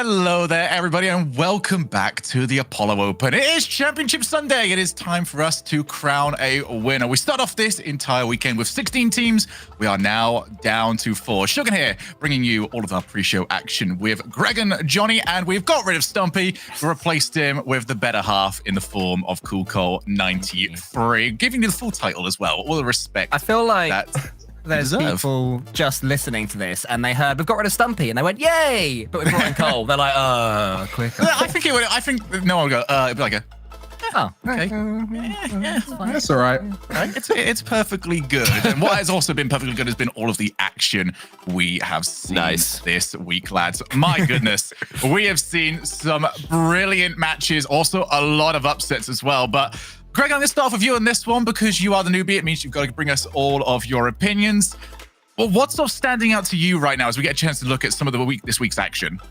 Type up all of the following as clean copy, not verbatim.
Hello there, everybody, and welcome back to the Apollo Open. It is Championship Sunday. It is time for us to crown a winner. We start off this entire weekend with 16 teams. We are now down to 4. Shogun here, bringing you all of our pre-show action with Greg and Johnny, and we've got rid of Stumpy, replaced him with the better half in the form of Cool Cole 93, giving you the full title as well. All the respect. I feel like that there's people just listening to this and they heard we've got rid of Stumpy and they went yay, but we brought in Cole. They're like, quick. I think it would. I think no one would go. It'd be like a. Oh, okay. That's all right. It's perfectly good. And what has also been perfectly good has been all of the action we have seen this week, lads. My goodness, we have seen some brilliant matches. Also, a lot of upsets as well. But Greg, I'm going to start with you on this one because you are the newbie. It means you've got to bring us all of your opinions. Well, what's sort of standing out to you right now as we get a chance to look at some of this week's action?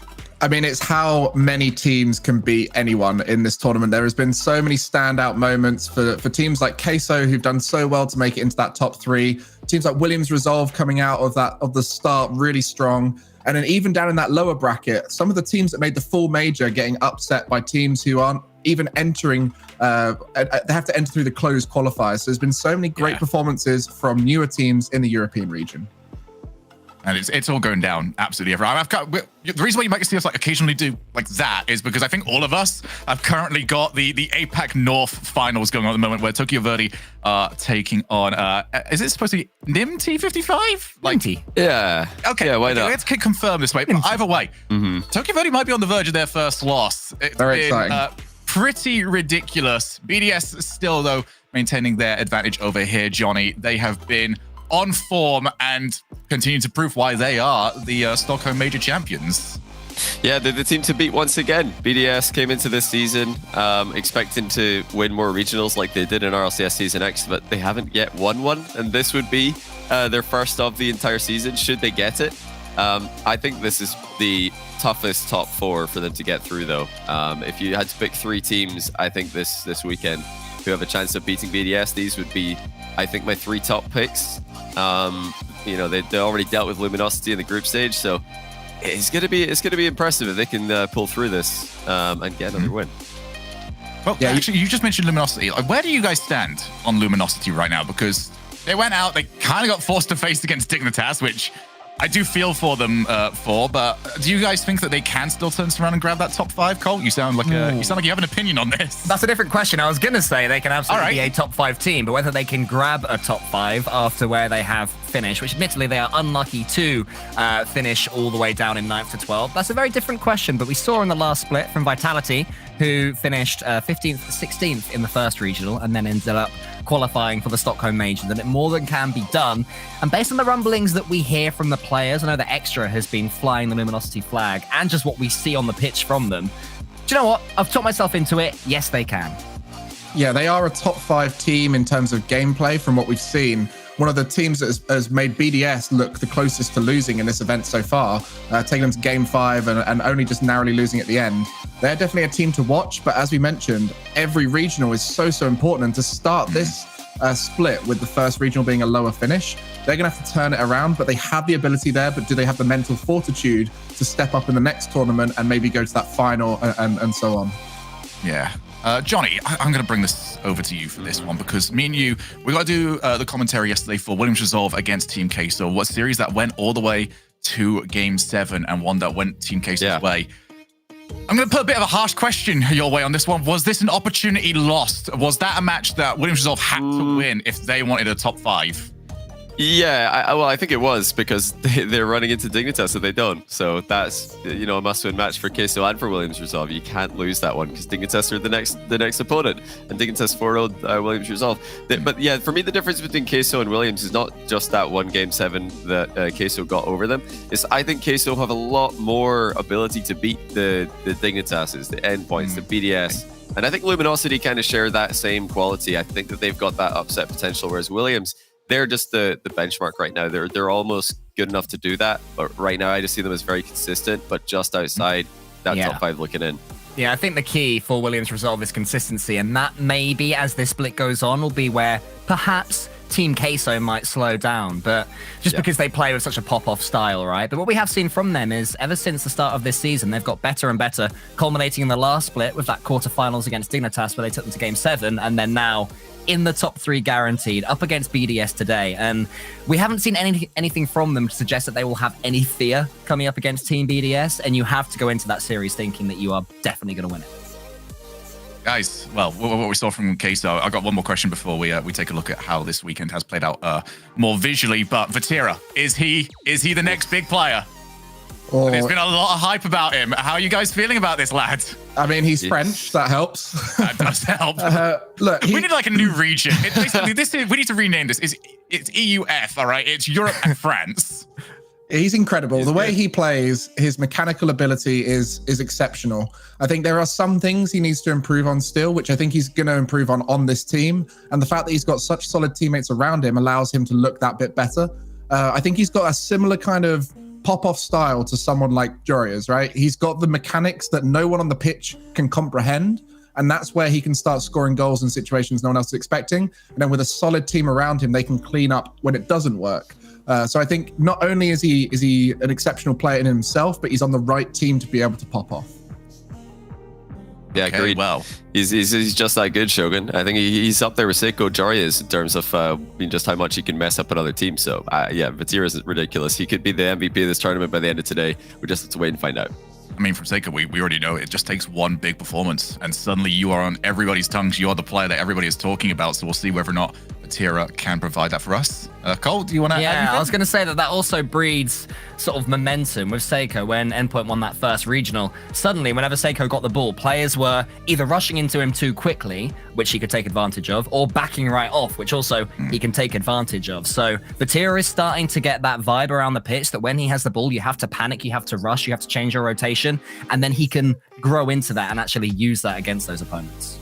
I mean, it's how many teams can beat anyone in this tournament. There has been so many standout moments for teams like Queso, who've done so well to make it into that top 3. Teams like Williams Resolve coming out of the start really strong. And then even down in that lower bracket, some of the teams that made the full major getting upset by teams who aren't even entering, they have to enter through the closed qualifiers. So there's been so many great performances from newer teams in the European region. And it's all going down absolutely everywhere. The reason why you might see us like occasionally do like that is because I think all of us have currently got the APAC North finals going on at the moment where Tokyo Verde are taking on, is it supposed to be NIM T55? Like T. Yeah. Okay. Yeah, why not? Let's confirm this way. But either way, Tokyo Verde might be on the verge of their first loss. It's very exciting. Pretty ridiculous. BDS still, though, maintaining their advantage over here, Johnny. They have been on form and continue to prove why they are the Stockholm Major champions. Yeah, they're the team to beat once again. BDS came into this season expecting to win more regionals like they did in RLCS Season X, but they haven't yet won one, and this would be their first of the entire season, should they get it. I think this is the toughest top 4 for them to get through, though. If you had to pick 3 teams, I think this weekend who have a chance of beating BDS, these would be, I think, my 3 top picks. You know, they already dealt with Luminosity in the group stage, so it's gonna be impressive if they can pull through this and get another win. Well, yeah, actually, you just mentioned Luminosity. Where do you guys stand on Luminosity right now? Because they went out, they kind of got forced to face against Dignitas, which I do feel for them but do you guys think that they can still turn around and grab that top 5, Cole? You sound like you have an opinion on this. That's a different question. I was going to say they can absolutely be a top 5 team, but whether they can grab a top 5 after where they have finished, which admittedly they are unlucky to finish all the way down in 9th to 12th, that's a very different question. But we saw in the last split from Vitality, who finished 15th, 16th in the first regional and then ended up qualifying for the Stockholm Major, that it more than can be done. And based on the rumblings that we hear from the players, I know that Extra has been flying the Luminosity flag, and just what we see on the pitch from them, do you know what? I've talked myself into it. Yes, they can. Yeah, they are a top 5 team in terms of gameplay from what we've seen. One of the teams that has made BDS look the closest to losing in this event so far, taking them to game 5 and only just narrowly losing at the end. They're definitely a team to watch, but as we mentioned, every regional is so important. And to start this split with the first regional being a lower finish, they're going to have to turn it around, but they have the ability there. But do they have the mental fortitude to step up in the next tournament and maybe go to that final and so on? Yeah. Johnny, I'm going to bring this over to you for this one because me and you, we got to do the commentary yesterday for Williams Resolve against Team Queso, what series that went all the way to Game 7 and one that went Team Queso's way. I'm going to put a bit of a harsh question your way on this one. Was this an opportunity lost? Was that a match that Williams Resolve had to win if they wanted a top 5? Yeah, well, I think it was because they're running into Dignitas, so they don't. So that's, you know, a must-win match for Queso and for Williams Resolve. You can't lose that one because Dignitas are the next opponent, and Dignitas 4-0'd Williams Resolve. But yeah, for me, the difference between Queso and Williams is not just that one Game 7 that Queso got over them. I think Queso have a lot more ability to beat the Dignitases, the Endpoints, the BDS. And I think Luminosity kind of share that same quality. I think that they've got that upset potential, whereas Williams, they're just the benchmark right now. They're almost good enough to do that, but right now I just see them as very consistent, but just outside that top 5 looking in. Yeah, I think the key for Williams Resolve is consistency, and that maybe as this split goes on will be where perhaps Team Queso might slow down, but just because they play with such a pop-off style, right? But what we have seen from them is ever since the start of this season, they've got better and better, culminating in the last split with that quarterfinals against Dignitas where they took them to Game 7, and then now in the top 3 guaranteed, up against BDS today. And we haven't seen anything from them to suggest that they will have any fear coming up against Team BDS, and you have to go into that series thinking that you are definitely going to win it. Guys, well, what we saw from Queso, I got one more question before we take a look at how this weekend has played out more visually. But Vatira, is he the next big player? There's been a lot of hype about him. How are you guys feeling about this lad? I mean, he's French. That helps. That does help. Look, we need like a new region. We need to rename this. It's EUF, all right? It's Europe and France. He's incredible. The way he plays, his mechanical ability is exceptional. I think there are some things he needs to improve on still, which I think he's going to improve on this team. And the fact that he's got such solid teammates around him allows him to look that bit better. I think he's got a similar kind of pop-off style to someone like Joria's, right? He's got the mechanics that no one on the pitch can comprehend. And that's where he can start scoring goals in situations no one else is expecting. And then with a solid team around him, they can clean up when it doesn't work. So I think not only is he an exceptional player in himself, but he's on the right team to be able to pop off. Yeah, agreed. Well, he's just that good, Shogun. I think he's up there with Seiko Jorias in terms of just how much he can mess up another team. So yeah, Vatira is ridiculous. He could be the MVP of this tournament by the end of today. We just have to wait and find out. I mean, from Seiko, we already know it just takes one big performance, and suddenly you are on everybody's tongues. You are the player that everybody is talking about. So we'll see whether or not Vatira can provide that for us. Cole, do you want to add anything? I was going to say that also breeds sort of momentum with Seiko. When Endpoint won that first regional, suddenly whenever Seiko got the ball, players were either rushing into him too quickly, which he could take advantage of, or backing right off, which also he can take advantage of. So Vatira is starting to get that vibe around the pitch that when he has the ball, you have to panic, you have to rush, you have to change your rotation, and then he can grow into that and actually use that against those opponents.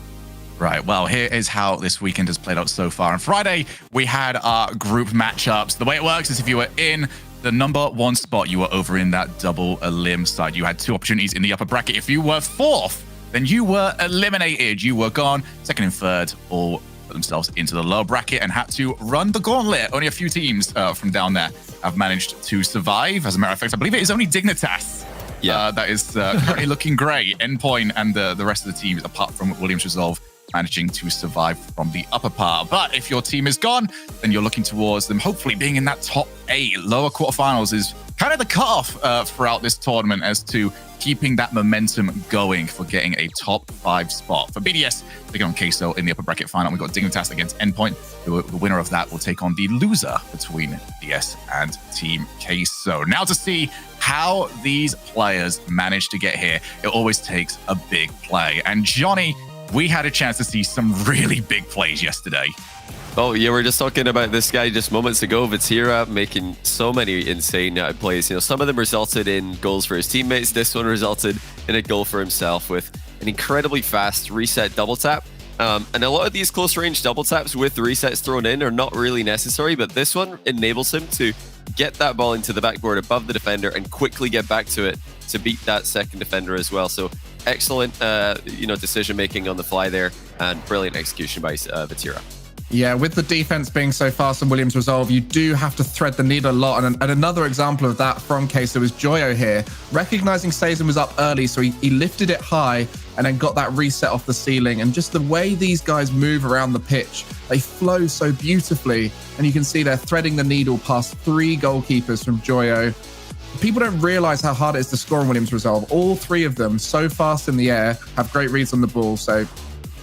Right, well, here is how this weekend has played out so far. On Friday, we had our group matchups. The way it works is if you were in the number 1 spot, you were over in that double elim side. You had 2 opportunities in the upper bracket. If you were 4th, then you were eliminated. You were gone. 2nd and 3rd all put themselves into the lower bracket and had to run the gauntlet. Only a few teams from down there have managed to survive. As a matter of fact, I believe it is only Dignitas. Yeah, that is currently looking great. Endpoint and the rest of the teams, apart from Williams Resolve, managing to survive from the upper part. But if your team is gone, then you're looking towards them hopefully being in that top 8. Lower quarterfinals is kind of the cutoff throughout this tournament as to keeping that momentum going for getting a top 5 spot. For BDS, taking on Queso in the upper bracket final. We've got Dignitas against Endpoint. The winner of that will take on the loser between DS and Team Queso. Now to see how these players manage to get here, it always takes a big play. And Johnny, we had a chance to see some really big plays yesterday. Oh, yeah, we were just talking about this guy just moments ago, Vatira, making so many insane plays. You know, some of them resulted in goals for his teammates. This one resulted in a goal for himself with an incredibly fast reset double tap. And a lot of these close range double taps with the resets thrown in are not really necessary, but this one enables him to get that ball into the backboard above the defender and quickly get back to it to beat that second defender as well. So excellent, decision making on the fly there, and brilliant execution by Vatira. Yeah, with the defense being so fast in Williams Resolve, you do have to thread the needle a lot. And another example of that from Queso is Joyo here, recognizing Sazin was up early, so he lifted it high and then got that reset off the ceiling. And just the way these guys move around the pitch, they flow so beautifully. And you can see they're threading the needle past 3 goalkeepers from Joyo. People don't realize how hard it is to score in Williams Resolve. All 3 of them, so fast in the air, have great reads on the ball. So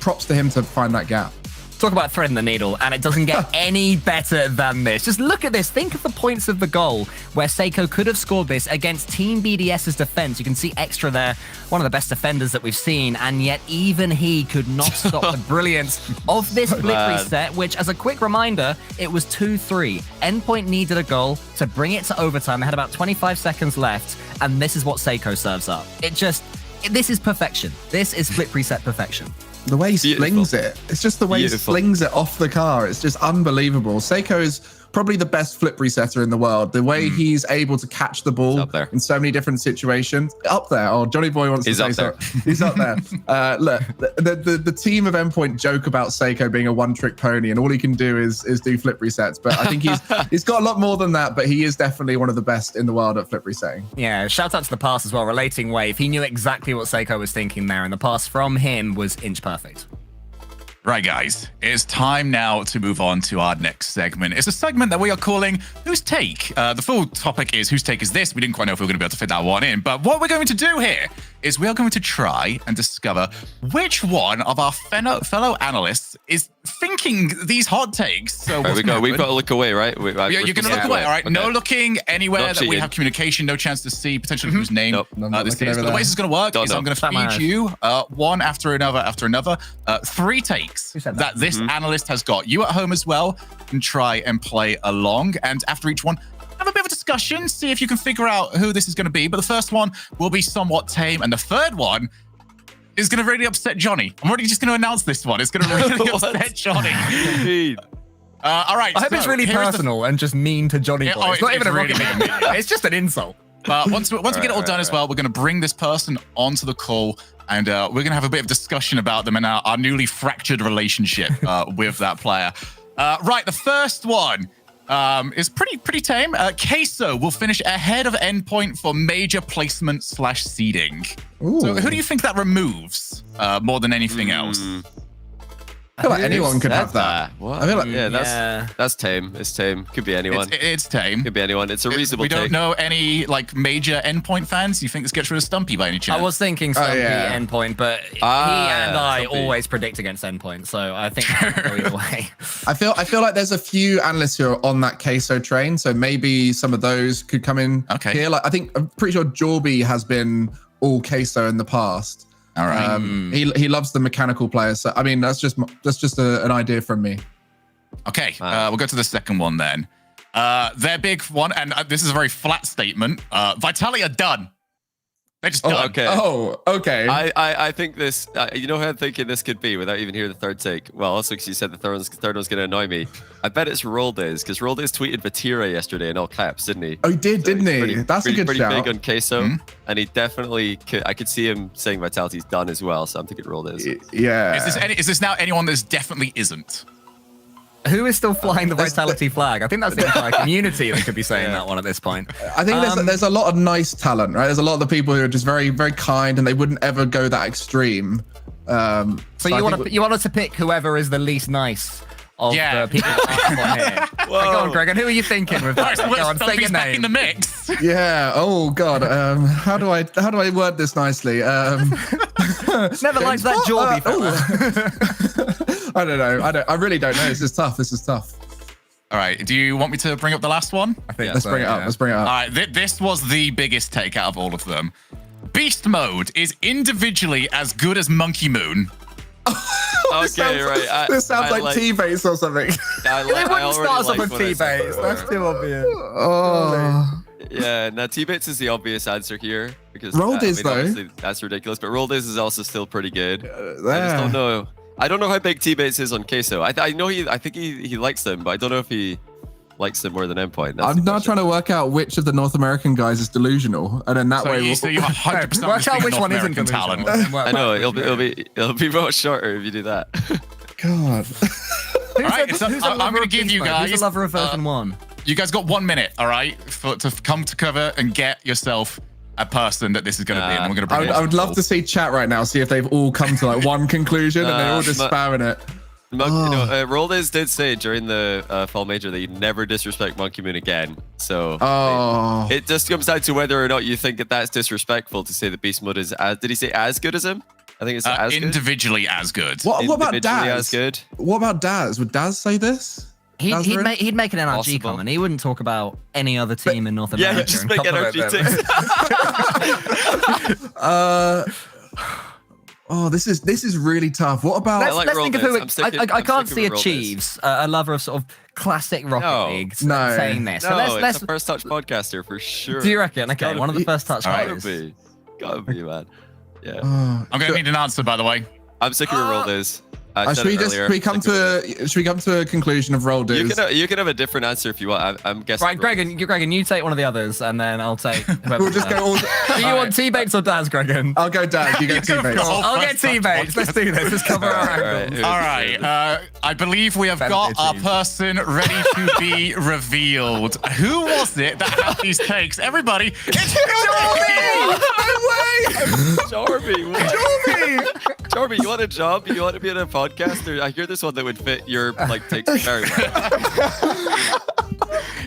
props to him to find that gap. Talk about threading the needle, and it doesn't get any better than this. Just look at this. Think of the points of the goal where Seiko could have scored this against Team BDS's defense. You can see Extra there, one of the best defenders that we've seen, and yet even he could not stop the brilliance of this blip reset, which, as a quick reminder, it was 2-3. Endpoint needed a goal to bring it to overtime. They had about 25 seconds left, and this is what Seiko serves up. This is perfection. This is flip reset perfection. The way he slings it, it's just the way he slings it off the car. It's just unbelievable. Seiko is probably the best flip resetter in the world. The way he's able to catch the ball in so many different situations. Up there. Oh, Johnny Boy wants to say so. He's up there. Look, the team of Endpoint joke about Seiko being a one-trick pony, and all he can do is do flip resets. But I think he's got a lot more than that, but he is definitely one of the best in the world at flip resetting. Yeah, shout out to the pass as well, relating wave. He knew exactly what Seiko was thinking there, and the pass from him was inch perfect. Right, guys, it's time now to move on to our next segment. It's a segment that we are calling Whose Take? The full topic is Whose Take Is This? We didn't quite know if we were going to be able to fit that one in, but what we're going to do here is we are going to try and discover which one of our fellow analysts is thinking these hot takes. So there we go. We've got to look away, right? You're going to look away, all right? Okay. No looking anywhere that we have communication, no chance to see potentially whose name this is. But the way this is going to work is I'm going to feed you one after another, 3 takes that this analyst has got. You at home as well can try and play along. And after each one, have a bit of a discussion, see if you can figure out who this is going to be. But the first one will be somewhat tame. And the third one is going to really upset Johnny. I'm already just going to announce this one. It's going to really upset Johnny. All right. I hope it's really personal and just mean to Johnny Boy. It's not even a rocket league. It's just an insult. But once we get it all done as well, we're going to bring this person onto the call, and we're going to have a bit of discussion about them and our newly fractured relationship with that player. Right, the first one is pretty tame. Queso will finish ahead of Endpoint for major placement / seeding. Ooh. So who do you think that removes more than anything else? I feel like anyone could have that. What? I feel like that's tame. It's tame. Could be anyone. It's tame. Could be anyone. It's a reasonable. We don't know any like major Endpoint fans. You think this gets rid of Stumpy by any chance? I was thinking Stumpy Endpoint, but he and I always predict against Endpoint, so I think I'll go either way. I feel like there's a few analysts who are on that Queso train, so maybe some of those could come in here. Like I'm pretty sure Jorby has been all Queso in the past. All right. He loves the mechanical players. So I mean, that's just an idea from me. Okay, we'll go to the second one then. Their big one, and this is a very flat statement. Vitality are done. They're just done. Okay. Oh, okay. I think this. You know who I'm thinking this could be without even hearing the third take. Well, also because you said the third one's going to annoy me. I bet it's Roldays, because Roldays tweeted Vatira yesterday in all caps, didn't he? Oh, he did, didn't he? That's a good shout. Pretty big on Queso, and he definitely I could see him saying Vitality's done as well. So I'm thinking Roldays. Yeah. Is this now anyone that definitely isn't? Who is still flying the Vitality flag? I think that's the entire community that could be saying that one at this point. I think there's a lot of nice talent, right? There's a lot of the people who are just very, very kind, and they wouldn't ever go that extreme. So you want us to pick whoever is the least nice of the people that are on here. Go on, Greg. And who are you thinking with that? Go on, say your name. In the mix. Yeah. Oh God. How do I word this nicely? Never liked that Jorby fella. I don't know. I really don't know. This is tough. All right. Do you want me to bring up the last one? I think let's bring it up. Let's bring it up. All right. This was the biggest take out of all of them. Beast mode is individually as good as Monkey Moon. This sounds like T-Base or something. They wouldn't start us off with T-Base. That's too obvious. Oh. Yeah, now T-Bates is the obvious answer here, because Roldays though, that's ridiculous. But Roldays is also still pretty good. I just don't know. I don't know how big T-Bates is on Queso. I think he likes them, but I don't know if he likes them more than Endpoint. I'm now trying to work out which of the North American guys is delusional, and then that way you're 100% work out which one isn't talent. I know it'll be much shorter if you do that. God. All right, I'm going to give you guys. Who's a lover of version 1? You guys got 1 minute, all right, to come to cover and get yourself a person that this is going to be, and we're going to bring I would love to see chat right now, see if they've all come to like one conclusion, and they're all just spamming it. Roldays did say during the fall major that he'd never disrespect Monkey Moon again. So it just comes down to whether or not you think that that's disrespectful to say that Beast Mode is as. Did he say as good as him? I think it's as individually good. As good. What about Daz? As good. What about Daz? Would Daz say this? He'd make an NRG comment. He wouldn't talk about any other team in North America. Yeah, just make NRG ticks. This is really tough. What about? Let's think of who. I can't see a Chiefs, a lover of sort of classic Rocket League, saying this. No, it's a First Touch podcaster for sure. Do you reckon? Okay, one of the First Touch guys. Gotta be, man. Yeah. I'm gonna need an answer, by the way. I'm sick of Roldays. Should we come to a conclusion of role dues? You can have a different answer if you want. I'm guessing. Right, Gregan, you take one of the others, and then I'll take whoever. We'll just go all. Do you want T-Bates or Daz, Gregan? I'll go Daz. You go T-Bates. I'll get T-Bates. Let's do this. Let's cover our angles. All right. I believe we have got our person ready to be revealed. Who was it that had these takes? Everybody, it's Jorby, what? Jorby, you want a job? You want to be in a podcast? I hear this one that would fit your takes very well.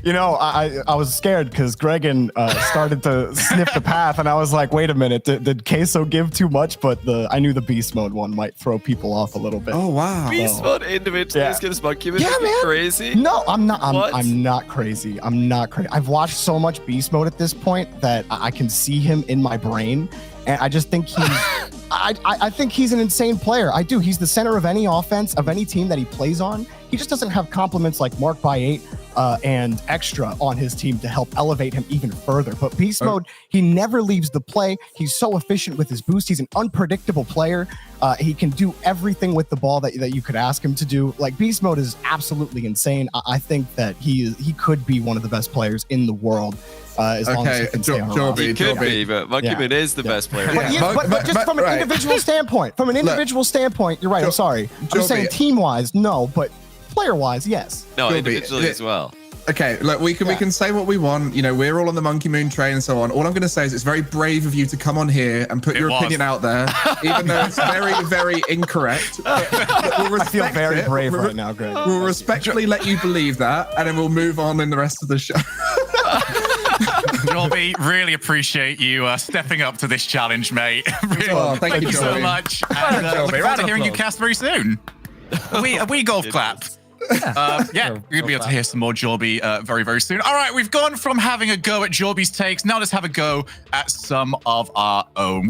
You know, I was scared because Gregan started to sniff the path, and I was like, wait a minute, did Queso give too much? But I knew the beast mode one might throw people off a little bit. Oh wow! Beast mode individually is gonna monkey with man. Crazy? No, I'm not. I'm not crazy. I'm not crazy. I've watched so much beast mode at this point that I can see him in my brain, and I just think he's. I think he's an insane player. I do. He's the center of any offense of any team that he plays on. He just doesn't have compliments like Mark by 8 and Extra on his team to help elevate him even further. But beast mode, he never leaves the play. He's so efficient with his boost. He's an unpredictable player. He can do everything with the ball that you could ask him to do. Like, beast mode is absolutely insane. I think that he could be one of the best players in the world. As long as he can stay on Jorby, he could be, but Monkeyman is the best player. But just from an individual standpoint, you're right. I'm sorry. I'm saying team-wise, no, but player-wise, yes. No, individually as well. Okay, look, we can say what we want. You know, we're all on the Monkey Moon train and so on. All I'm going to say is it's very brave of you to come on here and put your opinion out there, even though it's very, very incorrect. But we'll I feel very brave right now, Greg. We'll respectfully let you believe that, and then we'll move on in the rest of the show. Jorby, really appreciate you stepping up to this challenge, mate. Really, thank you so much. And look forward to hearing you cast very soon. A wee golf clap. Yeah, we're going to be able to hear some more Jorby very, very soon. All right, we've gone from having a go at Jorby's takes. Now let's have a go at some of our own.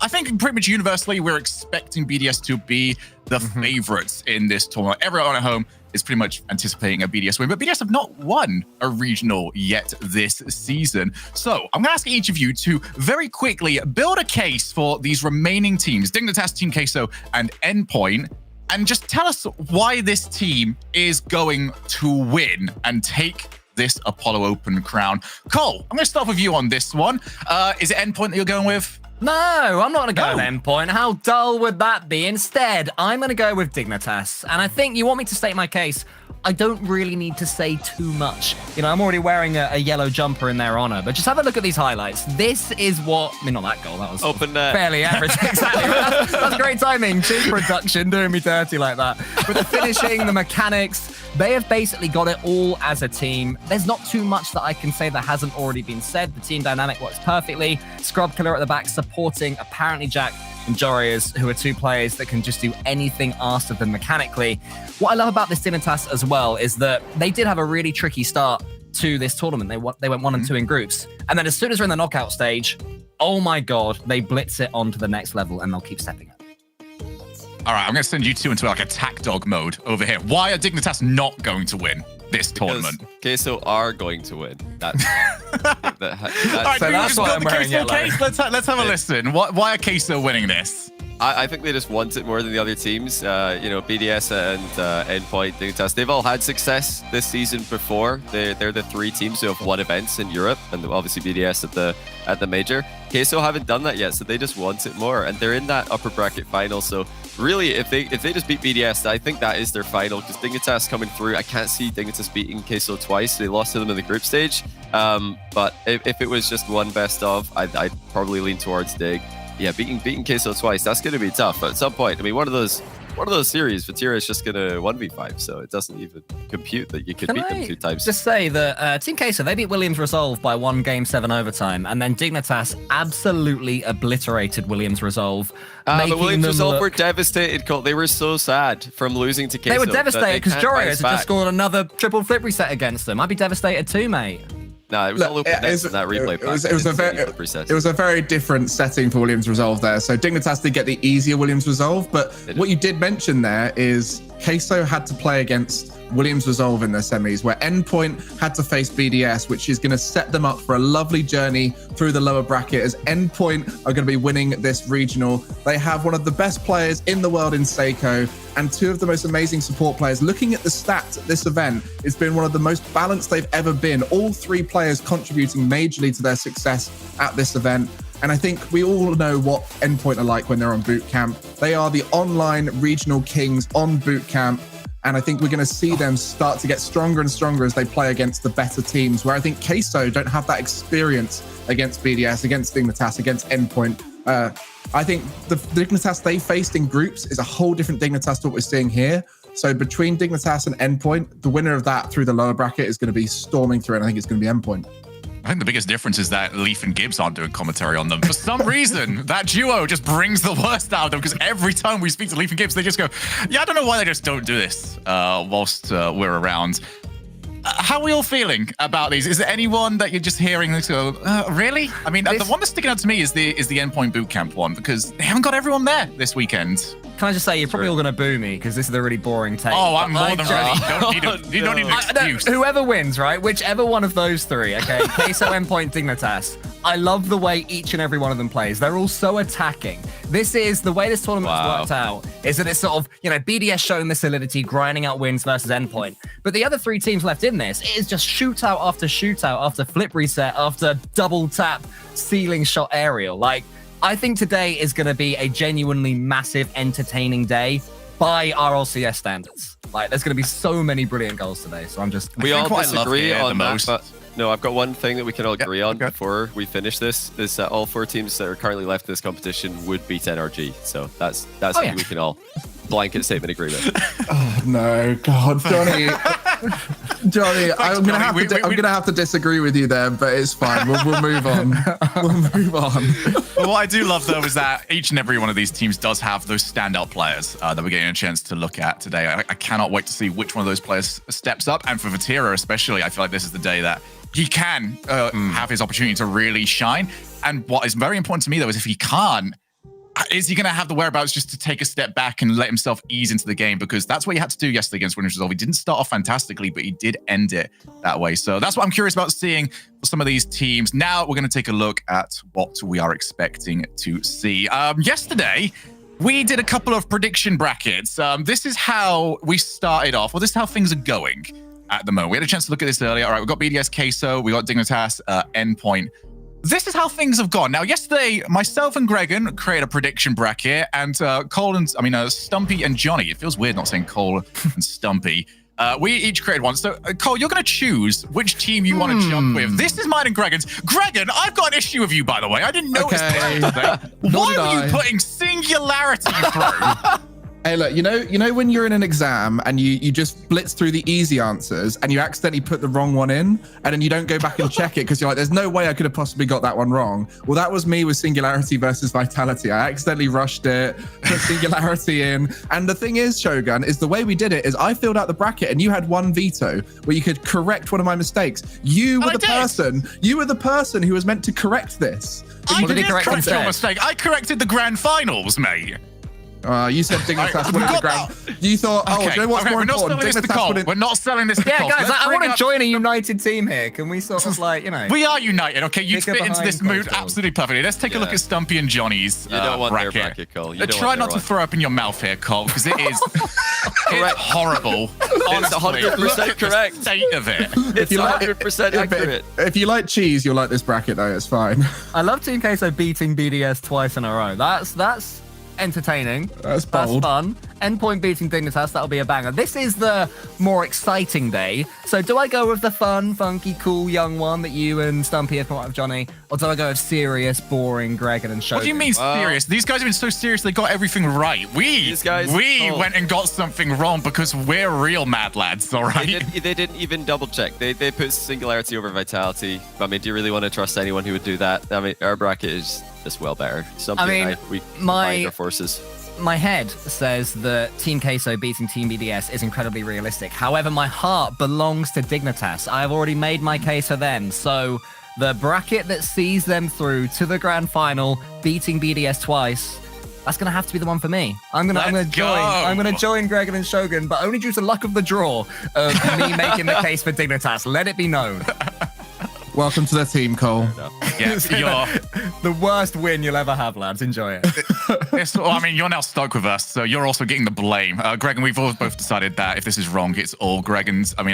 I think pretty much universally, we're expecting BDS to be the favorites in this tournament. Everyone at home is pretty much anticipating a BDS win, but BDS have not won a regional yet this season. So I'm going to ask each of you to very quickly build a case for these remaining teams, Dignitas, Team Queso, and Endpoint, and just tell us why this team is going to win and take this Apollo Open crown. Cole, I'm going to start with you on this one. Is it Endpoint that you're going with? No, I'm not going to go with Endpoint. How dull would that be? Instead, I'm going to go with Dignitas. And I think you want me to state my case. I don't really need to say too much. You know, I'm already wearing a yellow jumper in their honor, but just have a look at these highlights. This is what, I mean, not that goal, that was open net. Fairly average. Exactly. That's great timing. Cheap production, doing me dirty like that. But the finishing, the mechanics, they have basically got it all as a team. There's not too much that I can say that hasn't already been said. The team dynamic works perfectly. Scrub Killer at the back supporting apparently Jack and Jorias, who are two players that can just do anything asked of them mechanically. What I love about this Dignitas as well is that they did have a really tricky start to this tournament. They went 1 and 2 in groups. And then as soon as we're in the knockout stage, oh my God, they blitz it on to the next level and they'll keep stepping up. All right, I'm going to send you two into like attack dog mode over here. Why are Dignitas not going to win this tournament? Queso are going to win. That's all right, so that's why I'm wearing yellow. Let's have a listen. Why are Queso winning this? I think they just want it more than the other teams. You know, BDS and Endpoint, Dignitas, they've all had success this season before. They're the 3 teams who have won events in Europe, and obviously BDS at the major. Queso haven't done that yet, so they just want it more, and they're in that upper bracket final. So really, if they just beat BDS, I think that is their final, because Dignitas coming through, I can't see Dignitas beating Queso twice. They lost to them in the group stage. But if it was just one best of, I'd probably lean towards Dig. Yeah, beating Queso twice, that's going to be tough. But at some point, I mean, one of those series, Vatira is just going to 1v5, so it doesn't even compute that you could beat them 2 times. Just say that Team Queso, they beat Williams Resolve by 1 game 7 overtime, and then Dignitas absolutely obliterated Williams Resolve. But Williams Resolve were devastated, Cole. They were so sad from losing to Queso. They were devastated because Jorias had just scored another triple flip reset against them. I'd be devastated too, mate. No, it was all open nets in that replay pack. It was a very different setting for Williams Resolve there. So Dignitas did get the easier Williams Resolve, but what you did mention there is Queso had to play against Williams Resolve in their semis, where Endpoint had to face BDS, which is going to set them up for a lovely journey through the lower bracket, as Endpoint are going to be winning this regional. They have one of the best players in the world in Seiko and two of the most amazing support players. Looking at the stats at this event, it's been one of the most balanced they've ever been. All three players contributing majorly to their success at this event. And I think we all know what Endpoint are like when they're on boot camp. They are the online regional kings on boot camp. And I think we're going to see them start to get stronger and stronger as they play against the better teams, where I think Queso don't have that experience against BDS, against Dignitas, against Endpoint. I think the Dignitas they faced in groups is a whole different Dignitas to what we're seeing here. So between Dignitas and Endpoint, the winner of that through the lower bracket is going to be storming through, and I think it's going to be Endpoint. I think the biggest difference is that Leaf and Gibbs aren't doing commentary on them. For some reason, that duo just brings the worst out of them, because every time we speak to Leaf and Gibbs, they just go, yeah, I don't know why they just don't do this whilst we're around. How are we all feeling about these? Is there anyone that you're just hearing this go, really? I mean, the one that's sticking out to me is the Endpoint Bootcamp one, because they haven't got everyone there this weekend. Can I just say, you're probably all going to boo me because this is a really boring take. Oh, I'm more than ready. You don't need an excuse. Whoever wins, right? Whichever one of those three, okay? Queso, Endpoint, Dignitas. I love the way each and every one of them plays. They're all so attacking. This is the way this tournament has worked out, is that it's sort of, BDS showing the solidity, grinding out wins versus Endpoint. But the other three teams left in this, it is just shootout after shootout, after flip reset, after double tap, ceiling shot aerial. Like, I think today is going to be a genuinely massive, entertaining day by RLCS standards. Like, there's going to be so many brilliant goals today. So I'm just... We all disagree on that, but no, I've got one thing that we can all agree on before we finish this, is that all four teams that are currently left in this competition would beat NRG. So that's something we can all blanket statement agree with. Oh, no, God, Johnny. Johnny, I'm gonna have to disagree with you there, but it's fine. We'll move on. We'll move on. But what I do love, though, is that each and every one of these teams does have those standout players that we're getting a chance to look at today. I cannot wait to see which one of those players steps up. And for Vatira especially, I feel like this is the day that he can have his opportunity to really shine. And what is very important to me, though, is if he can't, is he going to have the whereabouts just to take a step back and let himself ease into the game? Because that's what he had to do yesterday against Winners Resolve. He didn't start off fantastically, but he did end it that way. So that's what I'm curious about seeing for some of these teams. Now we're going to take a look at what we are expecting to see. Yesterday, we did a couple of prediction brackets. This is how we started off. Well, this is how things are going at the moment. We had a chance to look at this earlier. All right, we've got BDS, Queso, we got Dignitas, Endpoint. This is how things have gone. Now, yesterday, myself and Gregan created a prediction bracket, and Stumpy and Johnny. It feels weird not saying Cole and Stumpy. We each created one. So, Cole, you're going to choose which team you want to jump with. This is mine and Gregan's. Gregan, I've got an issue with you, by the way. I didn't notice this today. Why were you putting singularity through? Hey, look, you know when you're in an exam and you just blitz through the easy answers and you accidentally put the wrong one in, and then you don't go back and check it because you're like, there's no way I could have possibly got that one wrong. Well, that was me with Singularity versus Vitality. I accidentally rushed it, put Singularity in. And the thing is, Shogun, is the way we did it is I filled out the bracket and you had one veto where you could correct one of my mistakes. You were the person who was meant to correct this. I didn't correct your mistake. I corrected the grand finals, mate. You said Dignitas winning the ground. You thought, you know what's more important? We're not selling this to Cole. Yeah, guys, I want to join a united team here. Can we sort of We are united, okay? You fit into this mood absolutely perfectly. Let's take a look at Stumpy and Johnny's You don't want their bracket, Cole. Try not to throw up in your mouth here, Cole, because it is horrible. It's 100% correct. The state of it. It's 100% accurate. If you like cheese, you'll like this bracket, though. It's fine. I love Team Queso beating BDS twice in a row. That's entertaining. That's bold. That's fun. Endpoint beating Dignitas, that'll be a banger. This is the more exciting day. So do I go with the fun, funky, cool, young one that you and Stumpy have come up with, Johnny? Or do I go with serious, boring, Gregan and Shogun? What do you mean serious? These guys have been so serious, they got everything right. We went and got something wrong because we're real mad lads, all right? They didn't even double check. They put Singularity over Vitality. I mean, do you really want to trust anyone who would do that? I mean, our bracket is just well better. We combined our forces. My head says that Team Queso beating Team BDS is incredibly realistic. However, my heart belongs to Dignitas. I've already made my case for them. So the bracket that sees them through to the grand final, beating BDS twice, That's gonna have to be the one for me. I'm gonna join Gregan and Shogun, but only due to luck of the draw of me making the case for Dignitas. Let it be known. Welcome to the team, Cole. Yeah, the worst win you'll ever have, lads. Enjoy it. I mean, you're now stuck with us, so you're also getting the blame. Greg and we've both decided that if this is wrong, it's all Gregan's. I mean,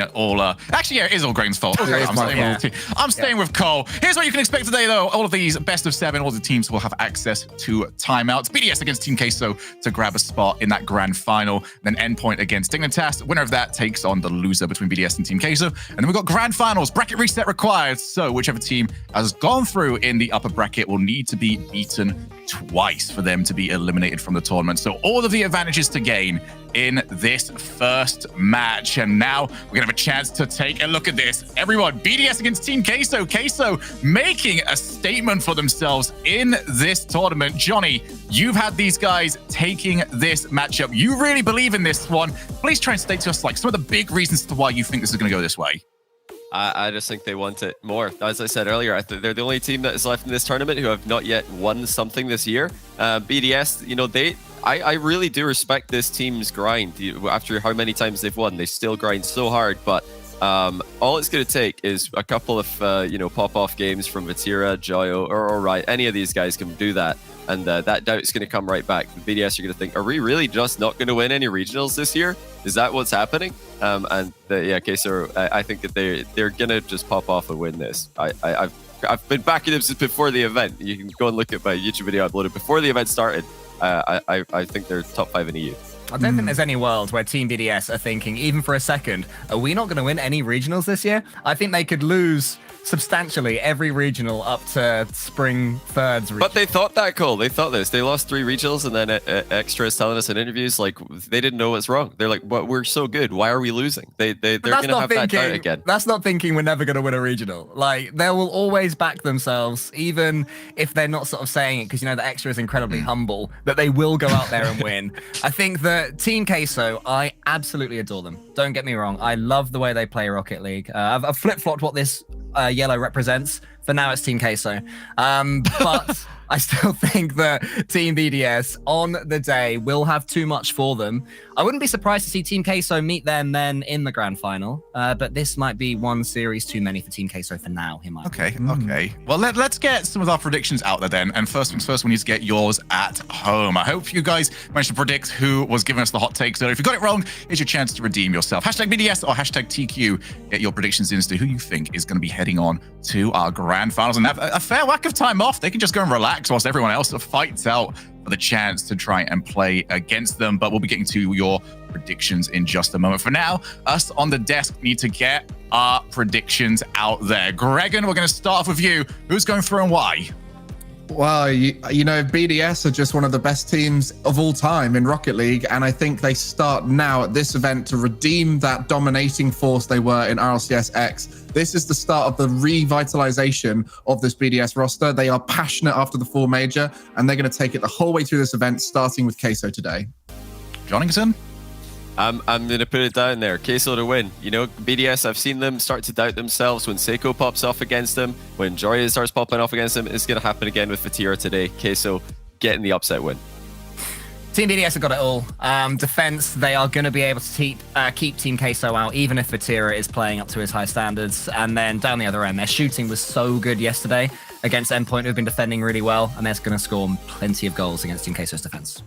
actually, yeah, it is all Gregan's fault. I'm staying with Cole. Here's what you can expect today, though. All of these best of 7, all the teams will have access to timeouts. BDS against Team Queso to grab a spot in that grand final. Then Endpoint against Dignitas. Winner of that takes on the loser between BDS and Team Queso. And then we've got grand finals. Bracket reset required. So whichever team has gone through in the upper bracket will need to be beaten twice for them to be eliminated from the tournament. So all of the advantages to gain in this first match. And now we're gonna have a chance to take a look at this. Everyone, BDS against Team Queso. Queso making a statement for themselves in this tournament. Johnny, you've had these guys taking this matchup. You really believe in this one. Please try and state to us like some of the big reasons to why you think this is gonna go this way. I just think they want it more. As I said earlier, they're the only team that is left in this tournament who have not yet won something this year. BDS, you know, I really do respect this team's grind. After how many times they've won, they still grind so hard. But all it's going to take is a couple of pop-off games from Vatira, Joyo, or Riot. Any of these guys can do that. And that doubt's going to come right back. The BDS are going to think, are we really just not going to win any regionals this year? Is that what's happening? Queso, I think that they're going to just pop off and win this. I've been backing them since before the event. You can go and look at my YouTube video I uploaded before the event started. I think they're top 5 in EU. I don't think there's any world where Team BDS are thinking, even for a second, are we not going to win any regionals this year? I think they could lose substantially every regional up to spring thirds regional. But they thought that, Cole. They thought this. They lost 3 regionals, and then Extra is telling us in interviews, like, they didn't know what's wrong. They're like, but we're so good. Why are we losing? They're going to have that doubt again. That's not thinking we're never going to win a regional. Like, they will always back themselves, even if they're not sort of saying it, because, you know, the Extra is incredibly humble, that they will go out there and win. I think that Team Queso, I absolutely adore them. Don't get me wrong. I love the way they play Rocket League. I've flip-flopped what this yellow represents. For now, it's Team Queso. But I still think that Team BDS on the day will have too much for them. I wouldn't be surprised to see Team Queso meet them then in the grand final. But this might be one series too many for Team Queso for now. Okay. Well, let's get some of our predictions out there then. And first things first, we need to get yours at home. I hope you guys managed to predict who was giving us the hot takes. So if you got it wrong, here's your chance to redeem yourself. Hashtag BDS or hashtag TQ. Get your predictions in as to who you think is going to be heading on to our grand finals and have a fair whack of time off. They can just go and relax whilst everyone else fights out for the chance to try and play against them. But we'll be getting to your predictions in just a moment. For now, us on the desk need to get our predictions out there. Gregan, we're going to start off with you. Who's going through and why? Well, you know, BDS are just one of the best teams of all time in Rocket League, and I think they start now at this event to redeem that dominating force they were in RLCS X. This is the start of the revitalization of this BDS roster. They are passionate after the 4 major, and they're going to take it the whole way through this event, starting with Queso today. Jonington? I'm going to put it down there. Queso to win. You know, BDS, I've seen them start to doubt themselves when Seiko pops off against them. When Joya starts popping off against them, it's going to happen again with Vatira today. Queso getting the upset win. Team BDS have got it all. Defense, they are going to be able to keep Team Queso out, even if Vatira is playing up to his high standards. And then down the other end, their shooting was so good yesterday against Endpoint, who've been defending really well, and they're going to score plenty of goals against Team Queso's defense.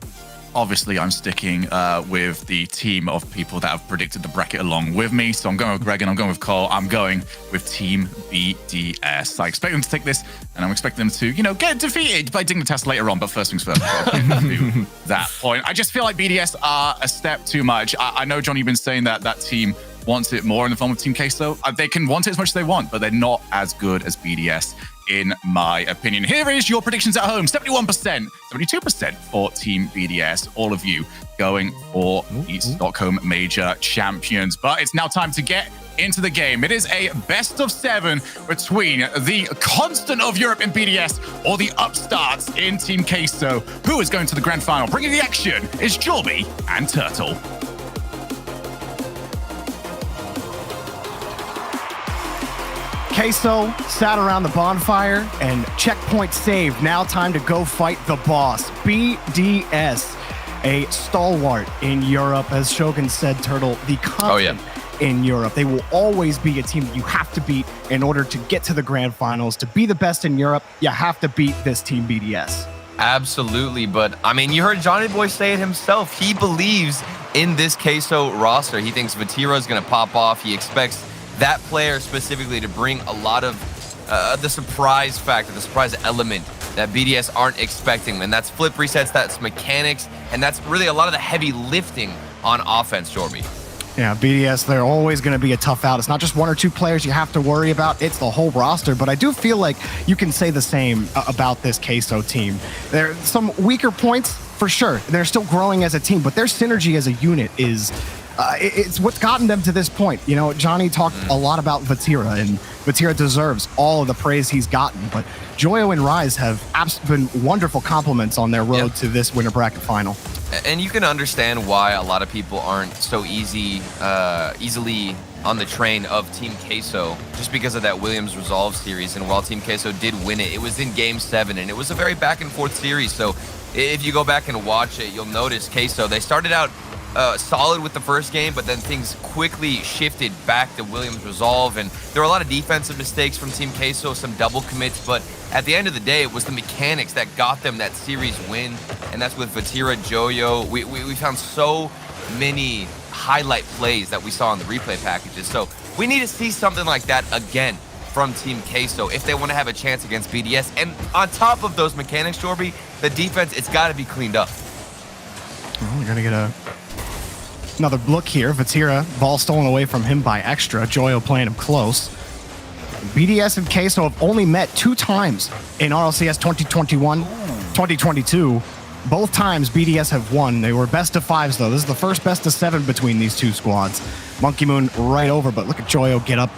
Obviously, I'm sticking with the team of people that have predicted the bracket along with me. So I'm going with Greg and I'm going with Cole. I'm going with Team BDS. I expect them to take this, and I'm expecting them to, you know, get defeated by Dignitas later on. But first things first, to that point. I just feel like BDS are a step too much. I know, Johnny, you've been saying that team wants it more in the form of Team Queso. They can want it as much as they want, but they're not as good as BDS, in my opinion. Here is your predictions at home. 71%, 72% for Team BDS. All of you going for the Stockholm Major champions. But it's now time to get into the game. It is a best of 7 between the constant of Europe in BDS or the upstarts in Team Queso. Who is going to the grand final? Bringing the action is Jorby and Turtle. Queso sat around the bonfire and checkpoint saved. Now time to go fight the boss. BDS, a stalwart in Europe, as Shogun said, Turtle, the constant in Europe. They will always be a team that you have to beat in order to get to the grand finals. To be the best in Europe, you have to beat this team BDS. Absolutely, but I mean, you heard Johnny Boy say it himself. He believes in this Queso roster. He thinks Vatira is going to pop off. He expects that player specifically to bring a lot of the surprise factor, the surprise element that BDS aren't expecting. And that's flip resets, that's mechanics, and that's really a lot of the heavy lifting on offense, Jorby. Yeah, BDS, they're always going to be a tough out. It's not just one or two players you have to worry about. It's the whole roster. But I do feel like you can say the same about this Queso team. There are some weaker points, for sure. They're still growing as a team, but their synergy as a unit is... it's what's gotten them to this point. You know, Johnny talked a lot about Vatira, and Vatira deserves all of the praise he's gotten. But Joyo and Rise have been wonderful compliments on their road to this winter bracket final. And you can understand why a lot of people aren't so easily on the train of Team Queso, just because of that Williams Resolve series. And while Team Queso did win it, it was in Game 7, and it was a very back-and-forth series. So if you go back and watch it, you'll notice Queso, they started out solid with the first game, but then things quickly shifted back to Williams Resolve, and there were a lot of defensive mistakes from Team Queso, some double commits, but at the end of the day, it was the mechanics that got them that series win, and that's with Vatira, Joyo. We found so many highlight plays that we saw in the replay packages, so we need to see something like that again from Team Queso if they want to have a chance against BDS. And on top of those mechanics, Jorby, the defense, it's got to be cleaned up. Well, we're going to get another look here. Vatira, ball stolen away from him by Extra. Joyo playing him close. BDS and Queso have only met 2 times in RLCS 2021, 2022. Both times BDS have won. They were best of 5s though. This is the first best of 7 between these two squads. Monkey Moon right over, but look at Joyo get up,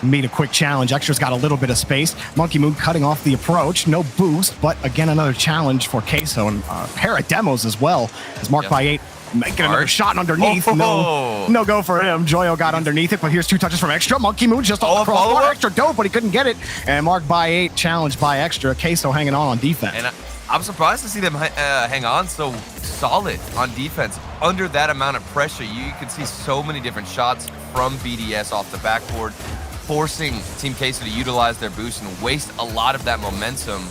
meet a quick challenge. Extra's got a little bit of space. Monkey Moon cutting off the approach. No boost, but again, another challenge for Queso, and a pair of demos as well. Is marked by 8. Making another shot underneath. No go for him. Joyo got underneath it, but here's 2 touches from Extra. Monkey Moon just off the crossbar. Extra dope, but he couldn't get it. And marked by 8, challenged by Extra. Queso hanging on defense. And I'm surprised to see them hang on so solid on defense. Under that amount of pressure, you can see so many different shots from BDS off the backboard, forcing Team Queso to utilize their boost and waste a lot of that momentum.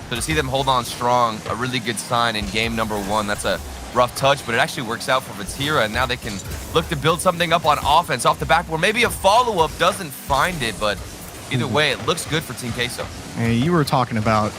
So to see them hold on strong, a really good sign in game number 1. That's a rough touch, but it actually works out for Vatira, and now they can look to build something up on offense off the backboard. Maybe a follow-up doesn't find it, but either way, it looks good for Team Queso. You were talking about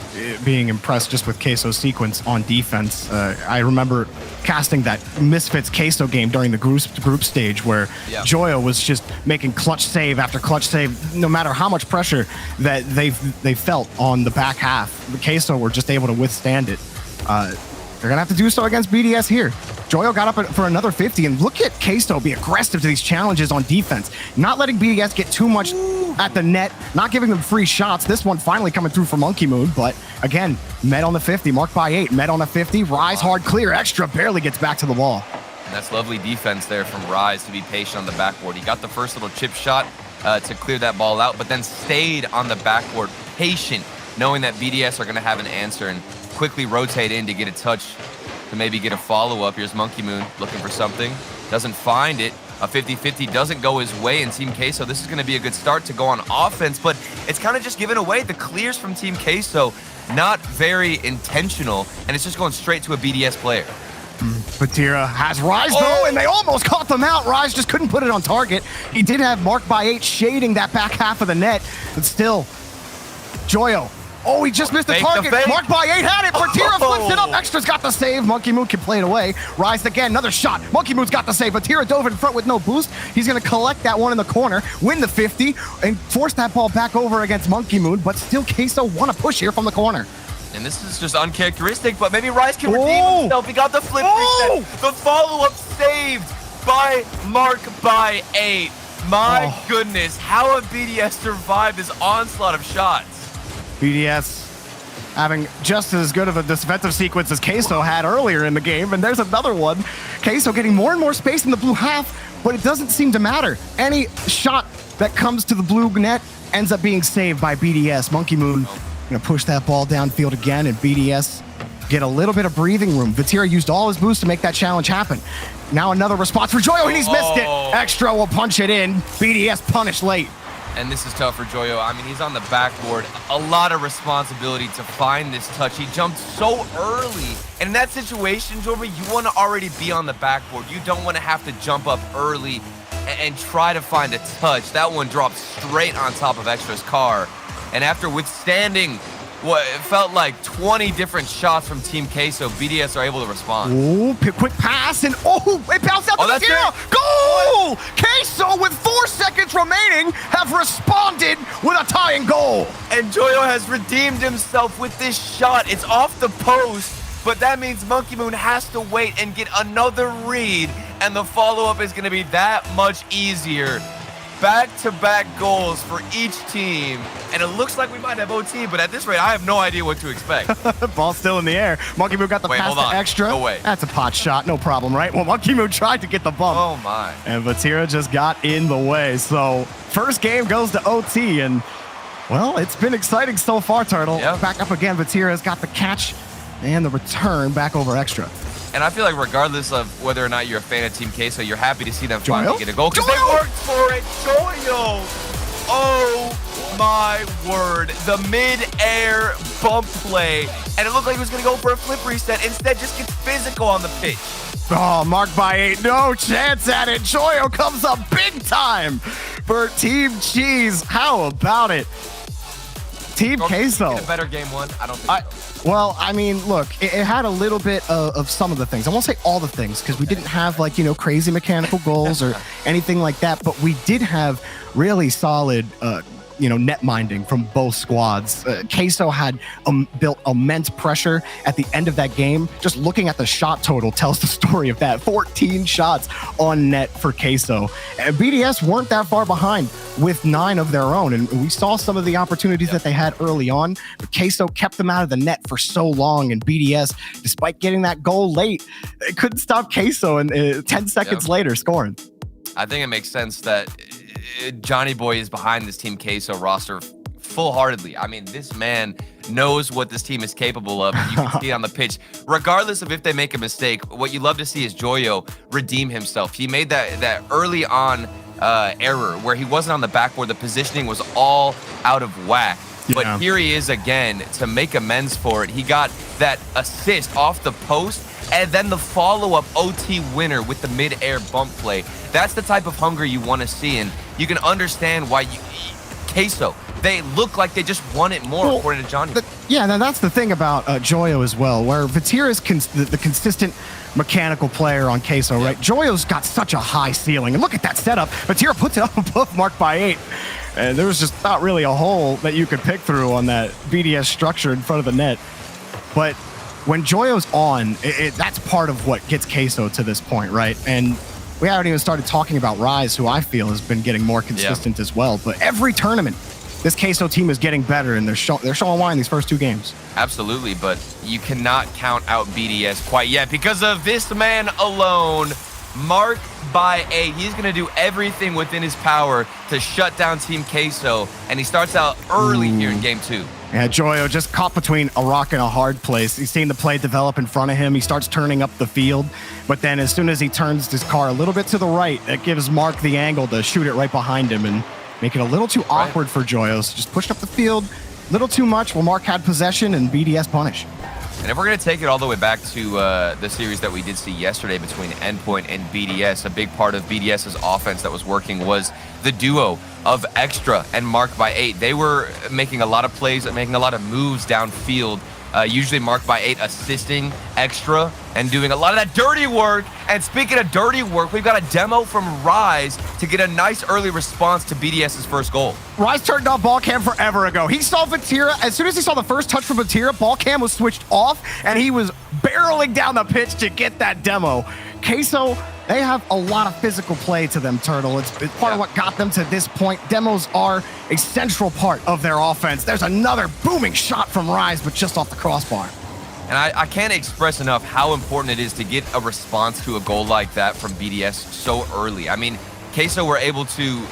being impressed just with Queso's sequence on defense. I remember casting that Misfits Queso game during the group stage where Joyo was just making clutch save after clutch save, no matter how much pressure that they felt on the back half. The Queso were just able to withstand it. They're going to have to do so against BDS here. Joyo got up for another 50, and look at Queso be aggressive to these challenges on defense. Not letting BDS get too much at the net, not giving them free shots. This one finally coming through for Monkey Moon, but again, met on the 50, marked by 8, met on the 50, Rise hard clear, Extra barely gets back to the ball. And that's lovely defense there from Rise to be patient on the backboard. He got the first little chip shot to clear that ball out, but then stayed on the backboard, patient, knowing that BDS are going to have an answer, and quickly rotate in to get a touch to maybe get a follow-up. Here's Monkey Moon looking for something. Doesn't find it. A 50-50 doesn't go his way in Team Queso. This is going to be a good start to go on offense, but it's kind of just giving away. The clears from Team Queso, not very intentional, and it's just going straight to a BDS player. Vatira has Rise though, and they almost caught them out. Rise just couldn't put it on target. He did have marked by 8 shading that back half of the net, but still, Joyo. Oh, he just missed the target. Marked by 8 had it. Vatira flips it up. Extra's got the save. Monkey Moon can play it away. Rise again. Another shot. Monkey Moon's got the save. Vatira dove in front with no boost. He's going to collect that one in the corner, win the 50, and force that ball back over against Monkey Moon. But still, Queso want to push here from the corner. And this is just uncharacteristic, but maybe Rise can redeem himself. He got the flip reset. The follow-up saved by Mark by 8. My goodness, how have BDS survived this onslaught of shots? BDS having just as good of a defensive sequence as Queso had earlier in the game, and there's another one. Queso getting more and more space in the blue half, but it doesn't seem to matter. Any shot that comes to the blue net ends up being saved by BDS. Monkey Moon gonna push that ball downfield again, and BDS get a little bit of breathing room. Vatira used all his boost to make that challenge happen. Now another response for Joyo, and he's missed it. Extra will punch it in. BDS punished late. And this is tough for Joyo. I mean, he's on the backboard. A lot of responsibility to find this touch. He jumped so early. And in that situation, Jorby, you want to already be on the backboard. You don't want to have to jump up early and try to find a touch. That one dropped straight on top of Extra's car. And after withstanding what it felt like 20 different shots from Team Queso, BDS are able to respond. Ooh, quick pass, and it bounced out to the zero. Goal! Queso, with 4 seconds remaining, have responded with a tying goal. And Joyo has redeemed himself with this shot. It's off the post, but that means Monkey Moon has to wait and get another read, and the follow-up is going to be that much easier. Back-to-back goals for each team, and it looks like we might have OT, but at this rate, I have no idea what to expect. Ball's still in the air. Monkey Moon got the pass to Extra. No way. That's a pot shot, no problem, right? Well, Monkey Moon tried to get the bump. Oh, my. And Vatira just got in the way. So, first game goes to OT, and, well, it's been exciting so far, Turtle. Yep. Back up again, Vatira's got the catch and the return back over Extra. And I feel like regardless of whether or not you're a fan of Team Queso, you're happy to see them Joyo? finally get a goal because they worked for it. Joyo! Oh my word. The mid-air bump play. And it looked like he was going to go for a flip reset. Instead, just gets physical on the pitch. Oh, marked by 8. No chance at it. Joyo comes up big time for Team Cheese. How about it? Team Queso. A better game one? I don't think so. Well, I mean, look, it had a little bit of some of the things. I won't say all the things because we didn't have like, crazy mechanical goals or anything like that, but we did have really solid, net minding from both squads. Queso had built immense pressure at the end of that game. Just looking at the shot total tells the story of that. 14 shots on net for Queso. And BDS weren't that far behind with 9 of their own. And we saw some of the opportunities that they had early on, but Queso kept them out of the net for so long. And BDS, despite getting that goal late, it couldn't stop Queso, and 10 seconds later scoring. I think it makes sense that Johnny Boy is behind this Team Queso roster full-heartedly. I mean, this man knows what this team is capable of. You can see it on the pitch. Regardless of if they make a mistake, what you love to see is Joyo redeem himself. He made that early on error where he wasn't on the backboard. The positioning was all out of whack. Yeah. But here he is again to make amends for it. He got that assist off the post, and then the follow-up OT winner with the mid-air bump play. That's the type of hunger you want to see, and you can understand why Queso, they look like they just want it more, according to Johnny. Now that's the thing about Joyo as well, where Vatira is the consistent mechanical player on Queso, right? Joyo's got such a high ceiling, and look at that setup. Vatira puts it up above marked by 8, and there was just not really a hole that you could pick through on that BDS structure in front of the net. But when Joyo's on, that's part of what gets Queso to this point, right? And we haven't even started talking about Rise, who I feel has been getting more consistent as well. But every tournament, this Queso team is getting better, and they're showing why in these first 2 games. Absolutely, but you cannot count out BDS quite yet because of this man alone. Mark by 8. He's going to do everything within his power to shut down Team Queso, and he starts out early here in game 2. Yeah, Joyo just caught between a rock and a hard place. He's seen the play develop in front of him. He starts turning up the field, but then as soon as he turns his car a little bit to the right, it gives Mark the angle to shoot it right behind him and make it a little too awkward for Joyo. So just pushed up the field a little too much. Well, Mark had possession and BDS punish. And if we're going to take it all the way back to the series that we did see yesterday between Endpoint and BDS, a big part of BDS's offense that was working was the duo of Extra and Mark by 8. They were making a lot of plays and making a lot of moves downfield. Usually Mark by 8 assisting Extra and doing a lot of that dirty work. And speaking of dirty work, we've got a demo from Rise to get a nice early response to BDS's first goal. Rise turned off ball cam forever ago. He saw Vatira. As soon as he saw the first touch from Vatira, ball cam was switched off, and he was barreling down the pitch to get that demo. Queso, they have a lot of physical play to them, Turtle. It's part of what got them to this point. Demos are a central part of their offense. There's another booming shot from Rise, but just off the crossbar. And I can't express enough how important it is to get a response to a goal like that from BDS so early. I mean, Queso were able to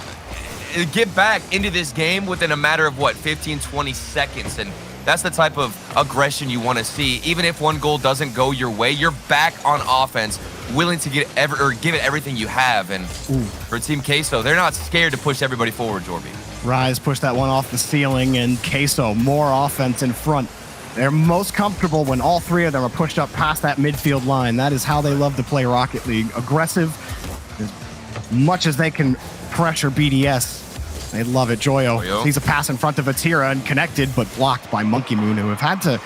get back into this game within a matter of, what, 15, 20 seconds. And that's the type of aggression you want to see. Even if one goal doesn't go your way, you're back on offense, willing to give it everything you have. And for Team Queso, they're not scared to push everybody forward, Jorby. Rise pushed that one off the ceiling, and Queso, more offense in front. They're most comfortable when all three of them are pushed up past that midfield line. That is how they love to play Rocket League. Aggressive, as much as they can pressure BDS. They love it. Joyo sees a pass in front of Vatira and connected, but blocked by Monkey Moon, who have had to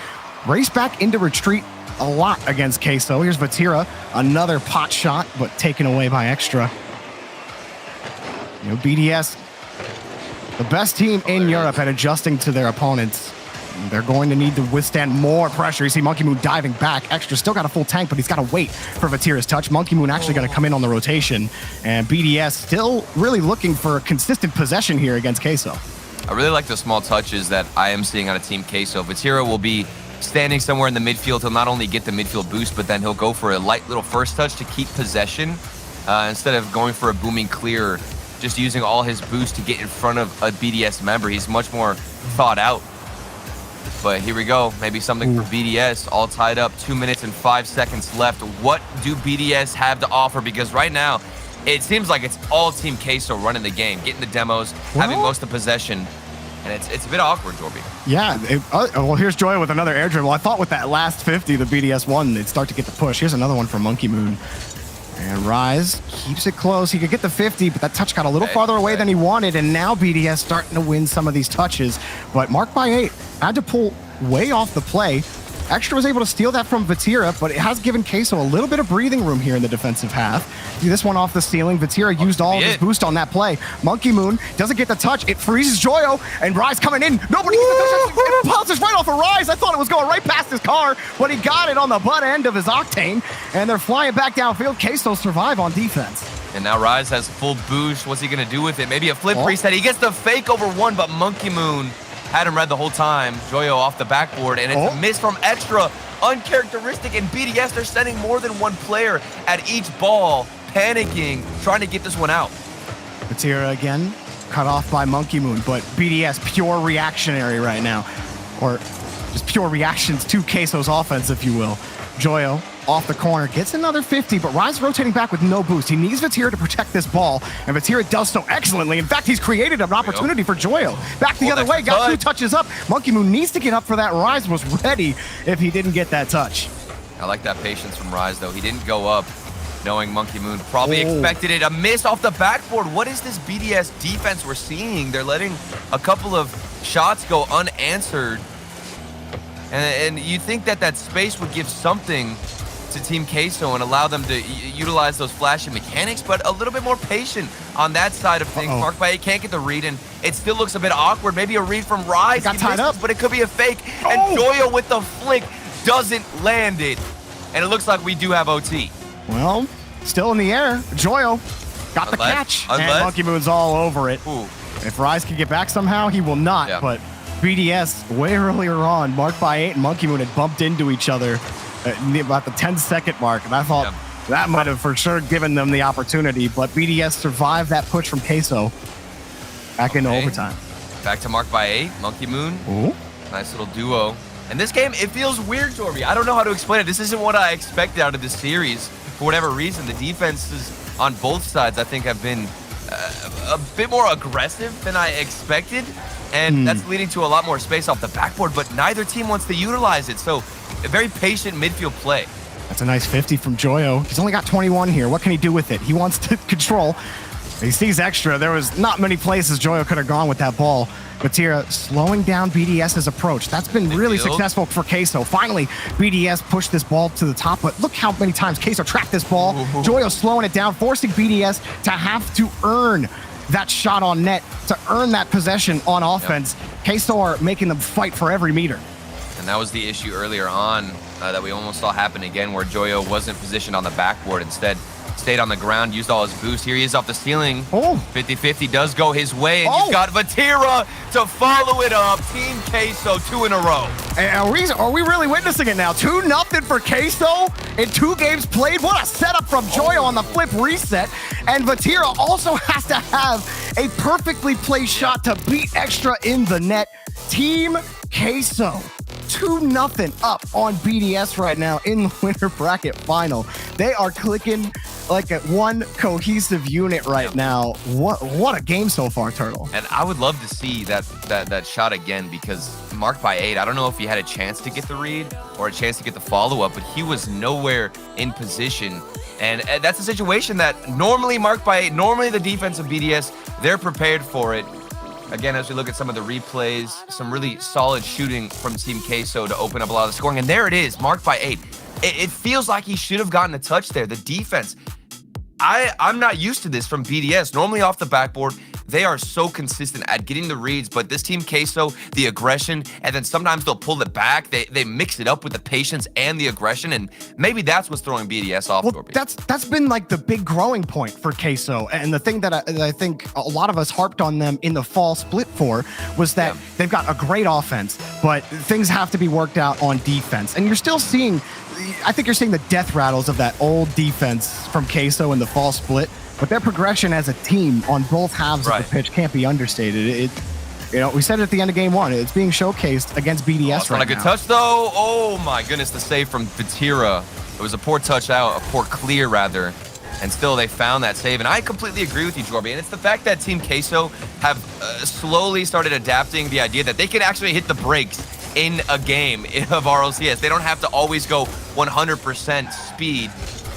race back into retreat a lot against Queso. Here's Vatira, another pot shot, but taken away by Extra. BDS, the best team in Europe at adjusting to their opponents. They're going to need to withstand more pressure. You see Monkey Moon diving back. Extra still got a full tank, but he's got to wait for Vatira's touch. Monkey Moon actually going to come in on the rotation. And BDS still really looking for consistent possession here against Queso. I really like the small touches that I am seeing on a Team Queso. Vatira will be standing somewhere in the midfield. He'll not only get the midfield boost, but then he'll go for a light little first touch to keep possession instead of going for a booming clear, just using all his boost to get in front of a BDS member. He's much more thought out. But here we go. Maybe something for BDS. All tied up. 2 minutes and 5 seconds left. What do BDS have to offer? Because right now, it seems like it's all Team Queso running the game, getting the demos, having most of the possession. And it's a bit awkward, Jorby. Yeah. Well, here's Joy with another air dribble. I thought with that last 50, the BDS won, they'd start to get the push. Here's another one from Monkey Moon. And Rise keeps it close. He could get the 50, but that touch got a little farther away than he wanted. And now BDS starting to win some of these touches. But Mark by 8 had to pull way off the play. Extra was able to steal that from Vatira, but it has given Queso a little bit of breathing room here in the defensive half. See this one off the ceiling. Vatira used all of his boost on that play. Monkey Moon doesn't get the touch. It freezes Joyo, and Rise coming in. Nobody gets the touch. It bounces right off of Rise. I thought it was going right past his car, but he got it on the butt end of his Octane, and they're flying back downfield. Queso survive on defense. And now Rise has full boost. What's he going to do with it? Maybe a flip reset. He gets the fake over one, but Monkey Moon had him read the whole time. Joyo off the backboard, and it's a miss from Extra. Uncharacteristic, and BDS, they're sending more than one player at each ball, panicking, trying to get this one out. Vatira again, cut off by Monkey Moon, but BDS pure reactionary right now. Or just pure reactions to Queso's offense, if you will. Joyo off the corner, gets another 50, but Rise rotating back with no boost. He needs Vatira to protect this ball, and Vatira does so excellently. In fact, he's created an opportunity for Joyo. Back the other way, got 2 touches up. Monkey Moon needs to get up for that. Rise was ready if he didn't get that touch. I like that patience from Rise, though. He didn't go up knowing Monkey Moon probably expected it. A miss off the backboard. What is this BDS defense we're seeing? They're letting a couple of shots go unanswered. And you think that space would give something to Team Queso and allow them to utilize those flashing mechanics, but a little bit more patient on that side of things. Mark by 8 can't get the read, and it still looks a bit awkward. Maybe a read from Rise. Got tied up, but it could be a fake. And Joyo with the flick doesn't land it. And it looks like we do have OT. Well, still in the air. Joyo got the catch. And Monkey Moon's all over it. If Rise can get back somehow, he will not. But BDS, way earlier on, Mark by 8 and Monkey Moon had bumped into each other about the 10-second mark, and I thought that might have for sure given them the opportunity, but BDS survived that push from Queso back into overtime. Back to Mark by 8, Monkey Moon. Nice little duo. And this game, it feels weird, Jorby. I don't know how to explain it. This isn't what I expected out of this series. For whatever reason, the defenses on both sides, I think, have been a bit more aggressive than I expected, and that's leading to a lot more space off the backboard, but neither team wants to utilize it, so a very patient midfield play. That's a nice 50 from Joyo. He's only got 21 here. What can he do with it? He wants to control. He sees Extra. There was not many places Joyo could have gone with that ball. Vatira slowing down BDS's approach. That's been really successful for Queso. Finally, BDS pushed this ball to the top, but look how many times Queso trapped this ball. Joyo slowing it down, forcing BDS to have to earn that shot on net, to earn that possession on offense. Queso are making them fight for every meter. And that was the issue earlier on that we almost saw happen again, where Joyo wasn't positioned on the backboard. Instead, stayed on the ground, used all his boost. Here he is off the ceiling. 50-50 does go his way, and he's got Vatira to follow it up. Team Queso 2 in a row. And are we really witnessing it now? 2-0 for Queso in 2 games played. What a setup from Joyo on the flip reset. And Vatira also has to have A perfectly placed shot to beat Extra in the net. Team Queso 2-0 up on BDS right now in the winter bracket final. They are clicking like a one cohesive unit right now. What a game so far, Turtle. And I would love to see that shot again, because marked by 8, I don't know if he had a chance to get the read or a chance to get the follow-up, but he was nowhere in position. And that's a situation that normally marked by 8, normally the defense of BDS, they're prepared for it. Again, as we look at some of the replays, some really solid shooting from Team Queso to open up a lot of the scoring. And there it is, marked by 8. It feels like he should have gotten a touch there. The defense, I'm not used to this from BDS. Normally off the backboard, they are so consistent at getting the reads, but this Team Queso, the aggression, and then sometimes they'll pull it back. They mix it up with the patience and the aggression, and maybe that's what's throwing BDS off. Well, that's been like the big growing point for Queso, and the thing that I think a lot of us harped on them in the fall split for was that they've got a great offense, but things have to be worked out on defense, and you're still seeing, I think you're seeing the death rattles of that old defense from Queso in the fall split. But their progression as a team on both halves of the pitch can't be understated. We said it at the end of game 1. It's being showcased against BDS right now. Not a good touch, though. Oh, my goodness, the save from Vatira. It was a poor touch out, a poor clear, rather. And still, they found that save. And I completely agree with you, Jorby. And it's the fact that Team Queso have slowly started adapting the idea that they can actually hit the brakes in a game of RLCS. They don't have to always go 100% speed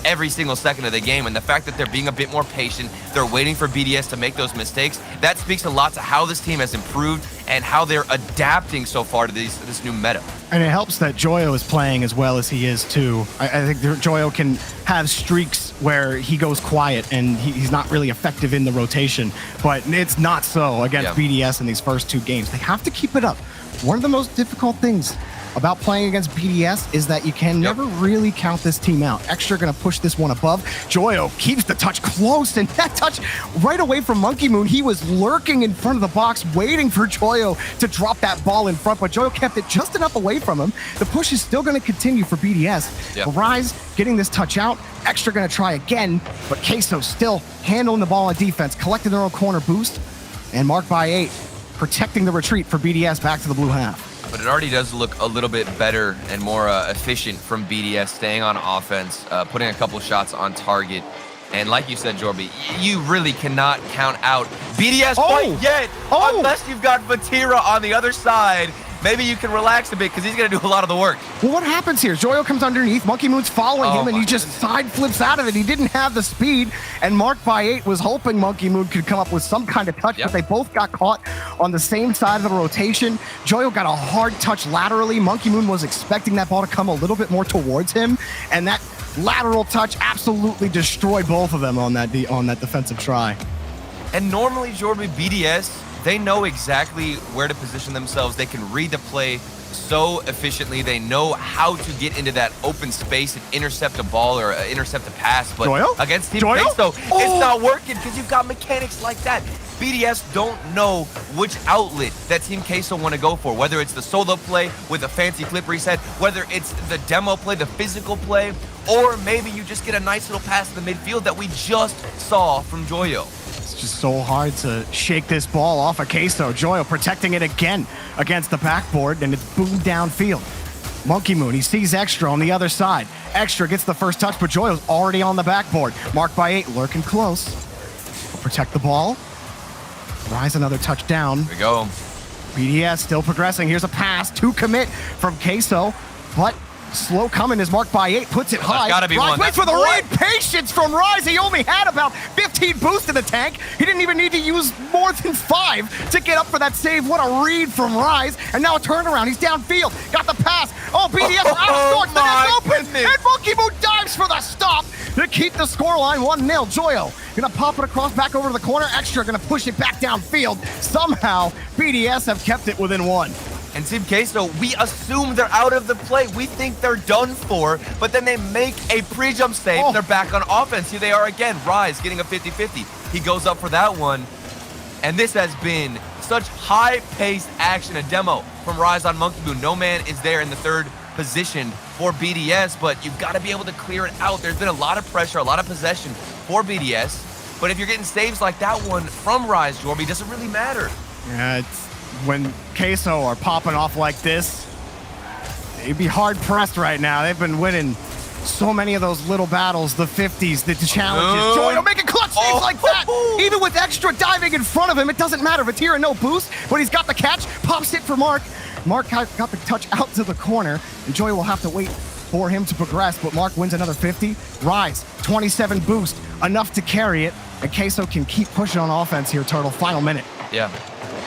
every single second of the game, and the fact that they're being a bit more patient, they're waiting for BDS to make those mistakes, that speaks a lot to how this team has improved and how they're adapting so far to this new meta. And it helps that Joyo is playing as well as he is too. I think Joyo can have streaks where he goes quiet and he's not really effective in the rotation, but it's not so against BDS in these first 2 games. They have to keep it up. One of the most difficult things about playing against BDS is that you can never really count this team out. Extra gonna push this one above. Joyo keeps the touch close, and that touch right away from Monkey Moon. He was lurking in front of the box, waiting for Joyo to drop that ball in front, but Joyo kept it just enough away from him. The push is still gonna continue for BDS. Rise getting this touch out. Extra gonna try again, but Queso still handling the ball on defense, collecting their own corner boost, and marked by 8, protecting the retreat for BDS back to the blue half. But it already does look a little bit better and more efficient from BDS, staying on offense, putting a couple shots on target. And like you said, Jorby, you really cannot count out BDS quite yet, unless you've got Vatira on the other side. Maybe you can relax a bit because he's going to do a lot of the work. Well, what happens here? Joyo comes underneath. Monkey Moon's following him, and he just side flips out of it. He didn't have the speed, and marked by 8 was hoping Monkey Moon could come up with some kind of touch, but they both got caught on the same side of the rotation. Joyo got a hard touch laterally. Monkey Moon was expecting that ball to come a little bit more towards him, and that lateral touch absolutely destroyed both of them on that defensive try. And normally, Jorby, BDS, they know exactly where to position themselves. They can read the play so efficiently. They know how to get into that open space and intercept a ball or intercept a pass. But against Team Queso, it's not working because you've got mechanics like that. BDS don't know which outlet that Team Queso want to go for, whether it's the solo play with a fancy flip reset, whether it's the demo play, the physical play, or maybe you just get a nice little pass in the midfield that we just saw from Joyo. It's just so hard to shake this ball off of Queso. Joyo protecting it again against the backboard, and it's boomed downfield. Monkey Moon, he sees Extra on the other side. Extra gets the first touch, but Joyo's already on the backboard. Marked by 8, lurking close. Protect the ball. Rise another touchdown. Here we go. BDS still progressing. Here's a pass to commit from Queso, but slow coming is marked by 8, puts it high. Gotta be Rise one. waits for the read. Patience from Rise. He only had about 15 boost in the tank. He didn't even need to use more than 5 to get up for that save. What a read from Rise. And now a turnaround. He's downfield. Got the pass. Oh, BDS out of sorts. The net's open. And Monkey Moon dives for the stop to keep the scoreline 1-0. Joyo gonna pop it across back over to the corner. Extra gonna push it back downfield. Somehow, BDS have kept it within 1. And Team Queso, we assume they're out of the play. We think they're done for, but then they make a pre-jump save. They're back on offense. Here they are again. Rise getting a 50-50. He goes up for that one. And this has been such high-paced action, a demo from Rise on Monkey Moon. No man is there in the third position for BDS, but you've got to be able to clear it out. There's been a lot of pressure, a lot of possession for BDS. But if you're getting saves like that one from Rise, Jorby, it doesn't really matter. Yeah, it's when Queso are popping off like this, they'd be hard pressed right now. They've been winning so many of those little battles, the 50s, the challenges. Joyo making clutch saves like that. Even with extra diving in front of him, it doesn't matter. Vatira, no boost, but he's got the catch. Pops it for Mark. Mark got the touch out to the corner, and Joyo will have to wait for him to progress, but Mark wins another 50. Rise, 27 boost, enough to carry it, and Queso can keep pushing on offense here, Turtle. Final minute. Yeah.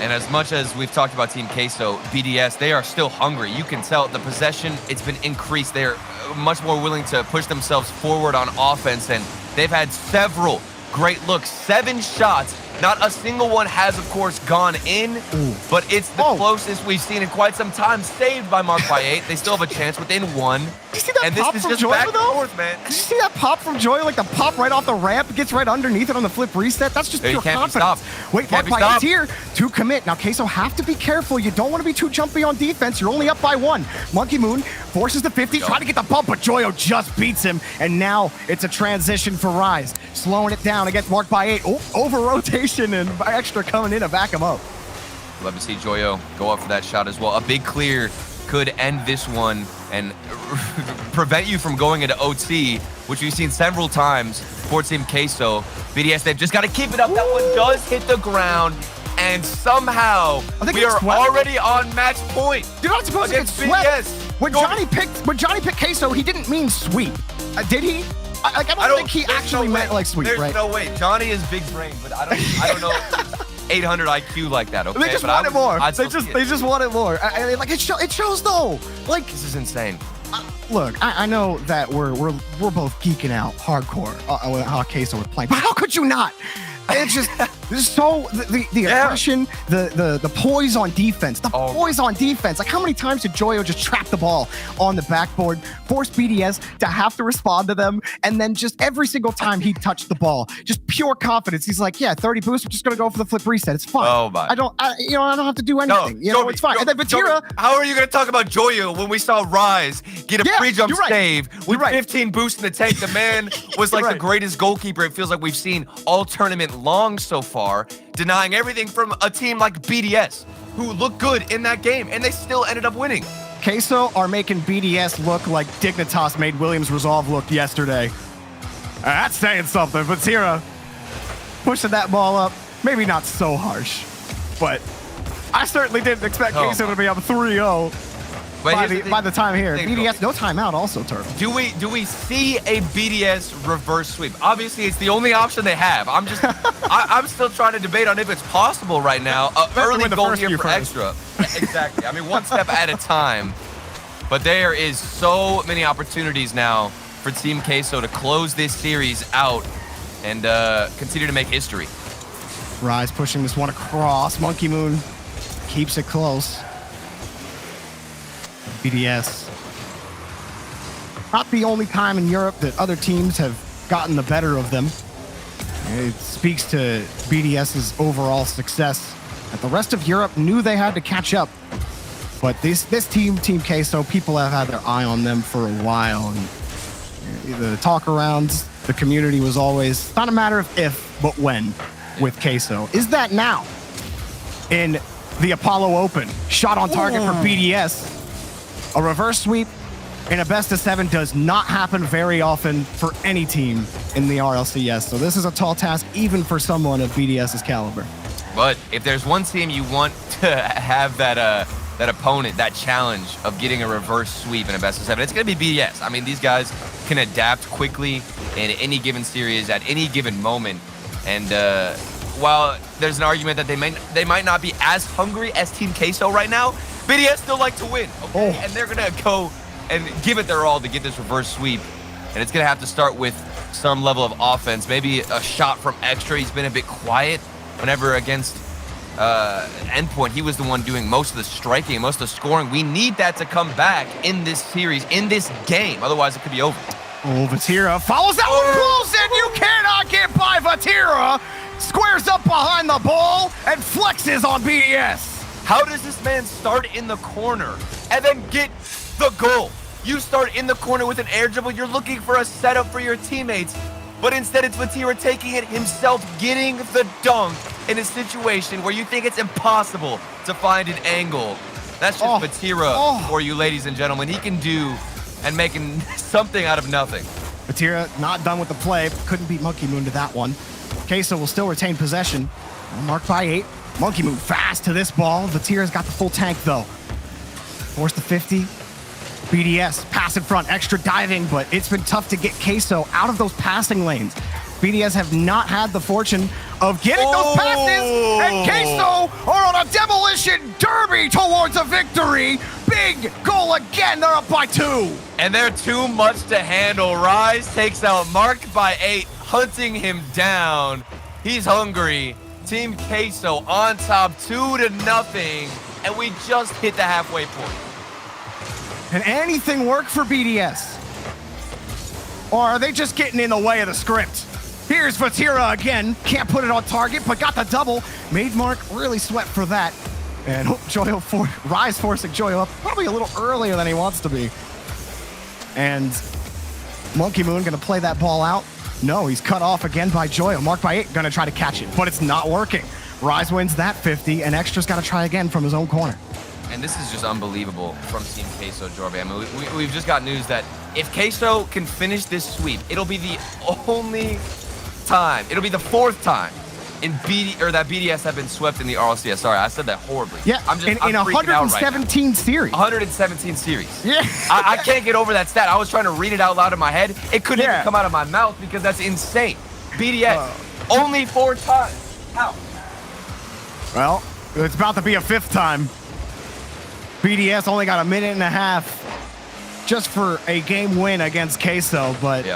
And as much as we've talked about Team Queso, BDS, they are still hungry. You can tell the possession, it's been increased. They're much more willing to push themselves forward on offense, and they've had several great looks. 7 shots. Not a single one has, of course, gone in, but it's the closest we've seen in quite some time. Saved by Mark by 8. They still have a chance within 1. Did you see that and pop this is from just Joyo, back and though? forth, man. Did you see that pop from Joyo? Like the pop right off the ramp, gets right underneath it on the flip reset. That's just pure confidence. Wait, Mark by 8's here to commit. Now, Queso have to be careful. You don't want to be too jumpy on defense. You're only up by 1. Monkey Moon forces the 50, trying to get the bump, but Joyo just beats him. And now it's a transition for Rise. Slowing it down against Mark by 8. Oh, over rotation and extra coming in to back him up. Love to see Joyo go up for that shot as well. A big clear could end this one and prevent you from going into OT, which we've seen several times for Team Queso. BDS, they've just got to keep it up. That one does hit the ground, and somehow we are already on match point. You're not supposed to get swept. When Johnny picked Queso, he didn't mean sweep. Did he? I don't think he actually meant like sweep, there's right? No way. Johnny is big brain, but I don't know 800 IQ like that, okay? They just want it more. They just want it more. Like it shows though. Like this is insane. Look, I know that we're both geeking out hardcore on how Queso was playing, but how could you not? It's just so the aggression, the poise on defense, poise on defense. Like how many times did Joyo just trap the ball on the backboard, force BDS to have to respond to them, and then just every single time he touched the ball, just pure confidence. He's like, yeah, 30 boost, we're just gonna go for the flip reset. It's fine. Oh my! I don't have to do anything. No, it's fine. And then Vatira. How are you gonna talk about Joyo when we saw Rise get a pre-jump save with 15 boost in the tank? The man was like the greatest goalkeeper. It feels like we've seen all tournament long so far, denying everything from a team like BDS, who looked good in that game, and they still ended up winning. Queso are making BDS look like Dignitas made Williams Resolve look yesterday. That's saying something. Vatira pushing that ball up, maybe not so harsh, but I certainly didn't expect Queso to be up 3-0. By the time here, BDS no timeout also, Turtle. Do we see a BDS reverse sweep? Obviously, it's the only option they have. I'm still trying to debate on if it's possible right now. Early goal here for extra. Exactly. I mean, one step at a time. But there is so many opportunities now for Team Queso to close this series out and continue to make history. Rise pushing this one across. Monkey Moon keeps it close. BDS. Not the only time in Europe that other teams have gotten the better of them. It speaks to BDS's overall success. That the rest of Europe knew they had to catch up. But this team, Team Queso, people have had their eye on them for a while. And the talk around the community was always not a matter of if, but when with Queso. Is that now? In the Apollo Open, shot on target for BDS. A reverse sweep in a best of 7 does not happen very often for any team in the RLCS. So this is a tall task even for someone of BDS's caliber. But if there's one team you want to have that opponent, that challenge of getting a reverse sweep in a best of 7, it's going to be BDS. I mean, these guys can adapt quickly in any given series at any given moment. And while there's an argument that they might not be as hungry as Team Queso right now, BDS still like to win, okay? And they're going to go and give it their all to get this reverse sweep. And it's going to have to start with some level of offense, maybe a shot from extra. He's been a bit quiet whenever against Endpoint. He was the one doing most of the striking and most of the scoring. We need that to come back in this series, in this game. Otherwise, it could be over. Oh, Vatira follows that one close, and you cannot get by Vatira. Squares up behind the ball and flexes on BDS. How does this man start in the corner and then get the goal? You start in the corner with an air dribble. You're looking for a setup for your teammates. but instead it's Vatira taking it himself, getting the dunk in a situation where you think it's impossible to find an angle. That's just Vatira for you, ladies and gentlemen. He can do and making something out of nothing. Vatira not done with the play. Couldn't beat Monkey Moon to that one. Queso will still retain possession. Marked by 8. Monkey Moon fast to this ball. Vatira's got the full tank though. Force the 50. BDS pass in front, extra diving, but it's been tough to get Queso out of those passing lanes. BDS have not had the fortune of getting those passes, and Queso are on a demolition derby towards a victory. Big goal again, they're up by 2. And they're too much to handle. Rise takes out Marked by 8, hunting him down. He's hungry. Team Queso on top 2-0, and we just hit the halfway point. Can anything work for BDS? Or are they just getting in the way of the script? Here's Vatira again. Can't put it on target, but got the double. Made Mark really sweat for that. And Rise forcing Joyo up probably a little earlier than he wants to be. And Monkey Moon gonna play that ball out. No, he's cut off again by Joyo. Marked by 8, gonna try to catch it, but it's not working. Rise wins that 50, and Extra's gotta try again from his own corner. And this is just unbelievable from Team Queso, Jorby. I mean, we've just got news that if Queso can finish this sweep, it'll be the only time, it'll be the 4th time in that BDS have been swept in the RLCS. Sorry, I said that horribly. Yeah, I'm in 117 series. 117 series. Yeah. I can't get over that stat. I was trying to read it out loud in my head. It couldn't even come out of my mouth because that's insane. BDS, only 4 times. How? Well, it's about to be a 5th time. BDS only got a minute and a half just for a game win against Queso, but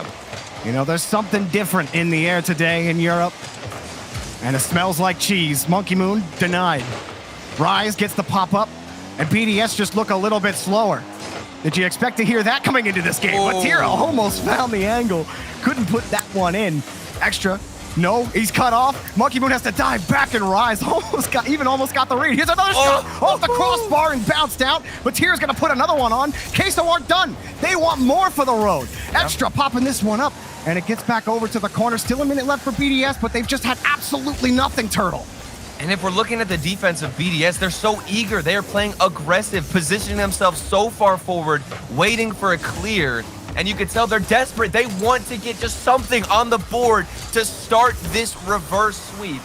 you know, there's something different in the air today in Europe, and it smells like cheese. Monkey Moon denied. Rise gets the pop up, and BDS just look a little bit slower. Did you expect to hear that coming into this game? Vatira almost found the angle, couldn't put that one in. Extra. No, he's cut off. Monkey Moon has to dive back and Rise. Almost got the read. Here's another shot off the crossbar and bounced out. But Tier's gonna put another one on. Queso aren't done. They want more for the road. Extra popping this one up, and it gets back over to the corner. Still a minute left for BDS, but they've just had absolutely nothing, Turtle. And if we're looking at the defense of BDS, they're so eager. They are playing aggressive, positioning themselves so far forward, waiting for a clear. And you can tell they're desperate. They want to get just something on the board to start this reverse sweep.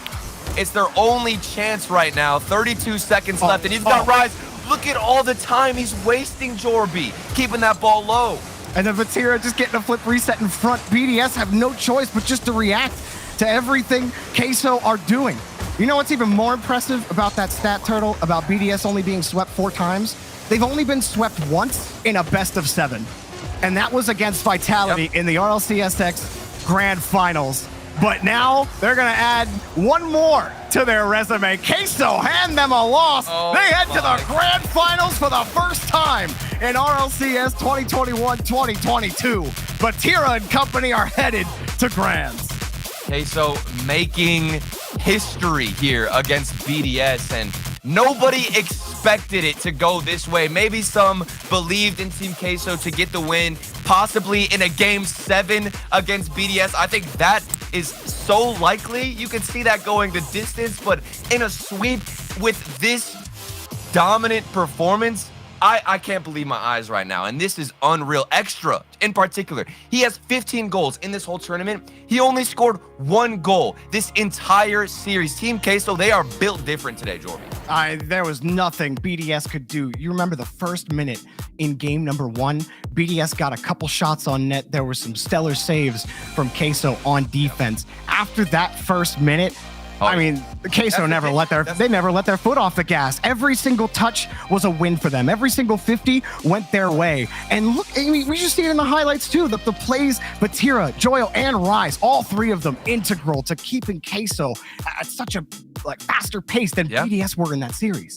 It's their only chance right now. 32 seconds left, and he's got Rise. Look at all the time he's wasting, Jorby, keeping that ball low. And then Vatira just getting a flip reset in front. BDS have no choice but just to react to everything Queso are doing. You know what's even more impressive about that stat, Turtle, about BDS only being swept 4 times? They've only been swept once in a best of 7. And that was against Vitality in the RLCSX Grand Finals. But now they're going to add one more to their resume. Queso hand them a loss. They head to the Grand Finals for the first time in RLCS 2021-2022. Vatira and company are headed to Grands. Queso making history here against BDS, and nobody expected it to go this way. Maybe some believed in Team Queso to get the win, possibly in a Game 7 against BDS. I think that is so likely. You can see that going the distance, but in a sweep with this dominant performance, I can't believe my eyes right now, and this is unreal. Extra, in particular, he has 15 goals in this whole tournament. He only scored 1 goal this entire series. Team Queso, they are built different today, Jorby. There was nothing BDS could do. You remember the first minute in game number 1, BDS got a couple shots on net. There were some stellar saves from Queso on defense. After that first minute, I mean, Queso never let their foot off the gas. Every single touch was a win for them. Every single 50 went their way. And look, I mean, we just see it in the highlights too. The plays, Vatira, Joyo, and Rise, all 3 of them integral to keeping Queso at such a faster pace than BDS were in that series.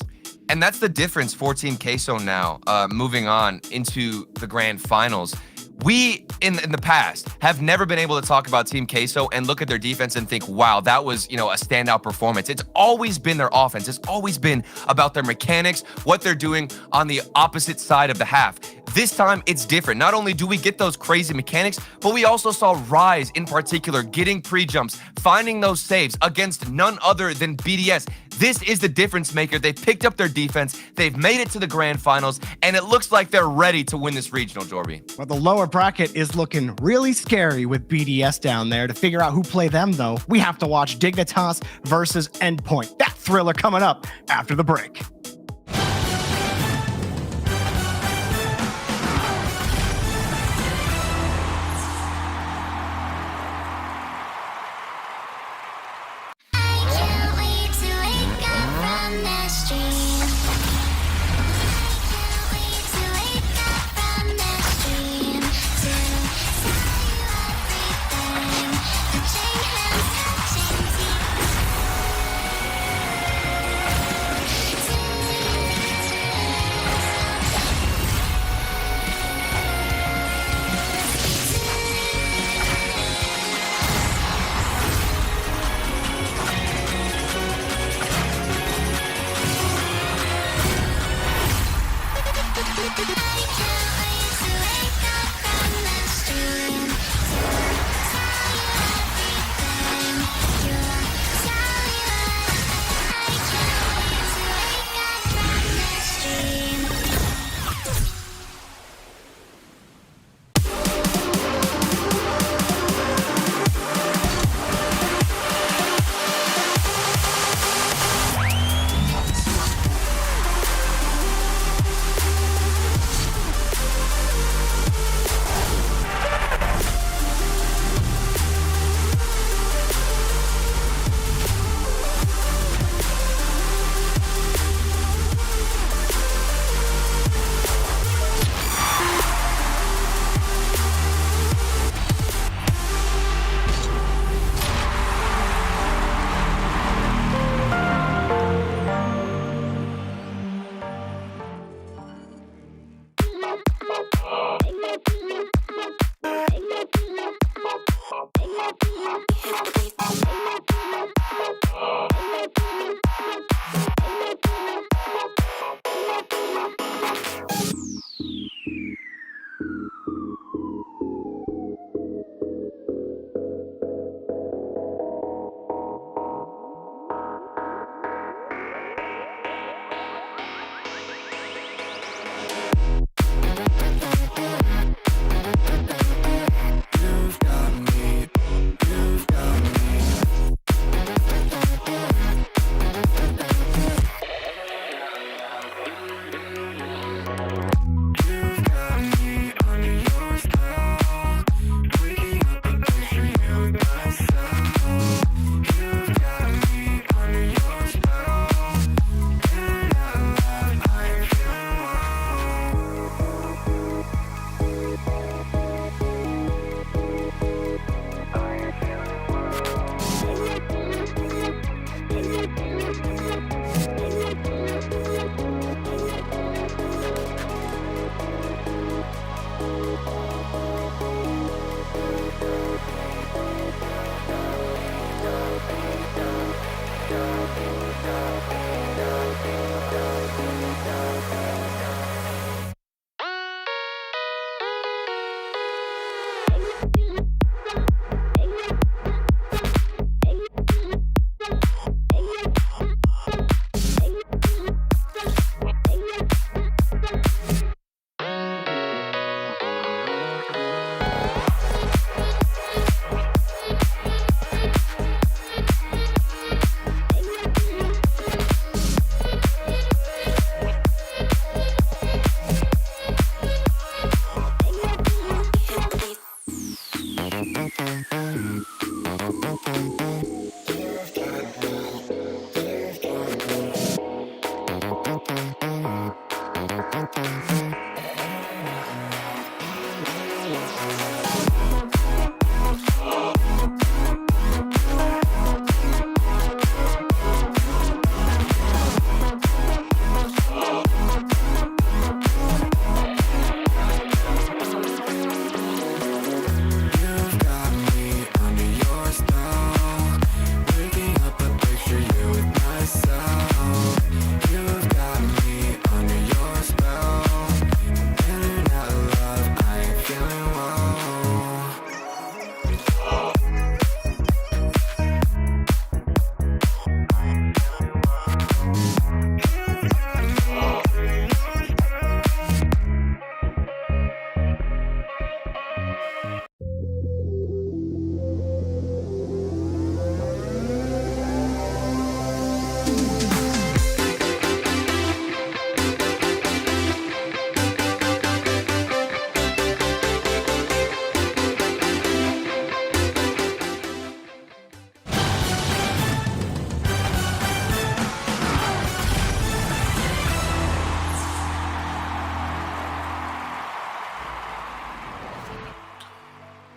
And that's the difference for Team Queso now, moving on into the Grand Finals. We, in the past, have never been able to talk about Team Queso and look at their defense and think, wow, that was, a standout performance. It's always been their offense. It's always been about their mechanics, what they're doing on the opposite side of the half. This time, it's different. Not only do we get those crazy mechanics, but we also saw Rise in particular getting pre-jumps, finding those saves against none other than BDS. This is the difference maker. They picked up their defense, they've made it to the grand finals, and it looks like they're ready to win this regional, Jorby. Well, the lower bracket is looking really scary with BDS down there. To figure out who play them, though, we have to watch Dignitas versus Endpoint. That thriller coming up after the break.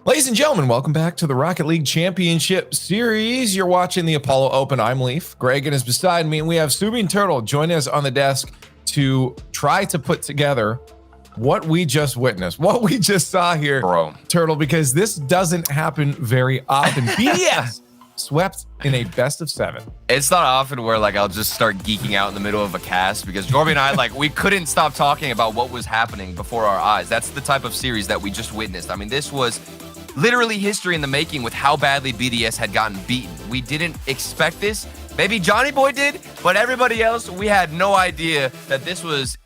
Ladies and gentlemen, welcome back to the Rocket League Championship Series. You're watching the Apollo Open. I'm Leaf. Greg is beside me, and we have Subi and Turtle joining us on the desk to try to put together what we just witnessed, what we just saw here, Bro. Turtle, because this doesn't happen very often. BDS swept in a best of 7. It's not often where like I'll just start geeking out in the middle of a cast because Jorby and I we couldn't stop talking about what was happening before our eyes. That's the type of series that we just witnessed. I mean, this was literally history in the making with how badly BDS had gotten beaten. We didn't expect this. Maybe Johnny Boy did, but everybody else, we had no idea that this was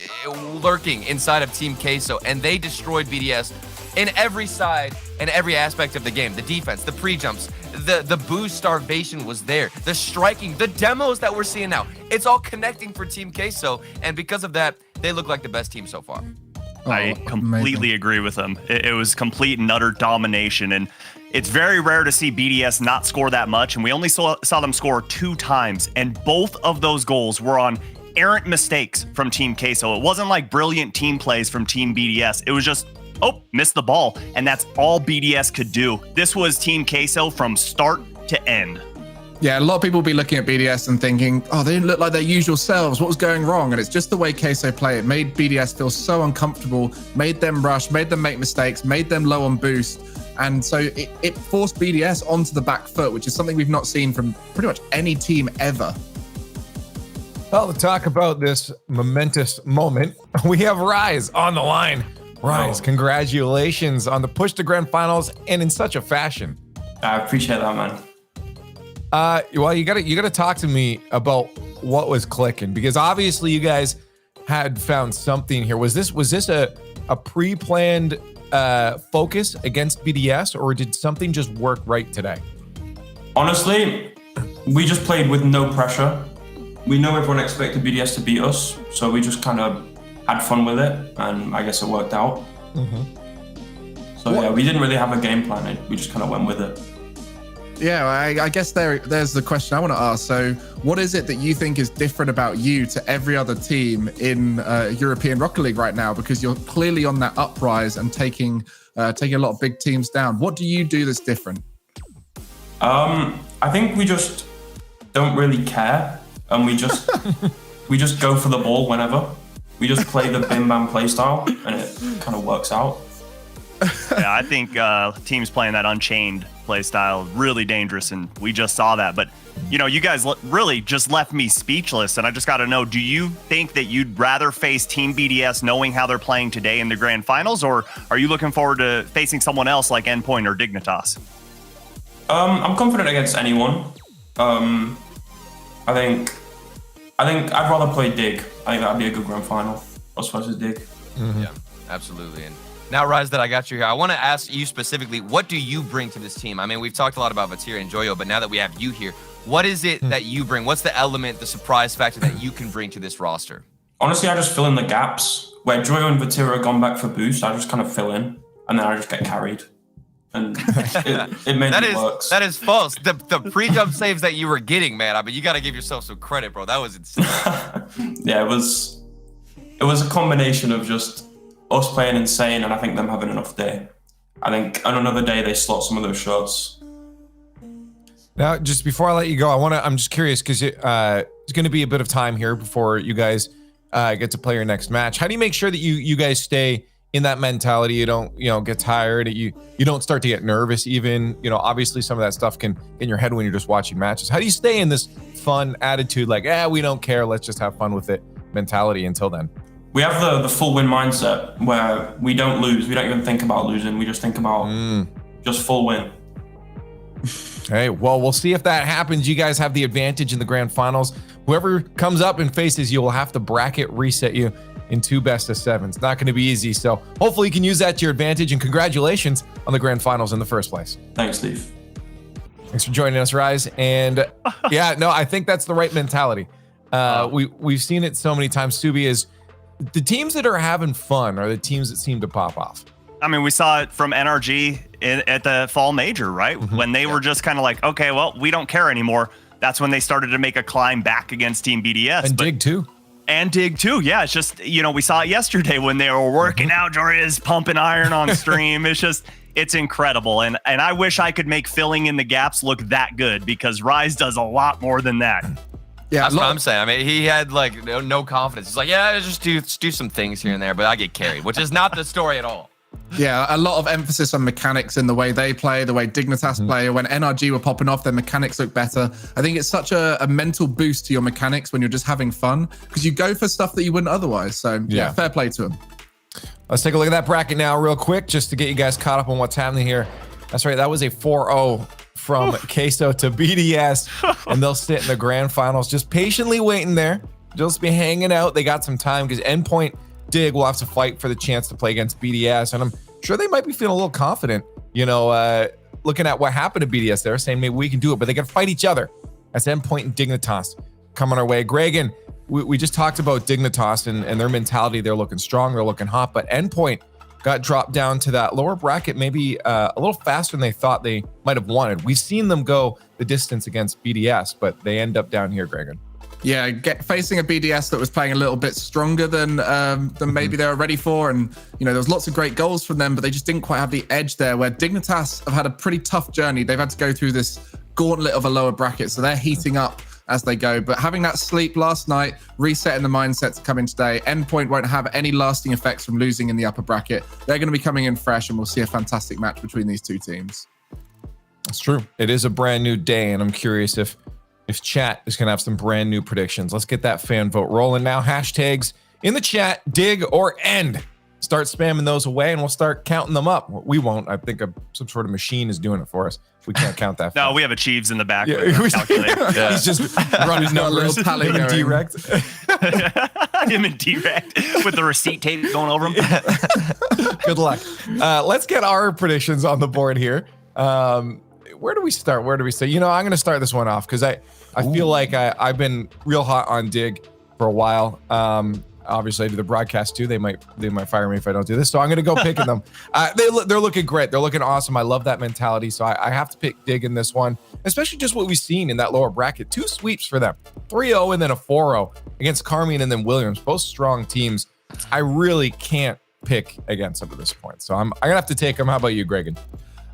lurking inside of Team Queso, and they destroyed BDS in every side and every aspect of the game. The defense, the pre-jumps, the boost starvation was there. The striking, the demos that we're seeing now, it's all connecting for Team Queso, and because of that, they look like the best team so far. I completely agree with him. It was complete and utter domination, and it's very rare to see BDS not score that much, and we only saw them score 2 times, and both of those goals were on errant mistakes from Team Queso. It wasn't like brilliant team plays from Team BDS. It was just, oh, missed the ball, and that's all BDS could do. This was Team Queso from start to end. Yeah, a lot of people will be looking at BDS and thinking, oh, they didn't look like their usual selves. What was going wrong? And it's just the way Queso play. It made BDS feel so uncomfortable, made them rush, made them make mistakes, made them low on boost. And so it forced BDS onto the back foot, which is something we've not seen from pretty much any team ever. Well, to talk about this momentous moment, we have Rise on the line. Rise, congratulations on the push to grand finals and in such a fashion. I appreciate that, man. Well, you gotta talk to me about what was clicking, because obviously you guys had found something here. Was this a pre-planned focus against BDS, or did something just work right today? Honestly, we just played with no pressure. We know everyone expected BDS to beat us, so we just kind of had fun with it, and I guess it worked out. So yeah, we didn't really have a game plan. We just kind of went with it. Yeah, I guess there's the question I want to ask. So what is it that you think is different about you to every other team in European Rocket League right now? Because you're clearly on that uprise and taking a lot of big teams down. What do you do that's different? I think we just don't really care, and we just go for the ball whenever. We just play the bim bam play style, and it kind of works out. Yeah, I think teams playing that Unchained play style really dangerous, and we just saw that. But you guys really just left me speechless, and I just got to know: do you think that you'd rather face Team BDS knowing how they're playing today in the grand finals, or are you looking forward to facing someone else like Endpoint or Dignitas? I'm confident against anyone. I think I'd rather play Dig. I think that'd be a good grand final. Us versus Dig. Yeah, absolutely. And now, Rise, that I got you here, I want to ask you specifically, what do you bring to this team? I mean, we've talked a lot about Vatira and Joyo, but now that we have you here, what is it that you bring? What's the element, the surprise factor that you can bring to this roster? Honestly, I just fill in the gaps. Where Joyo and Vatira have gone back for boost, I just kind of fill in, and then I just get carried. And it mainly works. That is false. The pre-jump saves that you were getting, man, I mean, you got to give yourself some credit, bro. That was insane. Yeah, it was a combination of just us playing insane and I think them having enough day. I think on another day they slot some of those shots. Now, just before I let you go, I'm just curious, because it's going to be a bit of time here before you guys get to play your next match. How do you make sure that you guys stay in that mentality? You don't get tired. You don't start to get nervous even. Obviously some of that stuff can get in your head when you're just watching matches. How do you stay in this fun attitude, like, we don't care, let's just have fun with it mentality until then? We have the full win mindset where we don't lose. We don't even think about losing. We just think about just full win. Hey, well, we'll see if that happens. You guys have the advantage in the grand finals. Whoever comes up and faces you will have to bracket reset you in 2 best of 7s. Not going to be easy. So hopefully you can use that to your advantage, and congratulations on the grand finals in the first place. Thanks, Steve. Thanks for joining us, Rise. And I think that's the right mentality. We've seen it so many times. Subi, is the teams that are having fun are the teams that seem to pop off. I mean, we saw it from NRG at the fall major, right? When they were just kind of like, okay, well, we don't care anymore. That's when they started to make a climb back against Team BDS. And Dig too. And Dig too. Yeah, it's just, we saw it yesterday when they were working out. Jory is pumping iron on stream. It's just, it's incredible. And I wish I could make filling in the gaps look that good, because Rise does a lot more than that. Yeah, That's what I'm saying. I mean, he had like no confidence. He's like, yeah, just do some things here and there, but I get carried, which is not the story at all. Yeah, a lot of emphasis on mechanics in the way they play, the way Dignitas play. When NRG were popping off, their mechanics look better. I think it's such a mental boost to your mechanics when you're just having fun, because you go for stuff that you wouldn't otherwise. So yeah, fair play to them. Let's take a look at that bracket now real quick, just to get you guys caught up on what's happening here. That's right, that was a 4-0 from Queso to BDS, and they'll sit in the grand finals, just patiently waiting there. Just be hanging out. They got some time, because Endpoint Dig will have to fight for the chance to play against BDS, and I'm sure they might be feeling a little confident, you know, looking at what happened to BDS there, saying maybe we can do it, but they got to fight each other. That's Endpoint and Dignitas coming our way. Gregan, we just talked about Dignitas and their mentality. They're looking strong, they're looking hot, but Endpoint got dropped down to that lower bracket maybe a little faster than they thought they might have wanted. We've seen them go the distance against BDS, but they end up down here, Gregan. Yeah, facing a BDS that was playing a little bit stronger than maybe they were ready for. And, you know, there was lots of great goals from them, but they just didn't quite have the edge there, where Dignitas have had a pretty tough journey. They've had to go through this gauntlet of a lower bracket, so they're heating up as they go. But having that sleep last night, resetting the mindset to come in today, Endpoint won't have any lasting effects from losing in the upper bracket. They're going to be coming in fresh, and we'll see a fantastic match between these two teams. That's true. It is a brand new day, and I'm curious if chat is going to have some brand new predictions. Let's get that fan vote rolling now. Hashtags in the chat, dig or end. Start spamming those away, and we'll start counting them up. We won't. I think some sort of machine is doing it for us. We can't count that. No, we have Achieves in the back. Yeah, he's just running numbers. Tally going. Direct. Him and direct with the receipt tape going over him. Good luck. Let's get our predictions on the board here. Where do we start? Where do we say? You know, I'm going to start this one off, because I feel like I've been real hot on Dig for a while. Obviously, I do the broadcast too. They might fire me if I don't do this. So I'm going to go picking them. They're looking great. They're looking awesome. I love that mentality. So I have to pick Dig in this one, especially just what we've seen in that lower bracket. 2 sweeps for them, 3-0 and then a 4-0 against Carmian and then Williams. Both strong teams. I really can't pick against them at this point. So I'm going to have to take them. How about you, Gregan?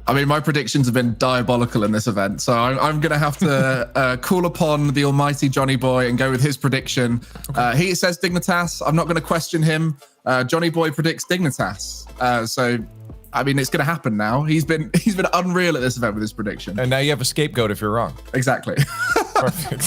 I mean, my predictions have been diabolical in this event, so I'm going to have to call upon the almighty Johnny Boy and go with his prediction. He says Dignitas. I'm not going to question him. Johnny Boy predicts Dignitas. So, I mean, it's going to happen now. He's been unreal at this event with his prediction. And now you have a scapegoat if you're wrong. Exactly. Perfect.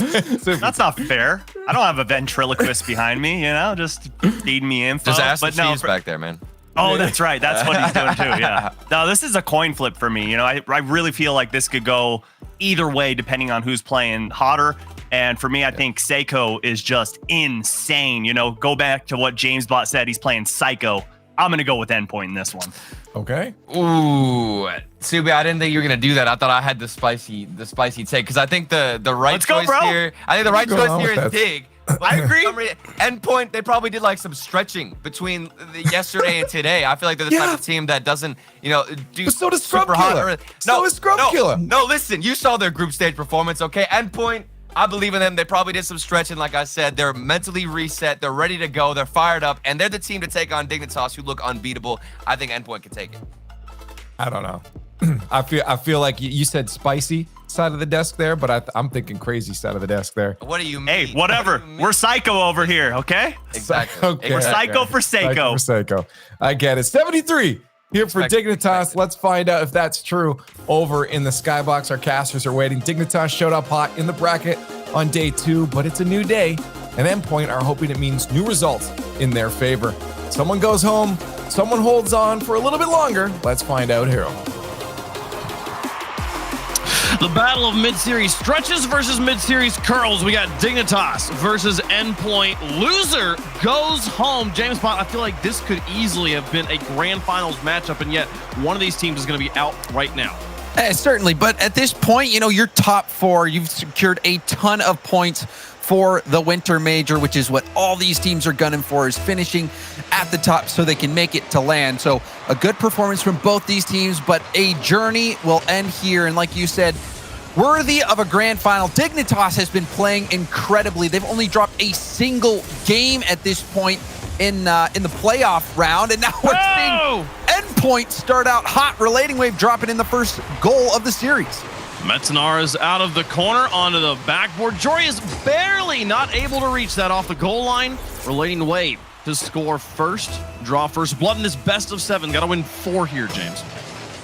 That's not fair. I don't have a ventriloquist behind me, you know, just feeding me info. Just ask but the Chiefs back there, man. Oh, that's right. That's what he's doing too. Yeah. No, this is a coin flip for me. You know, I really feel like this could go either way depending on who's playing hotter. And for me, I think Seiko is just insane. You know, go back to what James Bott said. He's playing Psycho. I'm going to go with Endpoint in this one. Okay. Ooh, Subi, I didn't think you were gonna do that. I thought I had the spicy take, because I think the right choice here. I think the right choice here is Dig. I agree. Endpoint, they probably did like some stretching between yesterday and today. I feel like they're the type of team that doesn't, you know, do but so does super Scrub-Killer. hot. So is Scrub-Killer. No, listen, you saw their group stage performance, okay? Endpoint, I believe in them. They probably did some stretching, like I said. They're mentally reset. They're ready to go. They're fired up, and they're the team to take on Dignitas, who look unbeatable. I think Endpoint can take it. I don't know. I feel like you said spicy side of the desk there, but I'm thinking crazy side of the desk there. What do you mean? Hey, whatever. We're psycho over here, okay? Exactly. Okay. We're psycho for Seiko. Psycho. I get it. 73 here for Dignitas. Let's find out if that's true over in the skybox. Our casters are waiting. Dignitas showed up hot in the bracket on day 2, but it's a new day, and Endpoint are hoping it means new results in their favor. Someone goes home, someone holds on for a little bit longer. Let's find out here. The battle of mid-series stretches versus mid-series curls. We got Dignitas versus Endpoint. Loser goes home. James Bond, I feel like this could easily have been a grand finals matchup, and yet one of these teams is going to be out right now. Certainly, but at this point, you know, you're top 4. You've secured a ton of points for the Winter Major, which is what all these teams are gunning for, is finishing at the top so they can make it to land. So a good performance from both these teams, but a journey will end here. And like you said, worthy of a grand final. Dignitas has been playing incredibly. They've only dropped a single game at this point. in the playoff round, and now we're seeing Endpoint start out hot. Relating Wave dropping in the first goal of the series. Metzenara's out of the corner onto the backboard. Jory is barely not able to reach that off the goal line. Relating Wave to score first, draw first blood in this best of 7. Got to win 4 here, James.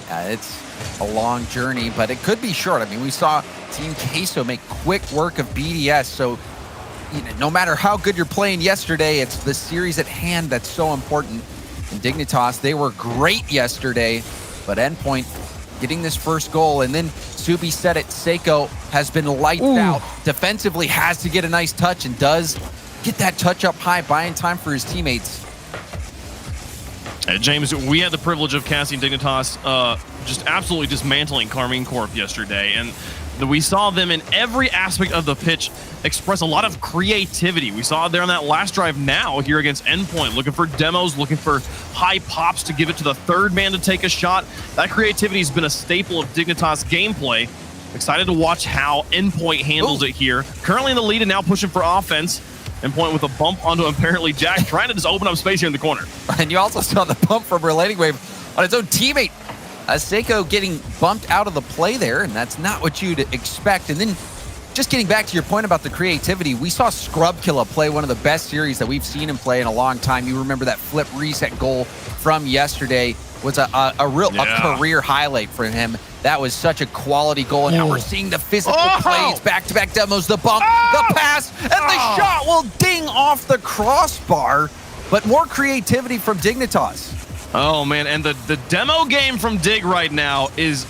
It's a long journey, but it could be short. I mean, we saw Team Queso make quick work of BDS, so no matter how good you're playing yesterday, it's the series at hand that's so important. And Dignitas, they were great yesterday, but Endpoint getting this first goal, and then Subi said it, Seiko has been lights out. Defensively has to get a nice touch and does get that touch up high, buying time for his teammates. James, we had the privilege of casting Dignitas just absolutely dismantling Carmine Corp yesterday, and we saw them in every aspect of the pitch express a lot of creativity. We saw it there on that last drive now here against Endpoint, looking for demos, looking for high pops to give it to the third man to take a shot. That creativity has been a staple of Dignitas gameplay. Excited to watch how Endpoint handles it here. Currently in the lead and now pushing for offense. Endpoint with a bump onto apparently Jack, trying to just open up space here in the corner. And you also saw the bump from Relating Wave on his own teammate. Seiko getting bumped out of the play there, and that's not what you'd expect. And then just getting back to your point about the creativity, we saw Scrubkilla play one of the best series that we've seen him play in a long time. You remember that flip reset goal from yesterday was a career highlight for him. That was such a quality goal, and now we're seeing the physical plays, back-to-back demos, the bump, the pass, and the shot will ding off the crossbar, but more creativity from Dignitas. Oh man, and the demo game from Dig right now is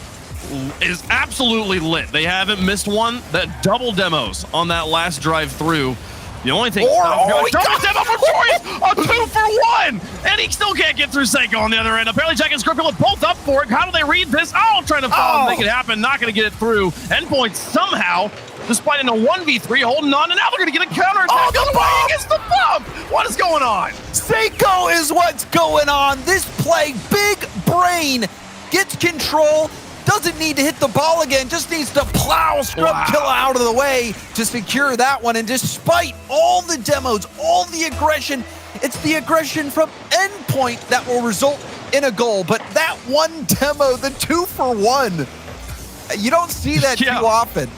absolutely lit. They haven't missed one. That double demos on that last drive through. The only thing double demo from Joyce, a 2-for-1, and he still can't get through Seiko on the other end. Apparently Jack and Scorpio both up for it. How do they read this? Trying to follow and make it happen, not going to get it through. Endpoint somehow, despite in a 1v3, holding on, and now they're going to get a counter attack. The way against the bump. What is going on? Seiko is what's going on. This play, big brain, gets control. Doesn't need to hit the ball again, just needs to plow Scrubkilla out of the way to secure that one. And despite all the demos, all the aggression, it's the aggression from Endpoint that will result in a goal. But that one demo, the 2-for-1, you don't see that too often.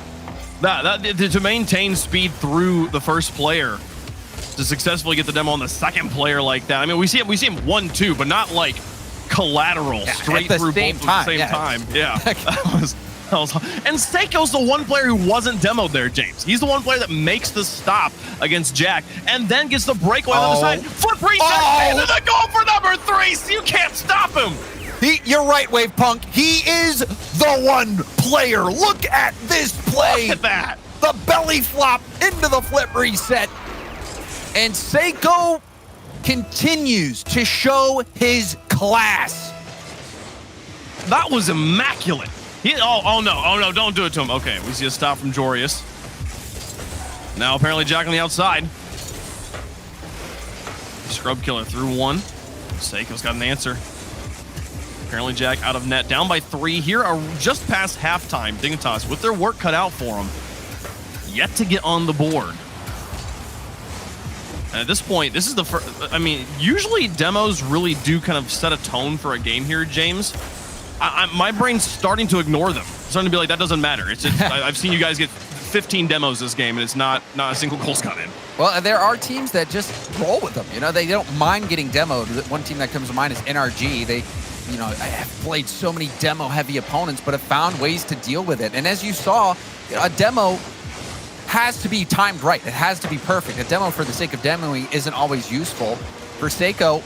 To maintain speed through the first player, to successfully get the demo on the second player like that. I mean, we see him 1-2, but not like collateral straight through both at the same time. Yeah. And Seiko's the one player who wasn't demoed there, James. He's the one player that makes the stop against Jack and then gets the breakaway on the other side. Flip reset into the goal for number 3. So you can't stop him. You're right, Wave Punk. He is the one player. Look at this play. Look at that. The belly flop into the flip reset. And Seiko continues to show his class. That was immaculate. Oh no, don't do it to him. Okay, we see a stop from Jorius. Now apparently Jack on the outside. Scrubkilla through one. Seiko's got an answer. Apparently Jack out of net, down by 3 here, just past halftime. Dignitas with their work cut out for them. Yet to get on the board. And at this point, this is the first, I mean, usually demos really do kind of set a tone for a game here, James. My brain's starting to ignore them. It's starting to be like, that doesn't matter. It's just, I've seen you guys get 15 demos this game, and it's not a single goal's got in. Well, there are teams that just roll with them. You know, they don't mind getting demoed. One team that comes to mind is NRG. They, you know, have played so many demo-heavy opponents, but have found ways to deal with it. And as you saw, a demo has to be timed right. It has to be perfect. A demo for the sake of demoing isn't always useful. For Seiko,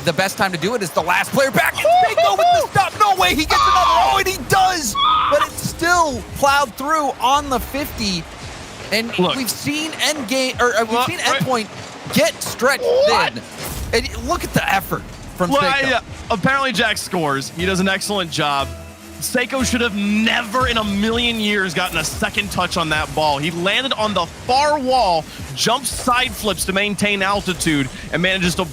the best time to do it is the last player back. Seiko with the stop. No way, he gets another. And he does. But it's still plowed through on the 50. And we've seen Endpoint get stretched thin. And look at the effort from Seiko. Apparently Jack scores. He does an excellent job. Seiko should have never in a million years gotten a second touch on that ball. He landed on the far wall, jumps side flips to maintain altitude, and manages to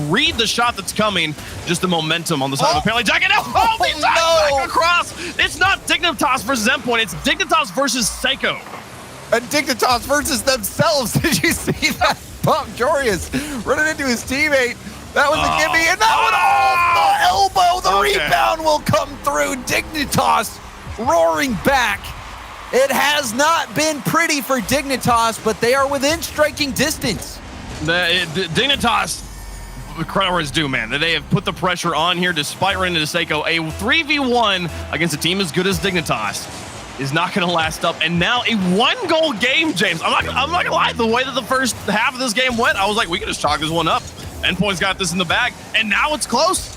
read the shot that's coming. Just the momentum on the side of apparently Jack. And back across. It's not Dignitas versus Endpoint. It's Dignitas versus Seiko. And Dignitas versus themselves. Did you see that pump. Jorius running into his teammate. That was a gimme, and that one off the elbow. The rebound will come through. Dignitas roaring back. It has not been pretty for Dignitas, but they are within striking distance. Dignitas, credit where it's due, man. They have put the pressure on here despite running into Seiko. A 3v1 against a team as good as Dignitas is not going to last up. And now a 1-goal game, James. I'm not going to lie. The way that the first half of this game went, I was like, we can just chalk this one up. Endpoint's got this in the bag, and now it's close.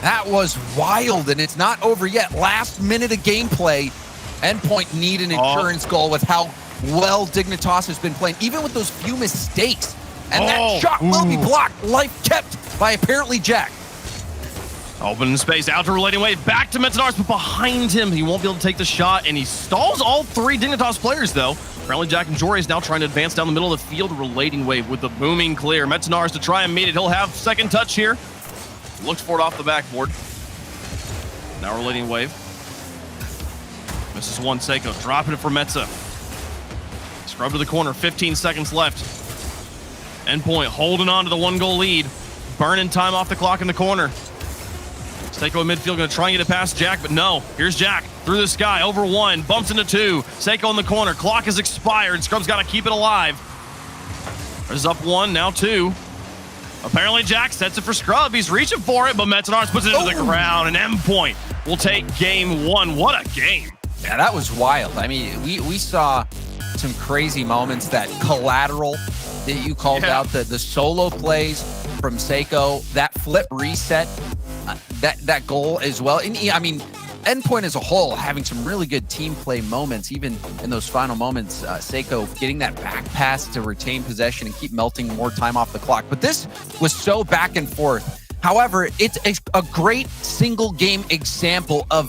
That was wild, and it's not over yet. Last minute of gameplay. Endpoint need an insurance goal with how well Dignitas has been playing, even with those few mistakes. And that shot will be blocked. Life kept by apparently Jack. Open space, out to Relating Wave, back to Metanars, but behind him, he won't be able to take the shot, and he stalls all 3 Dignitas players, though. Apparently, Jack and Jory is now trying to advance down the middle of the field. Relating Wave with the booming clear. Metanars to try and meet it. He'll have second touch here. Looks for it off the backboard. Now Relating Wave. This is one Seiko, dropping it for Metza. Scrub to the corner, 15 seconds left. Endpoint holding on to the 1-goal lead. Burning time off the clock in the corner. Seiko in midfield gonna try and get it past Jack, but no. Here's Jack through the sky, over 1, bumps into 2. Seiko in the corner, clock is expired. Scrub's gotta keep it alive. There's up 1, now 2. Apparently Jack sets it for Scrub. He's reaching for it, but Metanars puts it into the ground, and Endpoint will take game 1. What a game. Yeah, that was wild. I mean, we saw some crazy moments. That collateral that you called out, the solo plays from Seiko, that flip reset, that goal as well. And I mean, Endpoint as a whole having some really good team play moments, even in those final moments. Seiko getting that back pass to retain possession and keep melting more time off the clock. But this was so back and forth. However, it's a great single game example of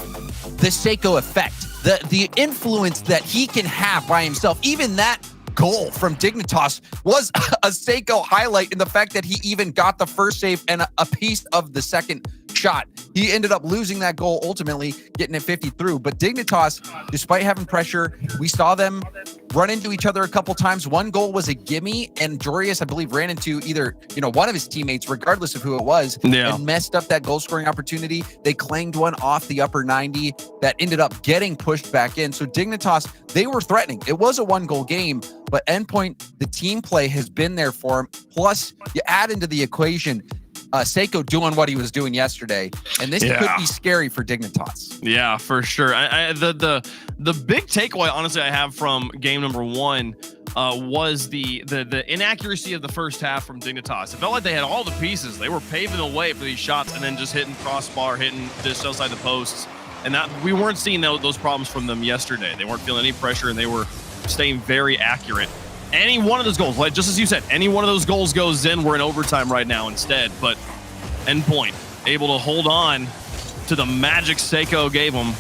the Seiko effect. The influence that he can have by himself. Even that goal from Dignitas was a Seiko highlight in the fact that he even got the first save and a piece of the second shot. He ended up losing that goal, ultimately getting it 50 through. But Dignitas, despite having pressure, we saw them run into each other a couple times. One goal was a gimme, and Jorius, I believe, ran into either, one of his teammates, regardless of who it was, and messed up that goal scoring opportunity. They clanged one off the upper 90 that ended up getting pushed back in. So Dignitas, they were threatening. It was a 1-goal game, but Endpoint, the team play has been there for him. Plus, you add into the equation Seiko doing what he was doing yesterday, and this could be scary for Dignitas. Yeah, for sure. The big takeaway, honestly, I have from game number 1 was the inaccuracy of the first half from Dignitas. It felt like they had all the pieces. They were paving the way for these shots, and then just hitting crossbar, hitting just outside the posts, and that we weren't seeing those problems from them yesterday. They weren't feeling any pressure, and they were staying very accurate. Any one of those goals, like just as you said, any one of those goals goes in. We're in overtime right now instead, but Endpoint able to hold on to the magic Seiko gave them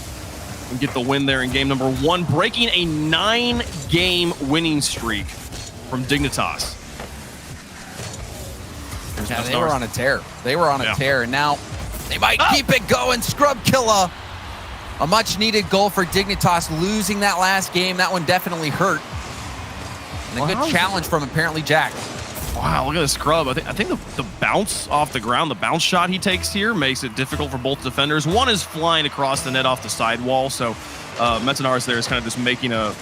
and get the win there in game number 1, breaking a 9-game winning streak from Dignitas. Yeah, they were on a tear. They were on a tear, and now they might keep it going. Scrub killer. A much-needed goal for Dignitas, losing that last game. That one definitely hurt. And a good challenge from apparently Jack. Wow, look at the Scrub. I think the bounce off the ground, the bounce shot he takes here makes it difficult for both defenders. One is flying across the net off the sidewall, so Metanars there is kind of just making a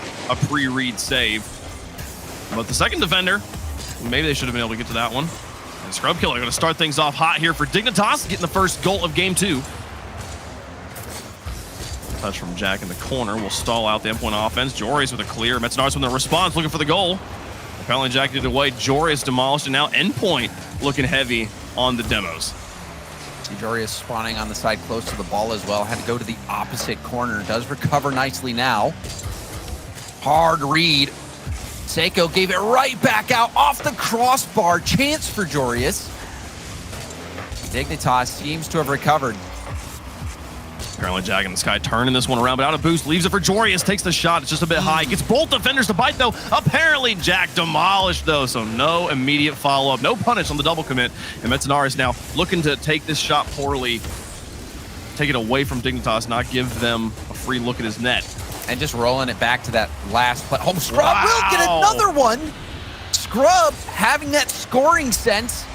pre-read save. But the second defender, maybe they should have been able to get to that one. And Scrub Killer going to start things off hot here for Dignitas, getting the first goal of game 2. Touch from Jack in the corner will stall out the Endpoint offense. Joris with a clear. Metanars from the response, looking for the goal. Apparently Jack did it away. Joris demolished, and now Endpoint looking heavy on the demos. See Joris spawning on the side close to the ball as well. Had to go to the opposite corner. Does recover nicely now. Hard read. Seiko gave it right back out off the crossbar. Chance for Joris. Dignitas seems to have recovered. Apparently Jack in the sky turning this one around, but out of boost, leaves it for Jorius, takes the shot, it's just a bit high, gets both defenders to bite though. Apparently Jack demolished though, so no immediate follow-up, no punish on the double commit, and Metanars now looking to take this shot poorly, take it away from Dignitas, not give them a free look at his net. And just rolling it back to that last play. Scrub will get another one. Scrub having that scoring sense.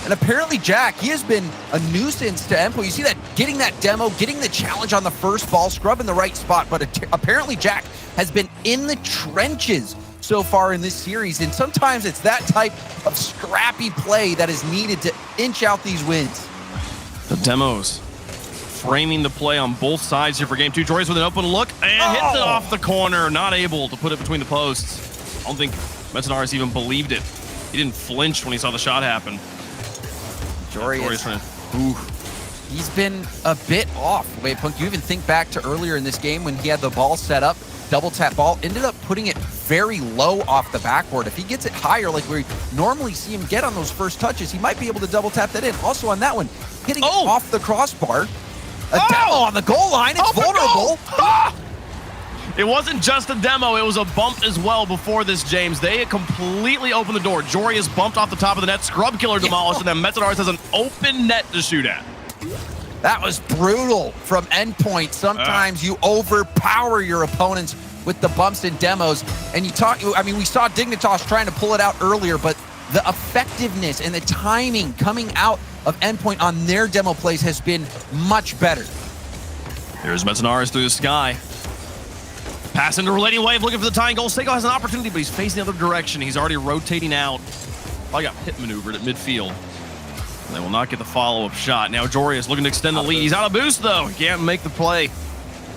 And apparently Jack, he has been a nuisance to Endpoint. You see that, getting that demo, getting the challenge on the first ball, Scrub in the right spot. But apparently Jack has been in the trenches so far in this series. And sometimes it's that type of scrappy play that is needed to inch out these wins. The demos framing the play on both sides here for game 2. Joyous with an open look and hits it off the corner. Not able to put it between the posts. I don't think Metanaris even believed it. He didn't flinch when he saw the shot happen. Joyous, he's been a bit off. Wait, Punk, you even think back to earlier in this game when he had the ball set up, double tap ball, ended up putting it very low off the backboard. If he gets it higher like we normally see him get on those first touches, he might be able to double tap that in. Also on that one, hitting it off the crossbar. A demo on the goal line. It's vulnerable. It wasn't just a demo, it was a bump as well before this, James. They had completely opened the door. Jory bumped off the top of the net, Scrub Killer demolished, and then Metanaris has an open net to shoot at. That was brutal from Endpoint. Sometimes you overpower your opponents with the bumps and demos. And we saw Dignitas trying to pull it out earlier, but the effectiveness and the timing coming out of Endpoint on their demo plays has been much better. Here's Metanaris through the sky. Pass into Relating Wave, looking for the tying goal. Seiko has an opportunity, but he's facing the other direction. He's already rotating out. Probably got pit maneuvered at midfield. And they will not get the follow-up shot. Now Jorius looking to extend the lead. He's out of boost, though. He can't make the play.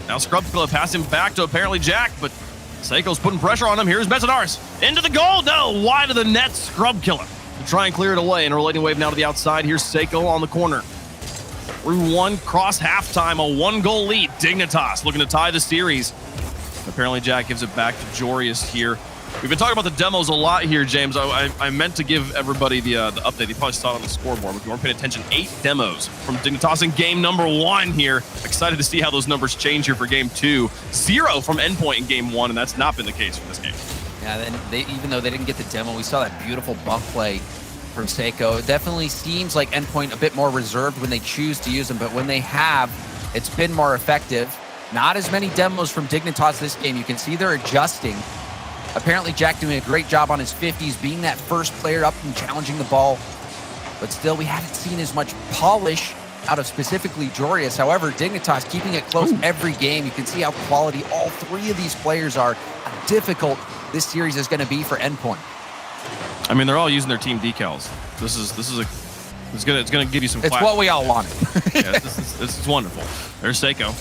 Now Scrub Killer passed him back to apparently Jack, but Seiko's putting pressure on him. Here's Metanaris. Into the goal. No, wide of the net. Scrub Killer to try and clear it away. And Relating Wave now to the outside. Here's Seiko on the corner. Through one cross halftime, a 1-goal lead. Dignitas looking to tie the series. Apparently Jack gives it back to Jorius here. We've been talking about the demos a lot here, James. I meant to give everybody the update. You probably saw it on the scoreboard, but if you weren't paying attention, 8 demos from Dignitas in game number 1 here. Excited to see how those numbers change here for game 2. 0 from Endpoint in game 1, and that's not been the case for this game. Yeah, then even though they didn't get the demo, we saw that beautiful bump play from Seiko. It definitely seems like Endpoint a bit more reserved when they choose to use them, but when they have, it's been more effective. Not as many demos from Dignitas this game. You can see they're adjusting. Apparently Jack doing a great job on his 50s, being that first player up and challenging the ball. But still, we haven't seen as much polish out of specifically Jorius. However, Dignitas keeping it close every game. You can see how quality all 3 of these players are, how difficult this series is going to be for Endpoint. I mean, they're all using their team decals. It's gonna give you some class. It's what we all wanted. Yeah, this is wonderful. There's Seiko.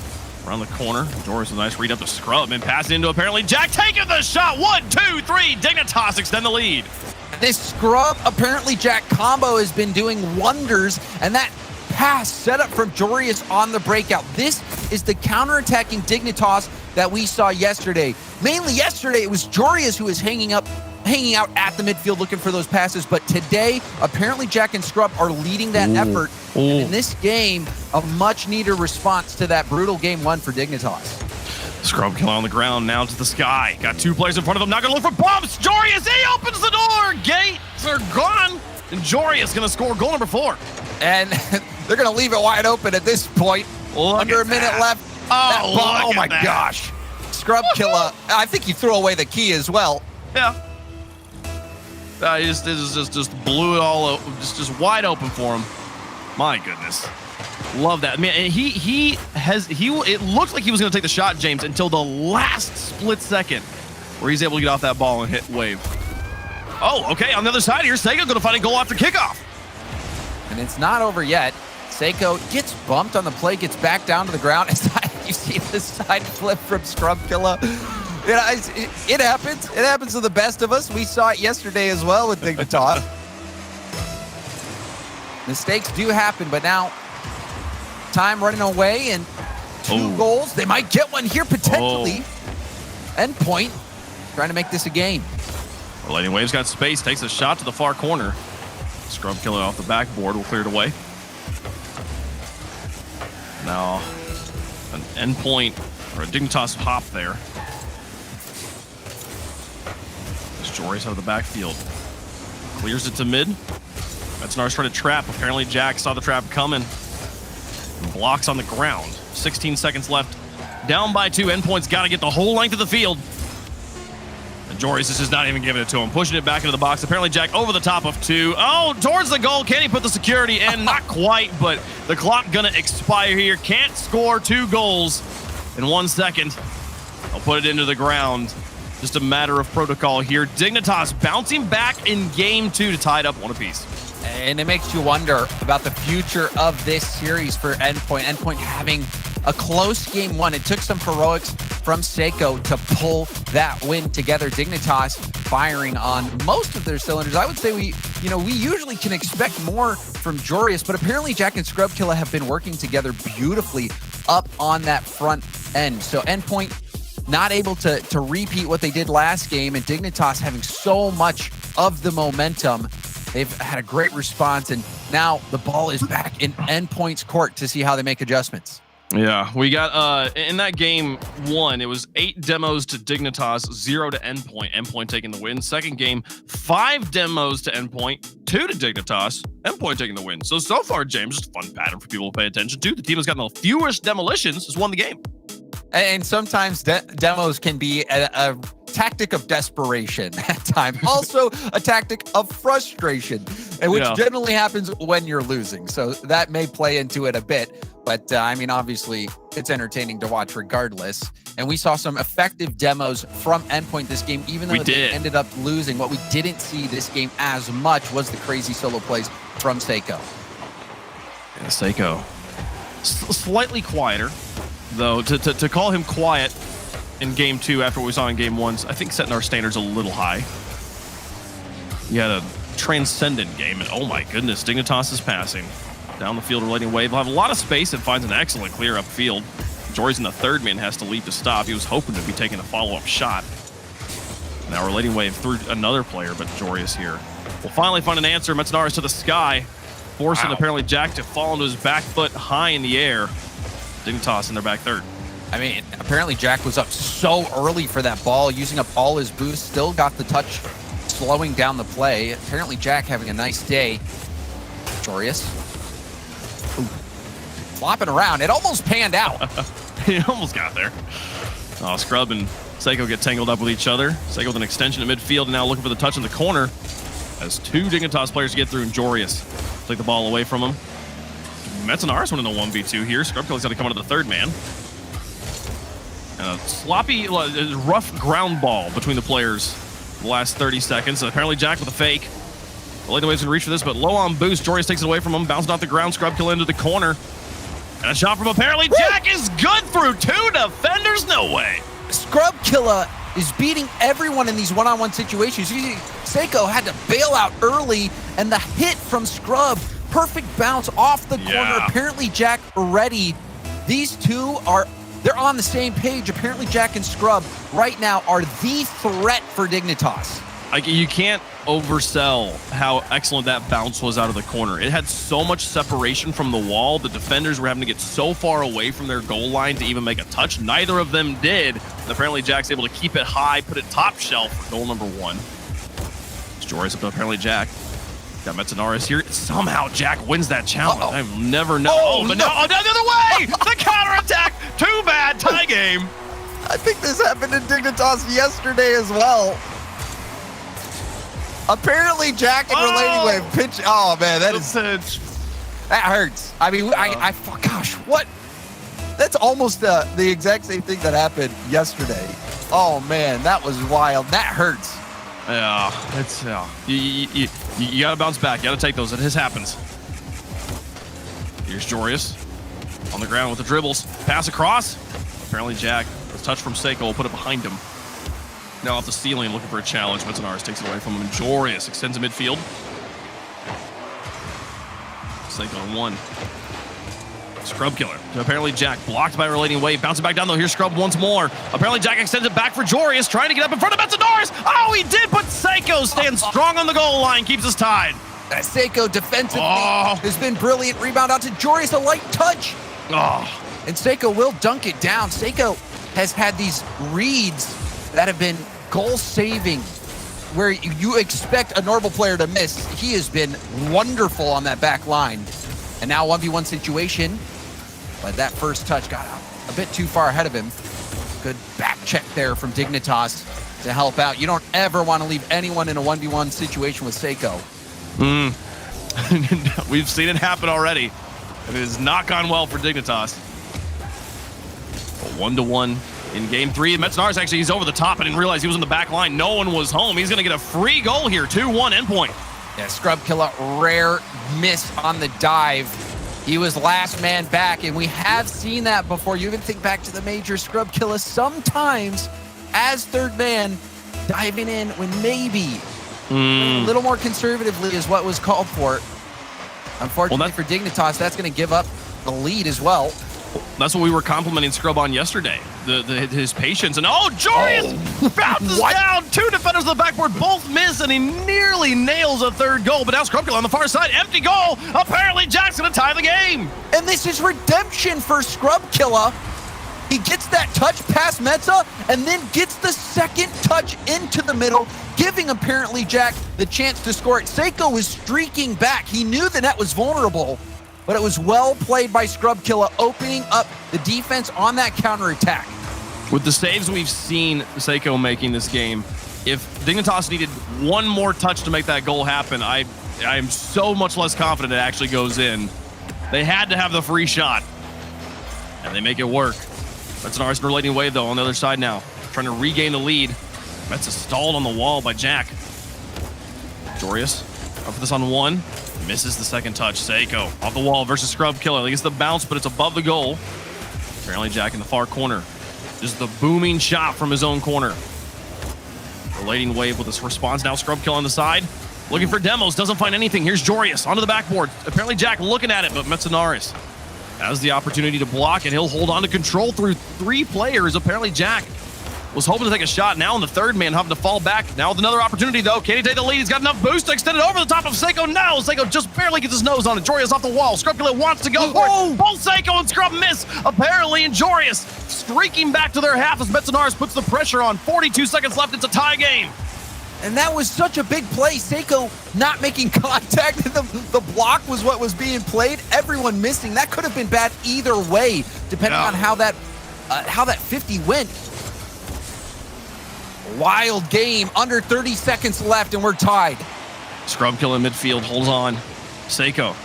Around the corner, Joris, a nice read up to Scrub and pass it into apparently Jack taking the shot. 1, 2, 3. Dignitas extend the lead. This Scrub apparently Jack combo has been doing wonders, and that pass set up from Jorius on the breakout. This is the counterattacking Dignitas that we saw yesterday. Mainly yesterday, it was Jorius who was hanging out at the midfield looking for those passes, but today, apparently Jack and Scrub are leading that effort. And in this game, a much needed response to that brutal game 1 for Dignitas. Scrub Killer on the ground, now to the sky. Got 2 players in front of him, not gonna look for bumps. Jorius, he opens the door. Gates are gone. And Jorius gonna score goal number 4. And they're gonna leave it wide open at this point. Under a minute left. Oh my gosh. Scrub Killer, I think he threw away the key as well. Yeah. He just blew it all up, just wide open for him. My goodness, love that. Man, it looked like he was going to take the shot, James, until the last split second, where he's able to get off that ball and hit Wave. Oh, okay. On the other side here, Seiko going to find a goal after kickoff. And it's not over yet. Seiko gets bumped on the play, gets back down to the ground. You see the side flip from Scrub Killer. It happens. It happens to the best of us. We saw it yesterday as well with Dignitas. Mistakes do happen, but now time running away and 2 goals. They might get one here potentially. Endpoint trying to make this a game. Relating Wave's got space, takes a shot to the far corner. Scrub Killer off the backboard will clear it away. Now an Endpoint or a Dignitas hop there. Joris out of the backfield. Clears it to mid. Metanaris trying to trap. Apparently Jack saw the trap coming. And blocks on the ground. 16 seconds left. Down by 2. Endpoint's got to get the whole length of the field. And Joris is just not even giving it to him. Pushing it back into the box. Apparently Jack over the top of 2. Oh, towards the goal. Can he put the security in? Not quite, but the clock gonna expire here. Can't score 2 goals in 1 second. I'll put it into the ground. Just a matter of protocol here. Dignitas bouncing back in game 2 to tie it up 1 apiece. And it makes you wonder about the future of this series for Endpoint. Endpoint having a close game 1. It took some heroics from Seiko to pull that win together. Dignitas firing on most of their cylinders. I would say we usually can expect more from Jorius, but apparently Jack and Scrubkilla have been working together beautifully up on that front end. So Endpoint not able to repeat what they did last game, and Dignitas having so much of the momentum. They've had a great response, and now the ball is back in Endpoint's court to see how they make adjustments. Yeah, we got in that game 1, it was 8 demos to Dignitas, 0 to Endpoint. Endpoint taking the win. Second game, 5 demos to Endpoint, 2 to Dignitas. Endpoint taking the win. So far, James, just a fun pattern for people to pay attention to. The team has gotten the fewest demolitions, has won the game. And sometimes demos can be a tactic of desperation at times. Also a tactic of frustration, which generally happens when you're losing. So that may play into it a bit. But I mean, obviously, it's entertaining to watch regardless. And we saw some effective demos from Endpoint this game, even though they ended up losing. What we didn't see this game as much was the crazy solo plays from Seiko. Yeah, Seiko, slightly quieter. Though, to call him quiet in game 2 after what we saw in game 1, I think setting our standards a little high. He had a transcendent game, and oh my goodness, Dignitas is passing. Down the field, Relating Wave. He'll have a lot of space and finds an excellent clear upfield. Jory's in the third man, has to lead to stop. He was hoping to be taking a follow-up shot. Now Relating Wave through another player, but Jory is here. We'll finally find an answer. Metsunaris to the sky, forcing apparently Jack to fall into his back foot high in the air. Dignitas in their back third. I mean, apparently Jack was up so early for that ball, using up all his boost, still got the touch, slowing down the play. Apparently Jack having a nice day. Jorius. Flopping around. It almost panned out. He almost got there. Oh, Scrub and Seiko get tangled up with each other. Seiko with an extension at midfield, and now looking for the touch in the corner as 2 Dignitas players get through, and Jorius take the ball away from him. Metsunaris winning the 1v2 here. Scrubkilla's got to come into the third man. And a sloppy, rough ground ball between the players the last 30 seconds. And apparently Jack with a fake. Relating Wave's going to reach for this, but low on boost. Jorius takes it away from him, bouncing off the ground. Scrubkilla into the corner. And a shot from apparently Jack is good through 2 defenders. No way. Scrubkilla is beating everyone in these one-on-one situations. You see, Seiko had to bail out early, and the hit from Scrub, perfect bounce off the corner. Apparently Jack ready. These two they're on the same page. Apparently Jack and Scrub right now are the threat for Dignitas. You can't oversell how excellent that bounce was out of the corner. It had so much separation from the wall. The defenders were having to get so far away from their goal line to even make a touch. Neither of them did. And apparently Jack's able to keep it high, put it top shelf for goal number 1. Jory's up to apparently Jack. Got Metsunaris here. Somehow Jack wins that challenge. I've never known. The other way! The counterattack! Too bad. Tie game. I think this happened in Dignitas yesterday as well. Apparently Jack and Relating Wave pitch. Oh man, that hurts. I mean, gosh, what? That's almost the exact same thing that happened yesterday. Oh man, that was wild. That hurts. Yeah, it's you gotta bounce back. You gotta take those. It just happens. Here's Jorius on the ground with the dribbles. Pass across. Apparently Jack, a touch from Seiko, will put it behind him. Now off the ceiling, looking for a challenge. Metsunaris takes it away from him. Jorius extends the midfield. Seiko on 1. Scrubkilla. Apparently Jack blocked by Relating Wave. Bouncing back down though. Here's Scrub once more. Apparently Jack extends it back for Jorius, trying to get up in front of Metsunaris. Oh, he did, but Seiko stands strong on the goal line, keeps us tied. That Seiko defensively has been brilliant. Rebound out to Jorius, a light touch. And Seiko will dunk it down. Seiko has had these reads that have been goal-saving, where you expect a normal player to miss. He has been wonderful on that back line. And now 1v1 situation, but that first touch got a bit too far ahead of him. Good back check there from Dignitas. to help out. You don't ever want to leave anyone in a 1v1 situation with Seiko. We've seen it happen already. It has not gone well for Dignitas. A 1-to-1 in game 3. Metznaris actually, he's over the top. I didn't realize he was on the back line. No one was home. He's going to get a free goal here. 2-1 Endpoint. Yeah, Scrub Killa, rare miss on the dive. He was last man back, and we have seen that before. You even think back to the major, Scrub Killa sometimes, as third man, diving in when maybe a little more conservatively is what was called for. Unfortunately for Dignitas, that's going to give up the lead as well. That's what we were complimenting Scrub on yesterday. His patience. And Jorius bounces down. 2 defenders on the backboard, both miss, and he nearly nails a third goal. But now Scrub Killa on the far side, empty goal. Apparently Jack's going to tie the game. And this is redemption for Scrub Killa. He gets that touch past Metza and then gets the second touch into the middle, giving apparently Jack the chance to score it. Seiko was streaking back. He knew the net was vulnerable, but it was well played by Scrub Killa, opening up the defense on that counterattack. With the saves we've seen Seiko making this game, if Dignitas needed one more touch to make that goal happen, I am so much less confident it actually goes in. They had to have the free shot, and they make it work. Metznaris in a relating wave, though, on the other side now. Trying to regain the lead. Metza stalled on the wall by Jack. Jorius up for this on 1. Misses the second touch. Seiko off the wall versus Scrub Killa. He gets the bounce, but it's above the goal. Apparently Jack in the far corner. This is the booming shot from his own corner. Relating wave with his response. Now Scrub Killa on the side. Looking for demos. Doesn't find anything. Here's Jorius onto the backboard. Apparently Jack looking at it, but Metznaris has the opportunity to block, and he'll hold on to control through 3 players. Apparently Jack was hoping to take a shot. Now in the third man, having to fall back. Now with another opportunity, though. Can he take the lead? He's got enough boost to extend it over the top of Seiko. No, Seiko just barely gets his nose on it. Jorius off the wall. Scrub Killa wants to go for it. Both Seiko and Scrub miss, apparently, and Jorius streaking back to their half as Metznaris puts the pressure on. 42 seconds left. It's a tie game. And that was such a big play. Seiko not making contact. The block was what was being played. Everyone missing. That could have been bad either way, depending on how that 50 went. Wild game. Under 30 seconds left, and we're tied. Scrub Killa in midfield holds on. Seiko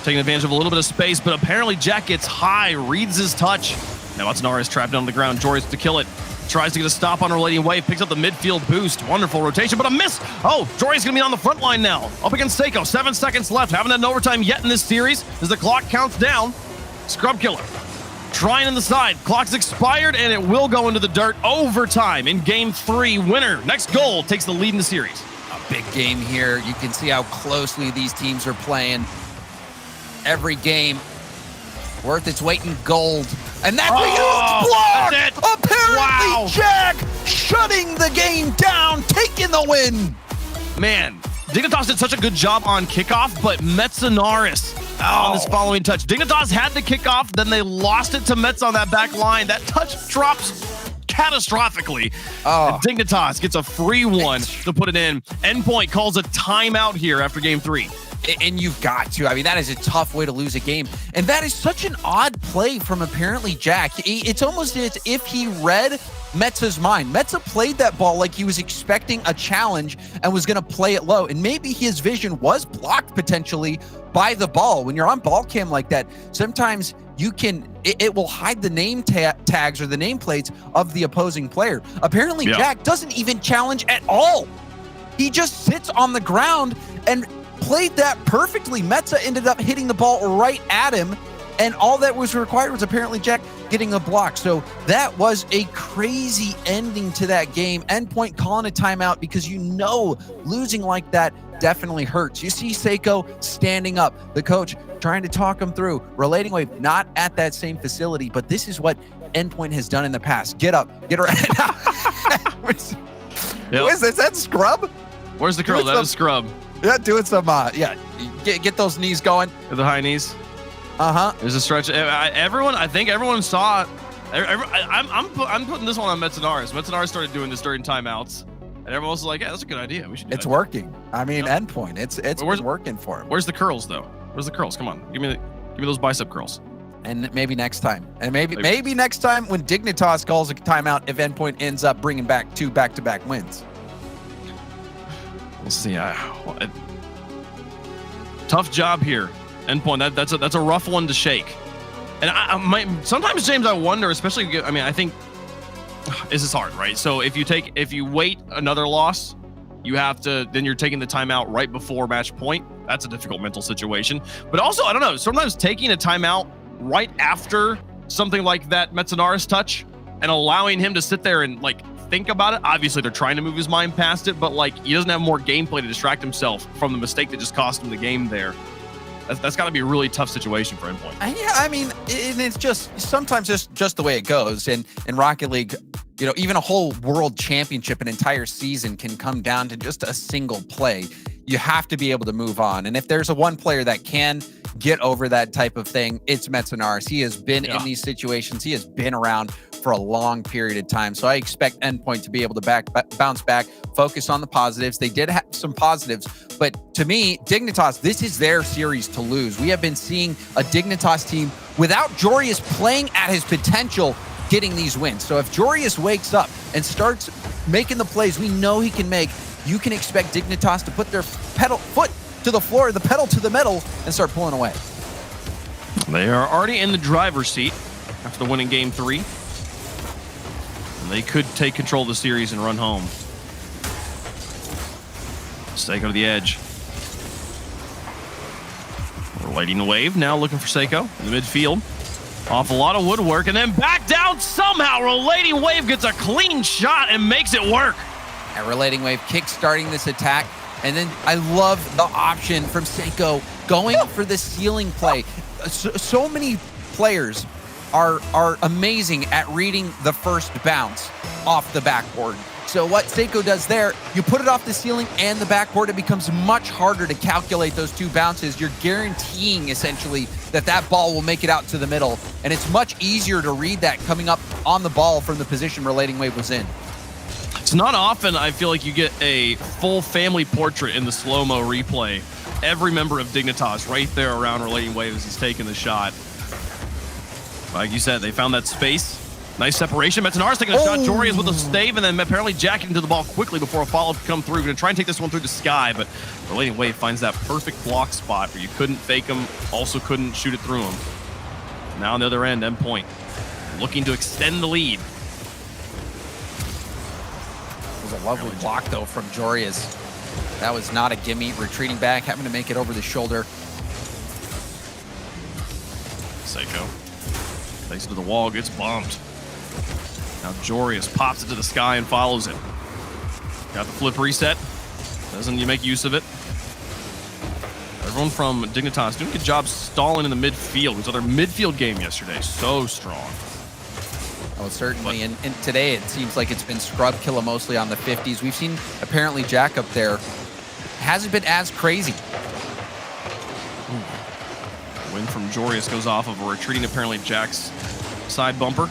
taking advantage of a little bit of space, but apparently Jack gets high, reads his touch. Now Metznaris trapped on the ground. Jorius to kill it. Tries to get a stop on a relating wave, picks up the midfield boost. Wonderful rotation, but a miss. Jorius gonna be on the front line now. Up against Seiko, 7 seconds left. Haven't had an overtime yet in this series as the clock counts down. Scrub Killa trying on the side. Clock's expired, and it will go into the dirt. Overtime in game 3. Winner, next goal, takes the lead in the series. A big game here. You can see how closely these teams are playing. Every game worth its weight in gold. And that's a huge block! That's it. Apparently, Jack shutting the game down, taking the win. Man, Dignitas did such a good job on kickoff, but Metznaris on this following touch. Dignitas had the kickoff, then they lost it to Metz on that back line. That touch drops catastrophically. And Dignitas gets a free one to put it in. Endpoint calls a timeout here after game 3. And you've got to. I mean, that is a tough way to lose a game. And that is such an odd play from apparently Jack. It's almost as if he read Metza's mind. Metza played that ball like he was expecting a challenge and was going to play it low. And maybe his vision was blocked potentially by the ball. When you're on ball cam like that, sometimes you can, it will hide the name tags or the nameplates of the opposing player. Apparently, Jack doesn't even challenge at all. He just sits on the ground and played that perfectly. Metza ended up hitting the ball right at him, and all that was required was apparently Jack getting a block. So that was a crazy ending to that game. Endpoint calling a timeout because losing like that definitely hurts. You see Seiko standing up, the coach trying to talk him through. Relating wave, not at that same facility, but this is what Endpoint has done in the past. Get up, get around. Who is this? Is that Scrub? Where's the curl? That is Scrub. Yeah, doing some, get those knees going. The high knees. There's a stretch. I think everyone saw. I'm putting this one on Metznaris. Metznaris started doing this during timeouts, and everyone was like, "Yeah, that's a good idea. We should." It's working. I mean, Endpoint. It's working for him. Where's the curls though? Where's the curls? Come on, give me those bicep curls. And maybe next time. And maybe next time when Dignitas calls a timeout if Endpoint ends up bringing back 2 back-to-back wins. We'll see. Tough job here. Endpoint, that's a rough one to shake. And sometimes, James, I wonder, especially, I mean, I think this is hard, right? So if you wait another loss, then you're taking the timeout right before match point. That's a difficult mental situation. But also, I don't know, sometimes taking a timeout right after something like that Metzenaris touch and allowing him to sit there and like think about it. Obviously, they're trying to move his mind past it, but like he doesn't have more gameplay to distract himself from the mistake that just cost him the game there. That's got to be a really tough situation for Endpoint. Yeah, I mean, and it's just sometimes just the way it goes. And in Rocket League, you know, even a whole world championship, an entire season can come down to just a single play. You have to be able to move on. And if there's one player that can get over that type of thing, it's Metzenaris. He has been in these situations. He has been around for a long period of time. So I expect Endpoint to be able to bounce back, focus on the positives. They did have some positives, but to me, Dignitas, this is their series to lose. We have been seeing a Dignitas team without Jorius playing at his potential, getting these wins. So if Jorius wakes up and starts making the plays we know he can make, you can expect Dignitas to put their foot to the floor, the pedal to the metal, and start pulling away. They are already in the driver's seat after winning game 3. And they could take control of the series and run home. Seiko to the edge. Relating the wave, now looking for Seiko in the midfield. Off a lot of woodwork, and then back down somehow. Relating wave gets a clean shot and makes it work. At Relating Wave kick-starting this attack. And then I love the option from Seiko going for the ceiling play. So many players are amazing at reading the first bounce off the backboard. So what Seiko does there, you put it off the ceiling and the backboard, it becomes much harder to calculate those 2 bounces. You're guaranteeing essentially that ball will make it out to the middle. And it's much easier to read that coming up on the ball from the position Relating Wave was in. It's not often I feel like you get a full family portrait in the slow-mo replay. Every member of Dignitas right there around Relating Wave as he's taking the shot. Like you said, they found that space. Nice separation. Metzenaris taking a shot. Jorius with a stave, and then apparently jacking into the ball quickly before a follow-up could come through. Going to try and take this one through the sky, but Relating Wave finds that perfect block spot where you couldn't fake him, also couldn't shoot it through him. Now on the other end, Endpoint looking to extend the lead. It was a lovely block, though, from Jorius. That was not a gimme. Retreating back, having to make it over the shoulder. Seiko takes it to the wall, gets bombed. Now Jorius pops it to the sky and follows it. Got the flip reset. Doesn't you make use of it. Everyone from Dignitas doing a good job stalling in the midfield. It was another midfield game yesterday. So strong. Oh, certainly. And today it seems like it's been Scrub Killer mostly on the 50s. We've seen apparently Jack up there. Hasn't been as crazy. Win from Jorius goes off of a retreating apparently Jack's side bumper.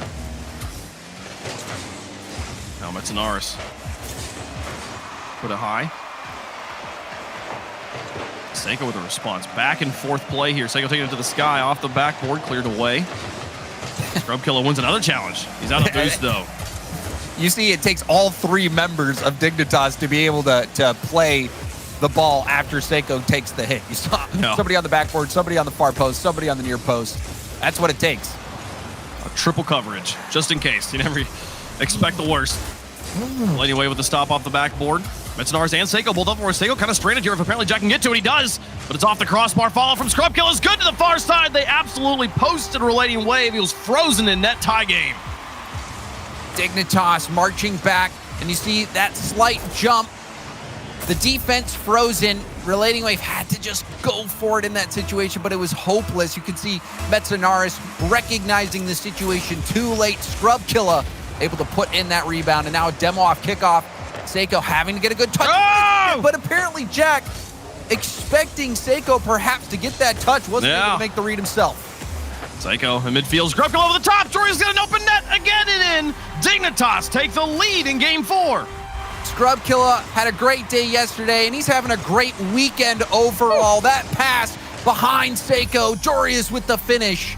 Now Metzenaris put it high. Seiko with a response. Back and forth play here. Seiko taking it to the sky off the backboard, cleared away. Scrub Killer wins another challenge. He's out of boost though. You see, it takes all 3 members of Dignitas to be able to play the ball after Seiko takes the hit. You saw somebody on the backboard, somebody on the far post, somebody on the near post. That's what it takes. A triple coverage, just in case. You never expect the worst. Relating Wave with the stop off the backboard. Metzenaris and Seiko both up for Seiko kind of stranded here. If apparently Jack can get to it, he does. But it's off the crossbar. Follow from Scrub Kill is good to the far side. They absolutely posted Relating Wave. He was frozen in that tie game. Dignitas marching back, and you see that slight jump. The defense frozen. Relating Wave had to just go for it in that situation, but it was hopeless. You can see Metzenaris recognizing the situation too late. Scrub Killer able to put in that rebound, and now a demo off kickoff. Seiko having to get a good touch, but apparently Jack expecting Seiko perhaps to get that touch, wasn't able to make the read himself. Seiko in midfield, Scrub Killer over the top. Jorius got an open net again and in. Dignitas take the lead in game 4. Scrub Killer had a great day yesterday, and he's having a great weekend overall. That pass behind Seiko, Jorius with the finish.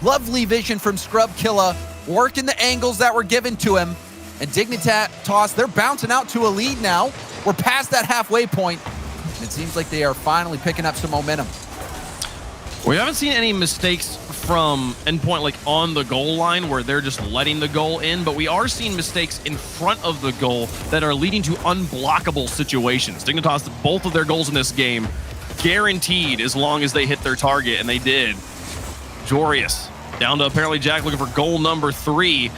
Lovely vision from Scrubkilla, working the angles that were given to him. And Dignitas, they're bouncing out to a lead now. We're past that halfway point, and it seems like they are finally picking up some momentum. We haven't seen any mistakes from Endpoint like on the goal line where they're just letting the goal in, but we are seeing mistakes in front of the goal that are leading to unblockable situations. Dignitas, both of their goals in this game, guaranteed as long as they hit their target, and they did. Jorius down to apparently Jack looking for goal number 3.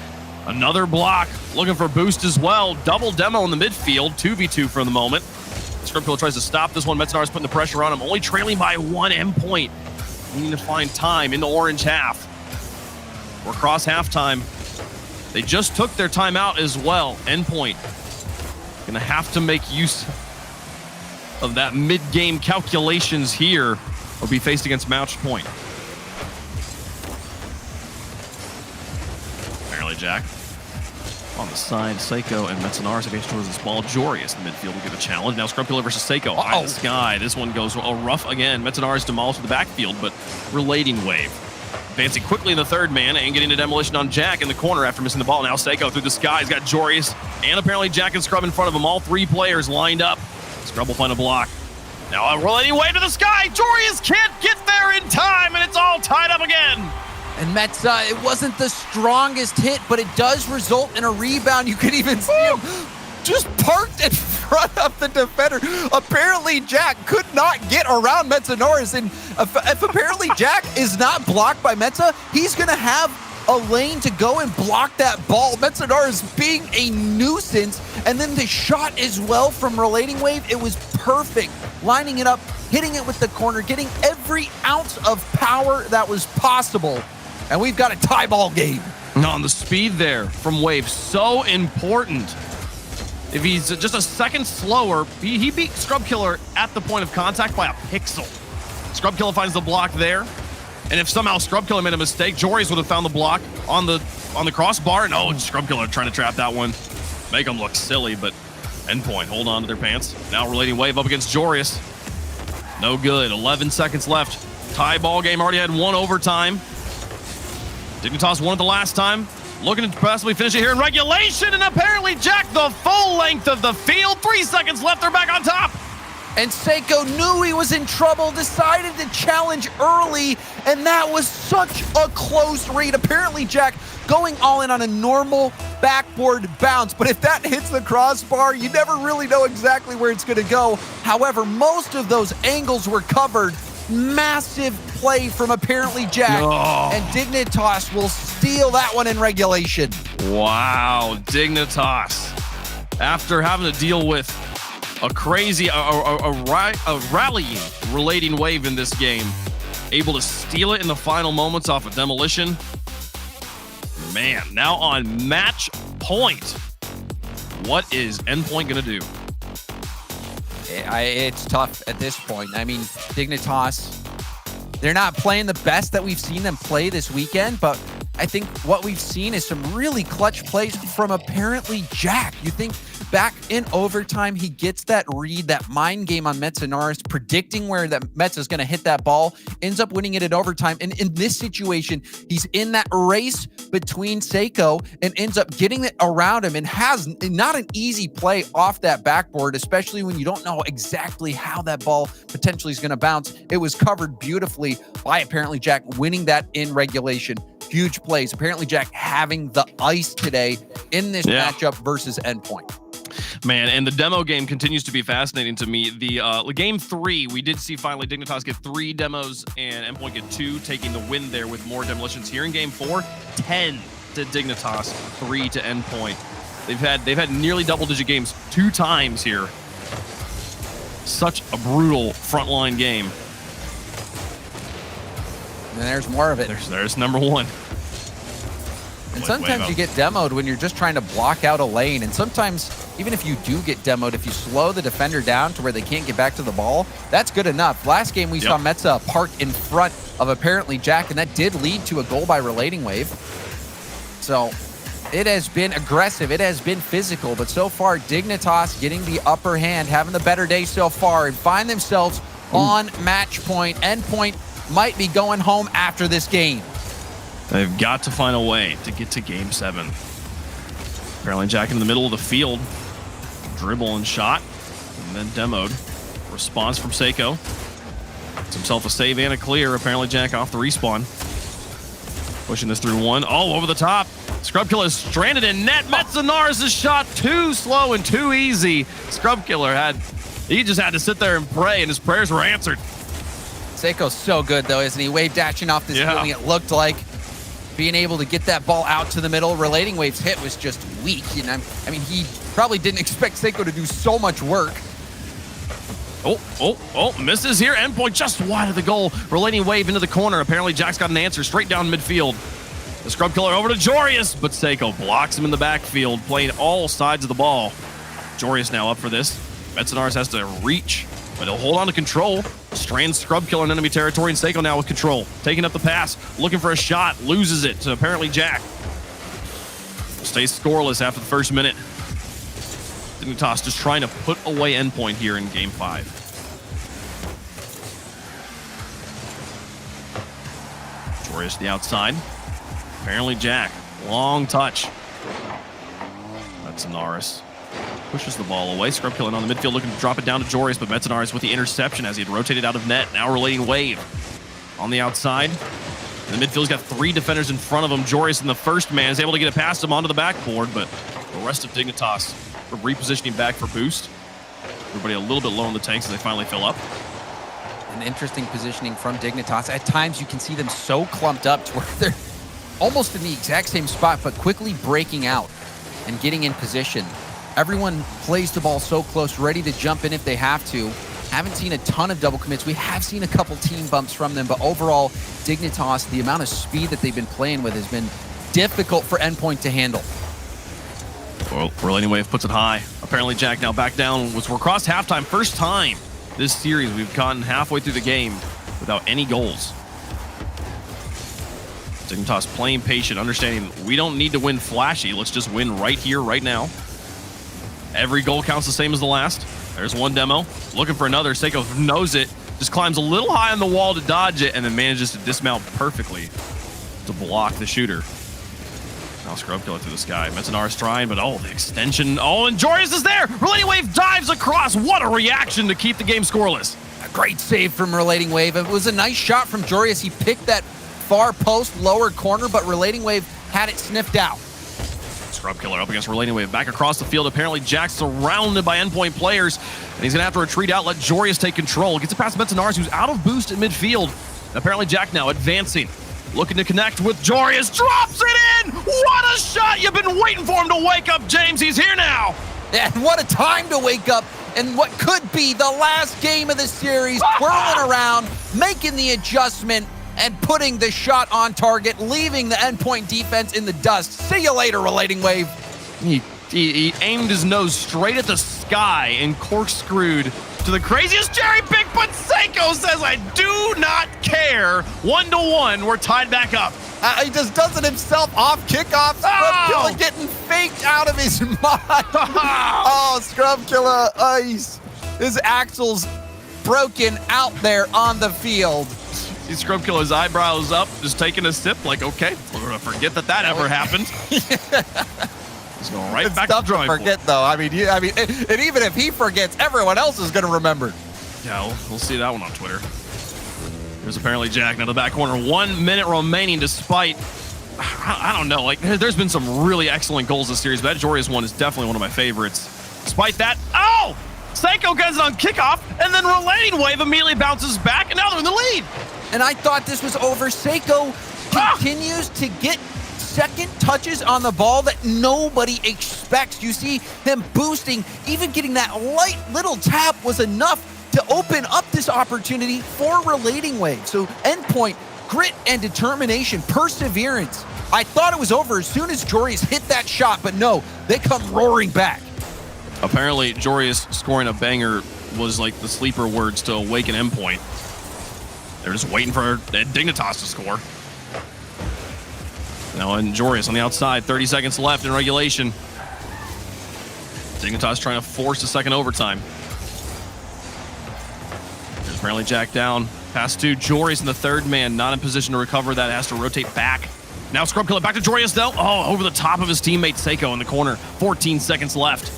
Another block, looking for boost as well. Double demo in the midfield, 2v2 for the moment. Scrubkilla tries to stop this one. Metzenar's putting the pressure on him, only trailing by 1 Endpoint. We need to find time in the orange half. We're across halftime. They just took their timeout as well. Endpoint gonna have to make use of that mid-game calculations here or be faced against match point. Apparently Jack on the side. Seiko and Metzenars against towards the small. Jorius in the midfield will give a challenge. Now Scrubkilla versus Seiko. High in the sky. This one goes rough again. Metzenars demolished the backfield, but relating wave. Advancing quickly in the third man and getting a demolition on Jack in the corner after missing the ball. Now Seiko through the sky. He's got Jorius and apparently Jack and Scrub in front of him. All 3 players lined up. Scrub will find a block. Now a relating wave to the sky. Jorius can't get there in time, and it's all tied up again. And Metza, it wasn't the strongest hit, but it does result in a rebound. You could even see him just parked in front of the defender. Apparently, Jack could not get around Metzenars, and if apparently Jack is not blocked by Metza, he's going to have a lane to go and block that ball. Metzenars being a nuisance, and then the shot as well from Relating Wave, it was perfect. Lining it up, hitting it with the corner, getting every ounce of power that was possible. And we've got a tie ball game. On the speed there from Wave, so important. If he's just a second slower, he beat Scrubkilla at the point of contact by a pixel. Scrubkilla finds the block there. And if somehow Scrubkilla made a mistake, Jorius would have found the block on the crossbar. No, Scrubkilla trying to trap that one. Make them look silly, but Endpoint hold on to their pants. Now Relating Wave up against Jorius. No good, 11 seconds left. Tie ball game, already had 1 overtime. Dignitas won it the last time. Looking to possibly finish it here in regulation, and apparently Jack the full length of the field. 3 seconds left, they're back on top. And Seiko knew he was in trouble, decided to challenge early, and that was such a close read. Apparently Jack going all in on a normal backboard bounce, but if that hits the crossbar, you never really know exactly where it's gonna go. However, most of those angles were covered. Massive play from apparently Jack, and Dignitas will steal that one in regulation. Wow, Dignitas. After having to deal with a crazy, a rallying Relating Wave in this game, able to steal it in the final moments off of demolition. Man, now on match point. What is Endpoint gonna do? It's tough at this point. I mean, Dignitas, they're not playing the best that we've seen them play this weekend, but I think what we've seen is some really clutch plays from apparently Jack. You think back in overtime, he gets that read, that mind game on Metzenaris, predicting where that Metz is going to hit that ball, ends up winning it in overtime. And in this situation, he's in that race between Seiko and ends up getting it around him and has not an easy play off that backboard, especially when you don't know exactly how that ball potentially is going to bounce. It was covered beautifully by apparently Jack winning that in regulation. Huge plays. Apparently Jack having the ice today in this matchup versus Endpoint. Man, and the demo game continues to be fascinating to me. The game 3, we did see finally Dignitas get 3 demos and Endpoint get 2, taking the win there with more demolitions. Here in game 4, 10 to Dignitas, 3 to Endpoint. They've had nearly double-digit games 2 times here. Such a brutal frontline game. And there's more of it. There's number 1. And sometimes you get demoed when you're just trying to block out a lane. And sometimes, even if you do get demoed, if you slow the defender down to where they can't get back to the ball, that's good enough. Last game, we saw Metza park in front of apparently Jack, and that did lead to a goal by Relating Wave. So it has been aggressive. It has been physical. But so far, Dignitas getting the upper hand, having the better day so far, and find themselves on match point. Endpoint might be going home after this game. They've got to find a way to get to game 7. Apparently Jack in the middle of the field. Dribble and shot. And then demoed. Response from Seiko. It's himself a save and a clear. Apparently Jack off the respawn. Pushing this through one. Oh, over the top. Scrubkiller is stranded in net. Metzanaris' shot too slow and too easy. Scrubkiller he just had to sit there and pray, and his prayers were answered. Seiko's so good, though, isn't he? Wave dashing off this building, it looked like. Being able to get that ball out to the middle. Relating Wave's hit was just weak. You know, I mean, he probably didn't expect Seiko to do so much work. Oh, misses here. Endpoint just wide of the goal. Relating Wave into the corner. Apparently Jack's got an answer straight down midfield. The Scrub Killer over to Jorius, but Seiko blocks him in the backfield, playing all sides of the ball. Jorius now up for this. Metzanaris has to reach, but he'll hold on to control. Strands Scrub Killer in enemy territory, and Seiko now with control. Taking up the pass, looking for a shot, loses it to apparently Jack. Stays scoreless after the first minute. Dignitas just trying to put away Endpoint here in game 5. Jorius the outside. Apparently Jack. Long touch. Metzanaris pushes the ball away. Scrub Killing on the midfield looking to drop it down to Jorius, but Metzanaris with the interception as he had rotated out of net. Now Relating Wave on the outside. In the midfield's got 3 defenders in front of him. Jorius in the first man is able to get it past him onto the backboard, but the rest of Dignitas are repositioning back for boost. Everybody a little bit low in the tanks as they finally fill up. An interesting positioning from Dignitas. At times you can see them so clumped up to where they're almost in the exact same spot, but quickly breaking out and getting in position. Everyone plays the ball so close, ready to jump in if they have to. Haven't seen a ton of double commits. We have seen a couple team bumps from them, but overall, Dignitas, the amount of speed that they've been playing with has been difficult for Endpoint to handle. Well, Relating Wave puts it high. Apparently Jack now back down. We're across halftime. First time this series we've gotten halfway through the game without any goals. Dignitas playing patient, understanding we don't need to win flashy. Let's just win right here, right now. Every goal counts the same as the last. There's one demo. Looking for another. Seiko knows it. Just climbs a little high on the wall to dodge it and then manages to dismount perfectly to block the shooter. Now Scrub Killer through the sky. Metzanaris trying, but the extension. Oh, and Jorius is there. Relating Wave dives across. What a reaction to keep the game scoreless. A great save from Relating Wave. It was a nice shot from Jorius. He picked that far post, lower corner, but Relating Wave had it sniffed out. Scrub Killer up against Relating Wave. Back across the field. Apparently Jack's surrounded by Endpoint players, and he's going to have to retreat out, let Jorius take control. Gets it past Metzanaris, who's out of boost at midfield. And apparently Jack now advancing. Looking to connect with Jorius. Drops it in! What a shot! You've been waiting for him to wake up, James. He's here now! And what a time to wake up in what could be the last game of the series. Whirling around, making the adjustment, and putting the shot on target, leaving the Endpoint defense in the dust. See you later, Relating Wave. He aimed his nose straight at the sky and corkscrewed to the craziest cherry pick, but Seiko says, I do not care. 1-1, we're tied back up. He just does it himself off kickoff. Scrub Killer getting faked out of his mind. Oh, Scrub Killer ice. His axles broken out there on the field. See Scrub Killer's eyebrows up, just taking a sip, like, okay, we're gonna forget that ever happened. He's going right back to the drawing board. Forget though. I mean, and even if he forgets, everyone else is gonna remember. Yeah, we'll see that one on Twitter. There's apparently Jack now the back corner. 1 minute remaining, despite I don't know, like there's been some really excellent goals this series, but that Jorius one is definitely one of my favorites. Despite that, Seiko gets it on kickoff, and then Relating Wave immediately bounces back, and now they're in the lead. And I thought this was over. Seiko continues to get second touches on the ball that nobody expects. You see him boosting, even getting that light little tap was enough to open up this opportunity for Relating Wave. So Endpoint, grit and determination, perseverance. I thought it was over as soon as Jorius hit that shot, but no, they come roaring back. Apparently, Jorius scoring a banger was like the sleeper words to awaken Endpoint. They're just waiting for Dignitas to score. Now, and Jorius on the outside, 30 seconds left in regulation. Dignitas trying to force a second overtime. There's apparently Jack down. Pass to Joris in the third man, not in position to recover that, has to rotate back. Now Scrub Killer back to Joris though. Oh, over the top of his teammate Seiko in the corner. 14 seconds left.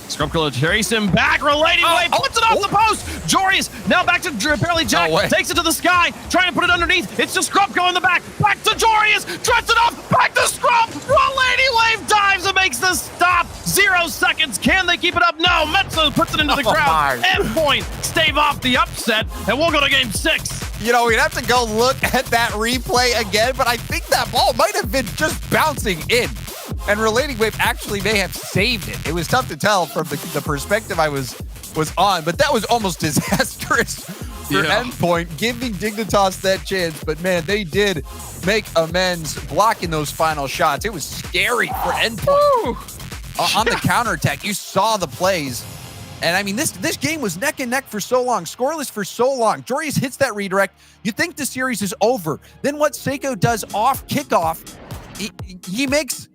Scrub Killer chase him back, relating wave, puts it off the post. Joris now back to apparently Jack, takes it to the sky, trying to put it underneath. It's to Scrub Killer in the back to Joris, dreads it off, back to Scrub. Relating wave dives and makes the stop. 0 seconds. Can they keep it up? No. Metso puts it into the crowd. Endpoint stave off the upset, and we'll go to game 6. You know, we'd have to go look at that replay again, but I think that ball might have been just bouncing in. And Relating Wave actually may have saved it. It was tough to tell from the perspective I was on, but that was almost disastrous for Endpoint, giving Dignitas that chance. But man, they did make amends blocking those final shots. It was scary for Endpoint. On the counterattack, you saw the plays. And I mean, this game was neck and neck for so long, scoreless for so long. Joris hits that redirect. You think the series is over. Then what Seiko does off kickoff, he makes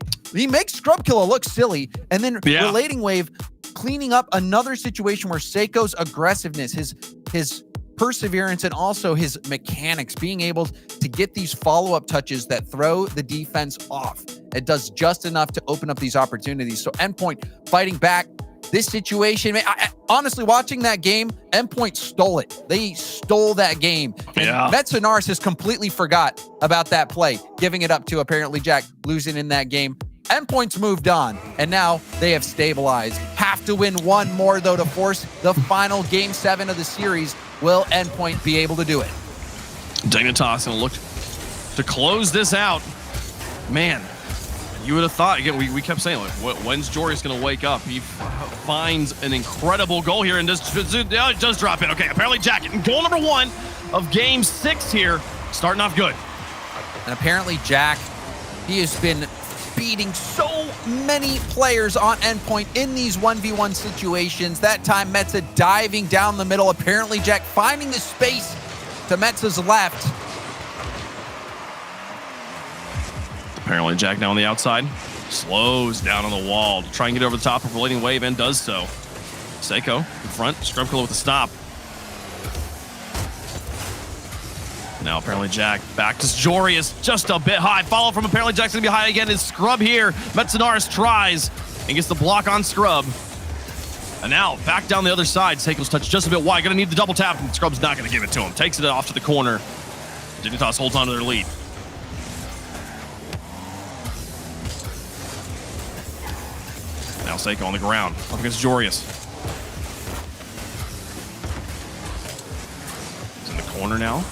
Scrub Killer look silly. And then Relating Wave cleaning up another situation where Seiko's aggressiveness, his perseverance, and also his mechanics, being able to get these follow-up touches that throw the defense off. It does just enough to open up these opportunities. So Endpoint fighting back. This situation, man, honestly, watching that game, Endpoint stole it. They stole that game. And Metsonaris has completely forgot about that play, giving it up to apparently Jack, losing in that game. Endpoint's moved on, and now they have stabilized. Have to win one more, though, to force the final Game 7 of the series. Will Endpoint be able to do it? Dignitas gonna look to close this out. Man, you would have thought, again, we kept saying, like, when's Joris going to wake up? He finds an incredible goal here and it does drop in. Okay, apparently Jack, goal number 1 of game 6 here, starting off good. And apparently Jack, he has been beating so many players on Endpoint in these 1v1 situations. That time, Metza diving down the middle. Apparently Jack finding the space to Metza's left. Apparently Jack now on the outside, slows down on the wall to try and get over the top of Relating Wave and does so. Seiko in front, Scrub Killer with the stop. Now apparently Jack back to Joris, just a bit high. Follow from apparently Jack's gonna be high again. Is Scrub here? Metsonaris tries and gets the block on Scrub. And now back down the other side. Seiko's touch just a bit wide. Gonna need the double tap, and Scrub's not gonna give it to him. Takes it off to the corner. Dignitas holds on to their lead. Now Seiko on the ground, up against Joris. He's in the corner now.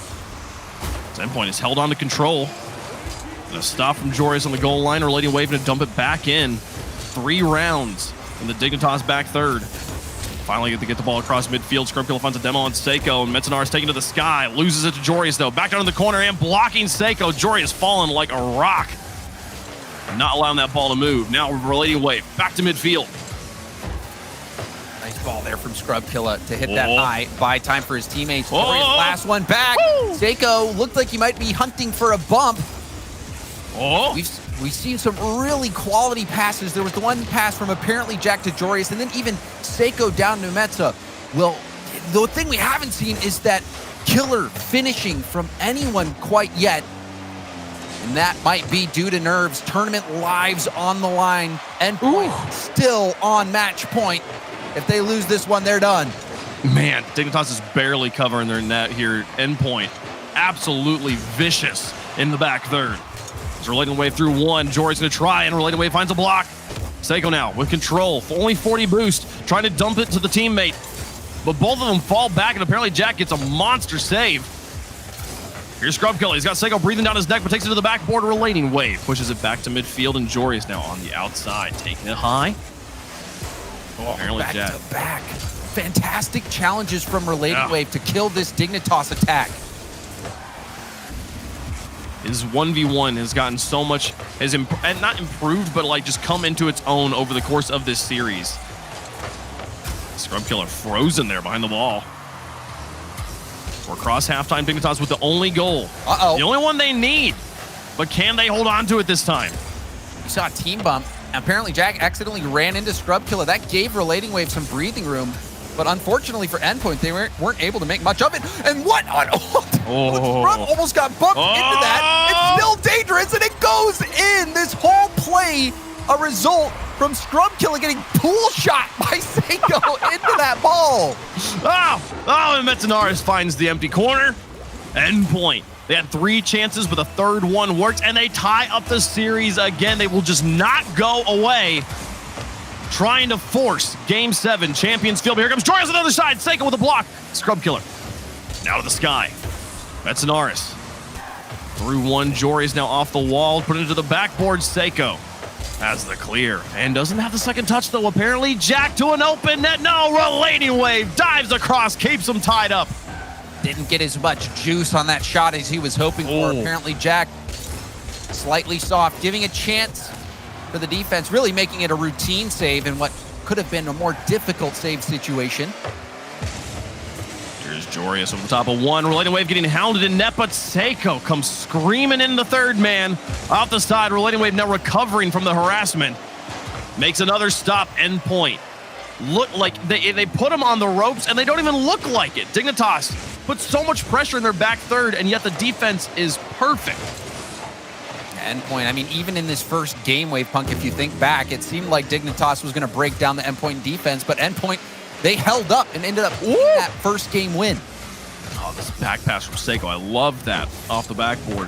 Endpoint is held on to control. And a stop from Joris on the goal line. Relating Wave to dump it back in. 3 rounds in the Dignitas back third. Finally get the ball across midfield. Scrub Killer finds a demo on Seiko, and Metsonaris taken to the sky. Loses it to Joris though. Back down in the corner and blocking Seiko. Joris fallen like a rock. Not allowing that ball to move. Now Relating Wave back to midfield. Nice ball there from Scrub Killer to hit that high. Buy time for his teammates. Joris, last one back. Seiko looked like he might be hunting for a bump. We've seen some really quality passes. There was the one pass from apparently Jack to Joris, and then even Seiko down to Metza. Well, the thing we haven't seen is that killer finishing from anyone quite yet. And that might be due to nerves. Tournament lives on the line. Endpoint still on match point. If they lose this one, they're done. Man, Dignitas is barely covering their net here. Endpoint absolutely vicious in the back third. It's Relating Wave through 1. Jory's going to try, and Relating Wave finds a block. Seiko now with control. Only 40 boost. Trying to dump it to the teammate. But both of them fall back, and apparently Jack gets a monster save. Here's Scrub Killer. He's got Seiko breathing down his neck, but takes it to the backboard. Relating Wave pushes it back to midfield, and Jory's now on the outside, taking it high. Apparently back Jack. to back. Fantastic challenges from Relating Wave to kill this Dignitas attack. His 1v1 has gotten so much, and not improved, but like just come into its own over the course of this series. Scrub Killer frozen there behind the ball. We're across halftime. Dignitas with the only goal. The only one they need. But can they hold on to it this time? You saw a team bump. Apparently Jack accidentally ran into Scrub Killer. That gave Relating Wave some breathing room. But unfortunately for Endpoint, they weren't able to make much of it. And what on Oh. Scrub almost got bumped into that. It's still dangerous, and it goes in. This whole play, a result from Scrub Killer getting pool shot by Seiko into that ball. And Metanaris finds the empty corner. Endpoint. They had 3 chances, but the third one worked, and they tie up the series again. They will just not go away. Trying to force Game 7, Champions Field. But here comes Joyous on the other side. Seiko with a block. Scrub Killer. Out of the sky. Metanaris. Through one. Jory's now off the wall. Put into the backboard. Seiko has the clear. And doesn't have the second touch, though. Apparently, Jack to an open net. No, relating wave. Dives across. Keeps him tied up. Didn't get as much juice on that shot as he was hoping for. Apparently, Jack slightly soft, giving a chance for the defense, really making it a routine save in what could have been a more difficult save situation. Here's Jorius over the top of one. Relating wave getting hounded in net, but Seiko comes screaming in the third man. Off the side, Relating wave now recovering from the harassment. Makes another stop. Endpoint. Look like they put him on the ropes, and they don't even look like it. Dignitas puts so much pressure in their back third, and yet the defense is perfect. Endpoint, I mean, even in this first game, Wave Punk, if you think back, it seemed like Dignitas was going to break down the Endpoint defense, but Endpoint, they held up and ended up getting that first game win. Oh, this back pass from Seiko. I love that off the backboard.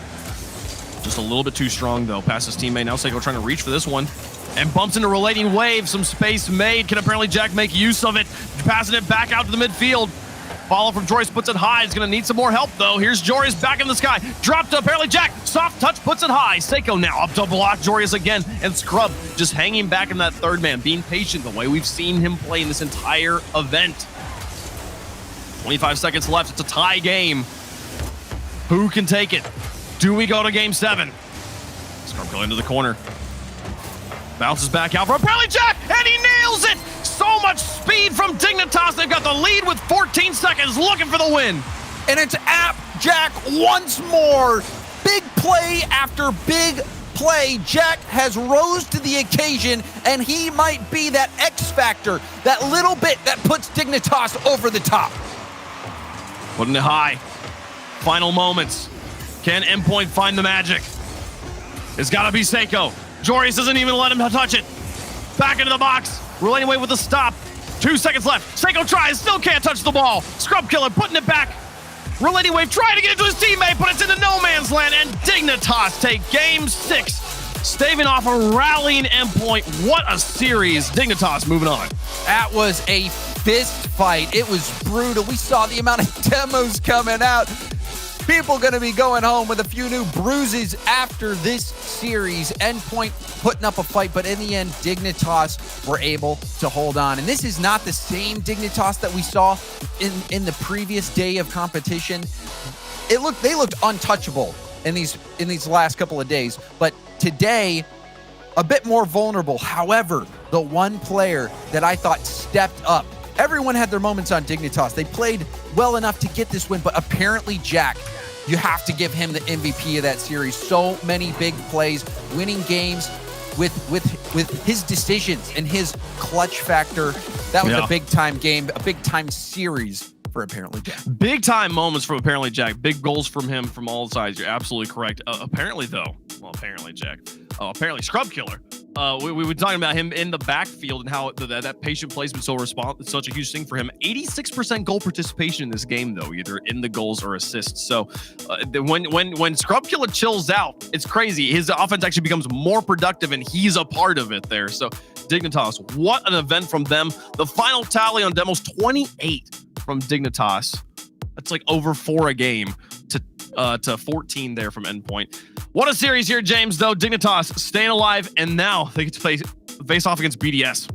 Just a little bit too strong, though. Past his teammate. Now Seiko trying to reach for this one. And bumps into Relating Wave. Some space made. Can apparently Jack make use of it? Passing it back out to the midfield. Follow from Joris, puts it high. He's going to need some more help, though. Here's Joris back in the sky. Dropped to apparently Jack. Soft touch, puts it high. Seiko now up to block Joris again. And Scrub just hanging back in that third man, being patient the way we've seen him play in this entire event. 25 seconds left. It's a tie game. Who can take it? Do we go to Game 7? Scrub go into the corner. Bounces back out for apparently Jack, and he nails it! So much speed from Dignitas. They've got the lead with 14 seconds, looking for the win. And it's App Jack once more. Big play after big play. Jack has rose to the occasion, and he might be that X factor, that little bit that puts Dignitas over the top. Putting it high. Final moments. Can Endpoint find the magic? It's got to be Seiko. Joris doesn't even let him touch it. Back into the box. Relating Wave with a stop. 2 seconds left. Seiko tries, still can't touch the ball. Scrub Killer putting it back. Relating Wave trying to get it to his teammate, but it's into no man's land, and Dignitas take Game 6, staving off a rallying Endpoint. What a series. Dignitas moving on. That was a fist fight. It was brutal. We saw the amount of demos coming out. People going to be going home with a few new bruises after this series. Endpoint putting up a fight, but in the end, Dignitas were able to hold on. And this is not the same Dignitas that we saw in the previous day of competition. They looked untouchable in these last couple of days, but today, a bit more vulnerable. However, the one player that I thought stepped up, everyone had their moments on Dignitas. They played well enough to get this win, but apparently Jack, you have to give him the MVP of that series. So many big plays, winning games with his decisions and his clutch factor. That was a big time game, a big time series for apparently Jack. Big time moments from apparently Jack. Big goals from him from all sides. You're absolutely correct. Apparently Jack. Apparently Scrub Killer. We were talking about him in the backfield and how that patient placement such a huge thing for him. 86% goal participation in this game, though, either in the goals or assists. So when Scrub Killer chills out, it's crazy. His offense actually becomes more productive, and he's a part of it there. So Dignitas, what an event from them. The final tally on demos, 28 from Dignitas. That's like over 4 a game to 14 there from Endpoint. What a series here, James, though. Dignitas staying alive, and now they get to face off against BDS.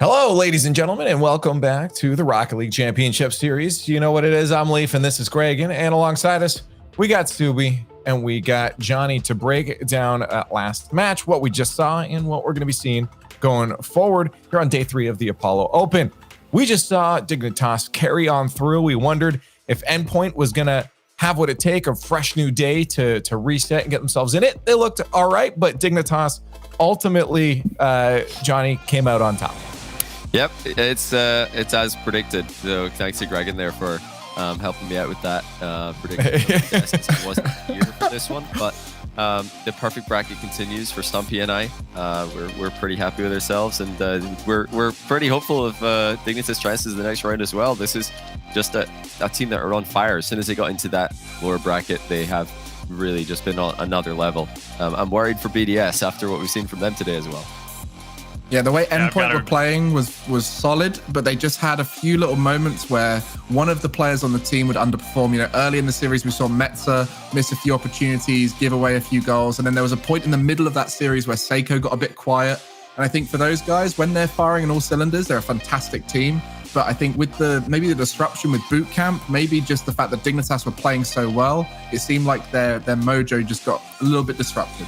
Hello, ladies and gentlemen, and welcome back to the Rocket League Championship Series. You know what it is. I'm Leaf, and this is Greg, and alongside us, we got Subi, and we got Johnny to break down last match, what we just saw, and what we're going to be seeing going forward here on day 3 of the Apollo Open. We just saw Dignitas carry on through. We wondered if Endpoint was going to have what it take, a fresh new day to reset and get themselves in it. They looked all right, but Dignitas ultimately, Johnny, came out on top. Yep, it's as predicted. So thanks to Greg in there for helping me out with that prediction. Since I wasn't here for this one, but the perfect bracket continues for Stumpy and I. We're pretty happy with ourselves, and we're pretty hopeful of Dignitas' chances in the next round as well. This is just a team that are on fire. As soon as they got into that lower bracket, they have really just been on another level. I'm worried for BDS after what we've seen from them today as well. Yeah, the way Endpoint were playing was solid, but they just had a few little moments where one of the players on the team would underperform. You know, early in the series, we saw Metza miss a few opportunities, give away a few goals. And then there was a point in the middle of that series where Seiko got a bit quiet. And I think for those guys, when they're firing on all cylinders, they're a fantastic team. But I think with maybe the disruption with boot camp, maybe just the fact that Dignitas were playing so well, it seemed like their mojo just got a little bit disrupted.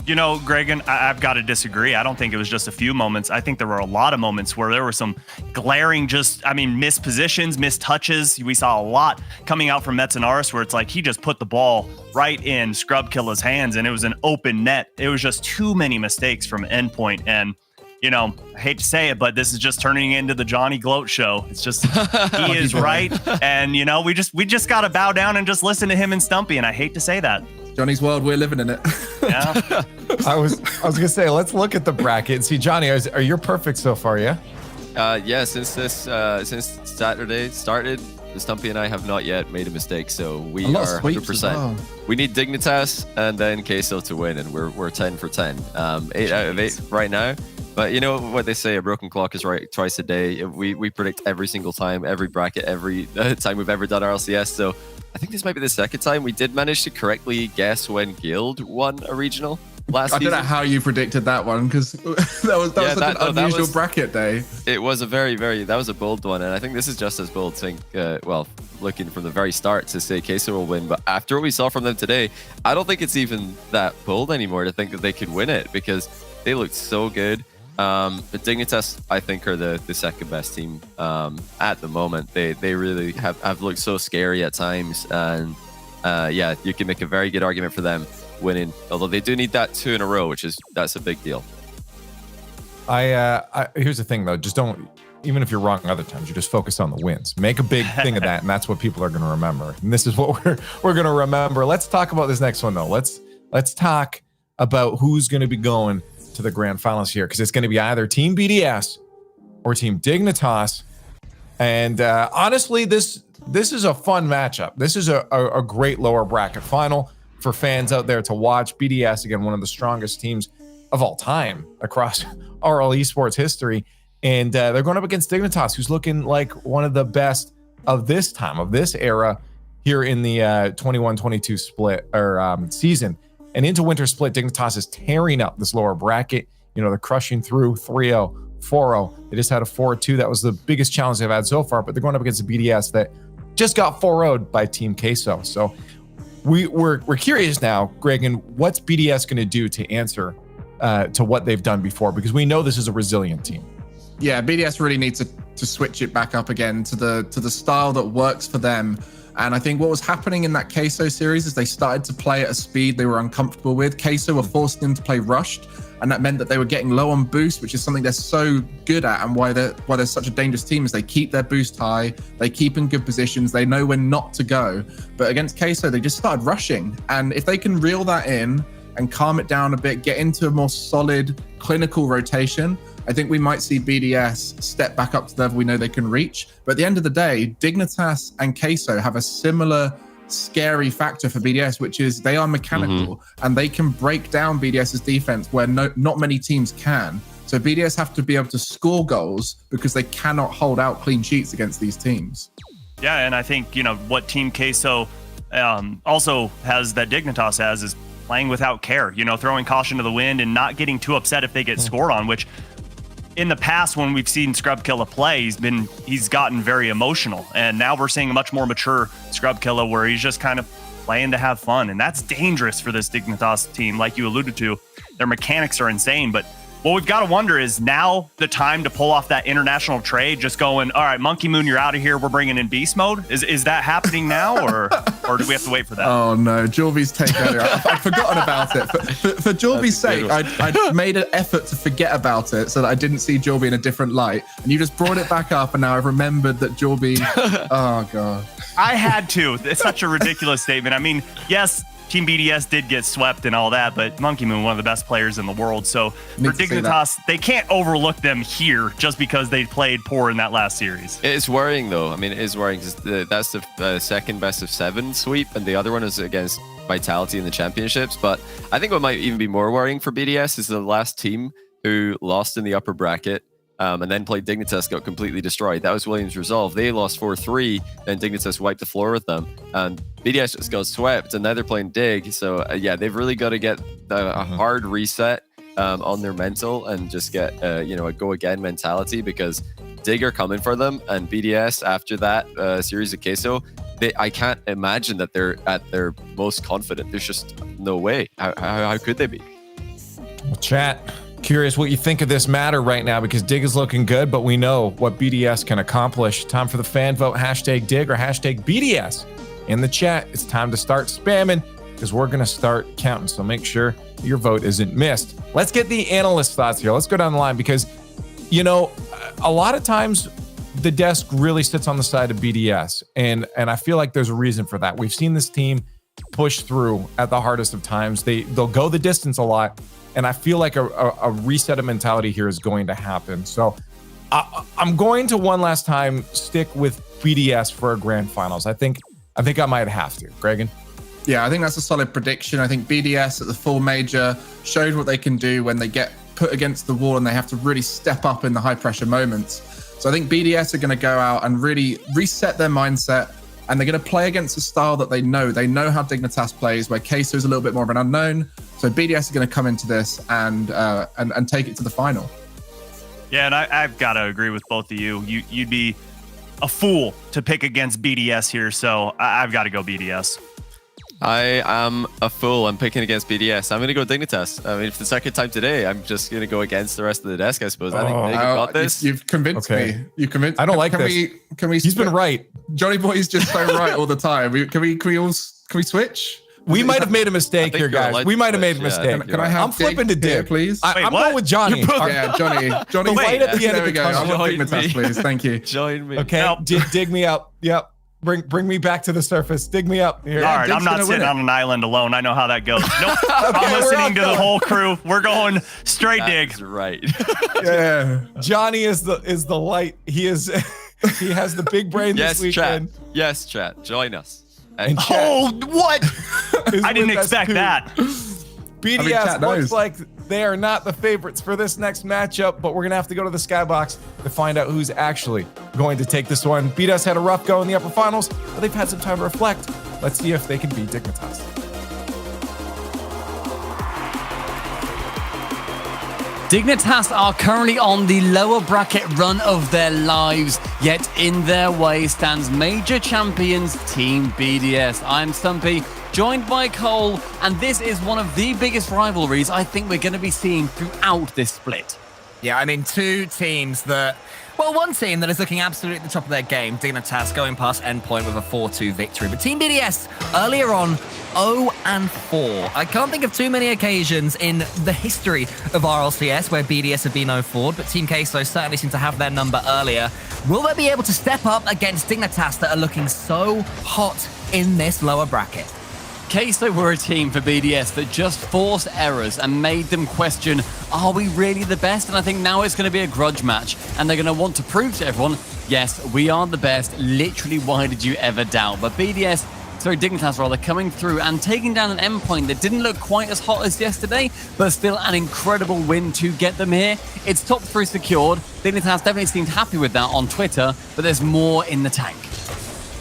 You know, Greg, and I've got to disagree. I don't think it was just a few moments. I think there were a lot of moments where there were some glaring, missed positions, missed touches. We saw a lot coming out from Metzenaris where it's like he just put the ball right in Scrub Killa's hands and it was an open net. It was just too many mistakes from Endpoint. And, you know, I hate to say it, but this is just turning into the Johnny Gloat show. It's just, he is right. And, you know, we just got to bow down and just listen to him and Stumpy. And I hate to say that. Johnny's world, we're living in it. Yeah. I was gonna say, let's look at the bracket and see. Johnny, are you perfect so far? Yeah. Yeah. Since Saturday started, the Stumpy and I have not yet made a mistake, so we are 100%. Well. We need Dignitas and then Queso to win, and we're 10 for 10. 8 out of 8 right now. But you know what they say, a broken clock is right twice a day. We predict every single time, every bracket, every time we've ever done RLCS. So I think this might be the second time we did manage to correctly guess when Guild won a regional last season. I don't know how you predicted that one, because that was such an unusual bracket day. It was a that was a bold one, and I think this is just as bold. Looking from the very start to say Queso will win, but after what we saw from them today, I don't think it's even that bold anymore to think that they could win it, because they looked so good. But Dignitas, I think, are the second best team at the moment. They really have looked so scary at times, and yeah, you can make a very good argument for them winning. Although they do need that 2 in a row, that's a big deal. Here's the thing though, just don't, even if you're wrong other times, you just focus on the wins. Make a big thing of that, and that's what people are going to remember. And this is what we're going to remember. Let's talk about this next one though. Let's talk about who's going to be going to the grand finals here, because it's going to be either Team BDS or Team Dignitas. And honestly, this is a fun matchup. This is a great lower bracket final for fans out there to watch. BDS, again, one of the strongest teams of all time across RL Esports history. And they're going up against Dignitas, who's looking like one of the best of this time, of this era here in the 21-22 split or season. And into winter split, Dignitas is tearing up this lower bracket. You know, they're crushing through 3-0, 4-0. They just had a 4-2. That was the biggest challenge they've had so far, but they're going up against the BDS that just got 4-0'd by Team Queso. So we're curious now, Greg, and what's BDS going to do to answer to what they've done before? Because we know this is a resilient team. Yeah, BDS really needs to switch it back up again to the style that works for them. And I think what was happening in that Queso series is they started to play at a speed they were uncomfortable with. Queso were forcing them to play rushed, and that meant that they were getting low on boost, which is something they're so good at, and why they're such a dangerous team is they keep their boost high, they keep in good positions, they know when not to go. But against Queso, they just started rushing. And if they can reel that in and calm it down a bit, get into a more solid clinical rotation, I think we might see BDS step back up to the level we know they can reach. But at the end of the day, Dignitas and Queso have a similar scary factor for BDS, which is they are mechanical and they can break down BDS's defense where not many teams can. So BDS have to be able to score goals because they cannot hold out clean sheets against these teams. Yeah, and I think, you know, what Team Queso also has that Dignitas has is playing without care, you know, throwing caution to the wind and not getting too upset if they get scored on, which in the past, when we've seen Scrubkilla play, he's gotten very emotional. And now we're seeing a much more mature Scrubkilla where he's just kind of playing to have fun. And that's dangerous for this Dignitas team. Like you alluded to, their mechanics are insane. But what we've got to wonder is now the time to pull off that international trade, just going, all right, Monkey Moon, you're out of here. We're bringing in beast mode. Is that happening now, or do we have to wait for that? Oh no, Jorby's take earlier. I'd forgotten about it. For Jorby's sake, I'd made an effort to forget about it so that I didn't see Jorby in a different light. And you just brought it back up, and now I've remembered that Jorby. Oh god. I had to. It's such a ridiculous statement. I mean, yes, Team BDS did get swept and all that, but Monkey Moon, one of the best players in the world. So for Dignitas, they can't overlook them here just because they played poor in that last series. It's worrying, though. I mean, it is worrying because that's the second best of 7 sweep, and the other one is against Vitality in the championships. But I think what might even be more worrying for BDS is the last team who lost in the upper bracket and then played Dignitas got completely destroyed. That was Williams Resolve. They lost 4-3, then Dignitas wiped the floor with them. And BDS just got swept, and now they're playing Dig. So yeah, they've really got to get a hard reset on their mental and just get a go again mentality, because Dig are coming for them, and BDS after that series of Queso, I can't imagine that they're at their most confident. There's just no way. How could they be? Well, chat, curious what you think of this matter right now, because Dig is looking good, but we know what BDS can accomplish. Time for the fan vote, #Dig or #BDS. In the chat, it's time to start spamming, because we're going to start counting. So make sure your vote isn't missed. Let's get the analyst thoughts here. Let's go down the line, because, you know, a lot of times the desk really sits on the side of BDS. And I feel like there's a reason for that. We've seen this team push through at the hardest of times. They'll go the distance a lot. And I feel like a reset of mentality here is going to happen. So I'm going to one last time stick with BDS for a grand finals. I think I might have to. Gregan? Yeah, I think that's a solid prediction. I think BDS at the full major showed what they can do when they get put against the wall and they have to really step up in the high pressure moments. So I think BDS are going to go out and really reset their mindset, and they're going to play against a style that they know. They know how Dignitas plays, where Queso is a little bit more of an unknown. So BDS are going to come into this and take it to the final. Yeah, and I've got to agree with both of you. You'd be a fool to pick against BDS here, so I've got to go BDS. I am a fool. I'm picking against BDS. I'm going to go Dignitas. I mean, for the second time today, I'm just going to go against the rest of the desk, I suppose. I think they got this. You've convinced me. You convinced. I don't like this. Can we? He's been right. Johnny Boy's just so right all the time. Can we switch? We might have made a mistake here, guys. We might have made a mistake. Can I have? I'm flipping to Dig, please. I'm going with Johnny. Yeah, Johnny. Right at the end of the go. I want Dignitas, please. Thank you. Join me. Okay, dig me up. Yep. Bring me back to the surface. Dig me up here. All right, I'm not sitting on an island alone. I know how that goes. Nope. I'm listening to the whole crew. We're going straight Dig. That's right. Yeah. Johnny is the light. He is. He has the big brain this weekend. Chat. Yes, chat. Join us. Oh, what? I didn't expect that. BDS looks like they are not the favorites for this next matchup, but we're going to have to go to the skybox to find out who's actually going to take this one. BDS had a rough go in the upper finals, but they've had some time to reflect. Let's see if they can beat Dignitas. Dignitas are currently on the lower bracket run of their lives, yet in their way stands major champions Team BDS. I'm Stumpy, joined by Cole, and this is one of the biggest rivalries I think we're going to be seeing throughout this split. Yeah, I mean, two teams that... Well, one team that is looking absolutely at the top of their game, Dignitas, going past Endpoint with a 4-2 victory. But Team BDS, earlier on, 0-4. I can't think of too many occasions in the history of RLCS where BDS have been 0-4, but Team Queso certainly seem to have their number earlier. Will they be able to step up against Dignitas that are looking so hot in this lower bracket? Queso were a team for BDS that just forced errors and made them question, are we really the best? And I think now it's going to be a grudge match, and they're going to want to prove to everyone, yes, we are the best. Literally, why did you ever doubt? But Dignitas rather, coming through and taking down an Endpoint that didn't look quite as hot as yesterday, but still an incredible win to get them here. It's top 3 secured. Dignitas definitely seemed happy with that on Twitter, but there's more in the tank.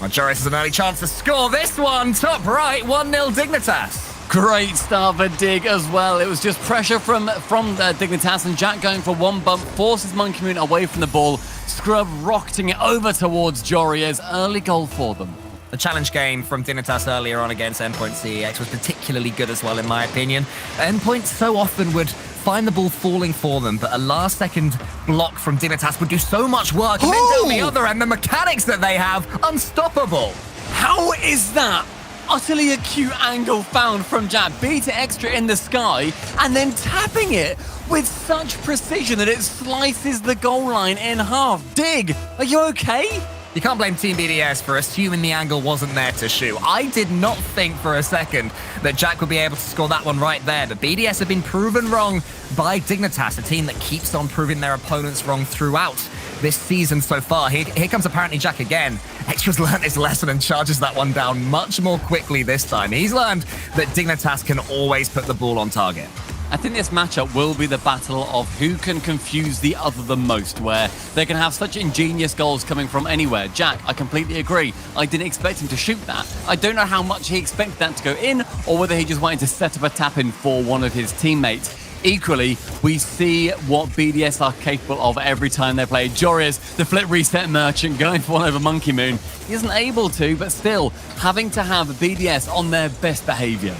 Joris has an early chance to score this one. Top right, 1-0 Dignitas. Great start for Dig as well. It was just pressure from Dignitas, and Jack going for one bump forces Monkey Moon away from the ball. Scrub rocketing it over towards Joria's early goal for them. The challenge game from Dignitas earlier on against Endpoint CEX was particularly good as well, in my opinion. Endpoint so often would find the ball falling for them, but a last-second block from Dignitas would do so much work. And then down the other end, the mechanics that they have, unstoppable. How is that? Utterly acute angle found from Jack. Beat it extra in the sky, and then tapping it with such precision that it slices the goal line in half. Dig, are you okay? You can't blame Team BDS for assuming the angle wasn't there to shoot. I did not think for a second that Jack would be able to score that one right there, but BDS have been proven wrong by Dignitas, a team that keeps on proving their opponents wrong throughout this season so far. Here comes apparently Jack again. Extra's learned his lesson and charges that one down much more quickly this time. He's learned that Dignitas can always put the ball on target. I think this matchup will be the battle of who can confuse the other the most, where they can have such ingenious goals coming from anywhere. Jack, I completely agree. I didn't expect him to shoot that. I don't know how much he expected that to go in, or whether he just wanted to set up a tap-in for one of his teammates. Equally, we see what BDS are capable of every time they play. Joria's the flip reset merchant going for one over Monkey Moon. He isn't able to, but still having to have BDS on their best behavior.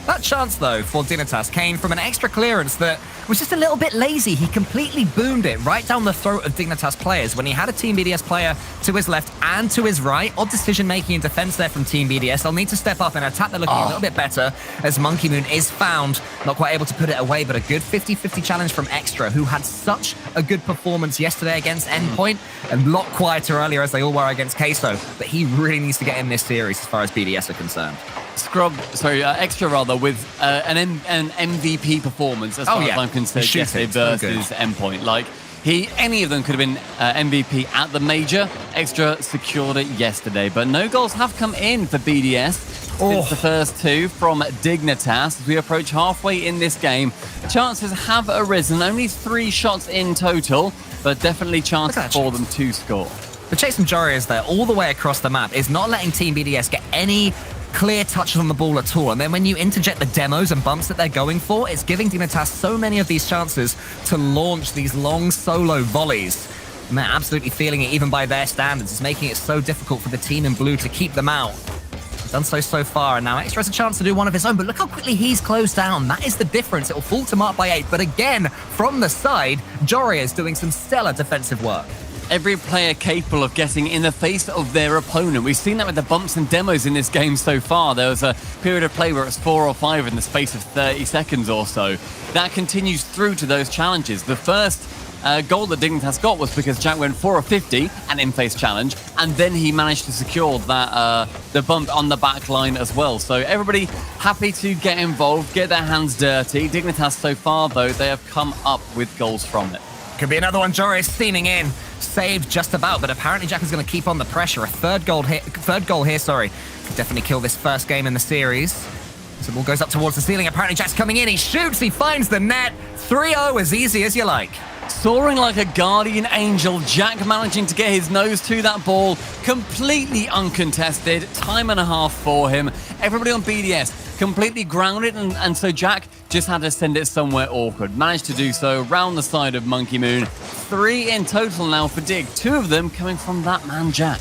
That chance, though, for Dignitas came from an extra clearance that was just a little bit lazy. He completely boomed it right down the throat of Dignitas players when he had a Team BDS player to his left and to his right. Odd decision-making and defense there from Team BDS. They'll need to step up and attack. They're looking a little bit better as Monkey Moon is found. Not quite able to put it away, but a good 50-50 challenge from Extra, who had such a good performance yesterday against Endpoint and a lot quieter earlier as they all were against Queso. But he really needs to get in this series as far as BDS are concerned. Extra rather, with an MVP performance as far as I'm concerned yesterday versus Endpoint. Like, any of them could have been MVP at the major. Extra secured it yesterday, but no goals have come in for BDS since the first two from Dignitas. As we approach halfway in this game, chances have arisen. Only 3 shots in total, but definitely chances for them to score. The chase from Jory is there all the way across the map, is not letting Team BDS get any clear touches on the ball at all. And then when you interject the demos and bumps that they're going for, it's giving Dignitas so many of these chances to launch these long solo volleys. And they're absolutely feeling it even by their standards. It's making it so difficult for the team in blue to keep them out. Done so far, and now Extra has a chance to do one of his own, but look how quickly he's closed down. That is the difference. It will fall to Mark by 8, but again, from the side, Jory is doing some stellar defensive work. Every player capable of getting in the face of their opponent. We've seen that with the bumps and demos in this game so far. There was a period of play where it was 4 or 5 in the space of 30 seconds or so. That continues through to those challenges. The first goal that Dignitas got was because Jack went 4 of 50, an in-face challenge, and then he managed to secure that the bump on the back line as well. So everybody happy to get involved, get their hands dirty. Dignitas so far, though, they have come up with goals from it. Could be another one. Jory is steaming in. Saved just about, but apparently Jack is going to keep on the pressure. A third goal here, Could definitely kill this first game in the series. So the ball goes up towards the ceiling. Apparently Jack's coming in. He shoots. He finds the net. 3-0 as easy as you like. Soaring like a guardian angel, Jack managing to get his nose to that ball, completely uncontested, time and a half for him. Everybody on BDS completely grounded, and so Jack just had to send it somewhere awkward. Managed to do so round the side of Monkey Moon. 3 in total now for Dig, 2 of them coming from that man Jack.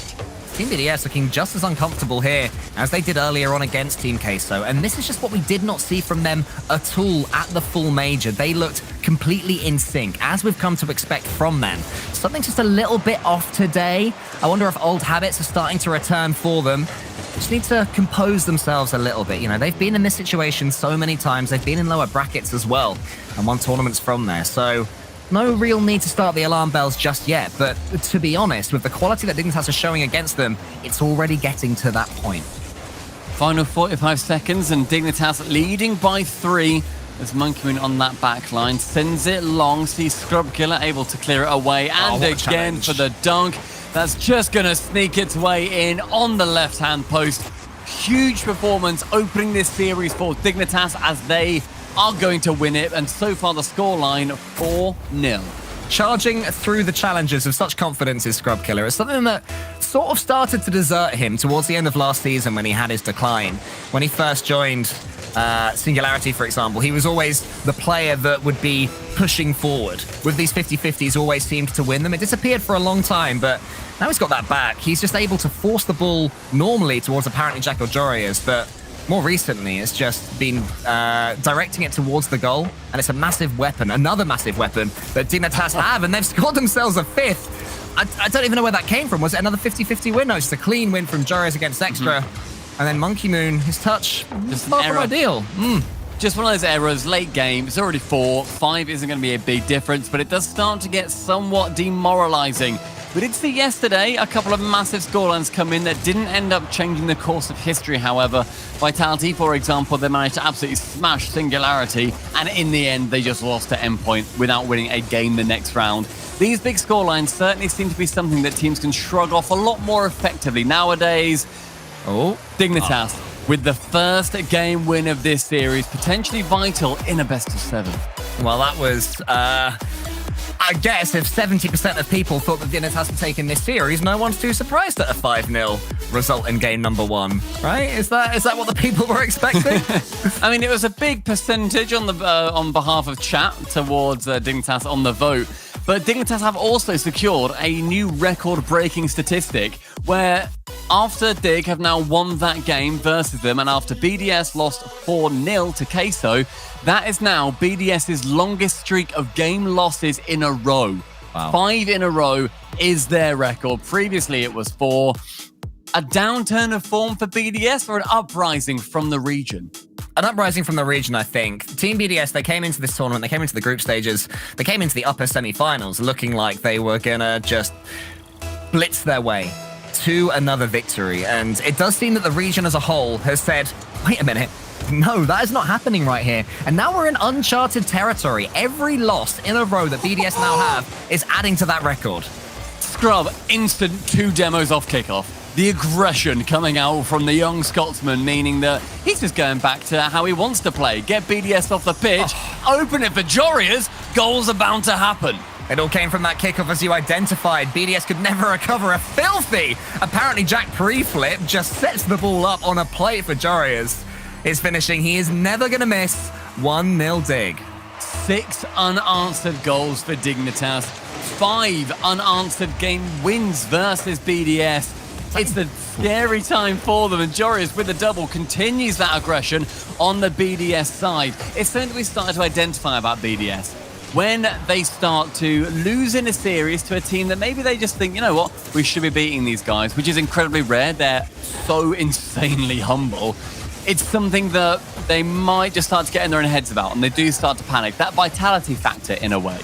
Team BDS looking just as uncomfortable here as they did earlier on against Team Queso, and this is just what we did not see from them at all at the full major. They looked completely in sync, as we've come to expect from them. Something's just a little bit off today. I wonder if old habits are starting to return for them. Just need to compose themselves a little bit. You know, they've been in this situation so many times. They've been in lower brackets as well, and won tournaments from there. So no real need to start the alarm bells just yet, but to be honest, with the quality that Dignitas are showing against them, it's already getting to that point. Final 45 seconds, and Dignitas leading by 3 as Monkey Moon on that back line sends it long. See Scrub Killer able to clear it away, and again for the dunk. That's just going to sneak its way in on the left-hand post. Huge performance opening this series for Dignitas as they are going to win it, and so far the scoreline 4-0. Charging through the challenges with such confidence is Scrub Killer. It's something that sort of started to desert him towards the end of last season when he had his decline. When he first joined Singularity, for example, he was always the player that would be pushing forward. With these 50-50s, always seemed to win them. It disappeared for a long time, but now he's got that back. He's just able to force the ball normally towards apparently Jack or Jorius, but more recently, it's just been directing it towards the goal, and it's a massive weapon, another massive weapon that Dignitas have, and they've scored themselves a 5th. I don't even know where that came from. Was it another 50-50 win? No, just a clean win from Jorius against Extra. And then Monkey Moon, his touch, just far from ideal. Just one of those errors, late game. It's already 4. 5 isn't going to be a big difference, but it does start to get somewhat demoralizing. We did see yesterday a couple of massive scorelines come in that didn't end up changing the course of history, however. Vitality, for example, they managed to absolutely smash Singularity, and in the end, they just lost to Endpoint without winning a game the next round. These big scorelines certainly seem to be something that teams can shrug off a lot more effectively nowadays. Dignitas with the first game win of this series, potentially vital in a best of 7. Well, that was, I guess, if 70% of people thought that Dignitas had taken this series, no one's too surprised at a 5-0 result in game number 1, right? Is that what the people were expecting? I mean, it was a big percentage on the on behalf of chat towards Dignitas on the vote. But Dignitas have also secured a new record-breaking statistic where after Dig have now won that game versus them, and after BDS lost 4-0 to Queso, that is now BDS's longest streak of game losses in a row. Wow. 5 in a row is their record. Previously, it was 4. A downturn of form for BDS or an uprising from the region? An uprising from the region, I think. Team BDS, they came into this tournament, they came into the group stages, they came into the upper semi-finals looking like they were gonna just blitz their way to another victory. And it does seem that the region as a whole has said, wait a minute, no, that is not happening right here. And now we're in uncharted territory. Every loss in a row that BDS now have is adding to that record. Scrub, instant 2 demos off kickoff. The aggression coming out from the young Scotsman, meaning that he's just going back to how he wants to play. Get BDS off the pitch, open it for Jorius, goals are bound to happen. It all came from that kickoff, as you identified. BDS could never recover a filthy. Apparently, Jack pre-flip just sets the ball up on a plate for Jorius. His finishing, he is never going to miss. 1-0 Dig. 6 unanswered goals for Dignitas. 5 unanswered game wins versus BDS. It's the scary time for them, and Joris with the double continues that aggression on the BDS side. It's something that we started to identify about BDS. When they start to lose in a series to a team that maybe they just think, you know what, we should be beating these guys, which is incredibly rare. They're so insanely humble. It's something that they might just start to get in their own heads about, and they do start to panic. That vitality factor, in a way.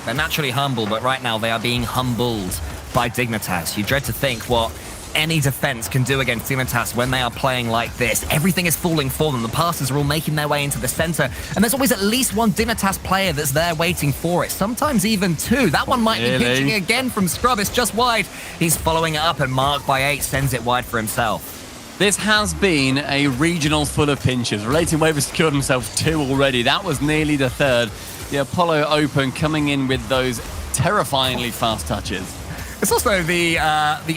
They're naturally humble, but right now they are being humbled by Dignitas. You dread to think what any defense can do against Dignitas when they are playing like this. Everything is falling for them. The passes are all making their way into the center, and there's always at least one Dignitas player that's there waiting for it, sometimes even two. That one might be pitching again from Scrub. It's just wide. He's following it up, and Mark by 8 sends it wide for himself. This has been a regional full of pinches. Relating Wave has secured himself 2 already. That was nearly the 3rd. The Apollo Open coming in with those terrifyingly fast touches. It's also the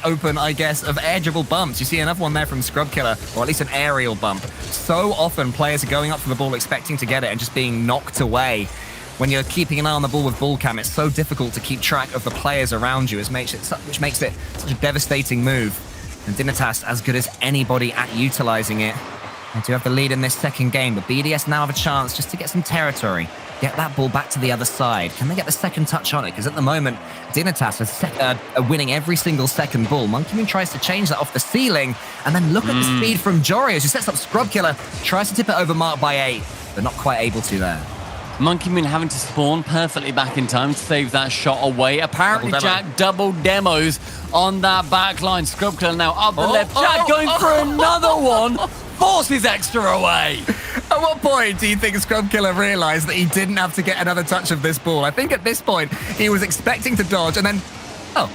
open, I guess, of edgeable bumps. You see another one there from Scrub Killer, or at least an aerial bump. So often players are going up for the ball expecting to get it and just being knocked away. When you're keeping an eye on the ball with ball cam, it's so difficult to keep track of the players around you, which makes it such a devastating move. And Dignitas as good as anybody at utilizing it. They do have the lead in this second game, but BDS now have a chance just to get some territory. Get that ball back to the other side. Can they get the second touch on it? Because at the moment, Dignitas are winning every single second ball. Monkey Moon tries to change that off the ceiling, and then look at the speed from Jorius, who sets up Scrub Killer, tries to tip it over Mark by 8, but not quite able to there. Monkey Moon having to spawn perfectly back in time to save that shot away. Apparently, Jack double demos on that back line. Scrub Killer now up the left. Jack going for another one. Forces extra away. At what point do you think Scrub Killer realized that he didn't have to get another touch of this ball? I think at this point, he was expecting to dodge and then, oh,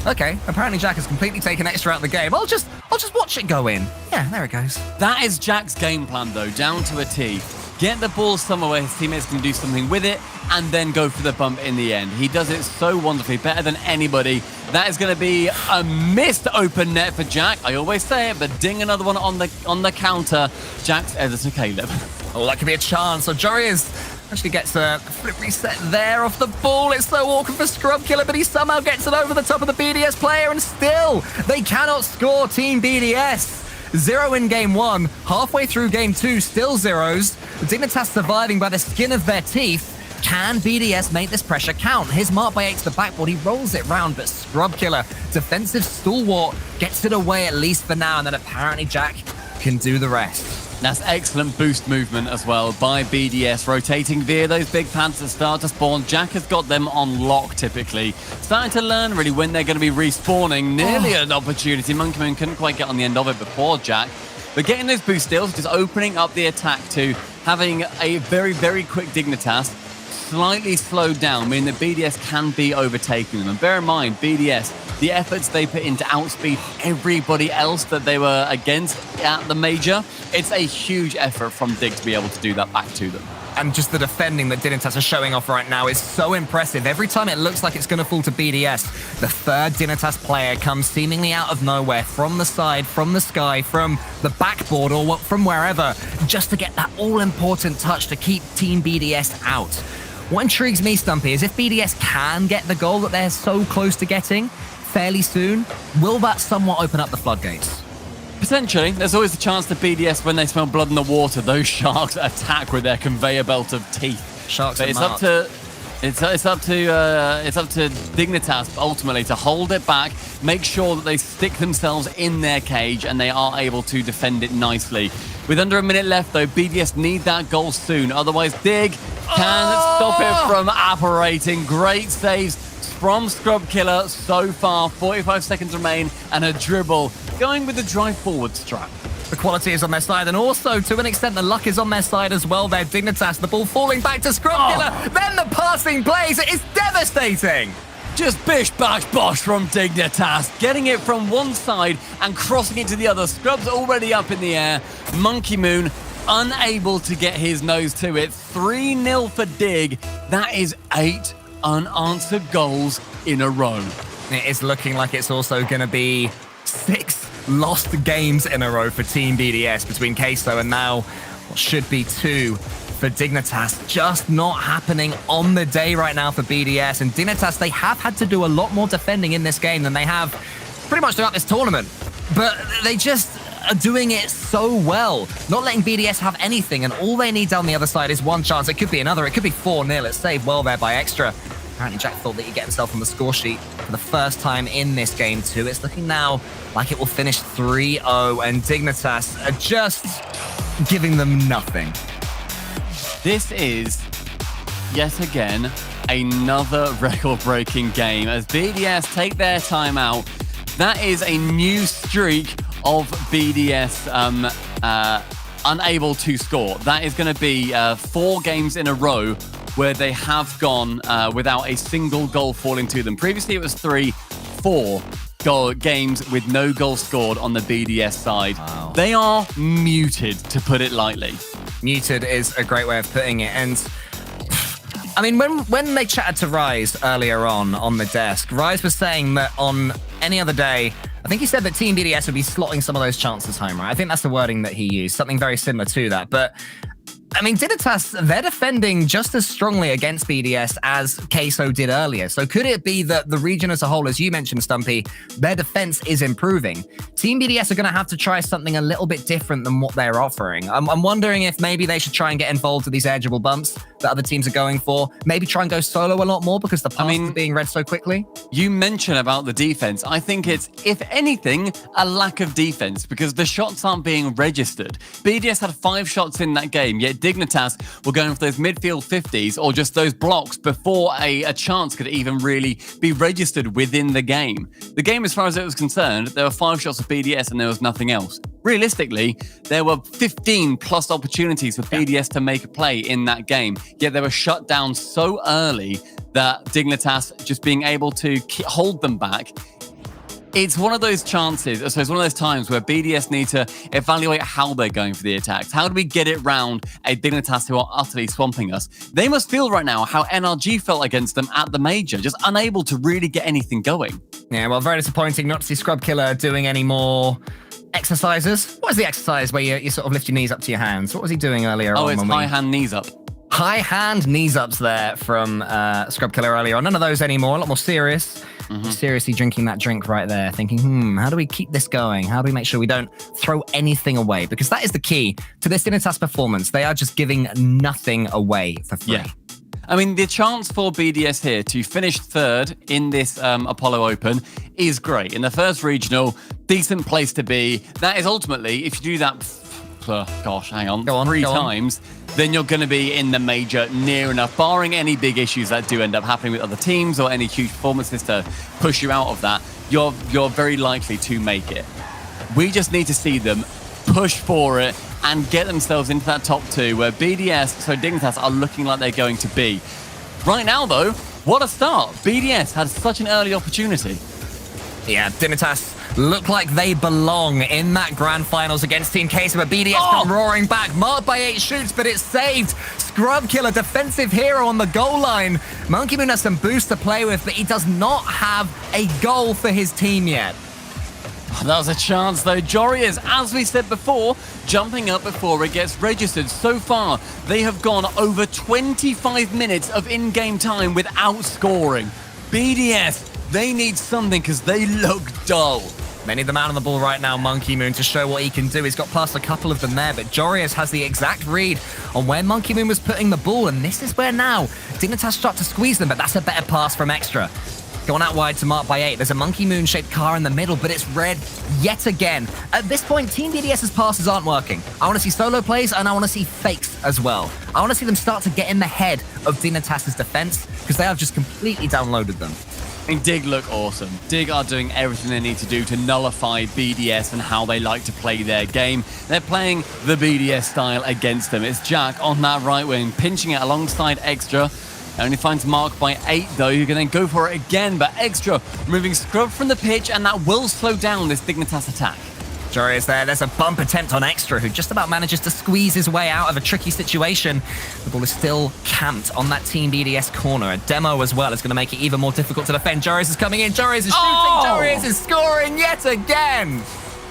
okay. Apparently Jack has completely taken extra out of the game. I'll just watch it go in. Yeah, there it goes. That is Jack's game plan, though, down to a T. Get the ball somewhere where his teammates can do something with it, and then go for the bump in the end. He does it so wonderfully, better than anybody. That is going to be a missed open net for Jack. I always say it, but ding another one on the counter. Jack's ever to Caleb. Oh, that could be a chance. So Jorius actually gets a flip reset there off the ball. It's so awkward for Scrub Killer, but he somehow gets it over the top of the BDS player, and still, they cannot score Team BDS. 0 in game 1, halfway through game 2, still zeros. Dignitas surviving by the skin of their teeth. Can BDS make this pressure count? His Mark by 8 to the backboard, he rolls it round, but Scrub Killer, defensive stalwart, gets it away at least for now, and then apparently Jack can do the rest. That's excellent boost movement as well by BDS, rotating via those big pads that start to spawn. Jack has got them on lock typically. Starting to learn really when they're going to be respawning. Nearly an opportunity. Monkey Moon couldn't quite get on the end of it before Jack. But getting those boost steals, just opening up the attack to having a very, very quick Dignitas, slightly slowed down, meaning that BDS can be overtaking them. And bear in mind, BDS, the efforts they put into outspeed everybody else that they were against at the major, it's a huge effort from Dig to be able to do that back to them. And just the defending that Dignitas are showing off right now is so impressive. Every time it looks like it's going to fall to BDS, the third Dignitas player comes seemingly out of nowhere, from the side, from the sky, from the backboard, or from wherever, just to get that all-important touch to keep Team BDS out. What intrigues me, Stumpy, is if BDS can get the goal that they're so close to getting fairly soon, will that somewhat open up the floodgates? Potentially. There's always a chance that BDS, when they smell blood in the water, those sharks attack with their conveyor belt of teeth. Sharks but are it's marked. up to Dignitas ultimately to hold it back, make sure that they stick themselves in their cage and they are able to defend it nicely. With under a minute left though, BDS need that goal soon, otherwise Dig can stop it from apparating. Great saves from Scrub Killer so far. 45 seconds remain and a dribble going with the drive forward strat. The quality is on their side, and also, to an extent, the luck is on their side as well. Their Dignitas, the ball falling back to Scrub Killer, then the passing plays. It is devastating. Just bish, bash, bosh from Dignitas, getting it from one side and crossing it to the other. Scrub's already up in the air. Monkey Moon unable to get his nose to it. 3-0 for Dig. That is 8 unanswered goals in a row. It is looking like it's also going to be 6 lost games in a row for Team BDS between Queso and now what should be 2 for Dignitas. Just not happening on the day right now for BDS. And Dignitas, they have had to do a lot more defending in this game than they have pretty much throughout this tournament. but they just are doing it so well, not letting BDS have anything, and all they need down the other side is one chance. It could be another, it could be 4-0. It's saved well there by Extra. Apparently Jack thought that he'd get himself on the score sheet for the first time in this game too. It's looking now like it will finish 3-0, and Dignitas are just giving them nothing. This is, yet again, another record-breaking game as BDS take their time out. That is a new streak of BDS unable to score. That is going to be 4 games in a row where they have gone without a single goal falling to them. Previously, it was 3-4 games with no goal scored on the BDS side. Wow. They are muted, to put it lightly. Muted is a great way of putting it. And I mean, when they chatted to Rise earlier on the desk, Rise was saying that on any other day, I think he said that Team BDS would be slotting some of those chances home, right? I think that's the wording that he used, something very similar to that. But I mean, Dignitas, they're defending just as strongly against BDS as Queso did earlier. So could it be that the region as a whole, as you mentioned, Stumpy, their defense is improving? Team BDS are going to have to try something a little bit different than what they're offering. I'm wondering if maybe they should try and get involved with these edgeable bumps that other teams are going for. Maybe try and go solo a lot more because the pass is being read so quickly. You mentioned about the defense. I think it's, if anything, a lack of defense because the shots aren't being registered. BDS had 5 shots in that game, yet Dignitas were going for those midfield 50s or just those blocks before a chance could even really be registered within the game. The game, as far as it was concerned, there were 5 shots of BDS and there was nothing else. Realistically, there were 15 plus opportunities for BDS to make a play in that game, yet they were shut down so early that Dignitas just being able to hold them back. It's one of those chances, so it's one of those times where BDS need to evaluate how they're going for the attacks. How do we get it round a Dignitas who are utterly swamping us? They must feel right now how NRG felt against them at the Major, just unable to really get anything going. Yeah, well, very disappointing not to see Scrub Killer doing any more exercises. What is the exercise where you sort of lift your knees up to your hands? What was he doing earlier on? Oh, it's high hand knees up. High hand knees ups there from Scrub Killer earlier on. None of those anymore, a lot more serious. Seriously drinking that drink right there, thinking, how do we keep this going? How do we make sure we don't throw anything away? Because that is the key to this Dignitas performance. They are just giving nothing away for free. Yeah. I mean, the chance for BDS here to finish 3rd in this Apollo Open is great. In the first regional, decent place to be. That is ultimately, if you do that, hang on, 3 times, then you're going to be in the Major near enough, barring any big issues that do end up happening with other teams or any huge performances to push you out of that. You're very likely to make it. We just need to see them push for it and get themselves into that top 2 where BDS, so Dignitas, are looking like they're going to be. Right now, though, what a start. BDS had such an early opportunity. Yeah, Dignitas look like they belong in that grand finals against Team Queso, but BDS come roaring back. Marked by 8 shoots, but it's saved. Scrub Killer, defensive hero on the goal line. Monkey Moon has some boost to play with, but he does not have a goal for his team yet. That was a chance, though. Jorias, as we said before, jumping up before it gets registered. So far, they have gone over 25 minutes of in-game time without scoring. BDS, they need something because they look dull. They need the man on the ball right now, Monkey Moon, to show what he can do. He's got past a couple of them there, but Jorias has the exact read on where Monkey Moon was putting the ball, and this is where now Dignitas start to squeeze them, but that's a better pass from Extra. Going out wide to Mark by 8. There's a Monkey Moon-shaped car in the middle, but it's red yet again. At this point, Team BDS's passes aren't working. I want to see solo plays, and I want to see fakes as well. I want to see them start to get in the head of Dignitas's defense, because they have just completely downloaded them. And Dig look awesome. Dig are doing everything they need to do to nullify BDS and how they like to play their game. They're playing the BDS style against them. It's Jack on that right wing, pinching it alongside Extra. Only finds Mark by 8, though. You can then go for it again, but Extra moving Scrub from the pitch, and that will slow down this Dignitas attack. Jory is there. There's a bump attempt on Extra, who just about manages to squeeze his way out of a tricky situation. The ball is still camped on that Team BDS corner. A demo as well is going to make it even more difficult to defend. Joris is coming in. Joris is shooting. Joris is scoring yet again.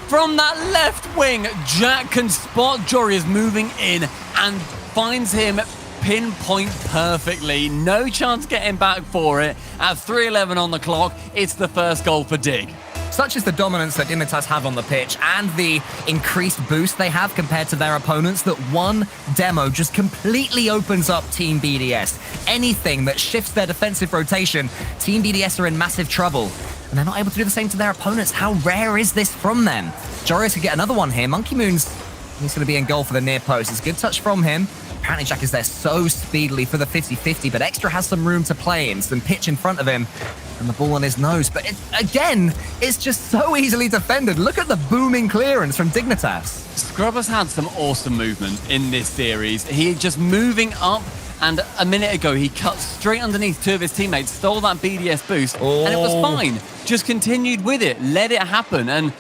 From that left wing, Jack can spot Joris moving in and finds him pinpoint perfectly. No chance getting back for it. At 3:11 on the clock, it's the first goal for Dig. Such is the dominance that Dignitas have on the pitch and the increased boost they have compared to their opponents that one demo just completely opens up Team BDS. Anything that shifts their defensive rotation, Team BDS are in massive trouble. And they're not able to do the same to their opponents. How rare is this from them? Jorius could get another one here. Monkey Moon's he's going to be in goal for the near post. It's a good touch from him. Apparently Jack is there so speedily for the 50-50, but Extra has some room to play in, some pitch in front of him, and the ball on his nose. But again, it's just so easily defended. Look at the booming clearance from Dignitas. Scrub has had some awesome movement in this series. He just moving up, and a minute ago, he cut straight underneath two of his teammates, stole that BDS boost, and it was fine. Just continued with it, let it happen. And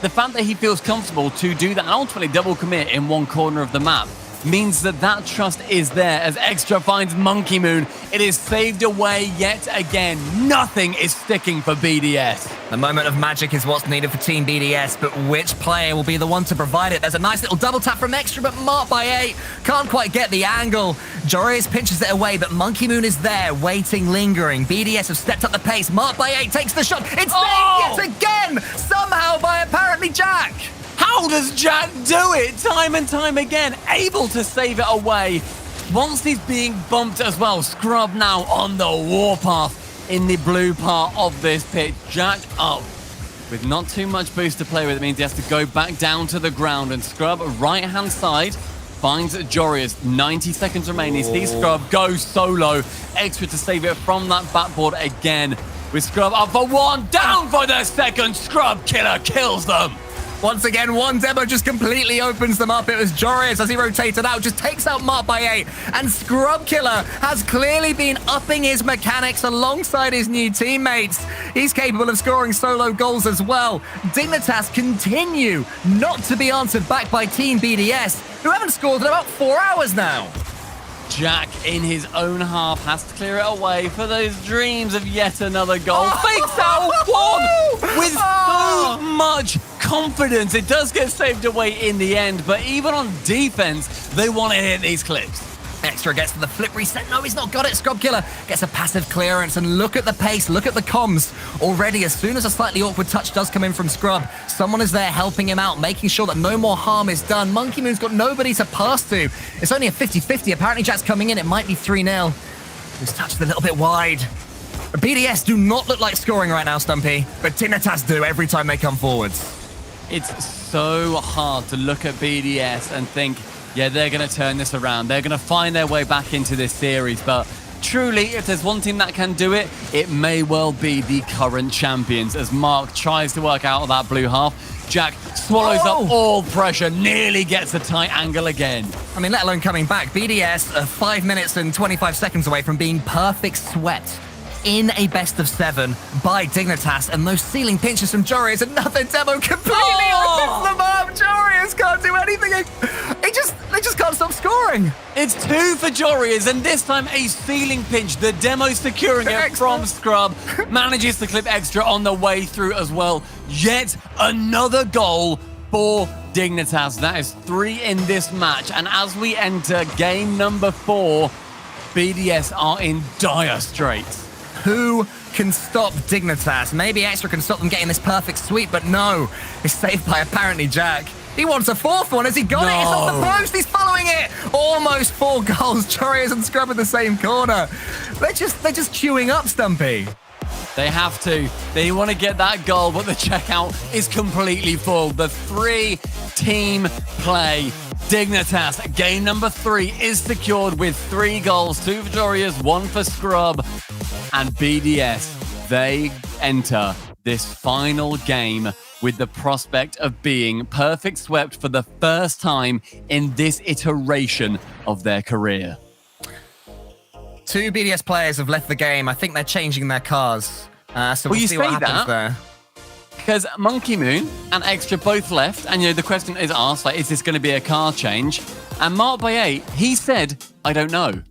the fact that he feels comfortable to do that and ultimately double commit in one corner of the map means that that trust is there as Extra finds Monkey Moon. It is saved away yet again. Nothing is sticking for BDS. The moment of magic is what's needed for Team BDS, but which player will be the one to provide it? There's a nice little double tap from Extra, but marked by 8. Can't quite get the angle. Jorius pinches it away, but Monkey Moon is there, waiting, lingering. BDS have stepped up the pace. Marked by 8 takes the shot. It's saved yet again, somehow by apparently Jack. How does Jack do it time and time again? Able to save it away. Once he's being bumped as well. Scrub now on the warpath in the blue part of this pitch. Jack up with not too much boost to play with. It means he has to go back down to the ground. And Scrub, right-hand side, finds Jorius. 90 seconds remaining. Sees Scrub go solo. Extra to save it from that backboard again. With Scrub up for one, down for the second. Scrub Killer kills them. Once again, one demo just completely opens them up. It was Jorius as he rotated out, just takes out Mark by 8. And Scrub Killer has clearly been upping his mechanics alongside his new teammates. He's capable of scoring solo goals as well. Dignitas continue not to be answered back by Team BDS, who haven't scored in about 4 hours now. Jack in his own half has to clear it away for those dreams of yet another goal. Fakes out one with so much confidence. It does get saved away in the end, but even on defense, they want to hit these clips. Extra gets to the flip reset. No, he's not got it. Scrub Killer gets a passive clearance, and look at the pace, look at the comms. Already, as soon as a slightly awkward touch does come in from Scrub, someone is there helping him out, making sure that no more harm is done. Monkey Moon's got nobody to pass to. It's only a 50-50. Apparently, Jack's coming in. It might be 3-0. He's touched a little bit wide. BDS do not look like scoring right now, Stumpy, but Dignitas do every time they come forwards. It's so hard to look at BDS and think, yeah, they're going to turn this around. They're going to find their way back into this series. But truly, if there's one team that can do it, it may well be the current champions. As Mark tries to work out of that blue half, Jack swallows up all pressure, nearly gets a tight angle again. I mean, let alone coming back. BDS are 5 minutes and 25 seconds away from being perfect swept in a best of 7 by Dignitas, and those ceiling pinches from Jorius, another demo completely opens them up. Jorius can't do anything. They just can't stop scoring. It's 2 for Jorius, and this time a ceiling pinch. The demo securing it from Scrub. Manages to clip Extra on the way through as well. Yet another goal for Dignitas. That is 3 in this match, and as we enter game number 4, BDS are in dire straits. Who can stop Dignitas? Maybe Extra can stop them getting this perfect sweep, but no. It's saved by apparently Jack. He wants a 4th one. Has he got it? It's off the post. He's following it. Almost 4 goals. Jorius and Scrub in the same corner. They're just queuing up, Stumpy. They have to. They want to get that goal, but the checkout is completely full. The 3-team play. Dignitas, game number 3 is secured with 3 goals. 2 for Jorius, 1 for Scrub. And BDS, they enter this final game with the prospect of being perfect swept for the first time in this iteration of their career. 2 BDS players have left the game. I think they're changing their cars. So we'll see what happens there. Because Monkey Moon and Extra both left, and the question is asked, like, is this going to be a car change? And Mark by 8, he said, I don't know.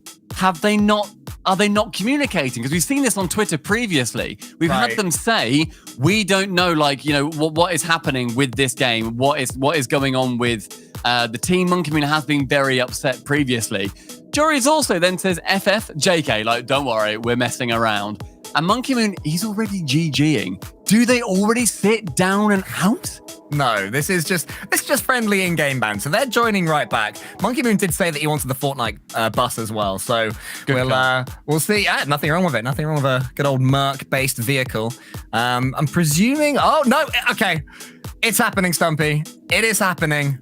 Are they not communicating? Because we've seen this on Twitter previously. We've had them say, we don't know, what is happening with this game, what is going on with the team. Monkey Moon has been very upset previously. Jorius also then says, FF, JK, don't worry, we're messing around. And Monkey Moon, he's already GGing. Do they already sit down and out? No, this is just friendly in-game banter. They're joining right back. Monkey Moon did say that he wanted the Fortnite bus as well, so we'll see. Nothing wrong with it. Nothing wrong with a good old Merc-based vehicle. I'm presuming. Oh no, okay, it's happening, Stumpy. It is happening.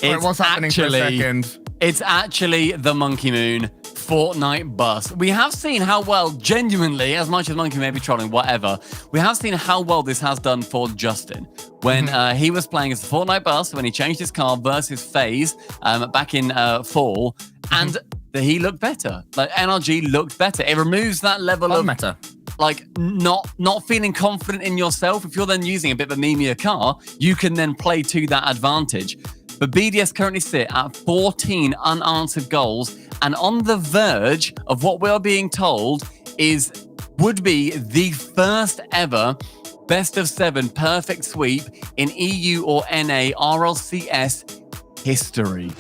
It was happening for a second. It's actually the Monkey Moon Fortnite bus. We have seen how well, genuinely, as much as Monkey may be trolling, whatever, we have seen how well this has done for Justin. When he was playing as the Fortnite bus, when he changed his car versus FaZe back in fall, and he looked better. Like, NRG looked better. It removes that level of meta. Like, not feeling confident in yourself. If you're then using a bit of a memeier car, you can then play to that advantage. But BDS currently sit at 14 unanswered goals, and on the verge of what we're being told would be the first ever best of 7 perfect sweep in EU or NA RLCS history.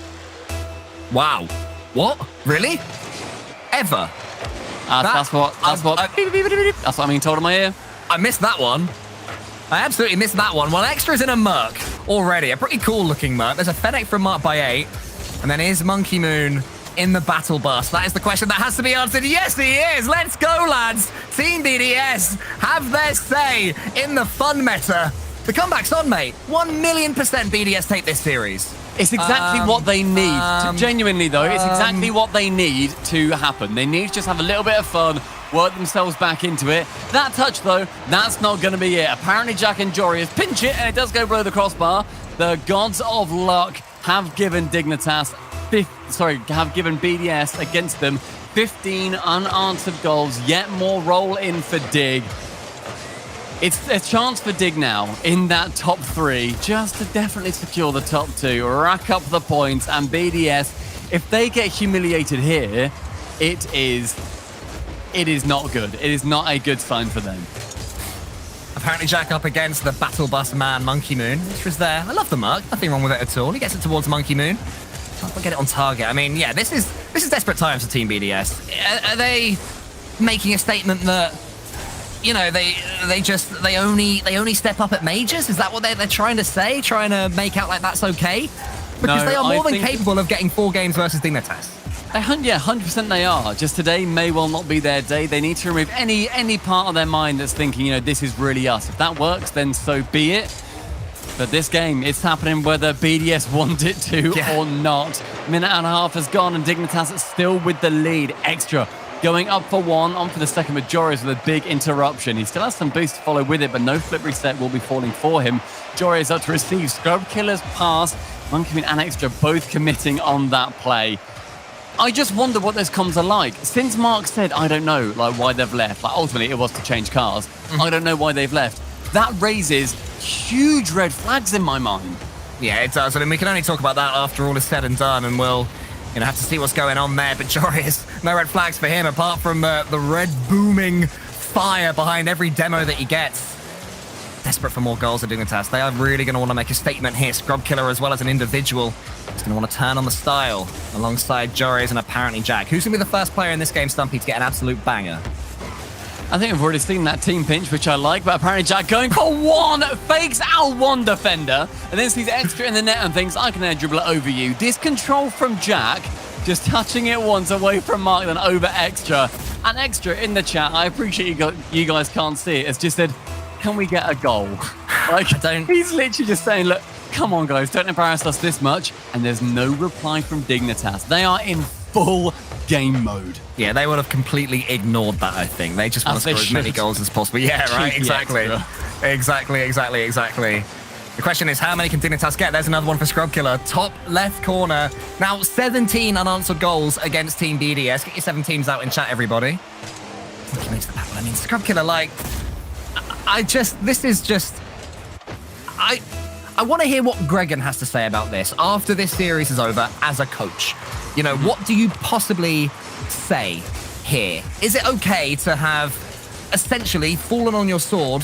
Wow. What? Really? Ever? That's what I'm being told in my ear. I missed that one. I absolutely missed that one. Well, Extra's in a Merc already. A pretty cool looking Merc. There's a Fennec from Mark by 8. And then is Monkey Moon in the battle bus? That is the question that has to be answered. Yes, he is. Let's go, lads. Team BDS have their say in the fun meta. The comeback's on, mate. 1,000,000% BDS take this series. It's exactly what they need. Genuinely, though, it's exactly what they need to happen. They need to just have a little bit of fun, work themselves back into it. That touch, though, that's not going to be it. Apparently, Jack and Joreuz pinch it, and it does go below the crossbar. The gods of luck have given Dignitas, have given BDS against them 15 unanswered goals. Yet more roll in for Dig. It's a chance for Dig now in that top 3 just to definitely secure the top 2, rack up the points, and BDS, if they get humiliated here, it is not good. It is not a good sign for them. Apparently Jack up against the battle bus man, Monkey Moon, which was there. I love the Merc, nothing wrong with it at all. He gets it towards Monkey Moon. Can't get it on target. I mean, yeah, this is desperate times for Team BDS. Are they making a statement that, you know, they only step up at majors? Is that what they're trying to say? Trying to make out like that's okay? Because No, they are more I than think- capable of getting 4 games versus Dignitas. Yeah, 100% they are. Just today may well not be their day. They need to remove any part of their mind that's thinking, you know, this is really us. If that works, then so be it. But this game, it's happening whether BDS want it to or not. Minute and a half has gone, and Dignitas is still with the lead. Extra going up for 1, on for the second with Joreuz with a big interruption. He still has some boost to follow with it, but no flip reset will be falling for him. Joreuz up to receive. Scrub Killer's pass. Monkey Moon and Extra both committing on that play. I just wonder what those comms are like. Since Mark said, I don't know, like, why they've left. Like, ultimately, it was to change cars. I don't know why they've left. That raises huge red flags in my mind. Yeah, it does. I mean, we can only talk about that after all is said and done, and we'll, you know, have to see what's going on there. But Joreuz, no red flags for him, apart from the red booming fire behind every demo that he gets. Desperate for more goals at Dignitas. They are really going to want to make a statement here. Scrub Killer, as well as an individual, is going to want to turn on the style alongside Joreuz and apparently Jack. Who's going to be the first player in this game, Stumpy, to get an absolute banger? I think we've already seen that team pinch, which I like, but apparently Jack going for 1, fakes out 1 defender, and then sees Extra in the net and thinks, I can air dribble it over you. This control from Jack, just touching it once away from Mark, then over Extra. And Extra in the chat, I appreciate you guys can't see it, has just said, can we get a goal? Like, he's literally just saying, look, come on, guys, don't embarrass us this much. And there's no reply from Dignitas. They are in full game mode. Yeah, they would have completely ignored that, I think. They just want to score as many goals as possible. Yeah, right, exactly. Exactly. The question is, how many can Dignitas get? There's another one for Scrub Killer. Top left corner. Now, 17 unanswered goals against Team BDS. Get your 7 teams out in chat, everybody. I mean, Scrub Killer, like... I want to hear what Gregan has to say about this after this series is over as a coach. You know, what do you possibly say here? Is it okay to have essentially fallen on your sword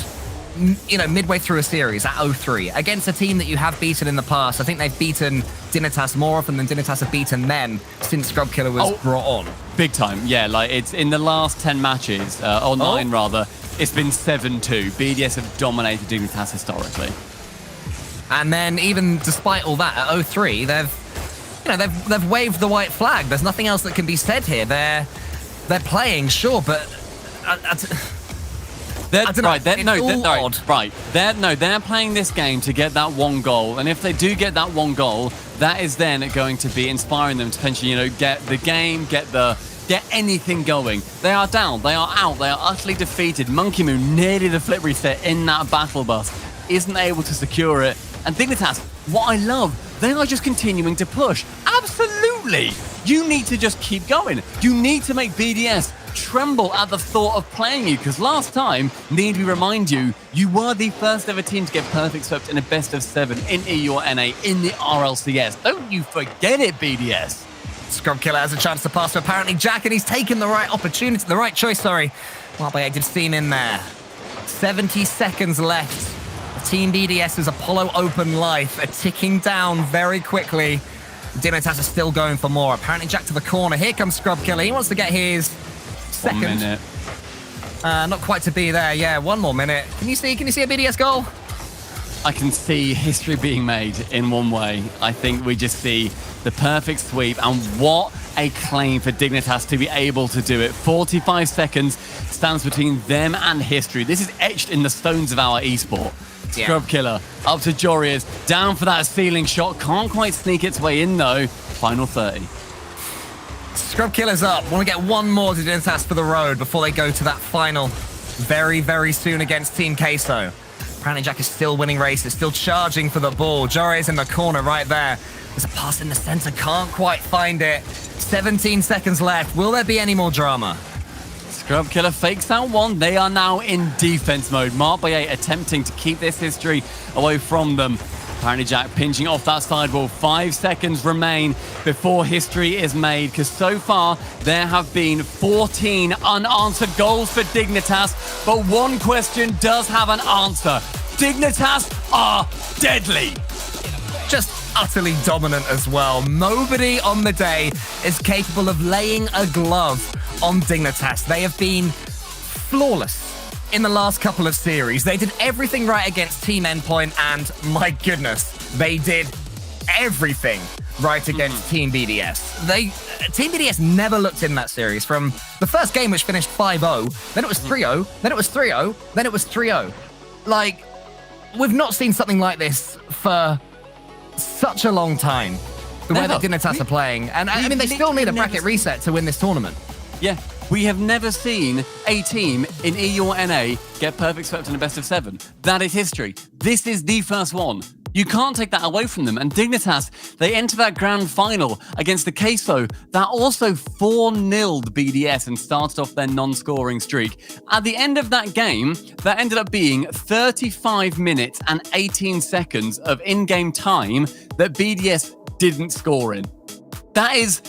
midway through a series at 0-3 against a team that you have beaten in the past. I think they've beaten Dignitas more often than Dignitas have beaten them since Scrub Killer was brought on. Big time, yeah. Like it's in the last 10 matches, or 9 rather, it's been 7-2. BDS have dominated Dignitas historically. And then even despite all that, at 0-3, they've waved the white flag. There's nothing else that can be said here. They're playing, sure, but They're playing this game to get that one goal, and if they do get that one goal, that is then going to be inspiring them to potentially, get the game, get anything going. They are down, they are out, they are utterly defeated. Monkey Moon nearly the flip reset in that battle bus, isn't able to secure it. And Dignitas, what I love, they are just continuing to push. Absolutely! You need to just keep going. You need to make BDS tremble at the thought of playing you, because last time, need we remind you, you were the first ever team to get perfect swept in a best of 7 in EU or NA in the RLCS. Don't you forget it, BDS. Scrub Killer has a chance to pass to apparently Jack, and he's taken the right opportunity, the right choice, sorry. Well, by did Steam in there. 70 seconds left. Team BDS's Apollo Open life are ticking down very quickly. Dignitas is still going for more. Apparently Jack to the corner. Here comes Scrub Killer. He wants to get his second. 1 minute. Not quite to be there. Yeah, 1 more minute. Can you see a BDS goal? I can see history being made in one way. I think we just see the perfect sweep, and what a claim for Dignitas to be able to do it. 45 seconds stands between them and history. This is etched in the stones of our esport. Yeah. Scrub Killer up to Jorias, down for that ceiling shot. Can't quite sneak its way in though. Final 30. Scrub Killer's up. Want to get one more to Dignitas for the road before they go to that final very, very soon against Team Queso. Apparently Jack is still winning races, still charging for the ball. Jorias in the corner right there. There's a pass in the center, can't quite find it. 17 seconds left. Will there be any more drama? Scrub Killer fakes out one. They are now in defense mode. Mark by 8 attempting to keep this history away from them. Apparently Jack pinching off that sidewall. 5 seconds remain before history is made, because so far there have been 14 unanswered goals for Dignitas, but one question does have an answer. Dignitas are deadly. Just utterly dominant as well. Nobody on the day is capable of laying a glove on Dignitas. They have been flawless in the last couple of series. They did everything right against Team Endpoint, and my goodness, they did everything right against Team BDS. Team BDS never looked in that series from the first game, which finished 5-0, then it was 3-0, then it was 3-0, then it was 3-0. Like, we've not seen something like this for such a long time. The way that Dignitas are playing. And I mean, they still need a bracket reset to win this tournament. Yeah, we have never seen a team in EU or NA get perfect swept in a best of 7. That is history. This is the first one. You can't take that away from them. And Dignitas, they enter that grand final against the Queso that also 4-0'd BDS and started off their non-scoring streak. At the end of that game, that ended up being 35 minutes and 18 seconds of in-game time that BDS didn't score in. That is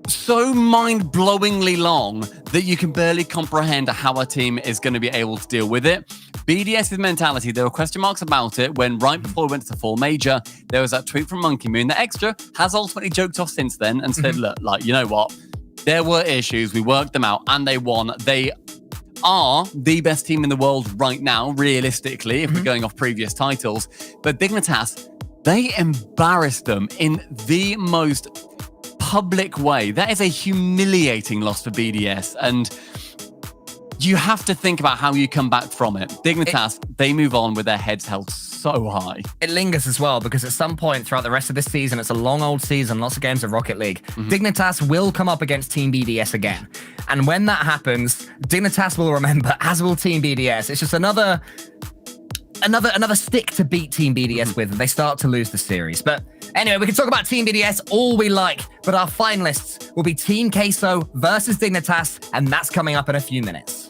so mind-blowingly long that you can barely comprehend how a team is going to be able to deal with it. BDS's mentality, there were question marks about it when right before we went to the 4 major, there was that tweet from Monkey Moon that Extra has ultimately joked off since then and said, look, like, you know what? There were issues, we worked them out, and they won. They are the best team in the world right now, realistically, if we're going off previous titles. But Dignitas, they embarrassed them in the most public way. That is a humiliating loss for BDS, and you have to think about how you come back from it. Dignitas, they move on with their heads held so high. It lingers as well, because at some point throughout the rest of this season, it's a long old season, lots of games of Rocket League. Dignitas will come up against Team BDS again. And when that happens, Dignitas will remember, as will Team BDS. It's just another stick to beat Team BDS with. They start to lose the series. But anyway, we can talk about Team BDS all we like, but our finalists will be Team Queso versus Dignitas, and that's coming up in a few minutes.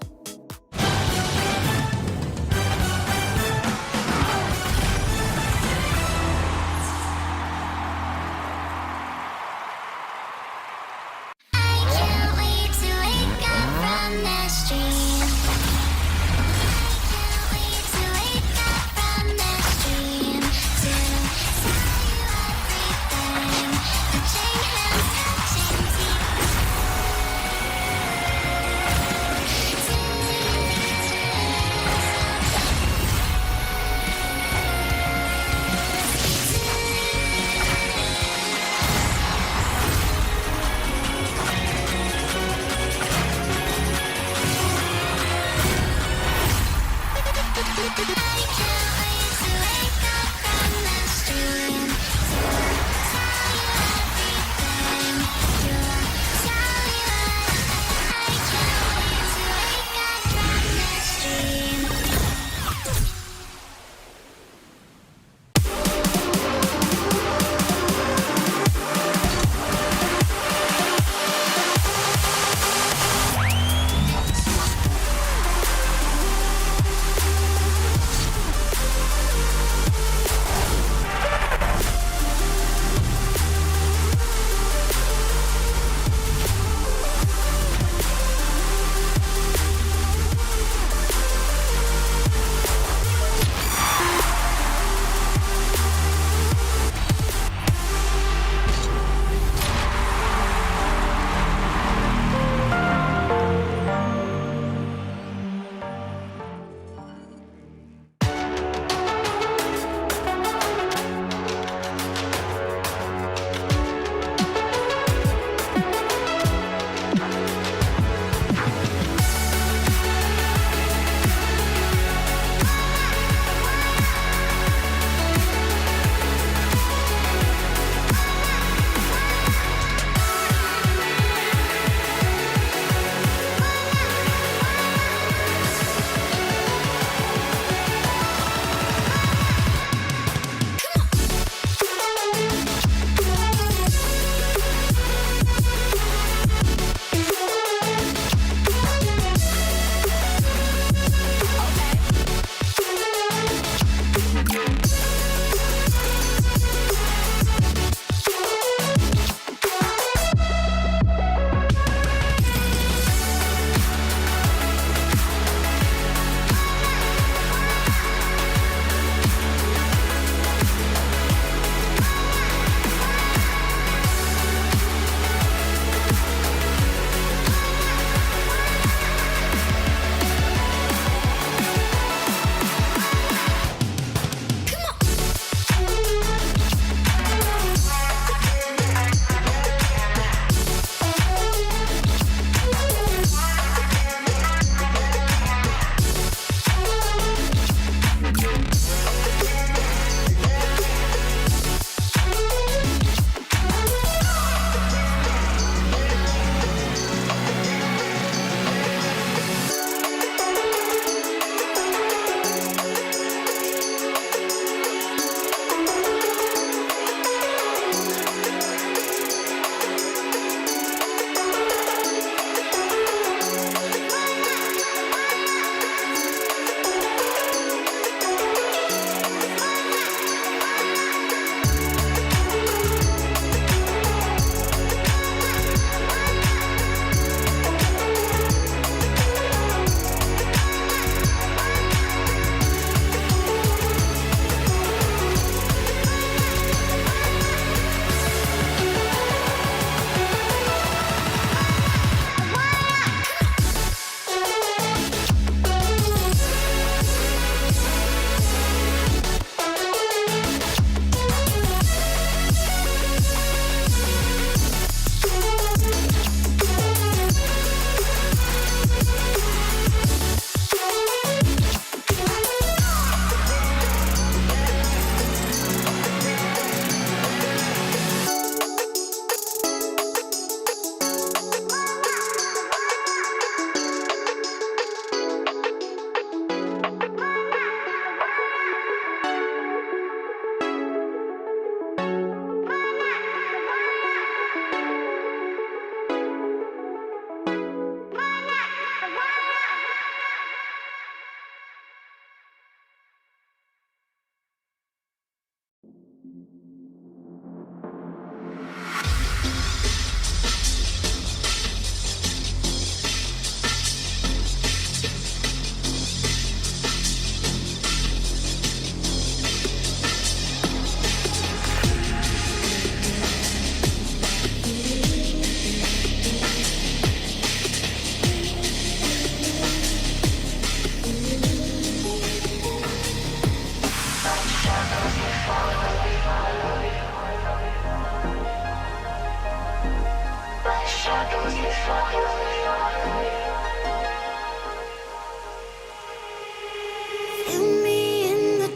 Feel me in the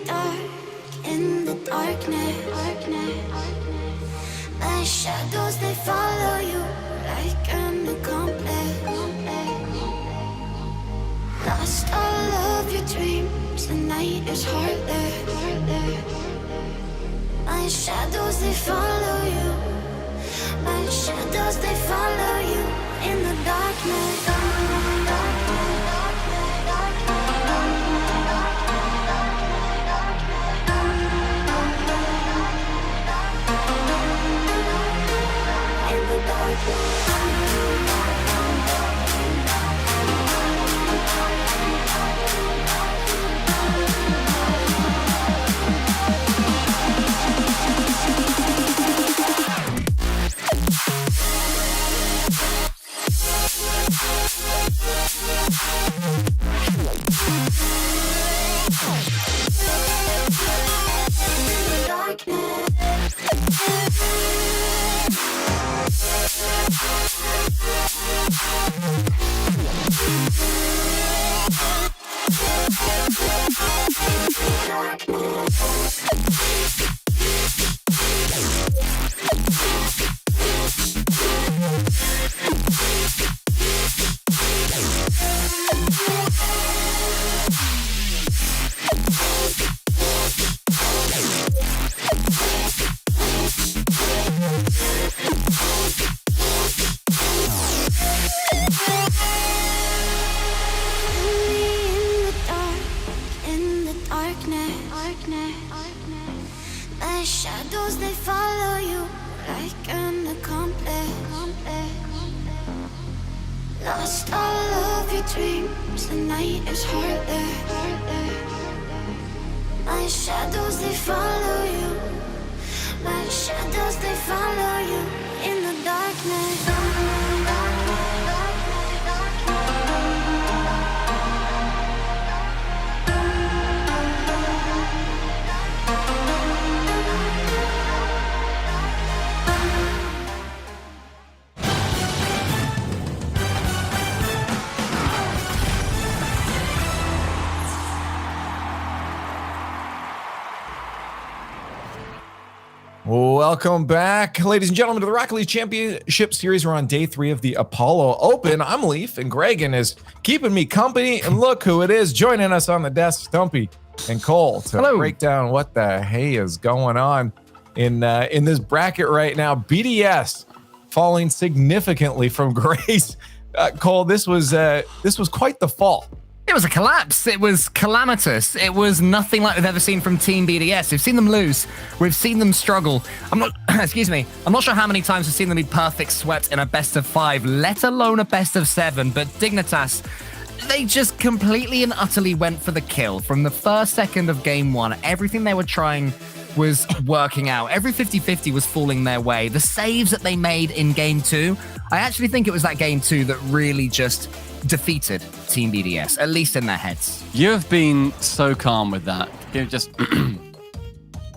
darkness. My shadows, they follow you like an accomplice. Lost all of your dreams, the night is heartless. My shadows, they follow you. My shadows, they follow you in the darkness. My shadows, they follow you like an accomplice. Lost all of your dreams, the night is heartless. My shadows, they follow you. My shadows, they follow you in the darkness. Welcome back, ladies and gentlemen, to the Rocket League Championship Series. We're on day 3 of the Apollo Open. I'm Leaf, and Gregan is keeping me company. And look who it is joining us on the desk, Stumpy and Cole, to break down what the hey is going on in this bracket right now. BDS falling significantly from grace. Cole, this was quite the fall. It was a collapse. It was calamitous. It was nothing like we've ever seen from Team BDS. We've seen them lose. We've seen them struggle. I'm not sure how many times we've seen them be perfect swept in a best of 5, let alone a best of 7. But Dignitas, they just completely and utterly went for the kill. From the first second of game 1, everything they were trying was working out. Every 50-50 was falling their way. The saves that they made in game 2, I actually think it was that game 2 that really just defeated Team BDS, at least in their heads. You have been so calm with that. You're just...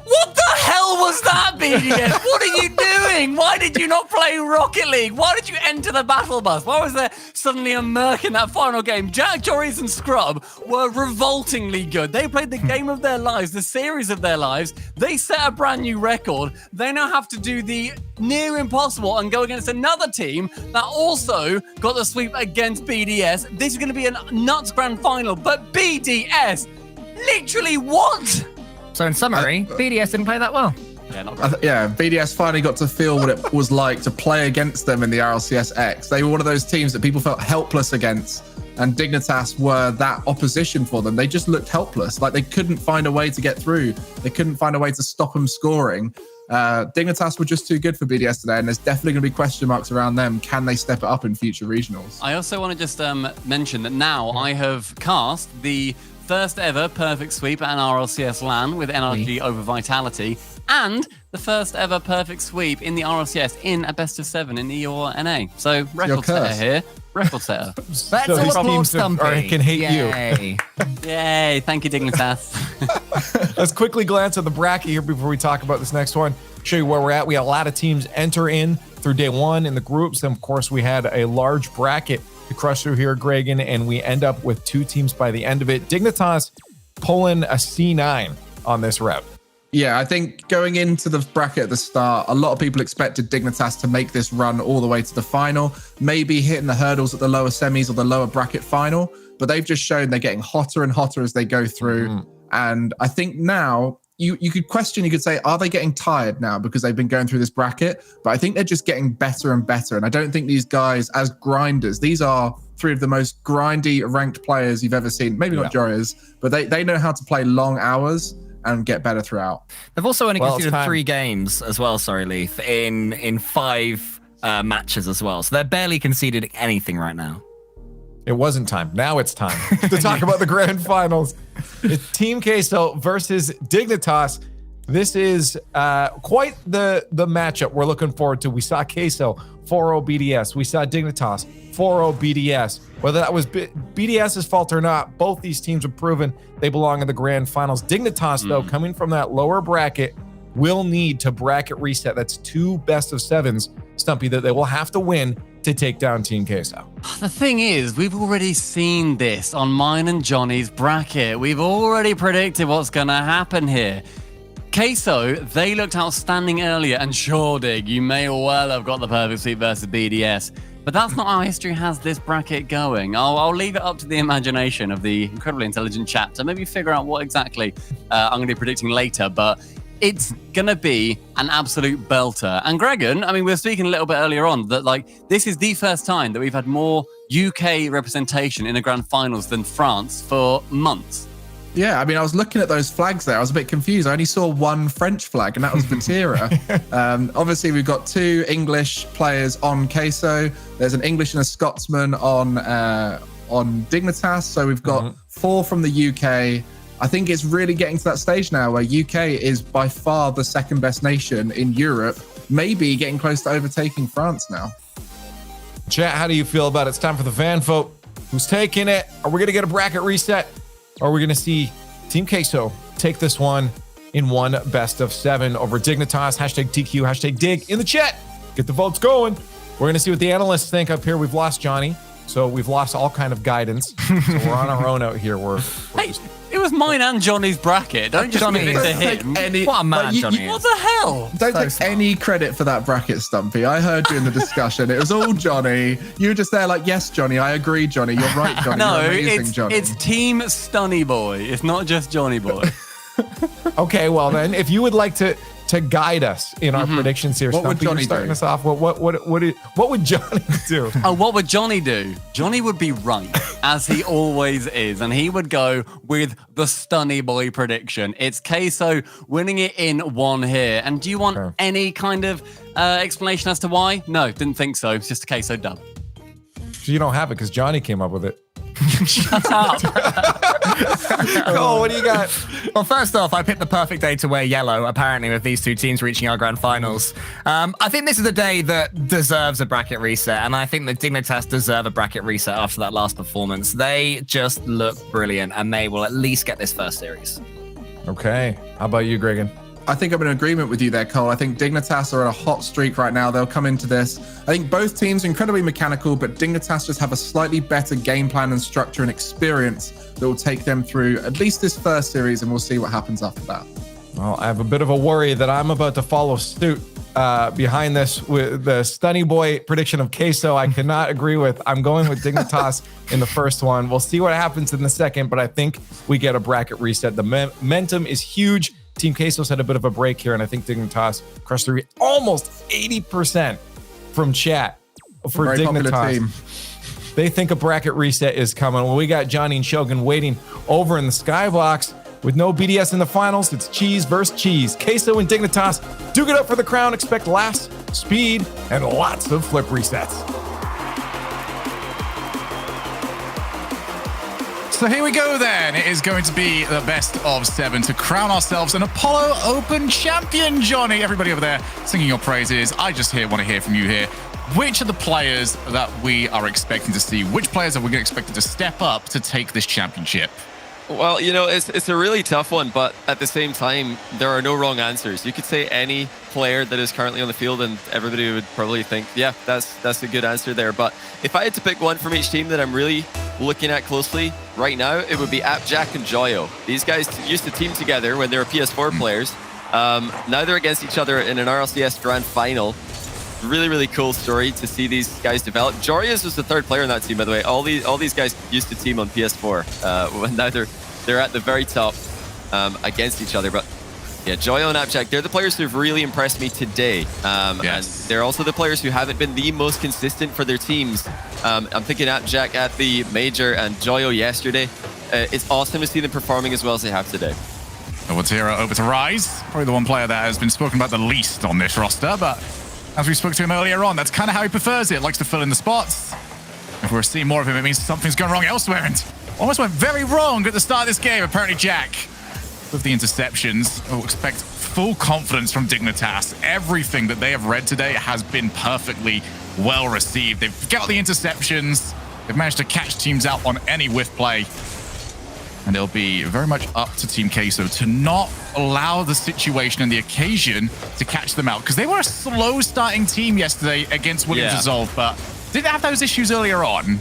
What the hell was that, BDS? What are you doing? Why did you not play Rocket League? Why did you enter the battle bus? Why was there suddenly a murk in that final game? Jack, Joris, and Scrub were revoltingly good. They played the game of their lives, the series of their lives. They set a brand new record. They now have to do the near impossible and go against another team that also got the sweep against BDS. This is going to be a nuts grand final, but BDS, literally what? So in summary, BDS didn't play that well. Yeah, BDS finally got to feel what it was like to play against them in the RLCS X. They were one of those teams that people felt helpless against, and Dignitas were that opposition for them. They just looked helpless, like they couldn't find a way to get through. They couldn't find a way to stop them scoring. Dignitas were just too good for BDS today, and there's definitely going to be question marks around them. Can they step it up in future regionals? I also want to just mention that now I have cast the first ever perfect sweep at an RLCS LAN with NRG over Vitality, and the first ever perfect sweep in the RLCS in a best of 7 in EOR NA. So record setter here. Record setter. Let's all applaud Stumpy. I can hate Yay. you. Yay, thank you, Dignitas. Let's quickly glance at the bracket here before we talk about this next one. show you where we're at. We had a lot of teams enter in through day one in the groups. Then, of course, we had a large bracket to crush through here, Gregan, and we end up with 2 teams by the end of it. Dignitas pulling a C9 on this route. Yeah, I think going into the bracket at the start, a lot of people expected Dignitas to make this run all the way to the final, maybe hitting the hurdles at the lower semis or the lower bracket final, but they've just shown they're getting hotter and hotter as they go through. And I think now you could question, you could say, are they getting tired now because they've been going through this bracket? But I think they're just getting better and better. And I don't think these guys as grinders, these are 3 of the most grindy ranked players you've ever seen. Maybe not Joyers, but they know how to play long hours and get better throughout. They've also only conceded 3 games as well, sorry, Leith, in 5 matches as well. So they're barely conceded anything right now. It wasn't time. Now it's time to talk about the grand finals. It's Team Queso versus Dignitas. This is quite the matchup we're looking forward to. We saw Queso 4-0 BDS. We saw Dignitas 4-0 BDS. Whether that was BDS's fault or not, both these teams have proven they belong in the grand finals. Dignitas, though, coming from that lower bracket, will need to bracket reset. That's 2 best-of-7s, Stumpy, that they will have to win to take down Team Queso. The thing is, we've already seen this on mine and Johnny's bracket. We've already predicted what's going to happen here. Queso, they looked outstanding earlier, and sure, Dig, you may well have got the perfect sweep versus BDS, but that's not how history has this bracket going. I'll leave it up to the imagination of the incredibly intelligent chapter. Maybe figure out what exactly I'm going to be predicting later, but it's going to be an absolute belter. And Gregan, I mean, we were speaking a little bit earlier on that, like, this is the first time that we've had more UK representation in the grand finals than France for months. Yeah, I mean, I was looking at those flags there. I was a bit confused. I only saw 1 French flag, and that was Vatira. Obviously, we've got 2 English players on Queso. There's an English and a Scotsman on Dignitas. So we've got 4 from the UK. I think it's really getting to that stage now where UK is by far the 2nd best nation in Europe, maybe getting close to overtaking France now. Chat, how do you feel about it? It's time for the fan vote. Who's taking it? Are we going to get a bracket reset? Or are we going to see Team Queso take this one in 1 best-of-7 over Dignitas? Hashtag TQ, hashtag Dig in the chat. Get the votes going. We're going to see what the analysts think up here. We've lost Johnny, so we've lost all kind of guidance. So we're on our own out here. Hey, it was mine and Johnny's bracket. Don't just give it to him. What a man, Johnny. What the hell? Don't take any credit for that bracket, Stumpy. I heard you in the discussion. It was all Johnny. You were just there like, yes, Johnny. I agree, Johnny. You're right, Johnny. No, You're amazing, Johnny. It's Team Stunny Boy. It's not just Johnny Boy. Okay, well then, if you would like to guide us in our predictions here, what would Johnny starting do? us off. What would Johnny do? Oh, what would Johnny do? Johnny would be right, as he always is, and he would go with the Stunny Boy prediction. It's Queso winning it in 1 here. And do you want any kind of explanation as to why? No, didn't think so. It's just a Queso dub. So you don't have it because Johnny came up with it. Shut up. Cole, what do you got? Well, first off, I picked the perfect day to wear yellow, apparently, with these 2 teams reaching our grand finals. I think this is a day that deserves a bracket reset, and I think that Dignitas deserve a bracket reset after that last performance. They just look brilliant, and they will at least get this first series. Okay. How about you, Gregan? I think I'm in agreement with you there, Cole. I think Dignitas are on a hot streak right now. They'll come into this. I think both teams are incredibly mechanical, but Dignitas just have a slightly better game plan and structure and experience that will take them through at least this first series, and we'll see what happens after that. Well, I have a bit of a worry that I'm about to follow suit behind this with the Stunny Boy prediction of Queso. I cannot agree with. I'm going with Dignitas in the first one. We'll see what happens in the second, but I think we get a bracket reset. The momentum is huge. Team Queso's had a bit of a break here, and I think Dignitas crushed through almost 80% from chat for Very popular team. Dignitas. They think a bracket reset is coming. Well, we got Johnny and Shogun waiting over in the skybox. With no BDS in the finals, it's cheese versus cheese. Queso and Dignitas duke it up for the crown. Expect laughs, speed, and lots of flip resets. So here we go then. It is going to be the best of 7 to crown ourselves an Apollo Open champion, Johnny. Everybody over there singing your praises. I just want to hear from you here. Which are the players that we are expecting to see? Which players are we expected to step up to take this championship? Well, you know, it's a really tough one, but at the same time, there are no wrong answers. You could say any player that is currently on the field, and everybody would probably think, yeah, that's a good answer there. But if I had to pick one from each team that I'm really looking at closely right now, it would be Jack and Joyo. These guys used to team together when they were PS4 players. Now they're against each other in an RLCS Grand Final. Really, really cool story to see these guys develop. Jorius was the third player in that team, by the way. All these guys used to team on PS4. Now they're at the very top against each other. But yeah, Joyo and Jack, they're the players who've really impressed me today. Yes. And they're also the players who haven't been the most consistent for their teams. I'm thinking Jack at the Major and Joyo yesterday. It's awesome to see them performing as well as they have today. Vatira over to Rise. Probably the one player that has been spoken about the least on this roster, but as we spoke to him earlier on, that's kind of how he prefers it. Likes to fill in the spots. If we're seeing more of him, it means something's gone wrong elsewhere, and almost went very wrong at the start of this game. Apparently Jack, with the interceptions, we'll expect full confidence from Dignitas. Everything that they have read today has been perfectly well received. They've got the interceptions. They've managed to catch teams out on any whiff play. And it'll be very much up to Team Queso to not allow the situation and the occasion to catch them out. Because they were a slow starting team yesterday against Williams Resolve, but didn't have those issues earlier on.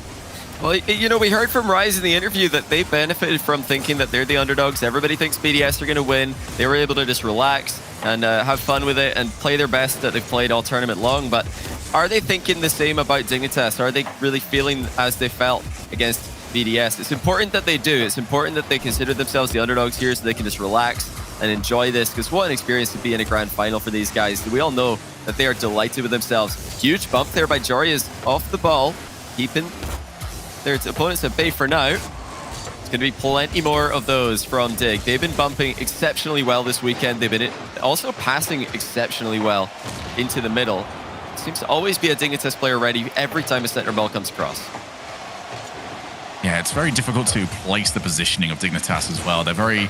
Well, you know, we heard from Rise in the interview that they benefited from thinking that they're the underdogs. Everybody thinks BDS are going to win. They were able to just relax and have fun with it and play their best that they've played all tournament long. But are they thinking the same about Dignitas? Are they really feeling as they felt against BDS? It's important that they do. It's important that they consider themselves the underdogs here so they can just relax and enjoy this, because what an experience to be in a grand final for these guys. We all know that they are delighted with themselves. Huge bump there by Jorius off the ball, keeping their opponents at bay for now. It's going to be plenty more of those from Dig. They've been bumping exceptionally well this weekend. They've been also passing exceptionally well into the middle. Seems to always be a Dignitas player ready every time a center ball comes across. Yeah, it's very difficult to place the positioning of Dignitas as well. They're very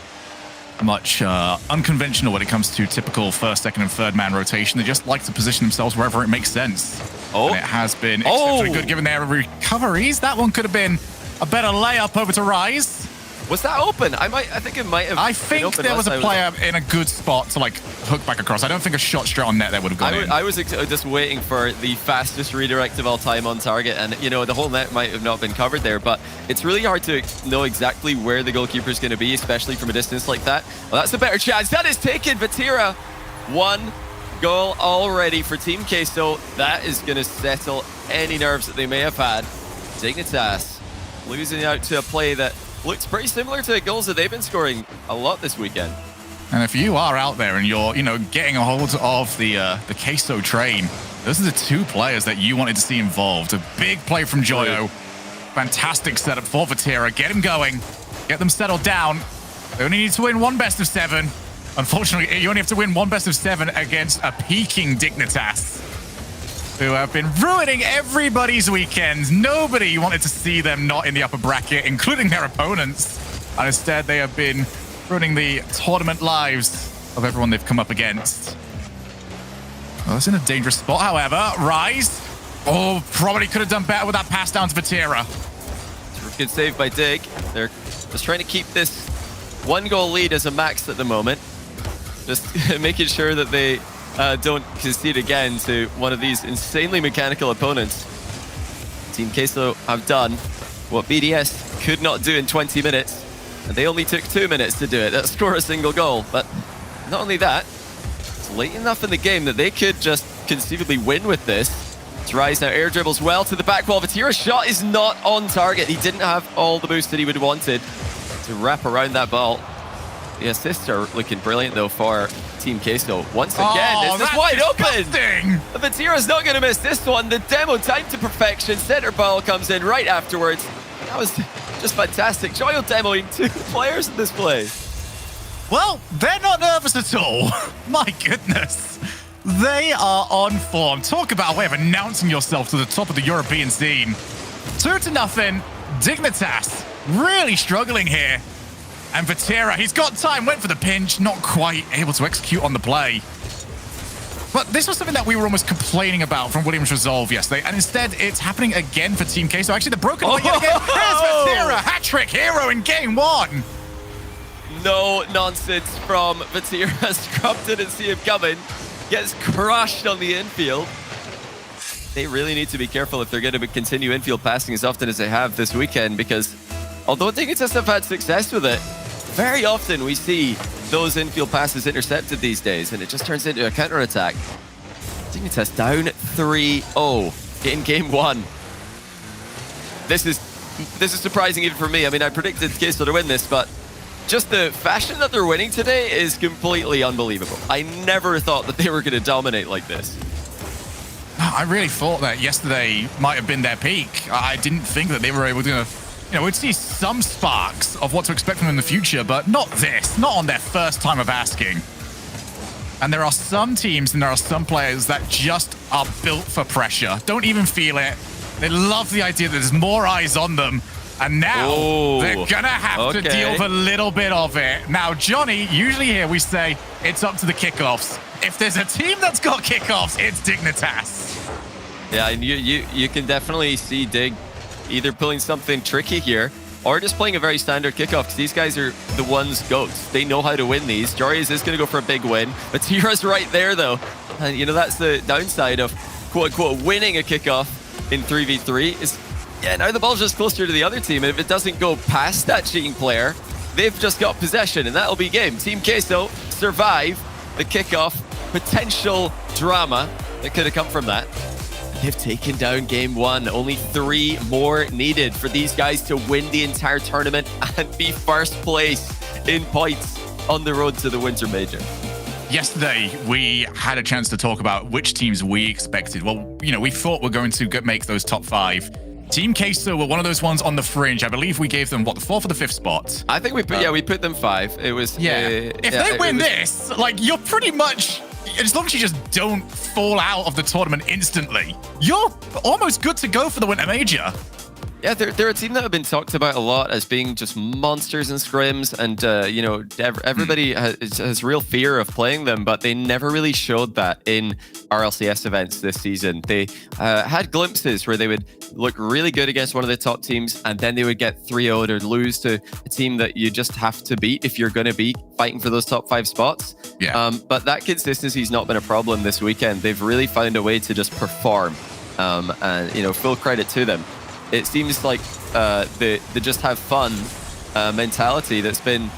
much unconventional when it comes to typical first, second, and third man rotation. They just like to position themselves wherever it makes sense. Oh, and it has been exceptionally good given their recoveries. That one could have been a better layup over to Rise. Was that open? I think it might have. I think there was a player in a good spot to like hook back across. I don't think a shot straight on net there would have gone in. I was just waiting for the fastest redirect of all time on target, and you know the whole net might have not been covered there, but it's really hard to know exactly where the goalkeeper is going to be, especially from a distance like that. Well, that's a better chance. That is taken. Vatira, 1 goal already for Team Queso. That is going to settle any nerves that they may have had. Dignitas losing out to a play that looks pretty similar to the goals that they've been scoring a lot this weekend. And if you are out there and you're, getting a hold of the Queso train, those are the two players that you wanted to see involved. A big play from Joyo. Fantastic setup for Vatira. Get him going. Get them settled down. They only need to win 1 best of 7. Unfortunately, you only have to win 1 best of 7 against a peaking Dignitas, who have been ruining everybody's weekends. Nobody wanted to see them not in the upper bracket, including their opponents. And instead, they have been ruining the tournament lives of everyone they've come up against. Well, it's in a dangerous spot, however. Rise. Oh, probably could have done better with that pass down to Vatira. Good save by Dig. They're just trying to keep this 1 goal lead as a max at the moment. Just making sure that they don't concede again to one of these insanely mechanical opponents. Team Queso have done what BDS could not do in 20 minutes, and they only took 2 minutes to do it. That's score a single goal. But not only that, it's late enough in the game that they could just conceivably win with this. It's Rise now air dribbles well to the back wall. Vatira's shot is not on target. He didn't have all the boost that he would have wanted to wrap around that ball. The assists are looking brilliant though for Team Queso. Once again, this is wide open. Vatira's not going to miss this one. The demo time to perfection. Center ball comes in right afterwards. That was just fantastic. Joyo demoing 2 players in this play. Well, they're not nervous at all. My goodness. They are on form. Talk about a way of announcing yourself to the top of the European scene. 2-0. Dignitas really struggling here. And Vatira, he's got time, went for the pinch, not quite able to execute on the play. But this was something that we were almost complaining about from Williams Resolve yesterday, and instead it's happening again for Team Queso. Actually, the broken play yet again. Here's Vatira, hat-trick hero in game 1. No nonsense from Vatira. Scrub didn't see him coming. Gets crushed on the infield. They really need to be careful if they're going to continue infield passing as often as they have this weekend, because although Dignitas have had success with it, very often we see those infield passes intercepted these days, and it just turns into a counter-attack. Dignitas down 3-0 in game 1. This is surprising even for me. I mean, I predicted Queso to win this, but just the fashion that they're winning today is completely unbelievable. I never thought that they were going to dominate like this. I really thought that yesterday might have been their peak. I didn't think that they were able to, we'd see some sparks of what to expect from them in the future, but not this, not on their first time of asking. And there are some teams and there are some players that just are built for pressure. Don't even feel it. They love the idea that there's more eyes on them. And now they're gonna have to deal with a little bit of it. Now, Johnny, usually here we say it's up to the kickoffs. If there's a team that's got kickoffs, it's Dignitas. Yeah, and you can definitely see Dig either pulling something tricky here or just playing a very standard kickoff, because these guys are the ones goats. They know how to win these. Jarius is going to go for a big win. Vatira's right there, though. And, that's the downside of, quote-unquote, winning a kickoff in 3v3 is, now the ball's just closer to the other team, and if it doesn't go past that cheating player, they've just got possession, and that'll be game. Team Queso survive the kickoff. Potential drama that could have come from that. They've taken down game 1. Only 3 more needed for these guys to win the entire tournament and be first place in points on the road to the Winter Major. Yesterday, we had a chance to talk about which teams we expected. Well, we thought we're going to make those top 5. Team Queso were one of those ones on the fringe. I believe we gave them, the 4th or the 5th spot? I think we put them 5. It was... If they win this, you're pretty much... As long as you just don't fall out of the tournament instantly, you're almost good to go for the Winter Major. Yeah, they're a team that have been talked about a lot as being just monsters in scrims, and everybody has real fear of playing them, but they never really showed that in RLCS events this season. They had glimpses where they would look really good against one of the top teams, and then they would get 3-0'd or lose to a team that you just have to beat if you're going to be fighting for those top 5 spots. Yeah. But that consistency's not been a problem this weekend. They've really found a way to just perform, and full credit to them. It seems like the just have fun mentality that's been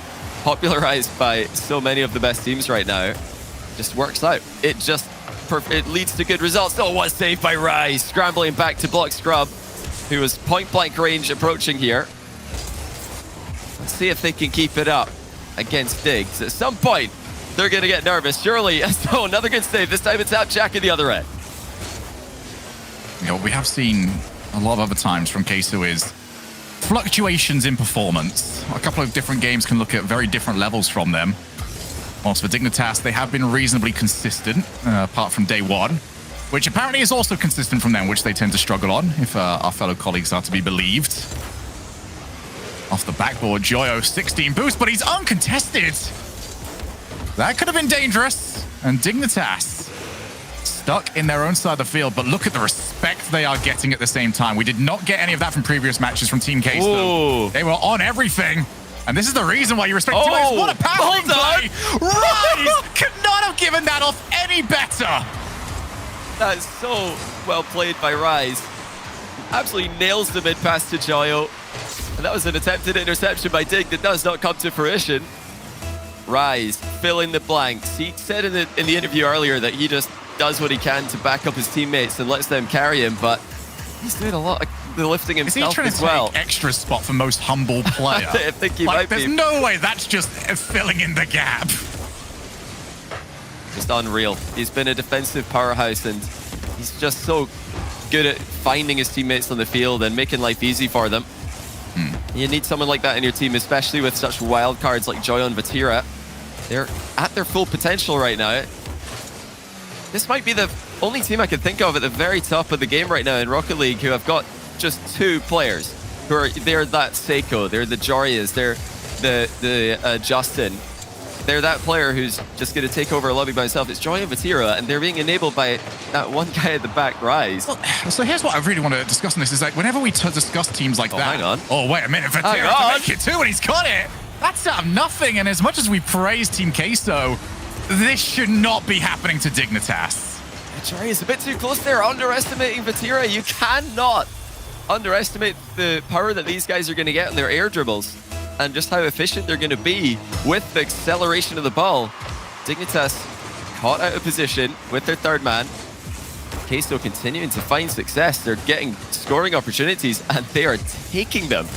popularized by so many of the best teams right now just works out. It leads to good results. Oh, what a save by Rise, scrambling back to block Scrub, who was point blank range approaching here. Let's see if they can keep it up against Diggs. At some point, they're going to get nervous, surely. So another good save. This time it's out Jack at the other end. We have seen a lot of other times from Queso is fluctuations in performance. A couple of different games can look at very different levels from them. Whilst for Dignitas, they have been reasonably consistent, apart from day 1, which apparently is also consistent from them, which they tend to struggle on, if our fellow colleagues are to be believed. Off the backboard, Joyo, 16 boost, but he's uncontested. That could have been dangerous. And Dignitas stuck in their own side of the field, but look at the respect they are getting at the same time. We did not get any of that from previous matches from Team Queso. They were on everything. And this is the reason why you respect teammates. What a passing play! Rise could not have given that off any better. That is so well played by Rise. Absolutely nails the mid pass to Joyo. And that was an attempted interception by Dig that does not come to fruition. Rise, fill in the blanks. He said in the interview earlier that he just does what he can to back up his teammates and lets them carry him, but he's doing a lot of the lifting himself as well. Is he trying to take extra spot for most humble player? I think he might be. There's no way that's just filling in the gap. Just unreal. He's been a defensive powerhouse, and he's just so good at finding his teammates on the field and making life easy for them. You need someone like that in your team, especially with such wild cards like Joyo and Vatira. They're at their full potential right now. This might be the only team I can think of at the very top of the game right now in Rocket League who have got just 2 players they're that Seiko, they're the Jarias, they're the Justin. They're that player who's just going to take over a lobby by himself. It's Joyo and Vatira, and they're being enabled by that one guy at the back, Rise. Well, so here's what I really want to discuss on this is whenever we discuss teams like that. Hang on. Oh, wait a minute. Vatira can make it too, and he's got it. That's out of nothing. And as much as we praise Team Queso, this should not be happening to Dignitas. Jerry is a bit too close there, underestimating Vatira. You cannot underestimate the power that these guys are going to get in their air dribbles and just how efficient they're going to be with the acceleration of the ball. Dignitas caught out of position with their third man. Queso continuing to find success. They're getting scoring opportunities and they are taking them.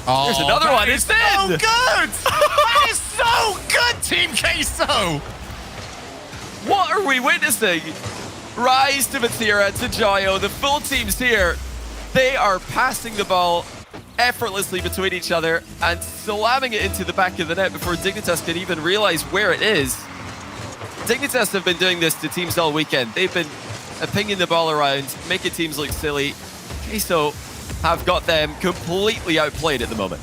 Oh, there's another one. It's so in! good! That is so good, Team Queso! What are we witnessing? Rise to Vatira, to Joyo. The full team's here. They are passing the ball effortlessly between each other and slamming it into the back of the net before Dignitas can even realize where it is. Dignitas have been doing this to teams all weekend. They've been pinging the ball around, making teams look silly. Queso have got them completely outplayed at the moment.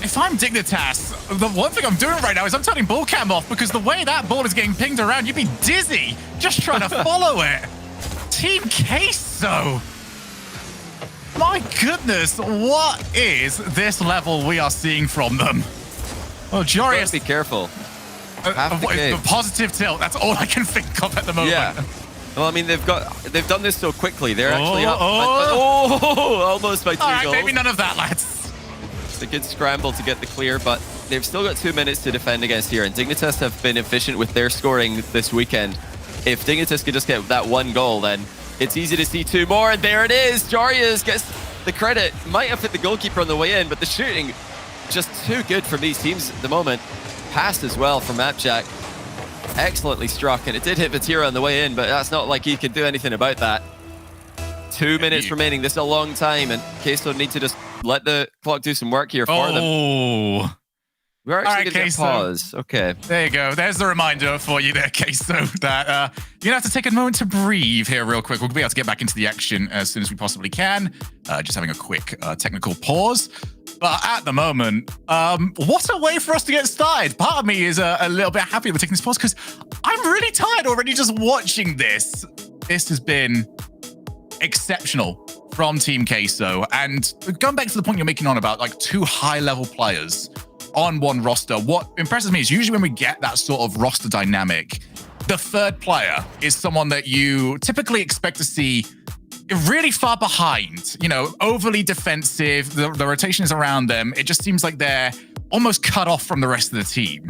If I'm Dignitas, the one thing I'm doing right now is I'm turning ball cam off because the way that ball is getting pinged around, you'd be dizzy just trying to follow it. Team Queso. My goodness, what is this level we are seeing from them? Oh, Jorius. Be careful. A positive tilt. That's all I can think of at the moment. Yeah. Well, I mean, they've done this so quickly. They're actually up. Almost by 2 All right, goals. maybe none of that, lads. It's a good scramble to get the clear, but they've still got 2 minutes to defend against here. And Dignitas have been efficient with their scoring this weekend. If Dignitas could just get that 1 goal, then it's easy to see 2 more. And there it is. Jarius gets the credit. Might have hit the goalkeeper on the way in, but the shooting just too good from these teams at the moment. Passed as well from Mapjack. Excellently struck, and it did hit Vatira on the way in, but that's not like he can do anything about that. 2 minutes remaining. This is a long time, and Queso need to just let the clock do some work here for them. We're actually going to get pause. Okay. There you go. There's the reminder for you there, Queso, that you're going to have to take a moment to breathe here real quick. We'll be able to get back into the action as soon as we possibly can. Just having a quick technical pause. But at the moment, what a way for us to get started. Part of me is a little bit happy we're taking this pause because I'm really tired already just watching this. This has been exceptional from Team Queso. And going back to the point you're making on about like 2 high-level players on one roster, what impresses me is usually when we get that sort of roster dynamic, the third player is someone that you typically expect to see really far behind, you know, overly defensive. The rotation is around them. It just seems like they're almost cut off from the rest of the team.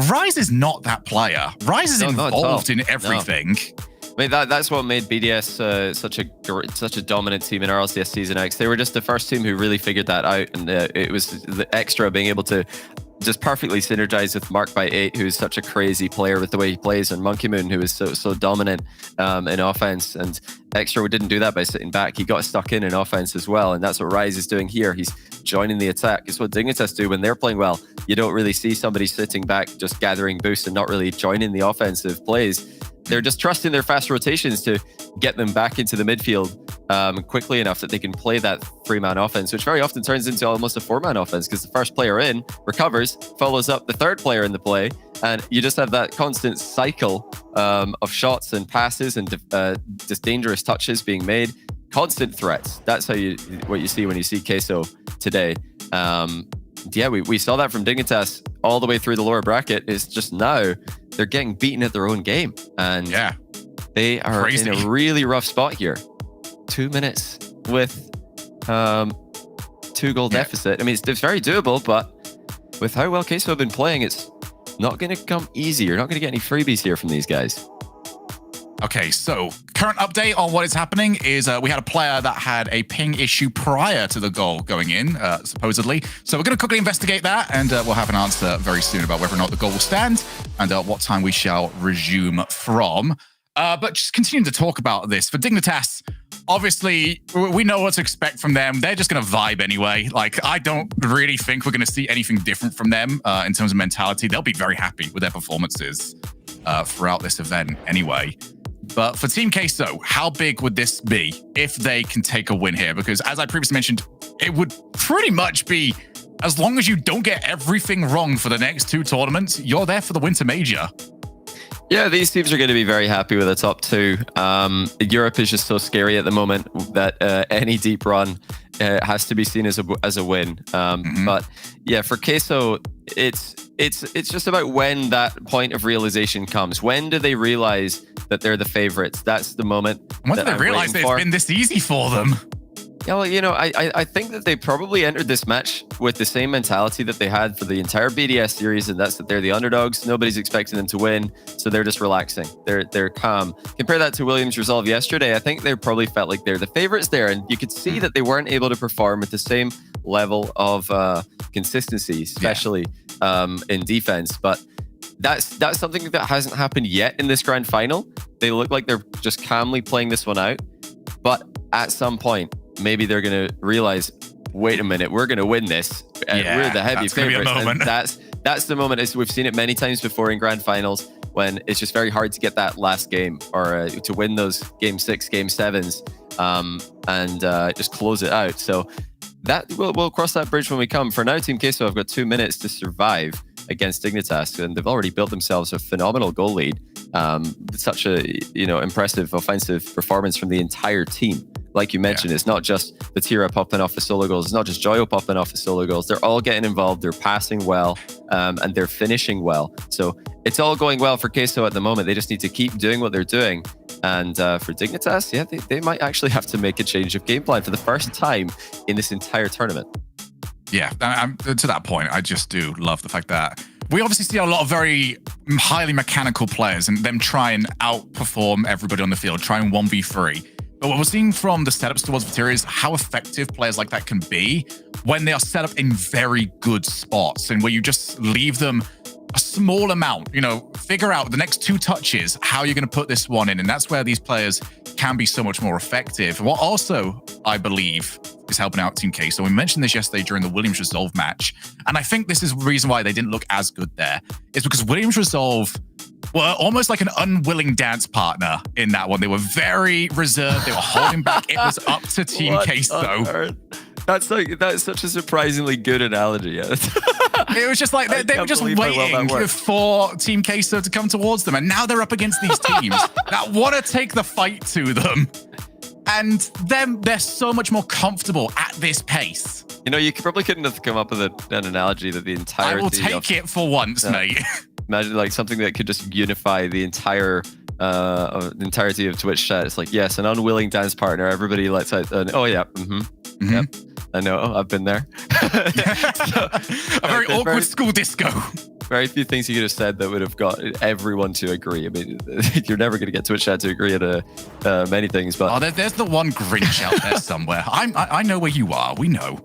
Rise is not that player. Rise is involved in everything. I mean, that's what made BDS such a dominant team in RLCS Season X. They were just the first team who really figured that out, and it was the extra being able to just perfectly synergize with Mark by 8, who's such a crazy player with the way he plays, and Monkey Moon, who is so dominant in offense. And Extra didn't do that by sitting back. He got stuck in offense as well, and that's what Rise is doing here. He's joining the attack. It's what Dignitas do when they're playing well. You don't really see somebody sitting back just gathering boosts and not really joining the offensive plays. They're just trusting their fast rotations to get them back into the midfield quickly enough that they can play that 3-man offense, which very often turns into almost a 4-man offense because the first player in recovers, follows up the third player in the play, and you just have that constant cycle of shots and passes and just dangerous touches being made. Constant threats. That's what you see when you see Queso today. Yeah, we saw that from Dignitas all the way through the lower bracket. It's just now they're getting beaten at their own game. And yeah, they are in a really rough spot here. 2 minutes with 2-goal deficit. I mean, it's very doable, but with how well Queso have been playing, it's not going to come easy. You're not going to get any freebies here from these guys. Okay, so current update on what is happening is we had a player that had a ping issue prior to the goal going in, supposedly. So we're going to quickly investigate that, and we'll have an answer very soon about whether or not the goal will stand and what time we shall resume from. But just continuing to talk about this, for Dignitas, obviously, we know what to expect from them. They're just going to vibe anyway. Like, I don't really think we're going to see anything different from them in terms of mentality. They'll be very happy with their performances throughout this event anyway. But for Team Queso, how big would this be if they can take a win here? Because as I previously mentioned, it would pretty much be, as long as you don't get everything wrong for the next 2 tournaments, you're there for the Winter Major. Yeah, these teams are going to be very happy with the top 2. Europe is just so scary at the moment that any deep run has to be seen as a win. But yeah, for Queso, it's just about when that point of realization comes. When do they realize that they're the favorites? That's the moment. When do they realize that it's been this easy for them? Yeah, well, you know, I think that they probably entered this match with the same mentality that they had for the entire BDS series, and that's that they're the underdogs. Nobody's expecting them to win, so they're just relaxing. They're calm. Compare that to Williams' resolve yesterday. I think they probably felt like they're the favorites there, and you could see that they weren't able to perform at the same level of consistency, especially in defense. But that's something that hasn't happened yet in this grand final. They look like they're just calmly playing this one out, but at some point, maybe they're going to realize, wait a minute, we're going to win this. We're the heavy favorites. And that's the moment. We've seen it many times before in grand finals when it's just very hard to get that last game or to win those game 6, game 7s and just close it out. So that we'll cross that bridge when we come. For now, Team Queso have got 2 minutes to survive against Dignitas, and they've already built themselves a phenomenal goal lead. Such a impressive offensive performance from the entire team. Like you mentioned, it's not just the Tira popping off the solo goals. It's not just Joyo popping off the solo goals. They're all getting involved. They're passing well, and they're finishing well. So it's all going well for Queso at the moment. They just need to keep doing what they're doing. And for Dignitas, yeah, they might actually have to make a change of game plan for the first time in this entire tournament. Yeah, to that point, I just do love the fact that we obviously see a lot of very highly mechanical players and them try and outperform everybody on the field, try and 1v3. But what we're seeing from the setups towards Vatira is how effective players like that can be when they are set up in very good spots and where you just leave them a small amount, figure out the next 2 touches, how you're going to put this one in. And that's where these players can be so much more effective. What also, I believe, is helping out Team Queso. We mentioned this yesterday during the Williams Resolve match. And I think this is the reason why they didn't look as good there. Is because Williams Resolve were almost like an unwilling dance partner in that one. They were very reserved. They were holding back. It was up to Team Queso. That's such a surprisingly good analogy. Yeah. It was just like they were just waiting for Team Queso to come towards them. And now they're up against these teams that want to take the fight to them. And they're so much more comfortable at this pace. You probably couldn't have come up with an analogy that the entirety I will take it for once, mate. Imagine like something that could just unify the entirety of Twitch chat. It's like, yes, an unwilling dance partner. Everybody lets out oh yeah, yep. I know, I've been there. A very awkward school disco. Very few things you could have said that would have got everyone to agree. I mean, you're never going to get Twitch chat to agree on many things. But there's the one Grinch out there somewhere. I know where you are. We know.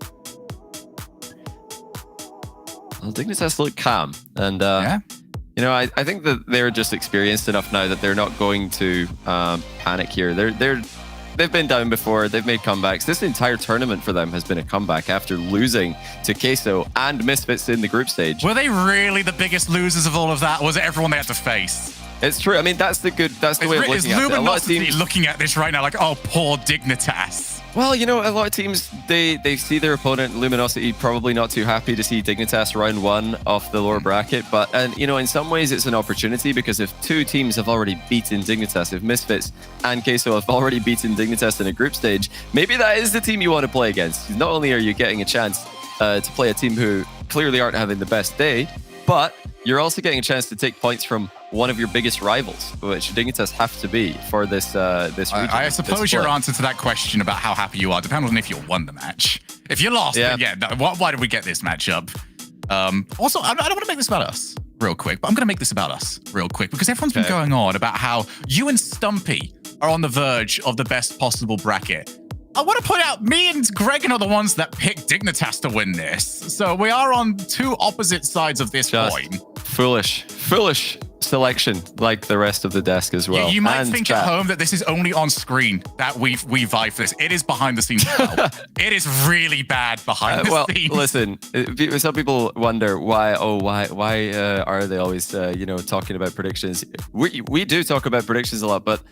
Well, Dignitas look calm, and I think that they're just experienced enough now that they're not going to panic here. They've been down before. They've made comebacks. This entire tournament for them has been a comeback after losing to Queso and Misfits in the group stage. Were they really the biggest losers of all of that? Was it everyone they had to face? It's true. I mean, that's the way of looking at it. A lot of teams looking at this right now like, oh, poor Dignitas. Well, a lot of teams, they see their opponent, Luminosity, probably not too happy to see Dignitas round 1 off the lower bracket. But, in some ways it's an opportunity because if 2 teams have already beaten Dignitas, if Misfits and Queso have already beaten Dignitas in a group stage, maybe that is the team you want to play against. Not only are you getting a chance to play a team who clearly aren't having the best day, but you're also getting a chance to take points from one of your biggest rivals, which Dignitas have to be for this region. I suppose your answer to that question about how happy you are depends on if you won the match. If you lost, then why did we get this matchup? Also, I don't want to make this about us real quick, but I'm going to make this about us real quick because everyone's been going on about how you and Stumpy are on the verge of the best possible bracket. I want to point out, me and Greg are the ones that picked Dignitas to win this. So we are on 2 opposite sides of this coin. Foolish selection, like the rest of the desk as well. You might think at home that this is only on screen that we vibe for this. It is behind the scenes as well. It is really bad behind the scenes. Listen, some people wonder why are they always talking about predictions? We do talk about predictions a lot, but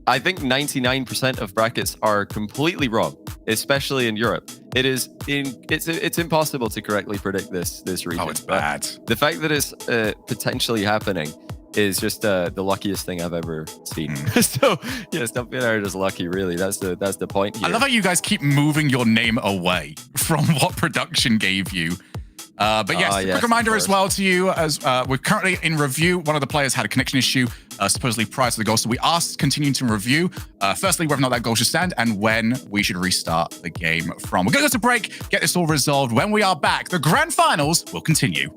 I think 99% of brackets are completely wrong, especially in Europe. It's impossible to correctly predict this region. Oh, it's bad. The fact that it's potentially happening is just the luckiest thing I've ever seen. So yeah, stop being just lucky. Really, that's the point here. I love how you guys keep moving your name away from what production gave you. But yes, quick reminder as well to you, as we're currently in review. One of the players had a connection issue, supposedly prior to the goal. So we are continuing to review, firstly, whether or not that goal should stand and when we should restart the game from. We're going to go to break, get this all resolved. When we are back, the grand finals will continue.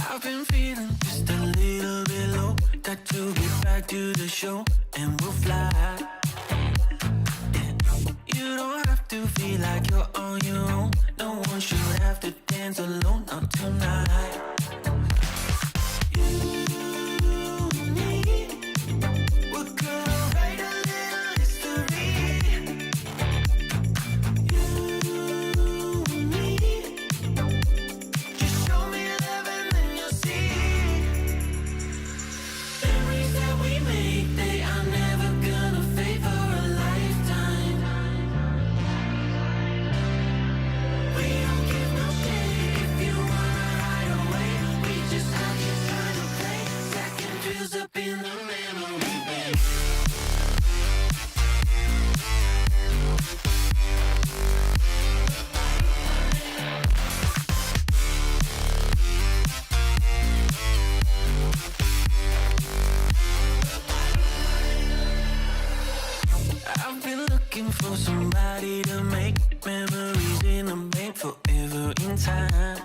I've been feeling just a little bit low. Got to get back to the show and we'll fly. Yeah. You don't have to feel like you're on your own. No one should have to dance alone, not tonight. You and me, we're gonna write a little history. You and me, just show me love and then you'll see. Memories that we make, they are never gonna fade for a lifetime. We don't give no shit if you wanna hide away. We just out here trying to play. Second drills up in the memory bank. I've been looking for somebody to make memories in a bank forever in time.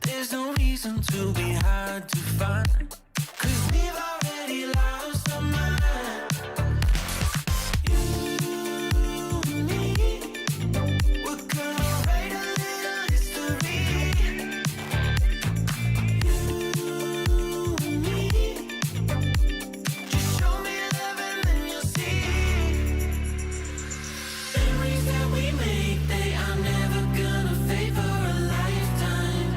There's no reason to be hard to find, 'cause we've already lost our mind. You and me, we're gonna write a little history. You and me, just show me love and then you'll see. Memories that we make, they are never gonna fade for a lifetime.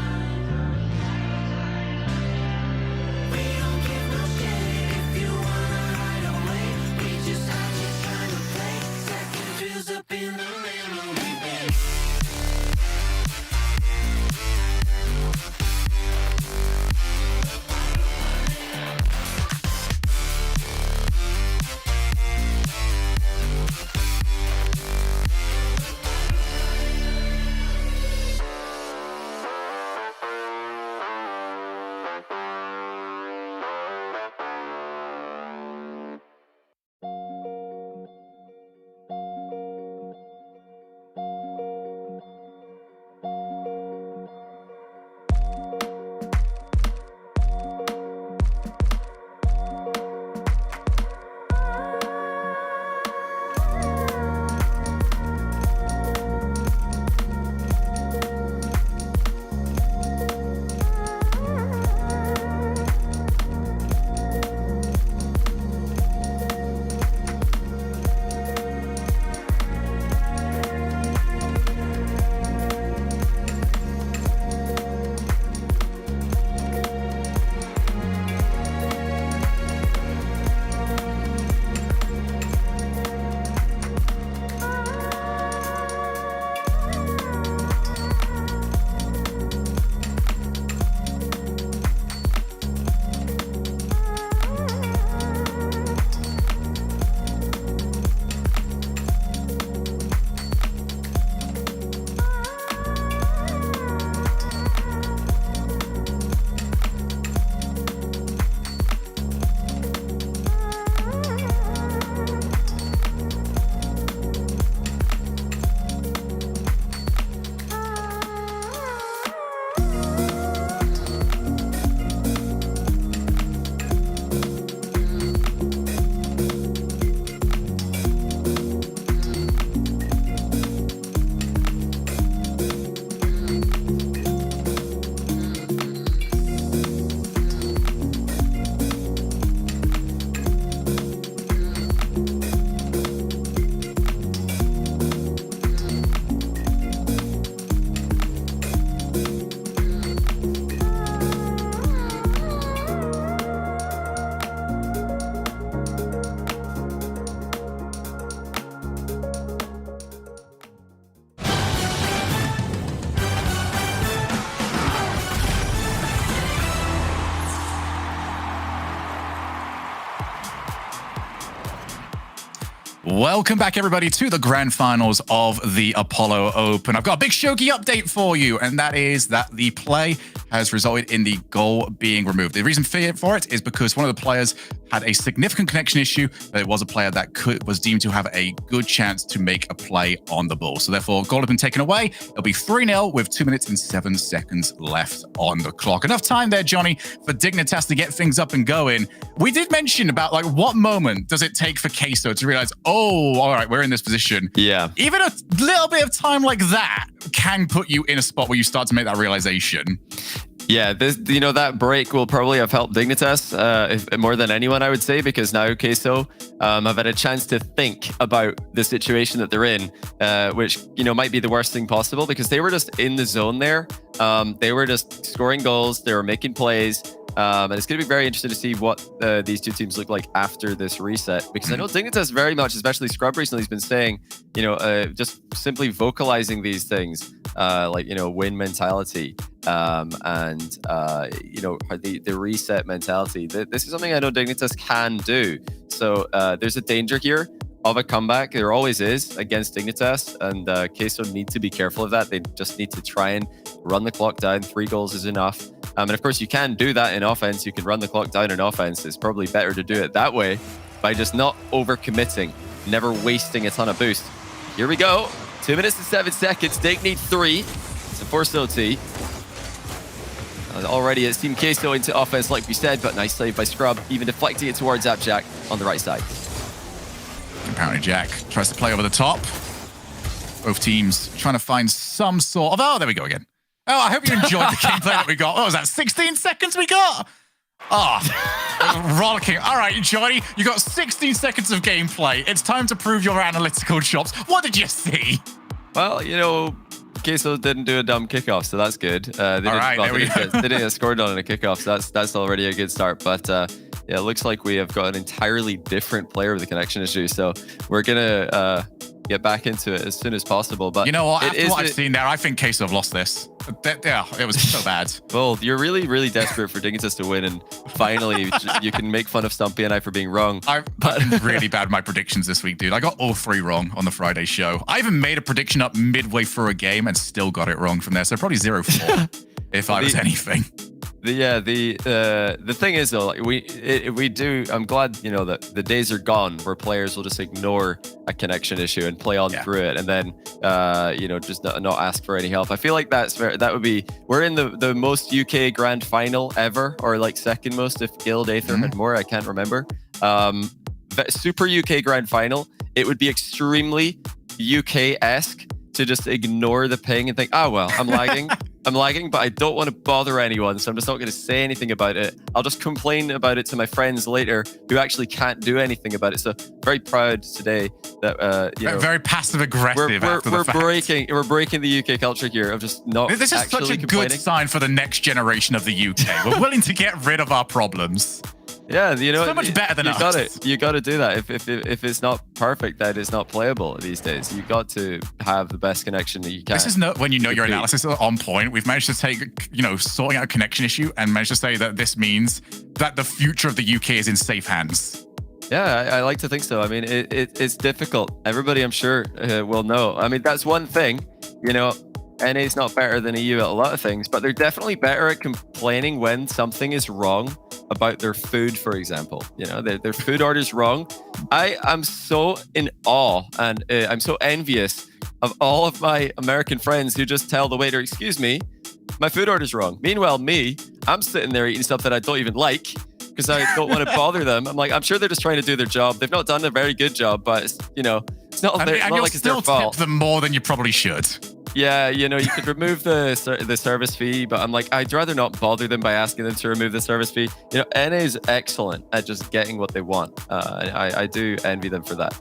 Welcome back, everybody, to the grand finals of the Apollo Open. I've got a big Shogi update for you, and that is that the play has resulted in the goal being removed. The reason for it is because one of the players had a significant connection issue, but it was a player that was deemed to have a good chance to make a play on the ball. So therefore, goal has been taken away. It'll be 3-0 with 2 minutes and 7 seconds left on the clock. Enough time there, Johnny, for Dignitas to get things up and going. We did mention about like what moment does it take for Queso to realize, oh, all right, we're in this position. Yeah. Even a little bit of time like that can put you in a spot where you start to make that realization. Yeah, that break will probably have helped Dignitas more than anyone, I would say, because now Queso have had a chance to think about the situation that they're in, which, might be the worst thing possible because they were just in the zone there. They were just scoring goals. They were making plays. And it's going to be very interesting to see what these two teams look like after this reset, because I know Dignitas very much, especially Scrub recently, has been saying, just simply vocalizing these things, win mentality, and the reset mentality. This is something I know Dignitas can do. So there's a danger here of a comeback. There always is against Dignitas, and Queso need to be careful of that. They just need to try and run the clock down. 3 goals is enough. And of course, you can do that in offense. You can run the clock down in offense. It's probably better to do it that way by just not overcommitting, never wasting a ton of boost. Here we go. 2 minutes and 7 seconds. Dig need 3. It's a forced OT. Already it's Team Queso into offense, like we said, but nice save by Scrub, even deflecting it towards Jack on the right side. Apparently Jack tries to play over the top. Both teams trying to find some sort of... Oh, there we go again. Oh, I hope you enjoyed the gameplay that we got. What was that, 16 seconds we got? Oh, rollicking. All right, Johnny, you got 16 seconds of gameplay. It's time to prove your analytical chops. What did you see? Well, Queso didn't do a dumb kickoff, so that's good. They didn't get scored on in a kickoff, so that's already a good start. But yeah, it looks like we have got an entirely different player with a connection issue, so we're gonna get back into it as soon as possible. But you know what? After what I've seen there, I think Queso have lost this. Yeah, it was so bad. Well, you're really, really desperate for Dignitas to win, and finally you can make fun of Stumpy and I for being wrong. I've been really bad with my predictions this week, dude. I got all 3 wrong on the Friday show. I even made a prediction up midway through a game and still got it wrong from there. So probably 0-4 if I was anything. The thing is though, like we do. I'm glad that the days are gone where players will just ignore a connection issue and play on through it, and then just not ask for any help. I feel like that would be. We're in the most UK Grand Final ever, or like second most if Guild Aether had more. I can't remember. Super UK Grand Final. It would be extremely UK-esque to just ignore the ping and think, oh well, I'm lagging. I'm lagging, but I don't want to bother anyone, so I'm just not going to say anything about it. I'll just complain about it to my friends later who actually can't do anything about it. So very proud today that very passive aggressive. We're breaking the UK culture here of just not. This is such a good sign for the next generation of the UK. We're willing to get rid of our problems. Yeah, so much better than us. You got to do that. If it's not perfect, then it's not playable these days. You got to have the best connection that you can. This is not when your analysis is on point. We've managed to take sorting out a connection issue and managed to say that this means that the future of the UK is in safe hands. Yeah, I like to think so. I mean, it's difficult. Everybody, I'm sure, will know. I mean, that's one thing. NA's not better than EU at a lot of things, but they're definitely better at complaining when something is wrong about their food, for example. Their food order's wrong. I am so in awe and I'm so envious of all of my American friends who just tell the waiter, excuse me, my food order's wrong. Meanwhile, I'm sitting there eating stuff that I don't even like because I don't want to bother them. I'm like, I'm sure they're just trying to do their job. They've not done a very good job, but it's not like it's their fault. Tip them more than you probably should. Yeah, you could remove the service fee, but I'm like, I'd rather not bother them by asking them to remove the service fee. NA is excellent at just getting what they want. I do envy them for that.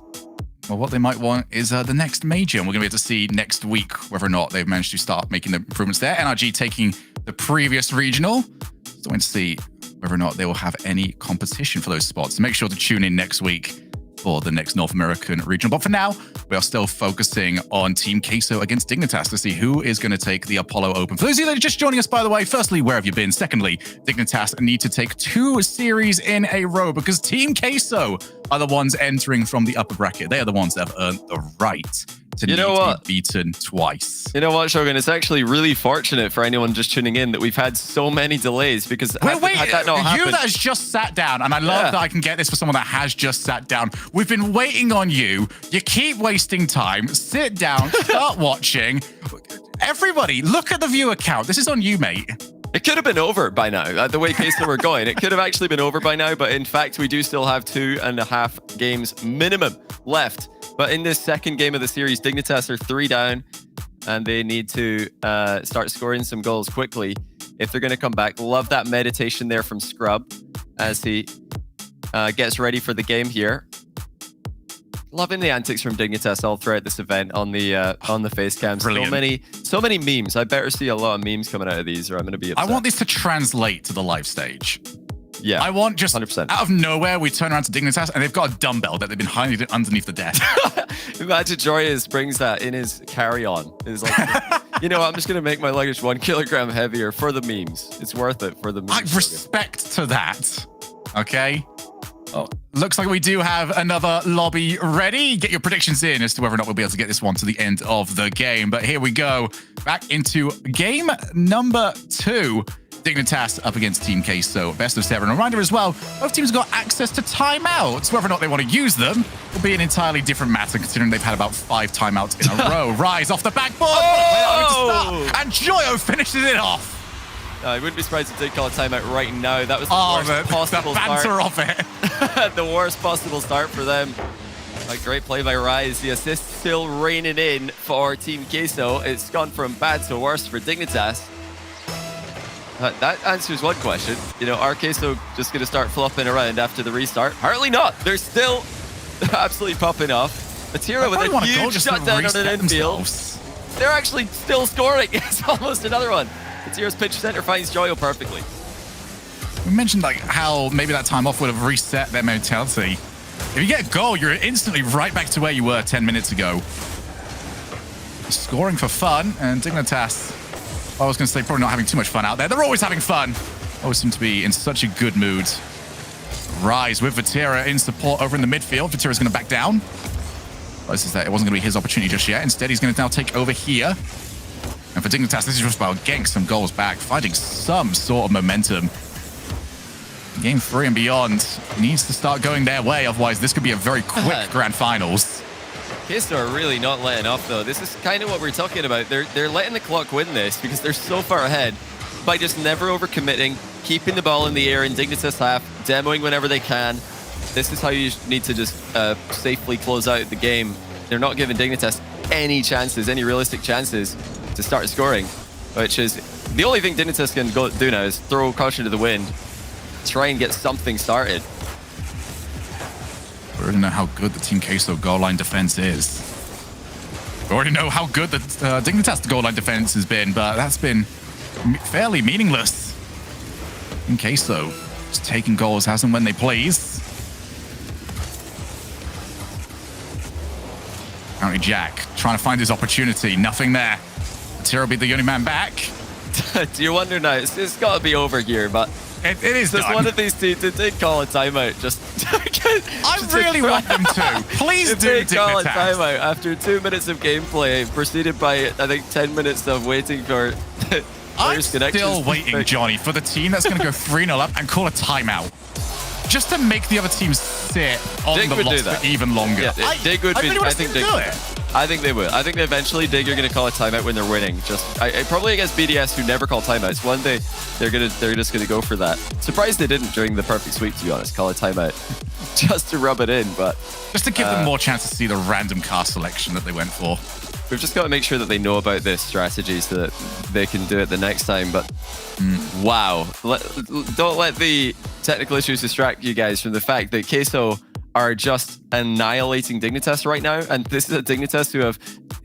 Well, what they might want is the next major, and we're going to be able to see next week whether or not they've managed to start making the improvements there. NRG taking the previous regional. So we'll see whether or not they will have any competition for those spots. So make sure to tune in next week for the next North American regional. But for now, we are still focusing on Team Queso against Dignitas to see who is going to take the Apollo Open. For those of you that are just joining us, by the way, firstly, where have you been? Secondly, Dignitas need to take 2 series in a row because Team Queso are the ones entering from the upper bracket. They are the ones that have earned the right to be beaten twice. You know what, Shogun? It's actually really fortunate for anyone just tuning in that we've had so many delays because had that not happened... You that has just sat down, and I love that I can get this for someone that has just sat down. We've been waiting on you. You keep wasting time. Sit down, start watching. Everybody, look at the viewer count. This is on you, mate. It could have been over by now. The way Queso were going, it could have actually been over by now. But in fact, we do still have 2.5 games minimum left. But in this second game of the series, Dignitas are 3 down, and they need to start scoring some goals quickly if they're going to come back. Love that meditation there from Scrub as he gets ready for the game here. Loving the antics from Dignitas all throughout this event on the face cam. So many memes. I better see a lot of memes coming out of these, or I'm going to be upset. I want this to translate to the live stage. Yeah, I want just 100%. Out of nowhere, we turn around to Dignitas and they've got a dumbbell that they've been hiding underneath the desk. Imagine Joyous brings that in his carry-on. It's like, you know what, I'm just going to make my luggage 1 kilogram heavier for the memes. It's worth it for the memes. Respect to that. Okay. Oh, looks like we do have another lobby ready. Get your predictions in as to whether or not we'll be able to get this one to the end of the game. But here we go. Back into game number 2. Dignitas up against Team Queso. Best of 7. A reminder as well, both teams have got access to timeouts. Whether or not they want to use them will be an entirely different matter, considering they've had about 5 timeouts in a row. Rise off the backboard. And Joyo finishes it off. I wouldn't be surprised if they call a timeout right now. That was the worst possible the banter start. of it. The worst possible start for them. A great play by Rise. The assist still raining in for Team Queso. It's gone from bad to worse for Dignitas. That answers one question. You know, are Queso just going to start flopping around after the restart? Apparently not. They're still absolutely popping off. Atira with a huge shutdown on an infield. They're actually still scoring. It's almost another one. Atira's pitch center finds Joyo perfectly. We mentioned like how maybe that time off would have reset their mentality. If you get a goal, you're instantly right back to where you were 10 minutes ago. Scoring for fun, and Dignitas, I was going to say, probably not having too much fun out there. They're always having fun. Always seem to be in such a good mood. Rise with Vatira in support over in the midfield. Vatira's going to back down. It wasn't going to be his opportunity just yet. Instead, he's going to now take over here. And for Dignitas, this is just about getting some goals back, finding some sort of momentum. Game 3 and beyond needs to start going their way. Otherwise, this could be a very quick grand finals. Queso are really not letting off, though. This is kind of what we're talking about. They're letting the clock win this because they're so far ahead by just never overcommitting, keeping the ball in the air in Dignitas half, demoing whenever they can. This is how you need to just safely close out the game. They're not giving Dignitas any chances, any realistic chances to start scoring, which is the only thing Dignitas can do now is throw caution to the wind, try and get something started. We already know how good the Team Queso goal line defense is. We already know how good the Dignitas goal line defense has been, but that's been fairly meaningless. Team Queso just taking goals as and when they please. Apparently Jack trying to find his opportunity. Nothing there. Tira will be the only man back. Do you wonder now? It's got to be over here, but it is just done. one of these teams did call a timeout. I really want them to. Please do they call a Dignitas. timeout after 2 minutes of gameplay, preceded by I think 10 minutes of waiting for. I'm still waiting, Johnny, for the team that's going to go 3-0 up and call a timeout. Just to make the other team sit on Dig the would loss do that. for even longer. Yeah, Dig would be. I think Dig do it. I think they would. I think eventually Dig are going to call a timeout when they're winning. Probably against BDS, who never call timeouts. One day they're just going to go for that. Surprised they didn't during the perfect sweep, to be honest. Call a timeout just to rub it in, but just to give them more chance to see the random cast selection that they went for. We've just got to make sure that they know about this strategy so that they can do it the next time. But wow, don't let the technical issues distract you guys from the fact that Queso are just annihilating Dignitas right now. And this is a Dignitas who have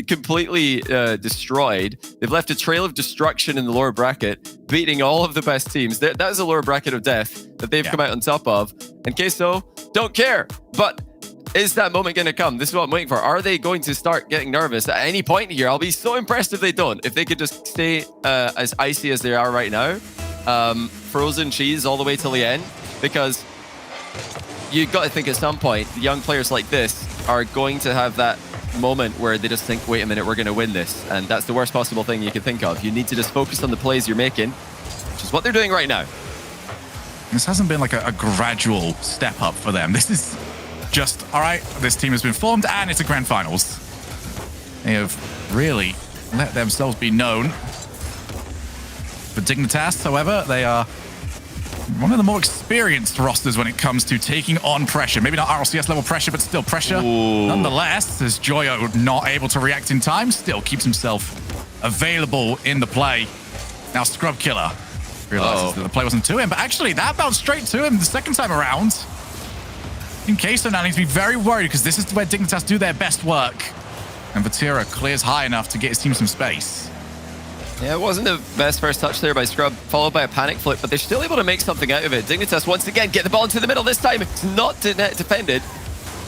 completely destroyed. They've left a trail of destruction in the lower bracket, beating all of the best teams. That is a lower bracket of death that they've come out on top of. And Queso don't care. But is that moment going to come? This is what I'm waiting for. Are they going to start getting nervous at any point here? I'll be so impressed if they don't. If they could just stay as icy as they are right now. Frozen cheese all the way till the end. Because you've got to think at some point, young players like this are going to have that moment where they just think, wait a minute, we're going to win this. And that's the worst possible thing you can think of. You need to just focus on the plays you're making, which is what they're doing right now. This hasn't been like a gradual step up for them. This is just, all right, this team has been formed and it's a grand finals. They have really let themselves be known. For Dignitas, however, they are one of the more experienced rosters when it comes to taking on pressure. Maybe not RLCS level pressure, but still pressure. Ooh. Nonetheless, as Joyo not able to react in time, still keeps himself available in the play. Now Scrub Killer realizes that the play wasn't to him, but actually that bounced straight to him the second time around. In Queso now needs to be very worried because this is where Dignitas do their best work. And Vatira clears high enough to get his team some space. Yeah, it wasn't the best first touch there by Scrub, followed by a panic flip, but they're still able to make something out of it. Dignitas once again get the ball into the middle. This time it's not defended,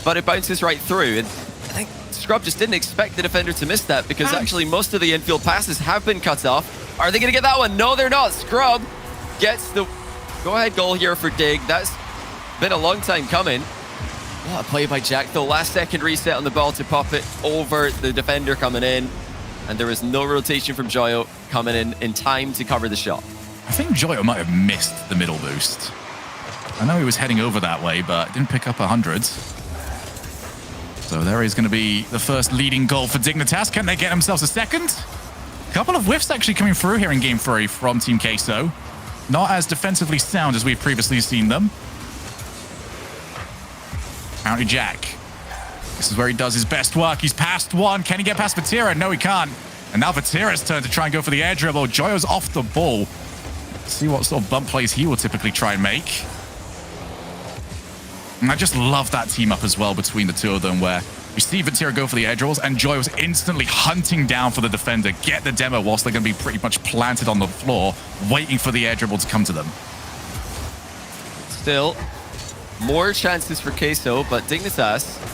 but it bounces right through. And I think Scrub just didn't expect the defender to miss that because actually most of the infield passes have been cut off. Are they going to get that one? No, they're not. Scrub gets the go-ahead goal here for Dig. That's been a long time coming. What a play by Jack, though. Last second reset on the ball to pop it over the defender coming in. And there was no rotation from Joyo coming in time to cover the shot. I think Joyo might have missed the middle boost. I know he was heading over that way, but didn't pick up 100. So there is going to be the first leading goal for Dignitas. Can they get themselves a second? A couple of whiffs actually coming through here in Game 3 from Team Queso. Not as defensively sound as we've previously seen them. Apparently Jack. This is where he does his best work. He's past one. Can he get past Vatira? No, he can't. And now Vatira's turn to try and go for the air dribble. Joyo's off the ball. Let's see what sort of bump plays he will typically try and make. And I just love that team up as well between the two of them where we see Vatira go for the air dribbles and Joyo's instantly hunting down for the defender, get the demo whilst they're going to be pretty much planted on the floor, waiting for the air dribble to come to them. Still, more chances for Queso, but Dignitas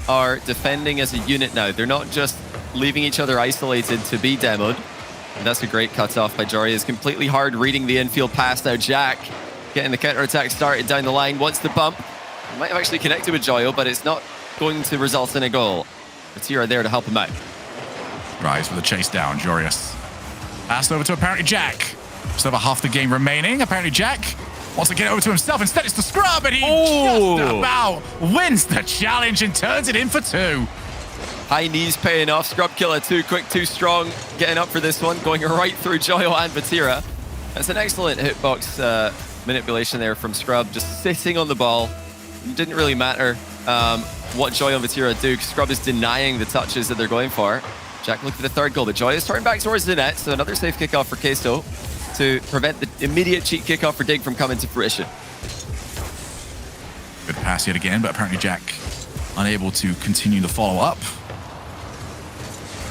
are defending as a unit now. They're not just leaving each other isolated to be demoed. And that's a great cut-off by Jory. It's completely hard reading the infield pass now. Jack getting the counter-attack started down the line. Wants the bump. He might have actually connected with Joyo, but it's not going to result in a goal. Vatira there to help him out. Rise with a chase down. Jorius. Passed over to apparently Jack. Just over half the game remaining. Apparently Jack wants to get over to himself. Instead, it's the Scrub, and he just about wins the challenge and turns it in for 2. High knees paying off. Scrub Killer too quick, too strong. Getting up for this one, going right through Joyo and Vatira. That's an excellent hitbox manipulation there from Scrub, just sitting on the ball. It didn't really matter what Joyo and Vatira do, because Scrub is denying the touches that they're going for. Jack looked for the third goal, but Joyo is turning back towards the net, so another safe kickoff for Queso to prevent the immediate cheat kickoff for Dig from coming to fruition. Good pass yet again, but apparently Jack unable to continue the follow-up.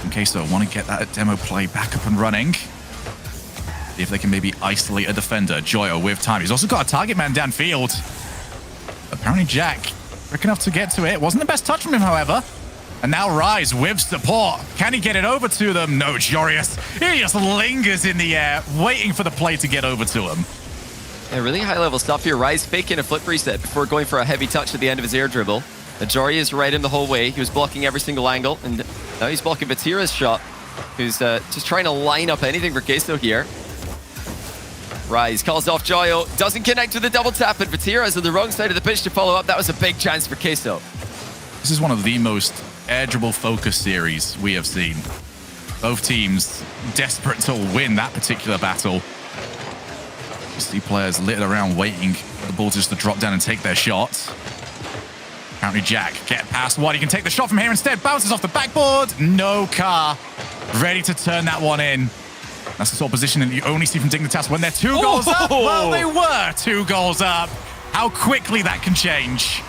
And Queso want to get that demo play back up and running. See if they can maybe isolate a defender. Joyo with time. He's also got a target man downfield. Apparently Jack quick enough to get to it. Wasn't the best touch from him, however. And now Rise with support. Can he get it over to them? No, Jorius. He just lingers in the air, waiting for the play to get over to him. Yeah, really high-level stuff here. Rise faking a flip reset before going for a heavy touch at the end of his air dribble. Jory is right in the whole way. He was blocking every single angle, and now he's blocking Vatira's shot, who's just trying to line up anything for Queso here. Rise calls off Joyo, doesn't connect with the double tap, and Vatira's on the wrong side of the pitch to follow up. That was a big chance for Queso. This is one of the most air dribble focus series we have seen. Both teams desperate to win that particular battle. You see players littered around waiting for the ball just to drop down and take their shots. Apparently Jack get past one. He can take the shot from here instead. Bounces off the backboard. No car. Ready to turn that one in. That's the sort of position that you only see from Dignitas when they're 2 goals up. Well, they were 2 goals up. How quickly that can change.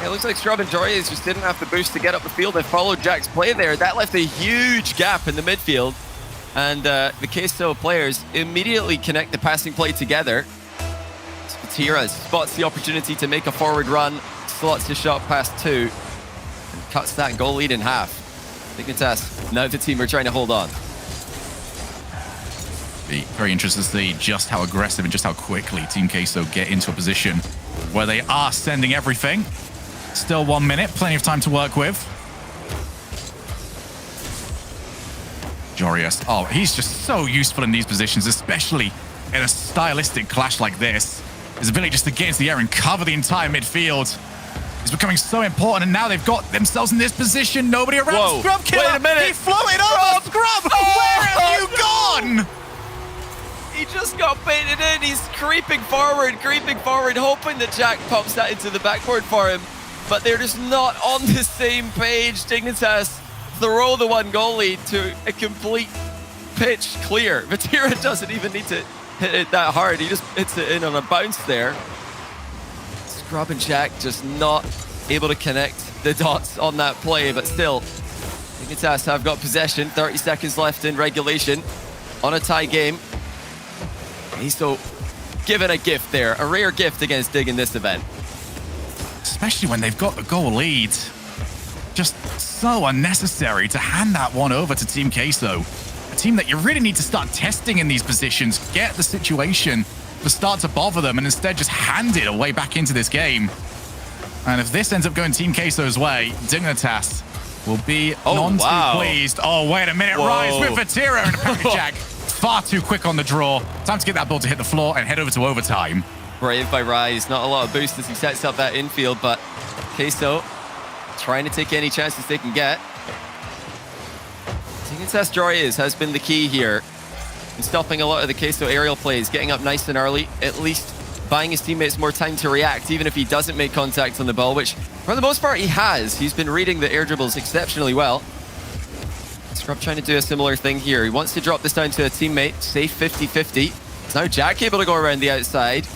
It looks like Scrub and Jory's just didn't have the boost to get up the field. They followed Jack's play there. That left a huge gap in the midfield. And the Queso players immediately connect the passing play together. Vatira spots the opportunity to make a forward run, slots his shot past 2, and cuts that goal lead in half. Dignitas, now the team are trying to hold on. Be very interested to see just how aggressive and just how quickly Team Queso get into a position where they are sending everything. Still 1 minute, plenty of time to work with. Jorius, oh, he's just so useful in these positions, especially in a stylistic clash like this. His ability just to get into the air and cover the entire midfield is becoming so important, and now they've got themselves in this position. Nobody around. Whoa. Scrub killer. Wait a minute. He floated over. Scrub, where have you gone? He just got baited in. He's creeping forward, hoping that Jack pops that into the backboard for him. But they're just not on the same page. Dignitas throw the 1 goal lead to a complete pitch clear. Vatira doesn't even need to hit it that hard. He just hits it in on a bounce there. Scrub and Jack just not able to connect the dots on that play, but still, Dignitas have got possession. 30 seconds left in regulation on a tie game. He's so given a gift there, a rare gift against Dig in this event. Especially when they've got the goal lead. Just so unnecessary to hand that one over to Team Queso. A team that you really need to start testing in these positions, get the situation to start to bother them, and instead just hand it away back into this game. And if this ends up going Team Queso's way, Dignitas will be none too pleased. Oh, wait a minute. Whoa. Rise with Vatira and apparently Jack far too quick on the draw. Time to get that ball to hit the floor and head over to overtime. Brave by Rise. Not a lot of boost as he sets up that infield, but Queso trying to take any chances they can get. Dignitas Jorius has been the key here in stopping a lot of the Queso aerial plays, getting up nice and early, at least buying his teammates more time to react, even if he doesn't make contact on the ball, which for the most part he has. He's been reading the air dribbles exceptionally well. Scrub trying to do a similar thing here. He wants to drop this down to a teammate, safe 50-50. Now Jack able to go around the outside.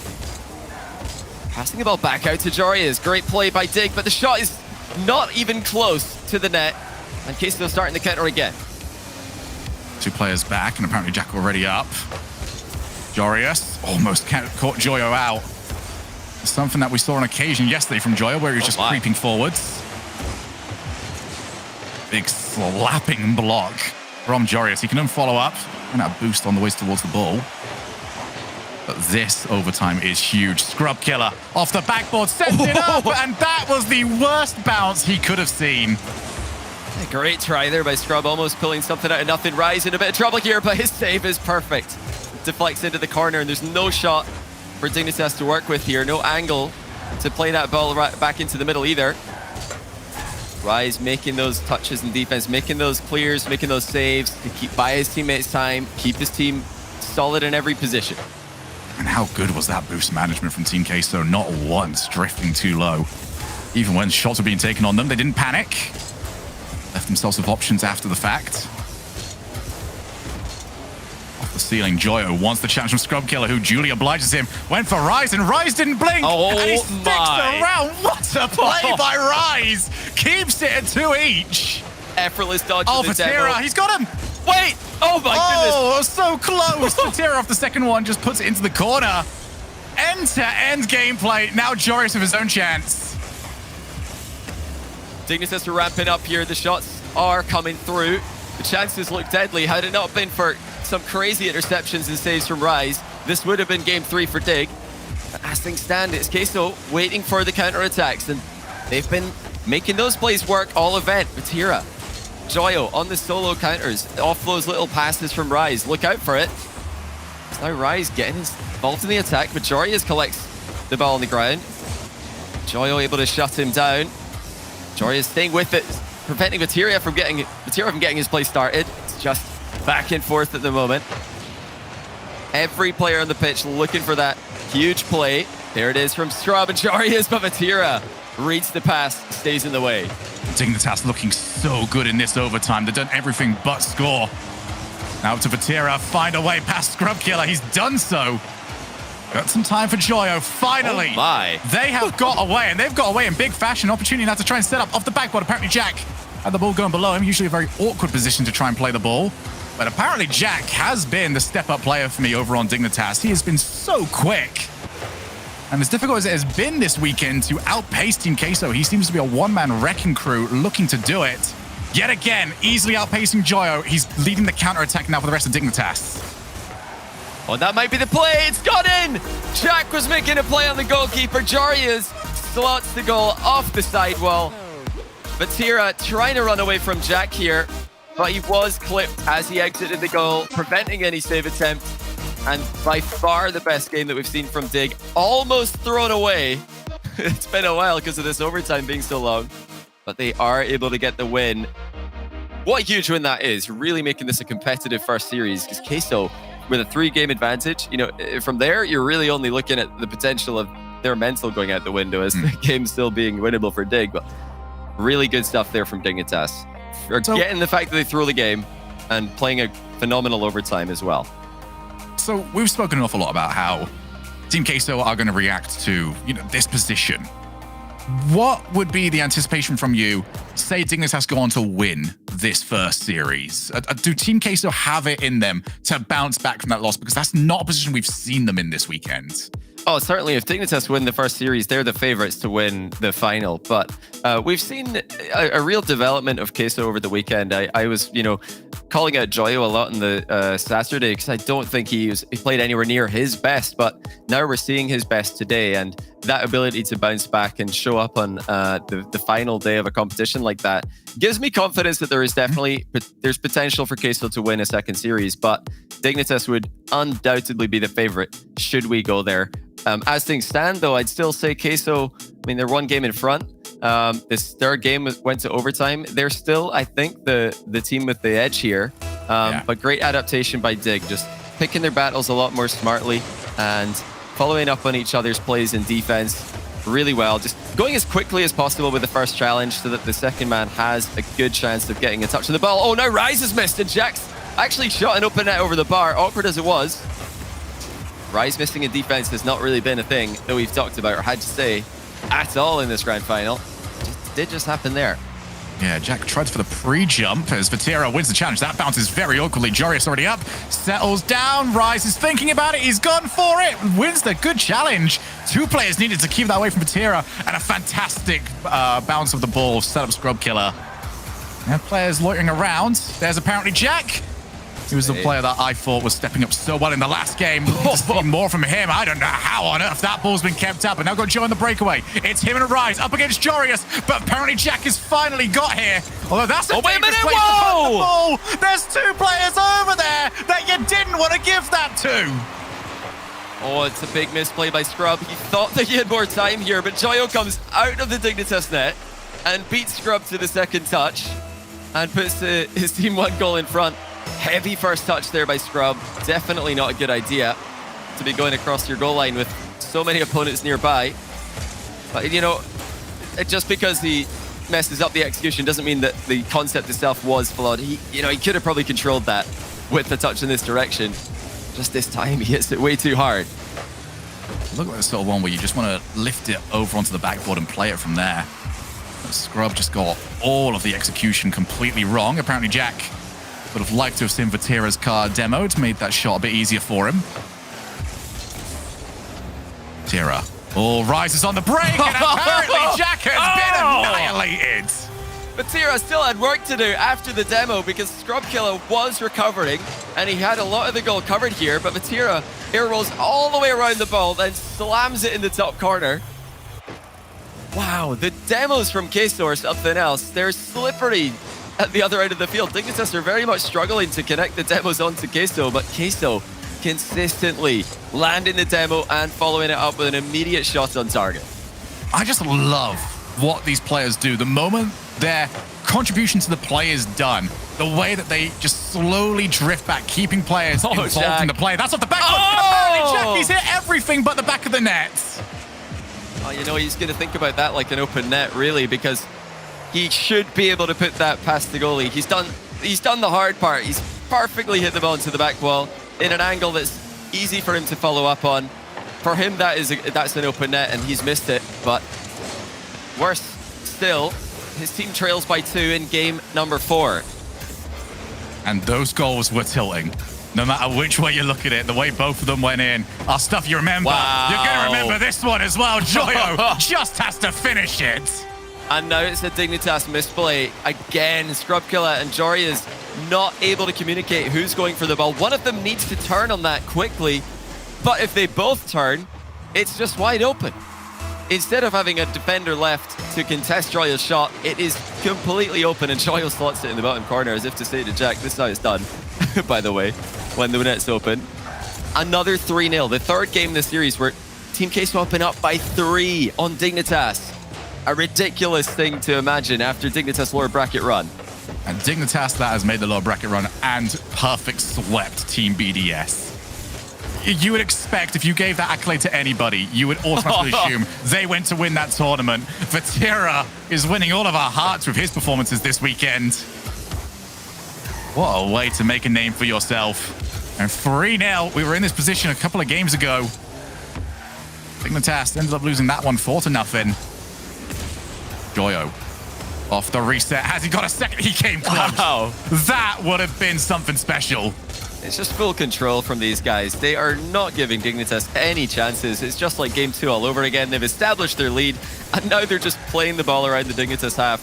Passing the ball back out to Jorius. Great play by Dig, but the shot is not even close to the net. And Queso starting the counter again. 2 players back, and apparently Jack already up. Jorius almost caught Joyo out. Something that we saw on occasion yesterday from Joyo, where he was just creeping forwards. Big slapping block from Jorius. He can then follow up and that boost on the way towards the ball. But this overtime is huge. Scrub killer off the backboard, sends it up, and that was the worst bounce he could have seen. A great try there by Scrub, almost pulling something out of nothing. Rise in a bit of trouble here, but his save is perfect. Deflects into the corner, and there's no shot for Dignitas to work with here. No angle to play that ball right back into the middle either. Rise making those touches in defense, making those clears, making those saves to buy his teammates time, keep his team solid in every position. And how good was that boost management from Team Queso? Not once drifting too low. Even when shots were being taken on them, they didn't panic. Left themselves with options after the fact. Off the ceiling, Joyo wants the challenge from Scrub Killer, who duly obliges him. Went for Rise, and Rise didn't blink. Oh, and he sticks around. What a play by Rise. Keeps it at 2 each. Effortless dodge. Oh, Vatira, he's got him. Wait! Oh my goodness! Oh, so close! Vatira off the second one just puts it into the corner. End-to-end gameplay. Now Jorius with his own chance. Dignitas are ramping up here. The shots are coming through. The chances look deadly. Had it not been for some crazy interceptions and saves from Rise, this would have been game 3 for Dig. But as things stand, it's Queso waiting for the counter-attacks, and they've been making those plays work all event. Vatira, Joyo on the solo counters, off those little passes from Rise. Look out for it. It's now Rise getting involved in the attack, but Jorius collects the ball on the ground. Joyo able to shut him down. Jorius staying with it, preventing Vatira from getting his play started. It's just back and forth at the moment. Every player on the pitch looking for that huge play. There it is from Scrub and Jorius, but Vatira reads the pass, stays in the way. Dignitas looking so good in this overtime. They've done everything but score. Now to Vatira, find a way past Scrub Killer. He's done so. Got some time for Joyo. Finally, they have got away, and they've got away in big fashion. Opportunity now to try and set up off the backboard. Apparently Jack had the ball going below him. Usually a very awkward position to try and play the ball. But apparently Jack has been the step-up player for me over on Dignitas. He has been so quick. And as difficult as it has been this weekend to outpace Team Queso, he seems to be a one-man wrecking crew looking to do it. Yet again, easily outpacing Joyo. He's leading the counter-attack now for the rest of Dignitas. Oh, that might be the play. It's gone in. Jack was making a play on the goalkeeper. Jarius slots the goal off the sidewall. Vatira trying to run away from Jack here, but he was clipped as he exited the goal, preventing any save attempt. And by far the best game that we've seen from Dig. Almost thrown away. It's been a while because of this overtime being so long, but they are able to get the win. What a huge win that is. Really making this a competitive first series, because Queso, with a 3-game advantage, you know, from there, you're really only looking at the potential of their mental going out the window as the game still being winnable for Dig. But really good stuff there from Dignitas. For getting the fact that they throw the game and playing a phenomenal overtime as well. So we've spoken an awful lot about how Team Queso are going to react to, you know, this position. What would be the anticipation from you? Say Dignitas go on to win this first series. Do Team Queso have it in them to bounce back from that loss? Because that's not a position we've seen them in this weekend. Oh, certainly. If Dignitas win the first series, they're the favorites to win the final. But we've seen a real development of Queso over the weekend. I was, you know, calling out Joyo a lot on the Saturday because I don't think he played anywhere near his best. But now we're seeing his best today, and that ability to bounce back and show up on the final day of a competition like that gives me confidence that there is definitely there's potential for Queso to win a second series. But Dignitas would undoubtedly be the favorite should we go there. As things stand, though, I'd still say Queso, I mean, they're 1 game in front. This 3rd game went to overtime. They're still, I think, the team with the edge here. But great adaptation by Dig, just picking their battles a lot more smartly and following up on each other's plays in defense really well. Just going as quickly as possible with the first challenge so that the second man has a good chance of getting a touch on the ball. Oh, no, Rise has missed, and Jack's actually shot an open net over the bar, awkward as it was. Rise missing in defense has not really been a thing that we've talked about or had to say at all in this grand final. It did just happen there. Yeah, Jack tried for the pre-jump as Vatira wins the challenge. That bounces very awkwardly. Jarius already up, settles down. Rise is thinking about it. He's gone for it. Wins the good challenge. 2 players needed to keep that away from Vatira, and a fantastic bounce of the ball. Set up Scrub Killer. And players loitering around. There's apparently Jack. He was the player that I thought was stepping up so well in the last game. To see more from him. I don't know how on earth that ball's been kept up. And now got Joe in the breakaway. It's him and Rise up against Jarius. But apparently Jack has finally got here. Although that's a dangerous place to put the ball. There's 2 players over there that you didn't want to give that to. Oh, it's a big misplay by Scrub. He thought that he had more time here, but Joyo comes out of the Dignitas net and beats Scrub to the second touch and puts his team 1 goal in front. Heavy first touch there by Scrub. Definitely not a good idea to be going across your goal line with so many opponents nearby. But, you know, just because he messes up the execution doesn't mean that the concept itself was flawed. He could have probably controlled that with the touch in this direction. Just this time, he hits it way too hard. Look at this sort of one where you just want to lift it over onto the backboard and play it from there. But Scrub just got all of the execution completely wrong. Apparently, Jack would have liked to have seen Vatira's card demoed, made that shot a bit easier for him. Vatira. Oh, rises on the break, and apparently Jack has been annihilated. Vatira still had work to do after the demo because Scrub Killer was recovering, and he had a lot of the goal covered here, but Vatira air rolls all the way around the ball, then slams it in the top corner. Wow, the demos from Queso are something else. They're slippery at the other end of the field. Dignitas are very much struggling to connect the demos onto Queso, but Queso consistently landing the demo and following it up with an immediate shot on target. I just love what these players do. The moment their contribution to the play is done, the way that they just slowly drift back, keeping players involved in the play. That's off the back. Apparently Jack, he's hit everything but the back of the net. Oh, you know, he's going to think about that like an open net, really, because he should be able to put that past the goalie. He's done the hard part. He's perfectly hit the ball into the back wall in an angle that's easy for him to follow up on. For him, that's an open net, and he's missed it. But worse still, his team trails by 2 in game number 4. And those goals were tilting. No matter which way you look at it, the way both of them went in are stuff you remember. Wow. You're going to remember this one as well. Joyo just has to finish it. And now it's a Dignitas misplay. Again, Scrub Killer and Jarius not able to communicate who's going for the ball. One of them needs to turn on that quickly, but if they both turn, it's just wide open. Instead of having a defender left to contest Joyo's shot, it is completely open, and Joyo slots it in the bottom corner as if to say to Jack, this is how it's done, by the way, when the net's open. Another 3-0, the third game in the series where Team Queso have been up by 3 on Dignitas. A ridiculous thing to imagine after Dignitas' lower bracket run. And Dignitas that has made the lower bracket run and perfect swept Team BDS. You would expect if you gave that accolade to anybody, you would automatically assume they went to win that tournament. Vatira is winning all of our hearts with his performances this weekend. What a way to make a name for yourself. And 3-0, we were in this position a couple of games ago. Dignitas ended up losing that one 4-0. Joyo off the reset. Has he got a second? He came close. Wow. That would have been something special. It's just full control from these guys. They are not giving Dignitas any chances. It's just like game 2 all over again. They've established their lead, and now they're just playing the ball around the Dignitas half.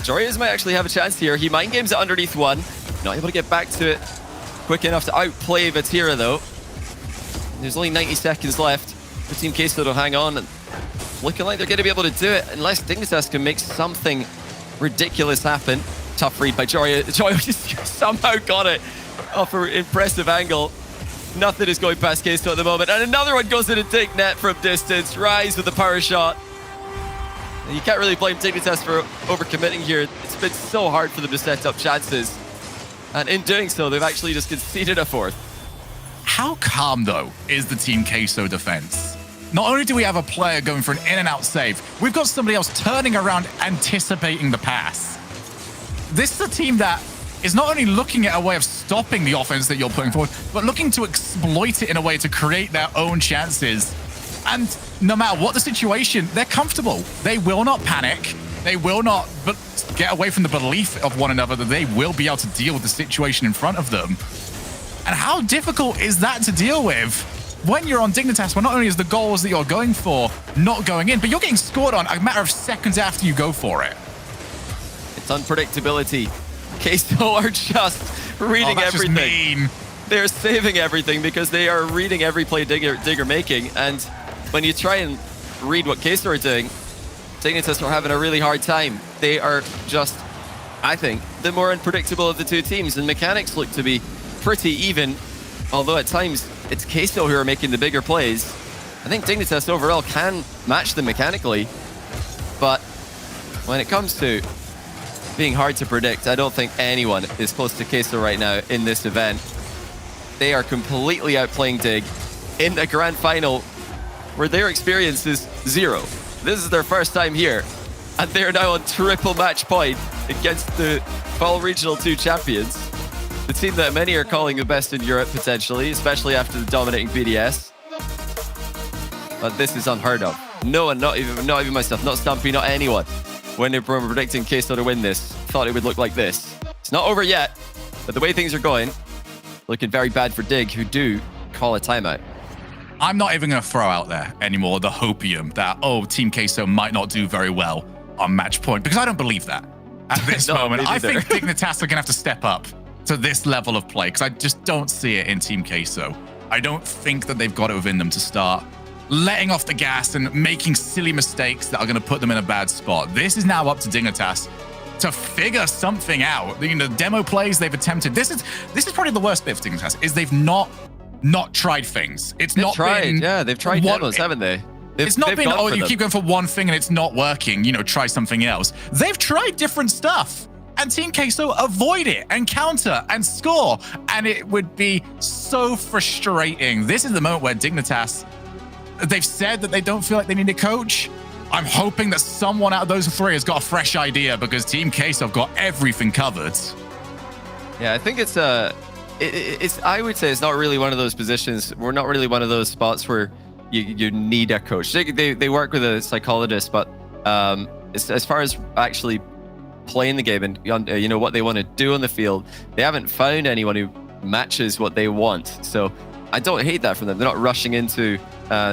Joyous might actually have a chance here. He mind games it underneath one. Not able to get back to it quick enough to outplay Vatira, though. There's only 90 seconds left for Team Queso to hang on. And looking like they're going to be able to do it unless Dignitas can make something ridiculous happen. Tough read by Joyo. Joyo just somehow got it off an impressive angle. Nothing is going past Queso at the moment. And another one goes into Dig net from distance. Rise with the power shot. And you can't really blame Dignitas for overcommitting here. It's been so hard for them to set up chances. And in doing so, they've actually just conceded a 4th. How calm, though, is the Team Queso defense? Not only do we have a player going for an in-and-out save, we've got somebody else turning around, anticipating the pass. This is a team that is not only looking at a way of stopping the offense that you're putting forward, but looking to exploit it in a way to create their own chances. And no matter what the situation, they're comfortable. They will not panic. They will not get away from the belief of one another that they will be able to deal with the situation in front of them. And how difficult is that to deal with when you're on Dignitas, where not only is the goals that you're going for not going in, but you're getting scored on a matter of seconds after you go for it. It's unpredictability. Queso are just reading everything. They're saving everything because they are reading every play Digger making. And when you try and read what Queso are doing, Dignitas are having a really hard time. They are just, I think, the more unpredictable of the two teams. And mechanics look to be pretty even, although at times it's Queso who are making the bigger plays. I think Dignitas overall can match them mechanically, but when it comes to being hard to predict, I don't think anyone is close to Queso right now in this event. They are completely outplaying Dig in the grand final, where their experience is 0. This is their first time here, and they're now on triple match point against the Fall Regional 2 champions. The team that many are calling the best in Europe, potentially, especially after the dominating BDS. But this is unheard of. No one, not even myself, not Stumpy, not anyone, when they were predicting Queso to win this, thought it would look like this. It's not over yet, but the way things are going, looking very bad for Dig, who do call a timeout. I'm not even going to throw out there anymore the hopium that, oh, Team Queso might not do very well on match point, because I don't believe that at this moment. I think Dignitas are going to have to step up to this level of play, because I just don't see it in Team Queso. I don't think that they've got it within them to start letting off the gas and making silly mistakes that are going to put them in a bad spot. This is now up to Dignitas to figure something out. You know, demo plays they've attempted. This is probably the worst bit of Dignitas, is they've not tried things. It's they've not tried, been yeah, they've tried demos, haven't they? It's not been, oh, you keep going for one thing and it's not working, you know, try something else. They've tried different stuff. And Team Queso avoid it and counter and score. And it would be so frustrating. This is the moment where Dignitas, they've said that they don't feel like they need a coach. I'm hoping that someone out of those 3 has got a fresh idea, because Team Queso have got everything covered. Yeah, I think it's I would say it's not really one of those positions. We're not really one of those spots where you need a coach. They work with a psychologist, but as far as actually playing the game and you know what they want to do on the field, they haven't found anyone who matches what they want. So I don't hate that from them. They're not rushing into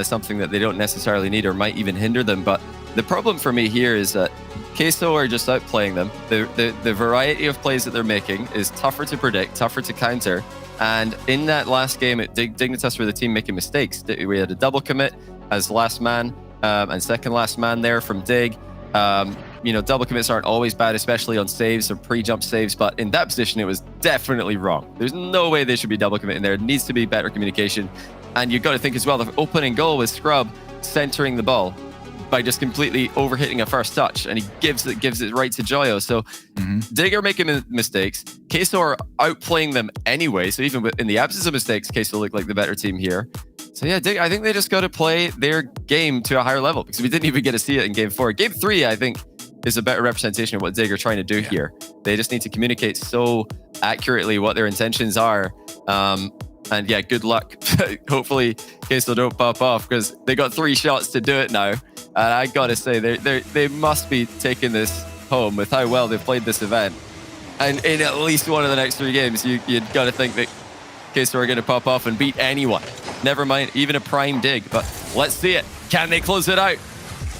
something that they don't necessarily need or might even hinder them. But the problem for me here is that Queso are just outplaying them. The variety of plays that they're making is tougher to predict, tougher to counter. And in that last game, Dignitas were the team making mistakes. We had a double commit as last man and second last man there from Dig. Double commits aren't always bad, especially on saves or pre-jump saves, but in that position, it was definitely wrong. There's no way they should be double committing there. It needs to be better communication. And you've got to think as well, the opening goal was Scrub centering the ball by just completely overhitting a first touch, and he gives it right to Joyo. So Dig are making mistakes. Queso are outplaying them anyway, so even in the absence of mistakes, Queso look like the better team here. So yeah, Dig, I think they just got to play their game to a higher level, because we didn't even get to see it in Game 4. Game 3, I think, is a better representation of what Dig are trying to do here. They just need to communicate so accurately what their intentions are. And yeah, good luck. Hopefully Queso don't pop off, because they got 3 shots to do it now. And I gotta say, they must be taking this home with how well they've played this event. And in at least one of the next 3 games, you'd gotta think that Queso are gonna pop off and beat anyone. Never mind, even a prime Dig. But let's see it. Can they close it out?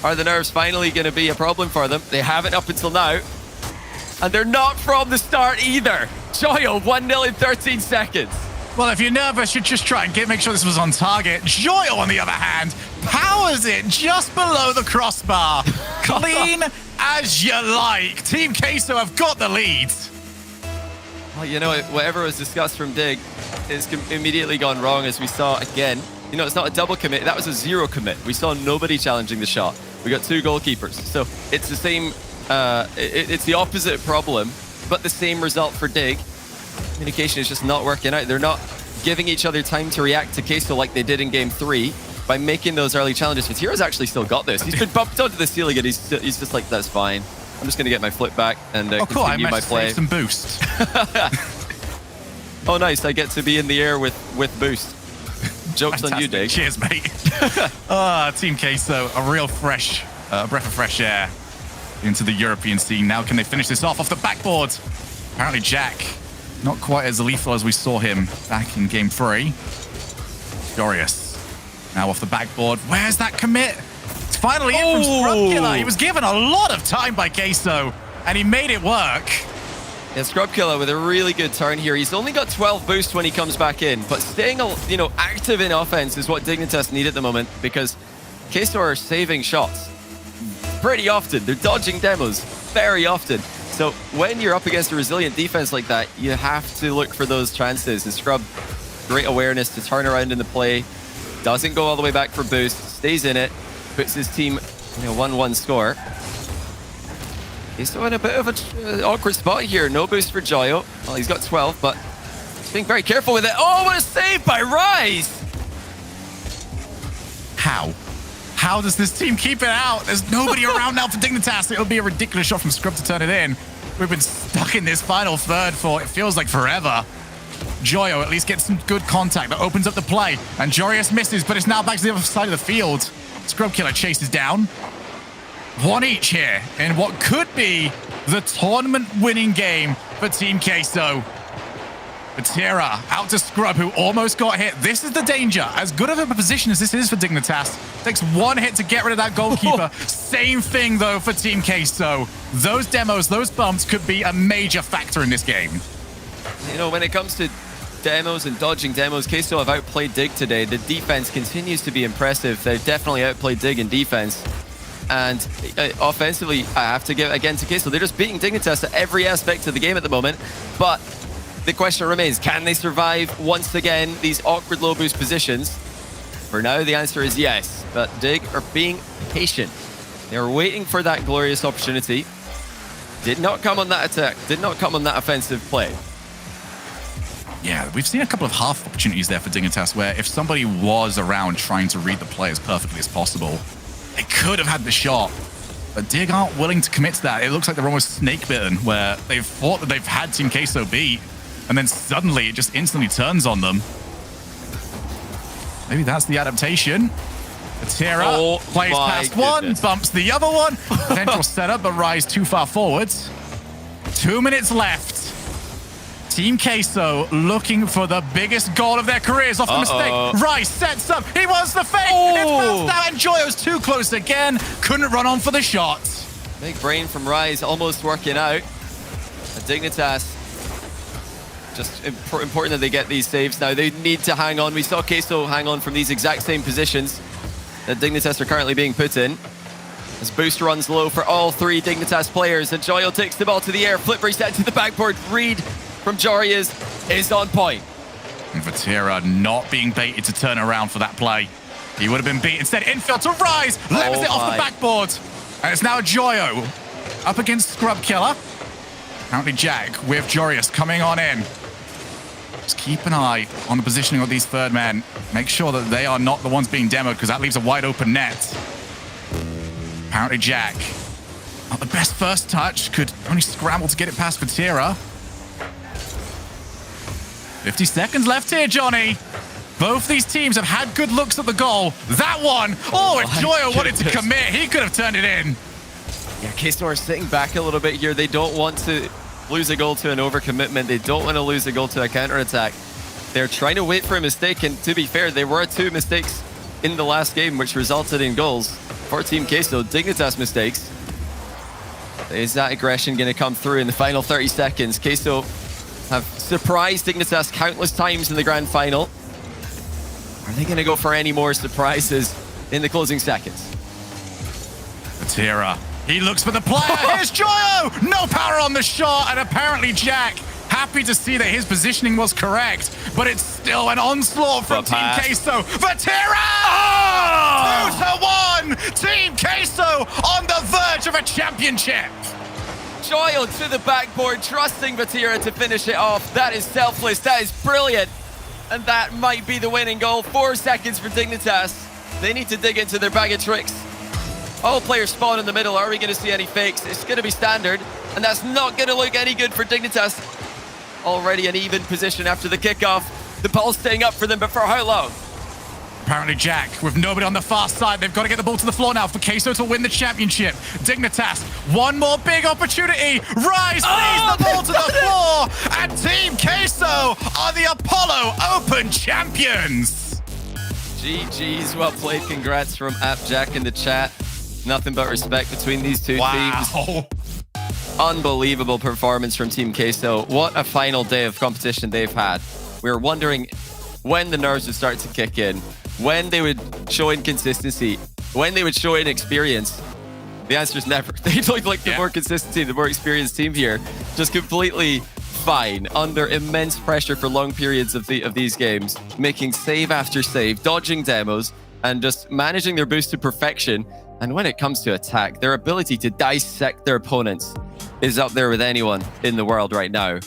Are the nerves finally gonna be a problem for them? They haven't up until now. And they're not from the start either. Joyo, 1-0 in 13 seconds. Well, if you're nervous, you'd just try and make sure this was on target. Joyo, on the other hand, powers it just below the crossbar. Clean as you like. Team Queso have got the lead. Well, you know, whatever was discussed from Dig is immediately gone wrong, as we saw again. You know, it's not a double commit. That was a 0 commit. We saw nobody challenging the shot. We got 2 goalkeepers. So it's the same, it's the opposite problem, but the same result for Dig. Communication is just not working out. They're not giving each other time to react to Queso like they did in Game 3 by making those early challenges. Vatira's actually still got this. He's been bumped onto the ceiling, and he's just like, that's fine. I'm just going to get my flip back and continue my play. Some boost. Oh, nice. I get to be in the air with boost. Joke's on you, Dig. Cheers, mate. Team Queso, a real fresh breath of fresh air into the European scene. Now, can they finish this off the backboard? Apparently, Jack, not quite as lethal as we saw him back in Game 3. Furious. Now off the backboard. Where's that commit? It's finally in from Scrubkiller. He was given a lot of time by Queso, and he made it work. Yeah, Scrubkiller with a really good turn here. He's only got 12 boost when he comes back in, but staying, active in offense is what Dignitas need at the moment, because Queso are saving shots pretty often. They're dodging demos very often. So when you're up against a resilient defense like that, you have to look for those chances. And Scrub, great awareness to turn around in the play. Doesn't go all the way back for boost. Stays in it. Puts his team in a 1-1 score. He's still in a bit of an awkward spot here. No boost for Joyo. Well, he's got 12, but he's being very careful with it. Oh, what a save by Rise! How? How does this team keep it out? There's nobody around now for Dignitas. It'll be a ridiculous shot from Scrub to turn it in. We've been stuck in this final third for, it feels like, forever. Joyo at least gets some good contact that opens up the play. And Jorius misses, but it's now back to the other side of the field. Scrubkiller chases down. 1 each here in what could be the tournament-winning game for Team Queso. Vatira out to Scrub, who almost got hit. This is the danger. As good of a position as this is for Dignitas, takes 1 hit to get rid of that goalkeeper. Same thing, though, for Team Queso. Those demos, those bumps could be a major factor in this game. You know, when it comes to demos and dodging demos, Queso have outplayed Dig today. The defense continues to be impressive. They've definitely outplayed Dig in defense. And offensively, I have to give again to Queso. They're just beating Dignitas at every aspect of the game at the moment. But the question remains, can they survive once again these awkward low boost positions? For now, the answer is yes. But Dig are being patient. They're waiting for that glorious opportunity. Did not come on that attack. Did not come on that offensive play. Yeah, we've seen a couple of half opportunities there for Dignitas where if somebody was around trying to read the play as perfectly as possible, they could have had the shot. But Dig aren't willing to commit to that. It looks like they're almost snake-bitten, where they've thought that they've had Team Queso beat, and then suddenly it just instantly turns on them. Maybe that's the adaptation. Vatira plays past one, bumps the other one. Potential setup, but Rise too far forwards. 2 minutes left. Team Queso looking for the biggest goal of their careers off the mistake. Rice sets up. He wants the fake. It's bounced out, and Joyo's too close again. Couldn't run on for the shot. Big brain from Rise almost working out. Dignitas, just important that they get these saves now. They need to hang on. We saw Queso hang on from these exact same positions that Dignitas are currently being put in. As boost runs low for all three Dignitas players, and Joyo takes the ball to the air. Flip reset to the backboard. Read from Jorias is on point. And Vatira not being baited to turn around for that play. He would have been beat. Instead, infield to Rise. Levels it off the backboard. And it's now Joyo up against Scrub Killer. Apparently Jack with Jorius coming on in. Just keep an eye on the positioning of these third men. Make sure that they are not the ones being demoed, because that leaves a wide open net. Apparently Jack, not the best first touch, could only scramble to get it past Vatira. 50 seconds left here, Johnny. Both these teams have had good looks at the goal. That one, if Joyo wanted to commit, he could have turned it in. Yeah, Queso are sitting back a little bit here. They don't want to lose a goal to an overcommitment. They don't want to lose a goal to a counterattack. They're trying to wait for a mistake, and to be fair, there were 2 mistakes in the last game, which resulted in goals for Team Queso. Dignitas mistakes. Is that aggression going to come through in the final 30 seconds? Queso have surprised Dignitas countless times in the grand final. Are they going to go for any more surprises in the closing seconds? Vatira, he looks for the player. Here's Joyo! No power on the shot, and apparently Jack happy to see that his positioning was correct, but it's still an onslaught from Team Queso. Vatira! 2-1! Team Queso on the verge of a championship. Joyo to the backboard, trusting Vatira to finish it off. That is selfless. That is brilliant. And that might be the winning goal. 4 seconds for Dignitas. They need to dig into their bag of tricks. All players spawn in the middle. Are we going to see any fakes? It's going to be standard, and that's not going to look any good for Dignitas. Already an even position after the kickoff. The ball's staying up for them, but for how long? Apparently Jack, with nobody on the far side, they've got to get the ball to the floor now for Queso to win the championship. Dignitas, one more big opportunity. Rise leads the ball to the floor, and Team Queso are the Apollo Open champions. GG's, well played. Congrats from AppJack in the chat. Nothing but respect between these two teams. Unbelievable performance from Team Queso. What a final day of competition they've had. We were wondering when the nerves would start to kick in, when they would show inconsistency, when they would show inexperience. The answer is never. They look like the more consistency, the more experienced team here. Just completely fine under immense pressure for long periods of these games, making save after save, dodging demos, and just managing their boost to perfection. And when it comes to attack, their ability to dissect their opponents is up there with anyone in the world right now.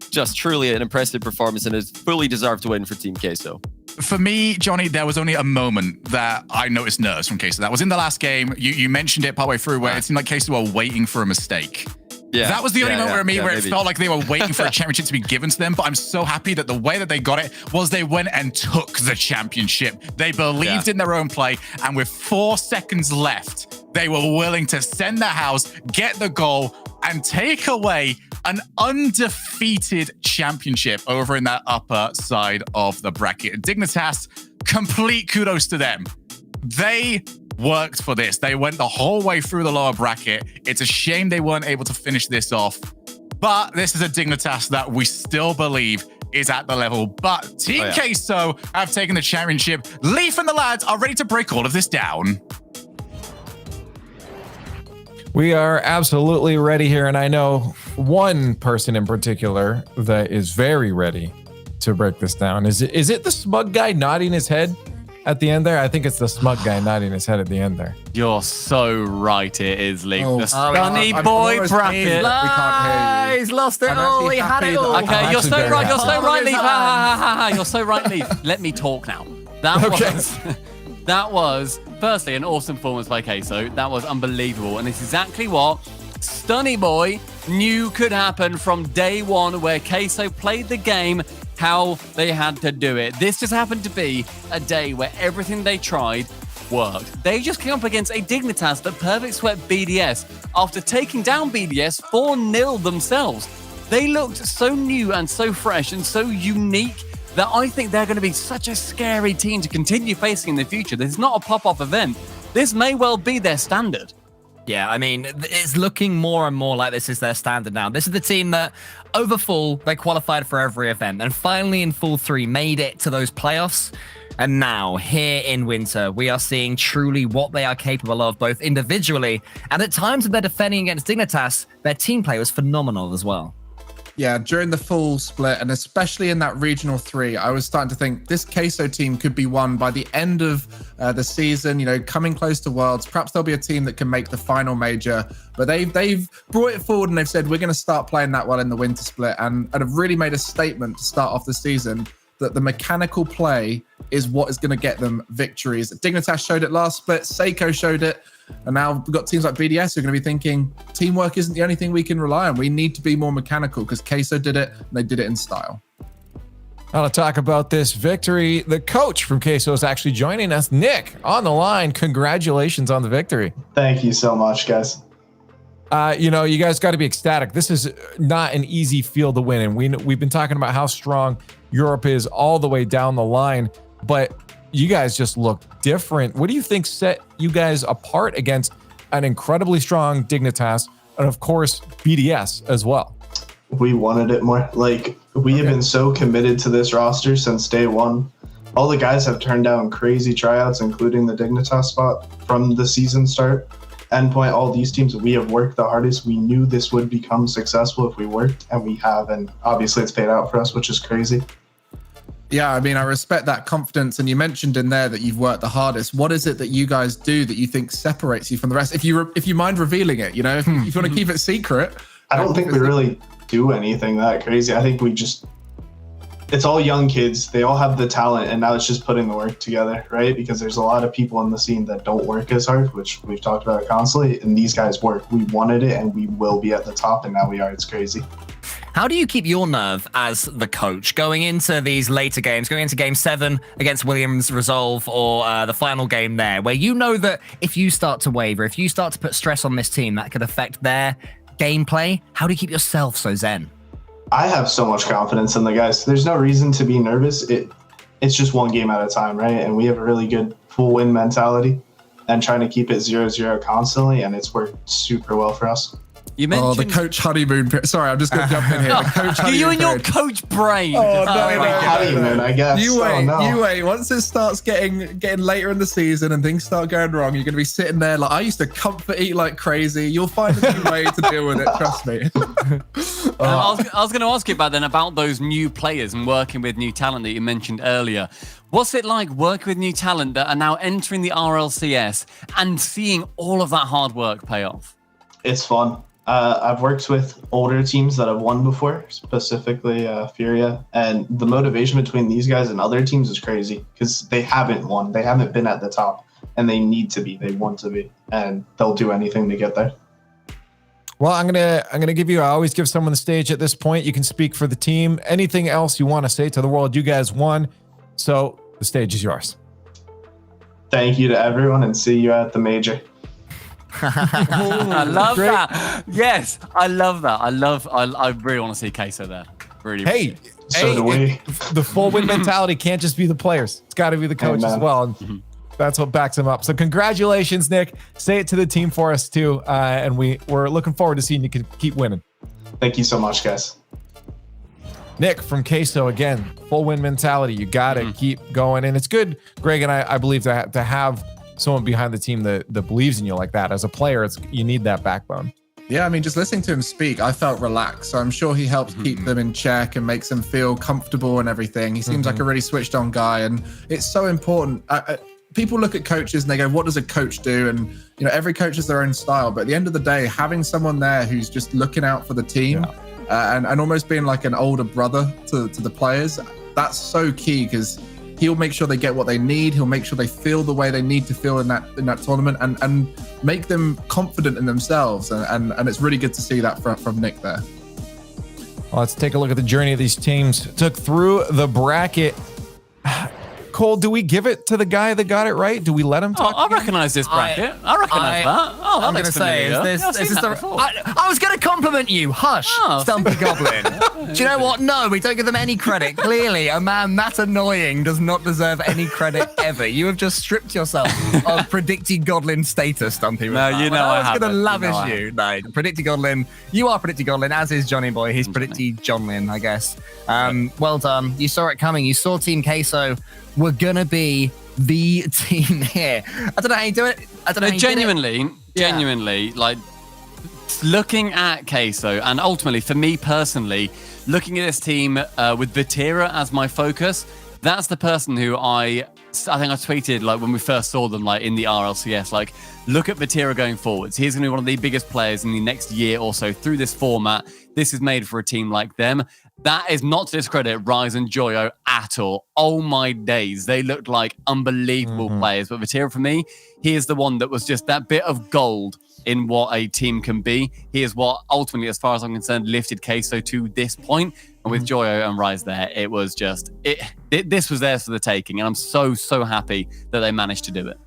Just truly an impressive performance, and is fully deserved to win for Team Queso. For me, Johnny, there was only a moment that I noticed nerves from Queso. That was in the last game. You mentioned it partway through, where it seemed like Queso were waiting for a mistake. Yeah, that was the only moment where it maybe felt like they were waiting for a championship to be given to them. But I'm so happy that the way that they got it was they went and took the championship. They believed in their own play, and with 4 seconds left, they were willing to send the house, get the goal, and take away an undefeated championship over in that upper side of the bracket. Dignitas, complete kudos to them. They worked for this. They went the whole way through the lower bracket. It's a shame they weren't able to finish this off, but this is a Dignitas that we still believe is at the level. But Team Queso have taken the championship. Leaf and the lads are ready to break all of this down. We are absolutely ready here, and I know one person in particular that is very ready to break this down. Is it the smug guy nodding his head at the end there? I think it's the smug guy nodding his head at the end there. You're so right, it is, Leaf. Oh, the Sunny Boy bracket. He's lost it all. He had it all. Okay, you're so right. You're so right, Leaf. Ha, ha, ha, ha. You're so right, Leaf. Let me talk now. That was firstly an awesome performance by Queso. That was unbelievable, and it's exactly what Stunny Boy knew could happen from day one, where Queso played the game how they had to do it. This just happened to be a day where everything they tried worked. They just came up against a Dignitas that perfect swept BDS after taking down BDS 4-0 themselves. They looked so new and so fresh and so unique that I think they're going to be such a scary team to continue facing in the future. This is not a pop-off event. This may well be their standard. Yeah, I mean, it's looking more and more like this is their standard now. This is the team that, over Fall, they qualified for every event, and finally in Fall 3 made it to those playoffs. And now, here in Winter, we are seeing truly what they are capable of, both individually, and at times when they're defending against Dignitas, their team play was phenomenal as well. Yeah, during the full split, and especially in that Regional 3, I was starting to think this Queso team could be won by the end of the season, coming close to Worlds. Perhaps there'll be a team that can make the final major, but they've brought it forward and they've said, we're going to start playing that well in the Winter split, and have really made a statement to start off the season that the mechanical play is what is going to get them victories. Dignitas showed it last split, Seiko showed it, and now we've got teams like BDS who are going to be thinking, teamwork isn't the only thing we can rely on. We need to be more mechanical, because Queso did it, and they did it in style. I want to talk about this victory. The coach from Queso is actually joining us. Nick, on the line. Congratulations on the victory. Thank you so much, guys. You guys got to be ecstatic. This is not an easy field to win, and we've been talking about how strong Europe is all the way down the line, but you guys just look different. What do you think set you guys apart against an incredibly strong Dignitas and, of course, BDS as well? We wanted it more. We have been so committed to this roster since day one. All the guys have turned down crazy tryouts, including the Dignitas spot from the season start. Endpoint, all these teams, we have worked the hardest. We knew this would become successful if we worked, and we have, and obviously it's paid out for us, which is crazy. Yeah, I mean, I respect that confidence, and you mentioned in there that you've worked the hardest. What is it that you guys do that you think separates you from the rest? If you mind revealing it, if you want to keep it secret. I don't think we really do anything that crazy. I think it's all young kids. They all have the talent, and now it's just putting the work together, right? Because there's a lot of people in the scene that don't work as hard, which we've talked about constantly, and these guys work. We wanted it, and we will be at the top, and now we are. It's crazy. How do you keep your nerve as the coach going into these later games, going into Game 7 against Williams Resolve, or the final game there, where you know that if you start to waver, if you start to put stress on this team, that could affect their gameplay? How do you keep yourself so zen? I have so much confidence in the guys. There's no reason to be nervous. It's just one game at a time, right? And we have a really good full win mentality and trying to keep it 0-0 constantly, and it's worked super well for us. You mentioned the coach honeymoon period. Sorry, I'm just going to jump in here. The coach honeymoon you and your period. coach brain. Oh, no, honeymoon, I guess. You wait, no. you wait. Once it starts getting later in the season and things start going wrong, you're going to be sitting there like, I used to comfort eat like crazy. You'll find a new way to deal with it. Trust me. I was going to ask you about those new players and working with new talent that you mentioned earlier. What's it like working with new talent that are now entering the RLCS and seeing all of that hard work pay off? It's fun. I've worked with older teams that have won before, specifically Furia, and the motivation between these guys and other teams is crazy because they haven't won. They haven't been at the top, and they need to be. They want to be, and they'll do anything to get there. Well, I'm gonna give you. I always give someone the stage at this point. You can speak for the team. Anything else you want to say to the world? You guys won, so the stage is yours. Thank you to everyone, and see you at the major. I love that. Yes, I love that. I really want to see Queso there. Really. So do we. The full win mentality can't just be the players. It's got to be the coach as well. And that's what backs him up. So congratulations, Nick. Say it to the team for us too. And we're looking forward to seeing you keep winning. Thank you so much, guys. Nick from Queso, again, full win mentality. You got to keep going. And it's good, Greg, and I believe to have someone behind the team that believes in you like that. As a player, you need that backbone. Yeah, I mean, just listening to him speak, I felt relaxed. So I'm sure he helps keep them in check and makes them feel comfortable and everything. He seems like a really switched on guy, and it's so important. People look at coaches and they go, what does a coach do? And, every coach has their own style. But at the end of the day, having someone there who's just looking out for the team and almost being like an older brother to the players, that's so key because he'll make sure they get what they need. He'll make sure they feel the way they need to feel in that tournament and make them confident in themselves. And it's really good to see that from Nick there. Well, let's take a look at the journey of these teams. Took through the bracket. Cole, do we give it to the guy that got it right? Do we let him talk? I recognize this bracket. I recognize that. Oh, that I'm going to say, is this the... I was going to compliment you. Hush, Stumpy Goblin. Do you know what? No, we don't give them any credit. Clearly, a man that annoying does not deserve any credit ever. You have just stripped yourself of Predicty Godlin status, Stumpy. No, you know I was going to haven't. lavish you. No, Predicty Godlin. You are Predicty Godlin, as is Johnny Boy. He's Predicty Johnlin, I guess. Well done. You saw it coming. You saw Team Queso were going to be the team here. I don't know how you do it. I don't know how you genuinely, like, looking at Queso, and ultimately for me personally, looking at this team with Vatira as my focus, that's the person who I think I tweeted like when we first saw them like in the RLCS, like, look at Vatira going forwards. He's going to be one of the biggest players in the next year or so through this format. This is made for a team like them. That is not to discredit Rise and Joyo at all. Oh my days. They looked like unbelievable players. But Vatira, for me, he is the one that was just that bit of gold in what a team can be. He is what ultimately, as far as I'm concerned, lifted Queso to this point. And with Joyo and Rise there, it was just, this was theirs for the taking. And I'm so happy that they managed to do it.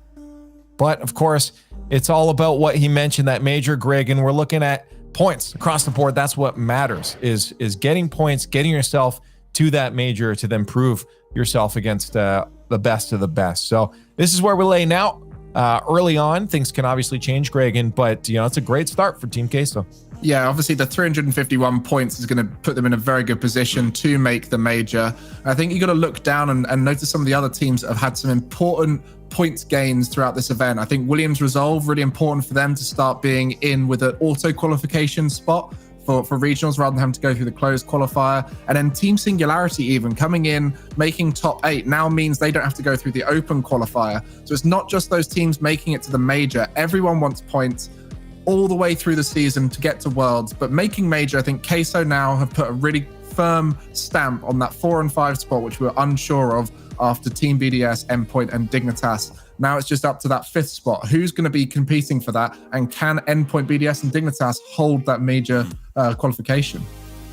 But of course, it's all about what he mentioned, that major, Greg, and we're looking at points across the board. That's what matters, is getting points, getting yourself to that major to then prove yourself against the best of the best. So this is where we lay now. Early on, things can obviously change, Gregan, but it's a great start for Team Queso. Yeah, obviously the 351 points is going to put them in a very good position to make the major. I think you got to look down and notice some of the other teams that have had some important points gains throughout this event. I think Williams Resolve, really important for them to start being in with an auto qualification spot for regionals rather than having to go through the closed qualifier. And then Team Singularity even coming in, making top 8 now means they don't have to go through the open qualifier. So it's not just those teams making it to the major. Everyone wants points all the way through the season to get to Worlds. But making major, I think Queso now have put a really firm stamp on that 4 and 5 spot, which we were unsure of after Team BDS, Endpoint, and Dignitas. Now it's just up to that 5th spot. Who's going to be competing for that? And can Endpoint, BDS, and Dignitas hold that major qualification?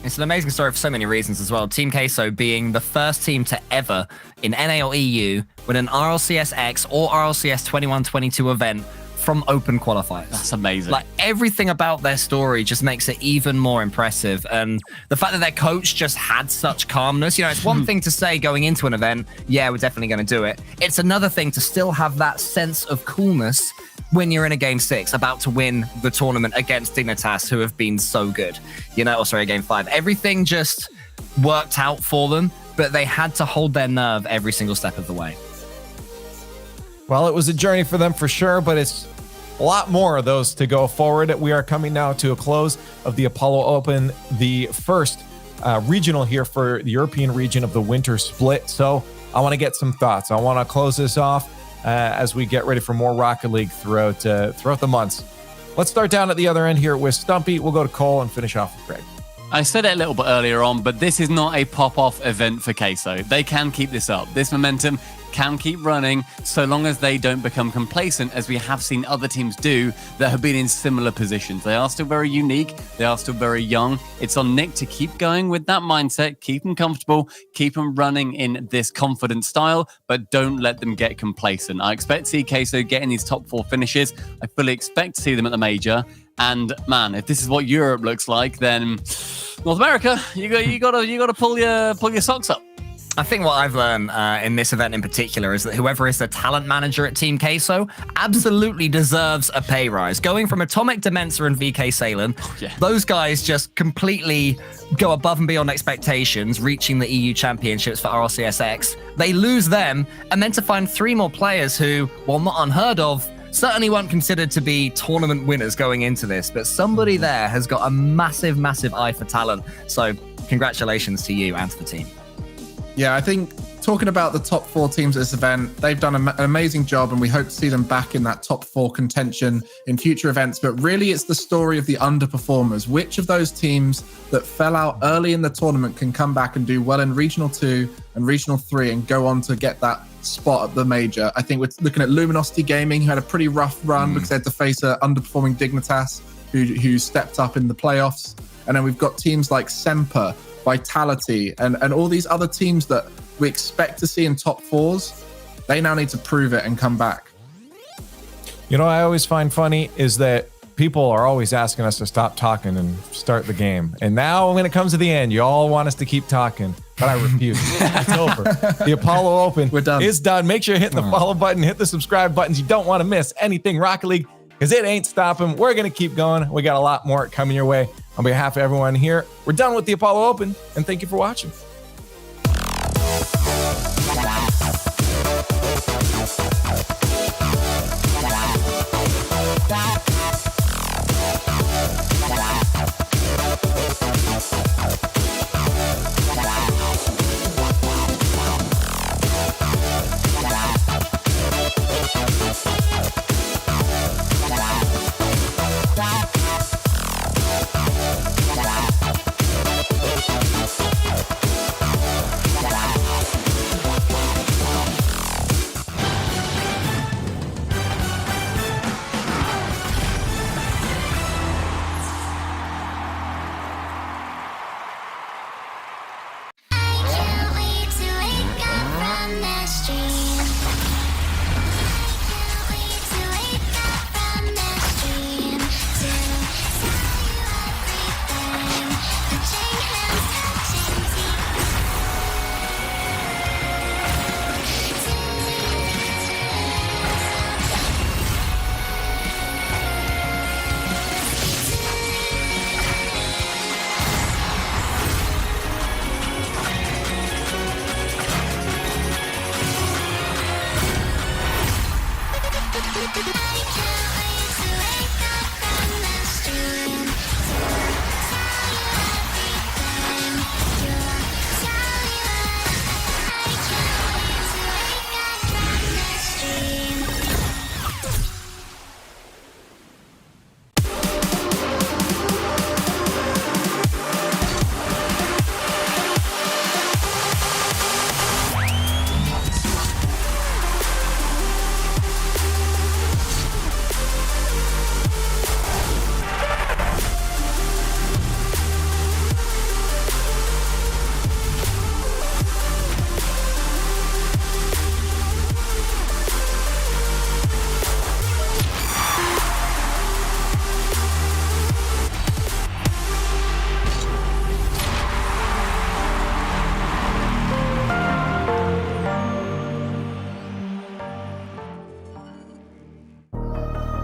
It's an amazing story for so many reasons as well. Team Queso being the first team to ever, in NA or EU, win an RLCS X or RLCS 21-22 event from open qualifiers. That's amazing. Like, everything about their story just makes it even more impressive. And the fact that their coach just had such calmness, it's one thing to say going into an event, yeah, we're definitely going to do it. It's another thing to still have that sense of coolness when you're in a game 6 about to win the tournament against Dignitas, who have been so good. Game 5. Everything just worked out for them, but they had to hold their nerve every single step of the way. Well, it was a journey for them for sure, but it's a lot more of those to go forward. We are coming now to a close of the Apollo Open, the first regional here for the European region of the winter split. So I want to get some thoughts. I want to close this off as we get ready for more Rocket League throughout the months. Let's start down at the other end here with Stumpy. We'll go to Cole and finish off with Greg. I said it a little bit earlier on, but this is not a pop-off event for Queso. They can keep this up. This momentum can keep running so long as they don't become complacent, as we have seen other teams do that have been in similar positions. They are still very unique. They are still very young. It's on Nick to keep going with that mindset, keep them comfortable, keep them running in this confident style, but don't let them get complacent. I expect to see Queso getting these top 4 finishes. I fully expect to see them at the major. And man, if this is what Europe looks like, then North America, you gotta pull your socks up. I think what I've learned in this event in particular is that whoever is the talent manager at Team Queso absolutely deserves a pay rise. Going from Atomic Dementor and VK Salem, those guys just completely go above and beyond expectations, reaching the EU Championships for RLCSX. They lose them, and then to find 3 more players who, while not unheard of, certainly weren't considered to be tournament winners going into this, but somebody there has got a massive eye for talent. So congratulations to you and to the team. Yeah, I think talking about the top 4 teams at this event, they've done an amazing job, and we hope to see them back in that top 4 contention in future events. But really, it's the story of the underperformers. Which of those teams that fell out early in the tournament can come back and do well in Regional 2 and Regional 3 and go on to get that spot at the major? I think we're looking at Luminosity Gaming, who had a pretty rough run because they had to face an underperforming Dignitas, who stepped up in the playoffs. And then we've got teams like Semper, Vitality, and all these other teams that we expect to see in top 4s. They now need to prove it and come back. I always find funny is that people are always asking us to stop talking and start the game. And now when it comes to the end, you all want us to keep talking, but I refuse. It's over. The Apollo Open is done. Make sure you hit the follow button, hit the subscribe buttons. You don't want to miss anything Rocket League because it ain't stopping. We're going to keep going. We got a lot more coming your way. On behalf of everyone here, we're done with the Apollo Open, and thank you for watching.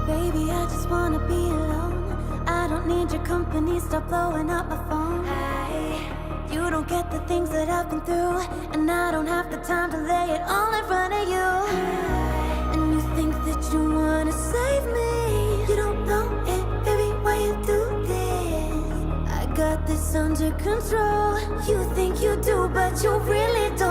Baby, I just wanna be alone. I don't need your company, stop blowing up my phone. You don't get the things that I've been through, and I don't have the time to lay it all in front of you. And you think that you wanna save me. You don't know it, baby, why you do this? I got this under control. You think you do, but you really don't.